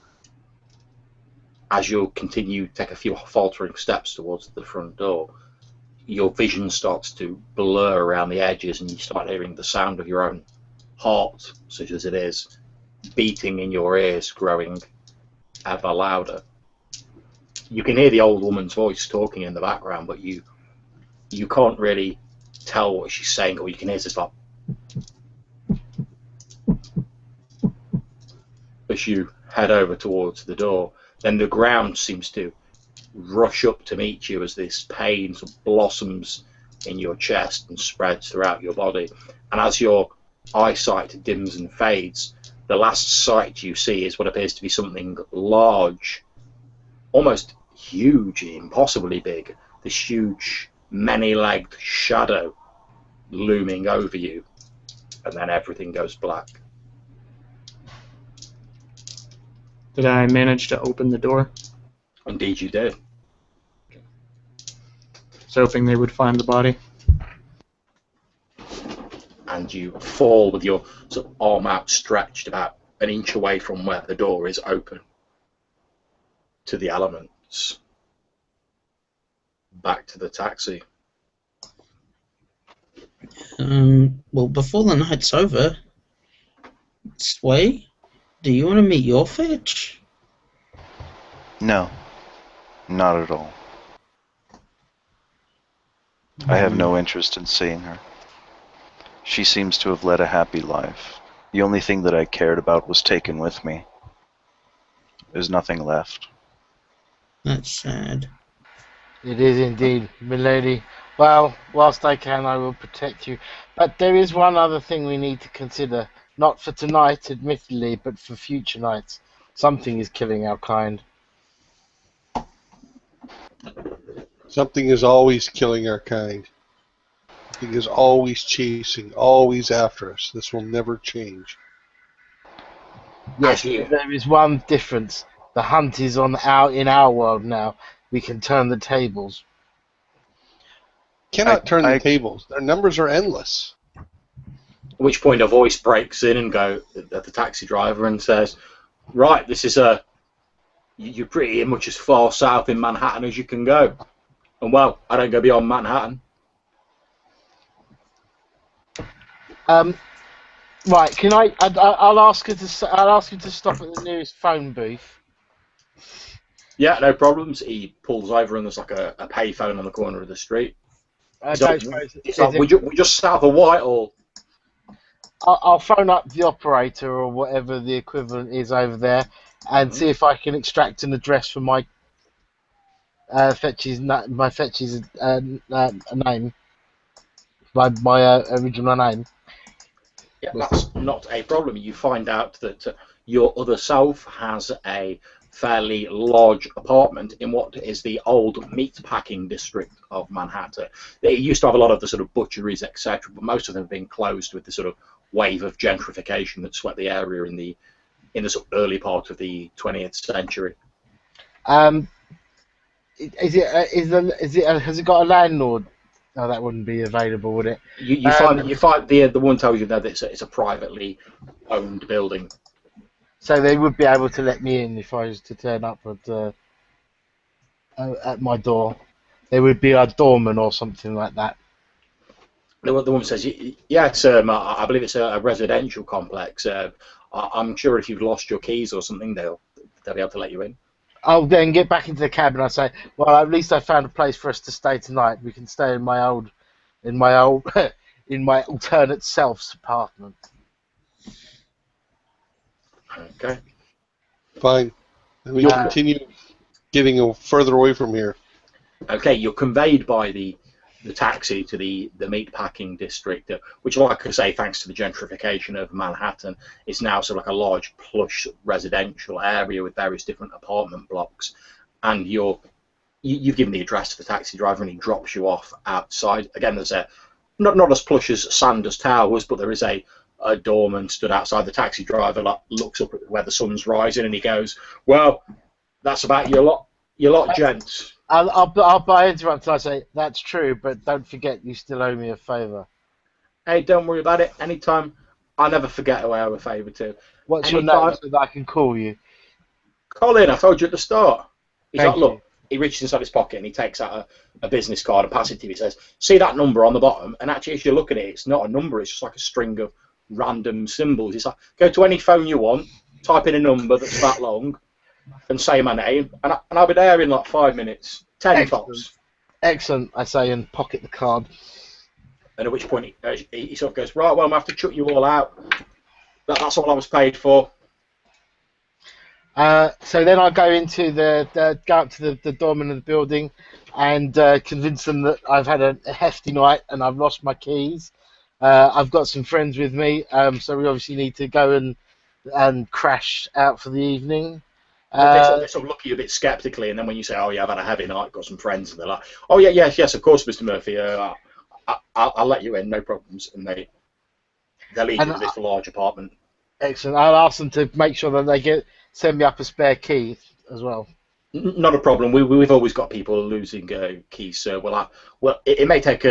S1: As you continue to take a few faltering steps towards the front door, your vision starts to blur around the edges and you start hearing the sound of your own heart, such as it is, beating in your ears, growing ever louder. You can hear the old woman's voice talking in the background, but you can't really tell what she's saying. All you can hear is like, as you head over towards the door, then the ground seems to rush up to meet you as this pain sort of blossoms in your chest and spreads throughout your body. And as your eyesight dims and fades, the last sight you see is what appears to be something large, almost huge, impossibly big. This huge, many-legged shadow looming over you, and then everything goes black.
S2: Did I manage to open the door?
S1: Indeed you did.
S2: I was hoping they would find the body.
S1: And you fall with your sort of arm outstretched about an inch away from where the door is open to the elements. back to the taxi.
S6: Well, before the night's over, Sway, do you want to meet your fetch?
S4: No, not at all. I have no interest in seeing her. She seems to have led a happy life. The only thing that I cared about was taken with me. There's nothing left.
S6: That's sad.
S3: It is indeed, milady. Well, whilst I can, I will protect you. But there is one other thing we need to consider. Not for tonight, admittedly, but for future nights. Something is killing our kind.
S5: Something is always killing our kind. Something is always chasing, always after us. This will never change.
S3: Yes,
S1: Actually,
S3: there is one difference. The hunt is in our world now. We can turn the tables.
S5: Cannot turn the tables. Their numbers are endless.
S1: at which point a voice breaks in and go at the taxi driver and says, "Right, this is you're pretty much as far south in Manhattan as you can go." And well, I don't go beyond Manhattan.
S3: Right, can I'll ask you to stop at the nearest phone booth.
S1: Yeah, no problems. He pulls over and there's like a payphone on the corner of the street. He's like, we're just south of Whitehall.
S3: I'll phone up the operator or whatever the equivalent is over there and see if I can extract an address for my fetch's name, my original name.
S1: Yeah, that's not a problem. You find out that your other self has a fairly large apartment in what is the old meat packing district of Manhattan. It used to have a lot of the sort of butcheries, etc., but most of them have been closed with the sort of wave of gentrification that swept the area in the sort of early part of the 20th century.
S3: Has it got a landlord? No, that wouldn't be available, would it?
S1: You find the one tells you that it's a privately owned building.
S3: So they would be able to let me in if I was to turn up at my door. There would be a doorman or something like that.
S1: The woman says, "Yes, I believe it's a residential complex. I'm sure if you've lost your keys or something, they'll be able to let you in."
S3: I'll then get back into the cab and I say, "Well, at least I found a place for us to stay tonight. We can stay in my alternate self's apartment."
S1: Okay.
S5: Fine. And we continue getting further away from here.
S1: Okay, you're conveyed by the taxi to the meat packing district, which, like I say, thanks to the gentrification of Manhattan, is now sort of like a large plush residential area with various different apartment blocks. And you've given the address to the taxi driver, and he drops you off outside. Again, there's not as plush as Sanders Towers, but there is a doorman stood outside. The taxi driver looks up at where the sun's rising, and he goes, "Well, that's about your lot, gents."
S3: I'll interrupt and I say, "That's true, but don't forget you still owe me a favour."
S1: Hey, don't worry about it. Anytime, I never forget who I owe a favour to.
S3: What's your name so that I can call you?
S1: Colin, I told you at the start. He's
S3: Thank
S1: like, look, he reaches inside his pocket and he takes out a business card and passes it to you. He says, "See that number on the bottom?" And actually, as you look at it, it's not a number, it's just like a string of random symbols. It's like, go to any phone you want, type in a number that's that long, and say my name, and I'll be there in like 5 minutes. 10 tops.
S3: Excellent, I say, and pocket the card.
S1: And at which point he sort of goes, "Right, well, I'm going to have to chuck you all out. That's all I was paid for."
S3: So then I go into go up to the doorman of the building and convince them that I've had a hefty night and I've lost my keys. I've got some friends with me, so we obviously need to go and crash out for the evening.
S1: They sort of look at you a bit sceptically, and then when you say, "Oh yeah, I've had a heavy night, got some friends," and they're like, "Oh yeah, yes, of course, Mr. Murphy. I'll let you in, no problems." And they lead you to this large apartment.
S3: Excellent. I'll ask them to make sure that they send me up a spare key as well.
S1: Not a problem. We've always got people losing keys, so it may take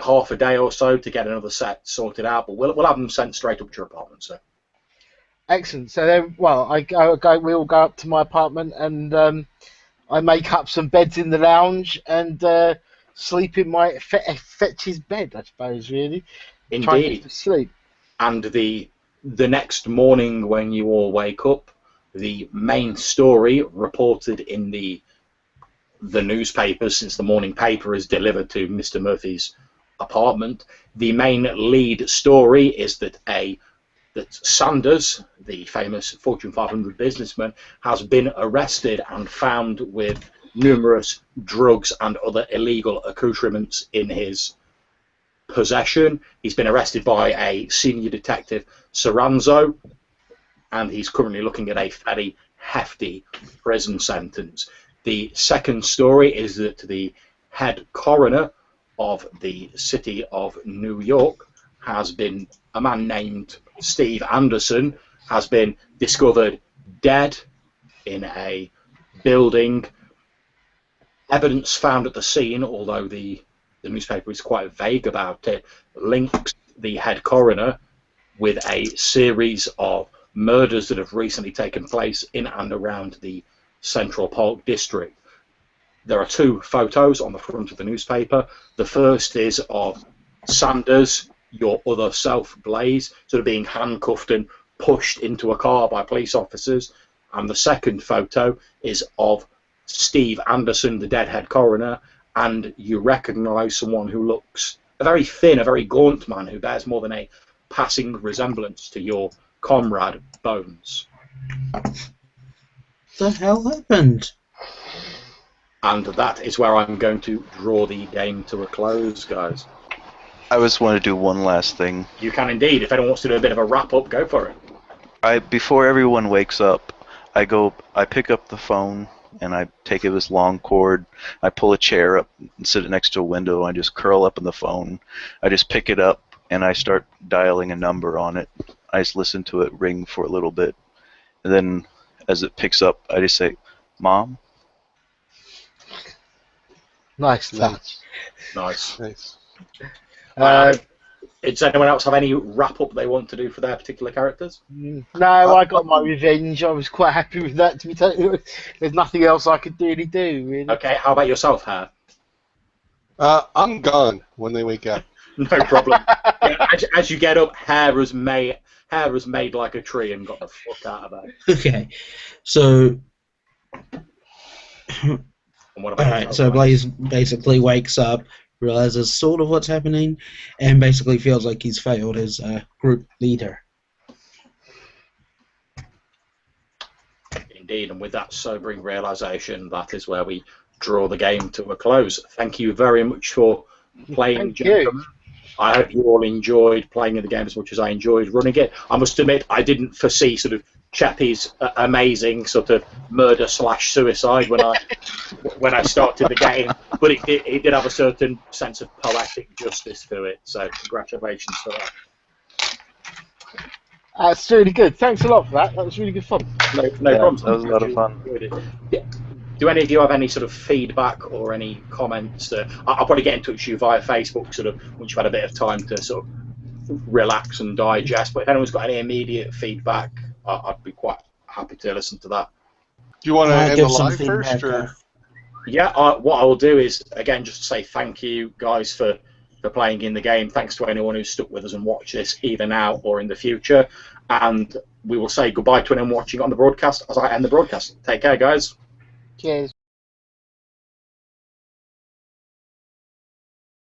S1: half a day or so to get another set sorted out, but we'll have them sent straight up to your apartment, sir.
S3: Excellent. So then, we all go up to my apartment, and I make up some beds in the lounge and sleep in my fetch's bed, I suppose, really. Try and get
S1: Indeed.
S3: to sleep.
S1: And the next morning when you all wake up, the main story reported in the newspapers, since the morning paper is delivered to Mr. Murphy's apartment, the main lead story is that Sanders, the famous Fortune 500 businessman, has been arrested and found with numerous drugs and other illegal accoutrements in his possession. He's been arrested by a senior detective, Saranzo, and he's currently looking at a fairly hefty prison sentence. The second story is that the head coroner of the city of New York has been, a man named Steve Anderson, has been discovered dead in a building. Evidence found at the scene, although the newspaper is quite vague about it, links the head coroner with a series of murders that have recently taken place in and around the Central Park district. There are two photos on the front of the newspaper. The first is of Sanders, your other self, Blaze, sort of being handcuffed and pushed into a car by police officers. And the second photo is of Steve Anderson, the dead head coroner, and you recognise someone who looks a very thin, a very gaunt man who bears more than a passing resemblance to your comrade, Bones.
S6: The hell happened?
S1: And that is where I'm going to draw the game to a close, guys.
S4: I just want to do one last thing.
S1: You can indeed. If anyone wants to do a bit of a wrap-up, go for it.
S4: Before everyone wakes up, I pick up the phone, and I take this long cord. I pull a chair up and sit it next to a window. I just curl up in the phone. I just pick it up, and I start dialing a number on it. I just listen to it ring for a little bit. And then as it picks up, I just say, Mom?
S3: Nice touch.
S1: Nice.
S3: Uh,
S1: Does anyone else have any wrap-up they want to do for their particular characters?
S3: No, I got my revenge. I was quite happy with that, to be totally honest. There's nothing else I could really do, really.
S1: Okay, how about yourself, Hare?
S5: I'm gone when they wake up.
S1: No problem. Yeah, as you get up, Hare was made like a tree and got the fuck out of there.
S6: Okay, so
S1: And what about yourself,
S6: so
S1: Mike?
S6: Blaze basically wakes up, realizes sort of what's happening, and basically feels like he's failed as a group leader.
S1: Indeed, and with that sobering realisation, that is where we draw the game to a close. Thank you very much for playing,
S3: Thank
S1: gentlemen.
S3: you.
S1: I hope you all enjoyed playing in the game as much as I enjoyed running it. I must admit, I didn't foresee sort of Chappie's amazing sort of murder/suicide when I started the game, but it did have a certain sense of poetic justice to it. So congratulations for that.
S3: That's really good. Thanks a lot for that. That was really good fun.
S1: No
S4: Yeah,
S1: problem.
S4: that was a lot of fun.
S1: Do any of you have any sort of feedback or any comments? I'll probably get in touch with you via Facebook sort of once you've had a bit of time to sort of relax and digest. But if anyone's got any immediate feedback, I'd be quite happy to listen to that.
S5: Do you want to end
S6: give
S5: the
S6: some
S5: live first?
S6: feedback,
S5: Or?
S1: Yeah, what I will do is, again, just to say thank you guys for playing in the game. Thanks to anyone who's stuck with us and watched this either now or in the future. And we will say goodbye to anyone watching on the broadcast as I end the broadcast. Take care, guys.
S3: Cheers.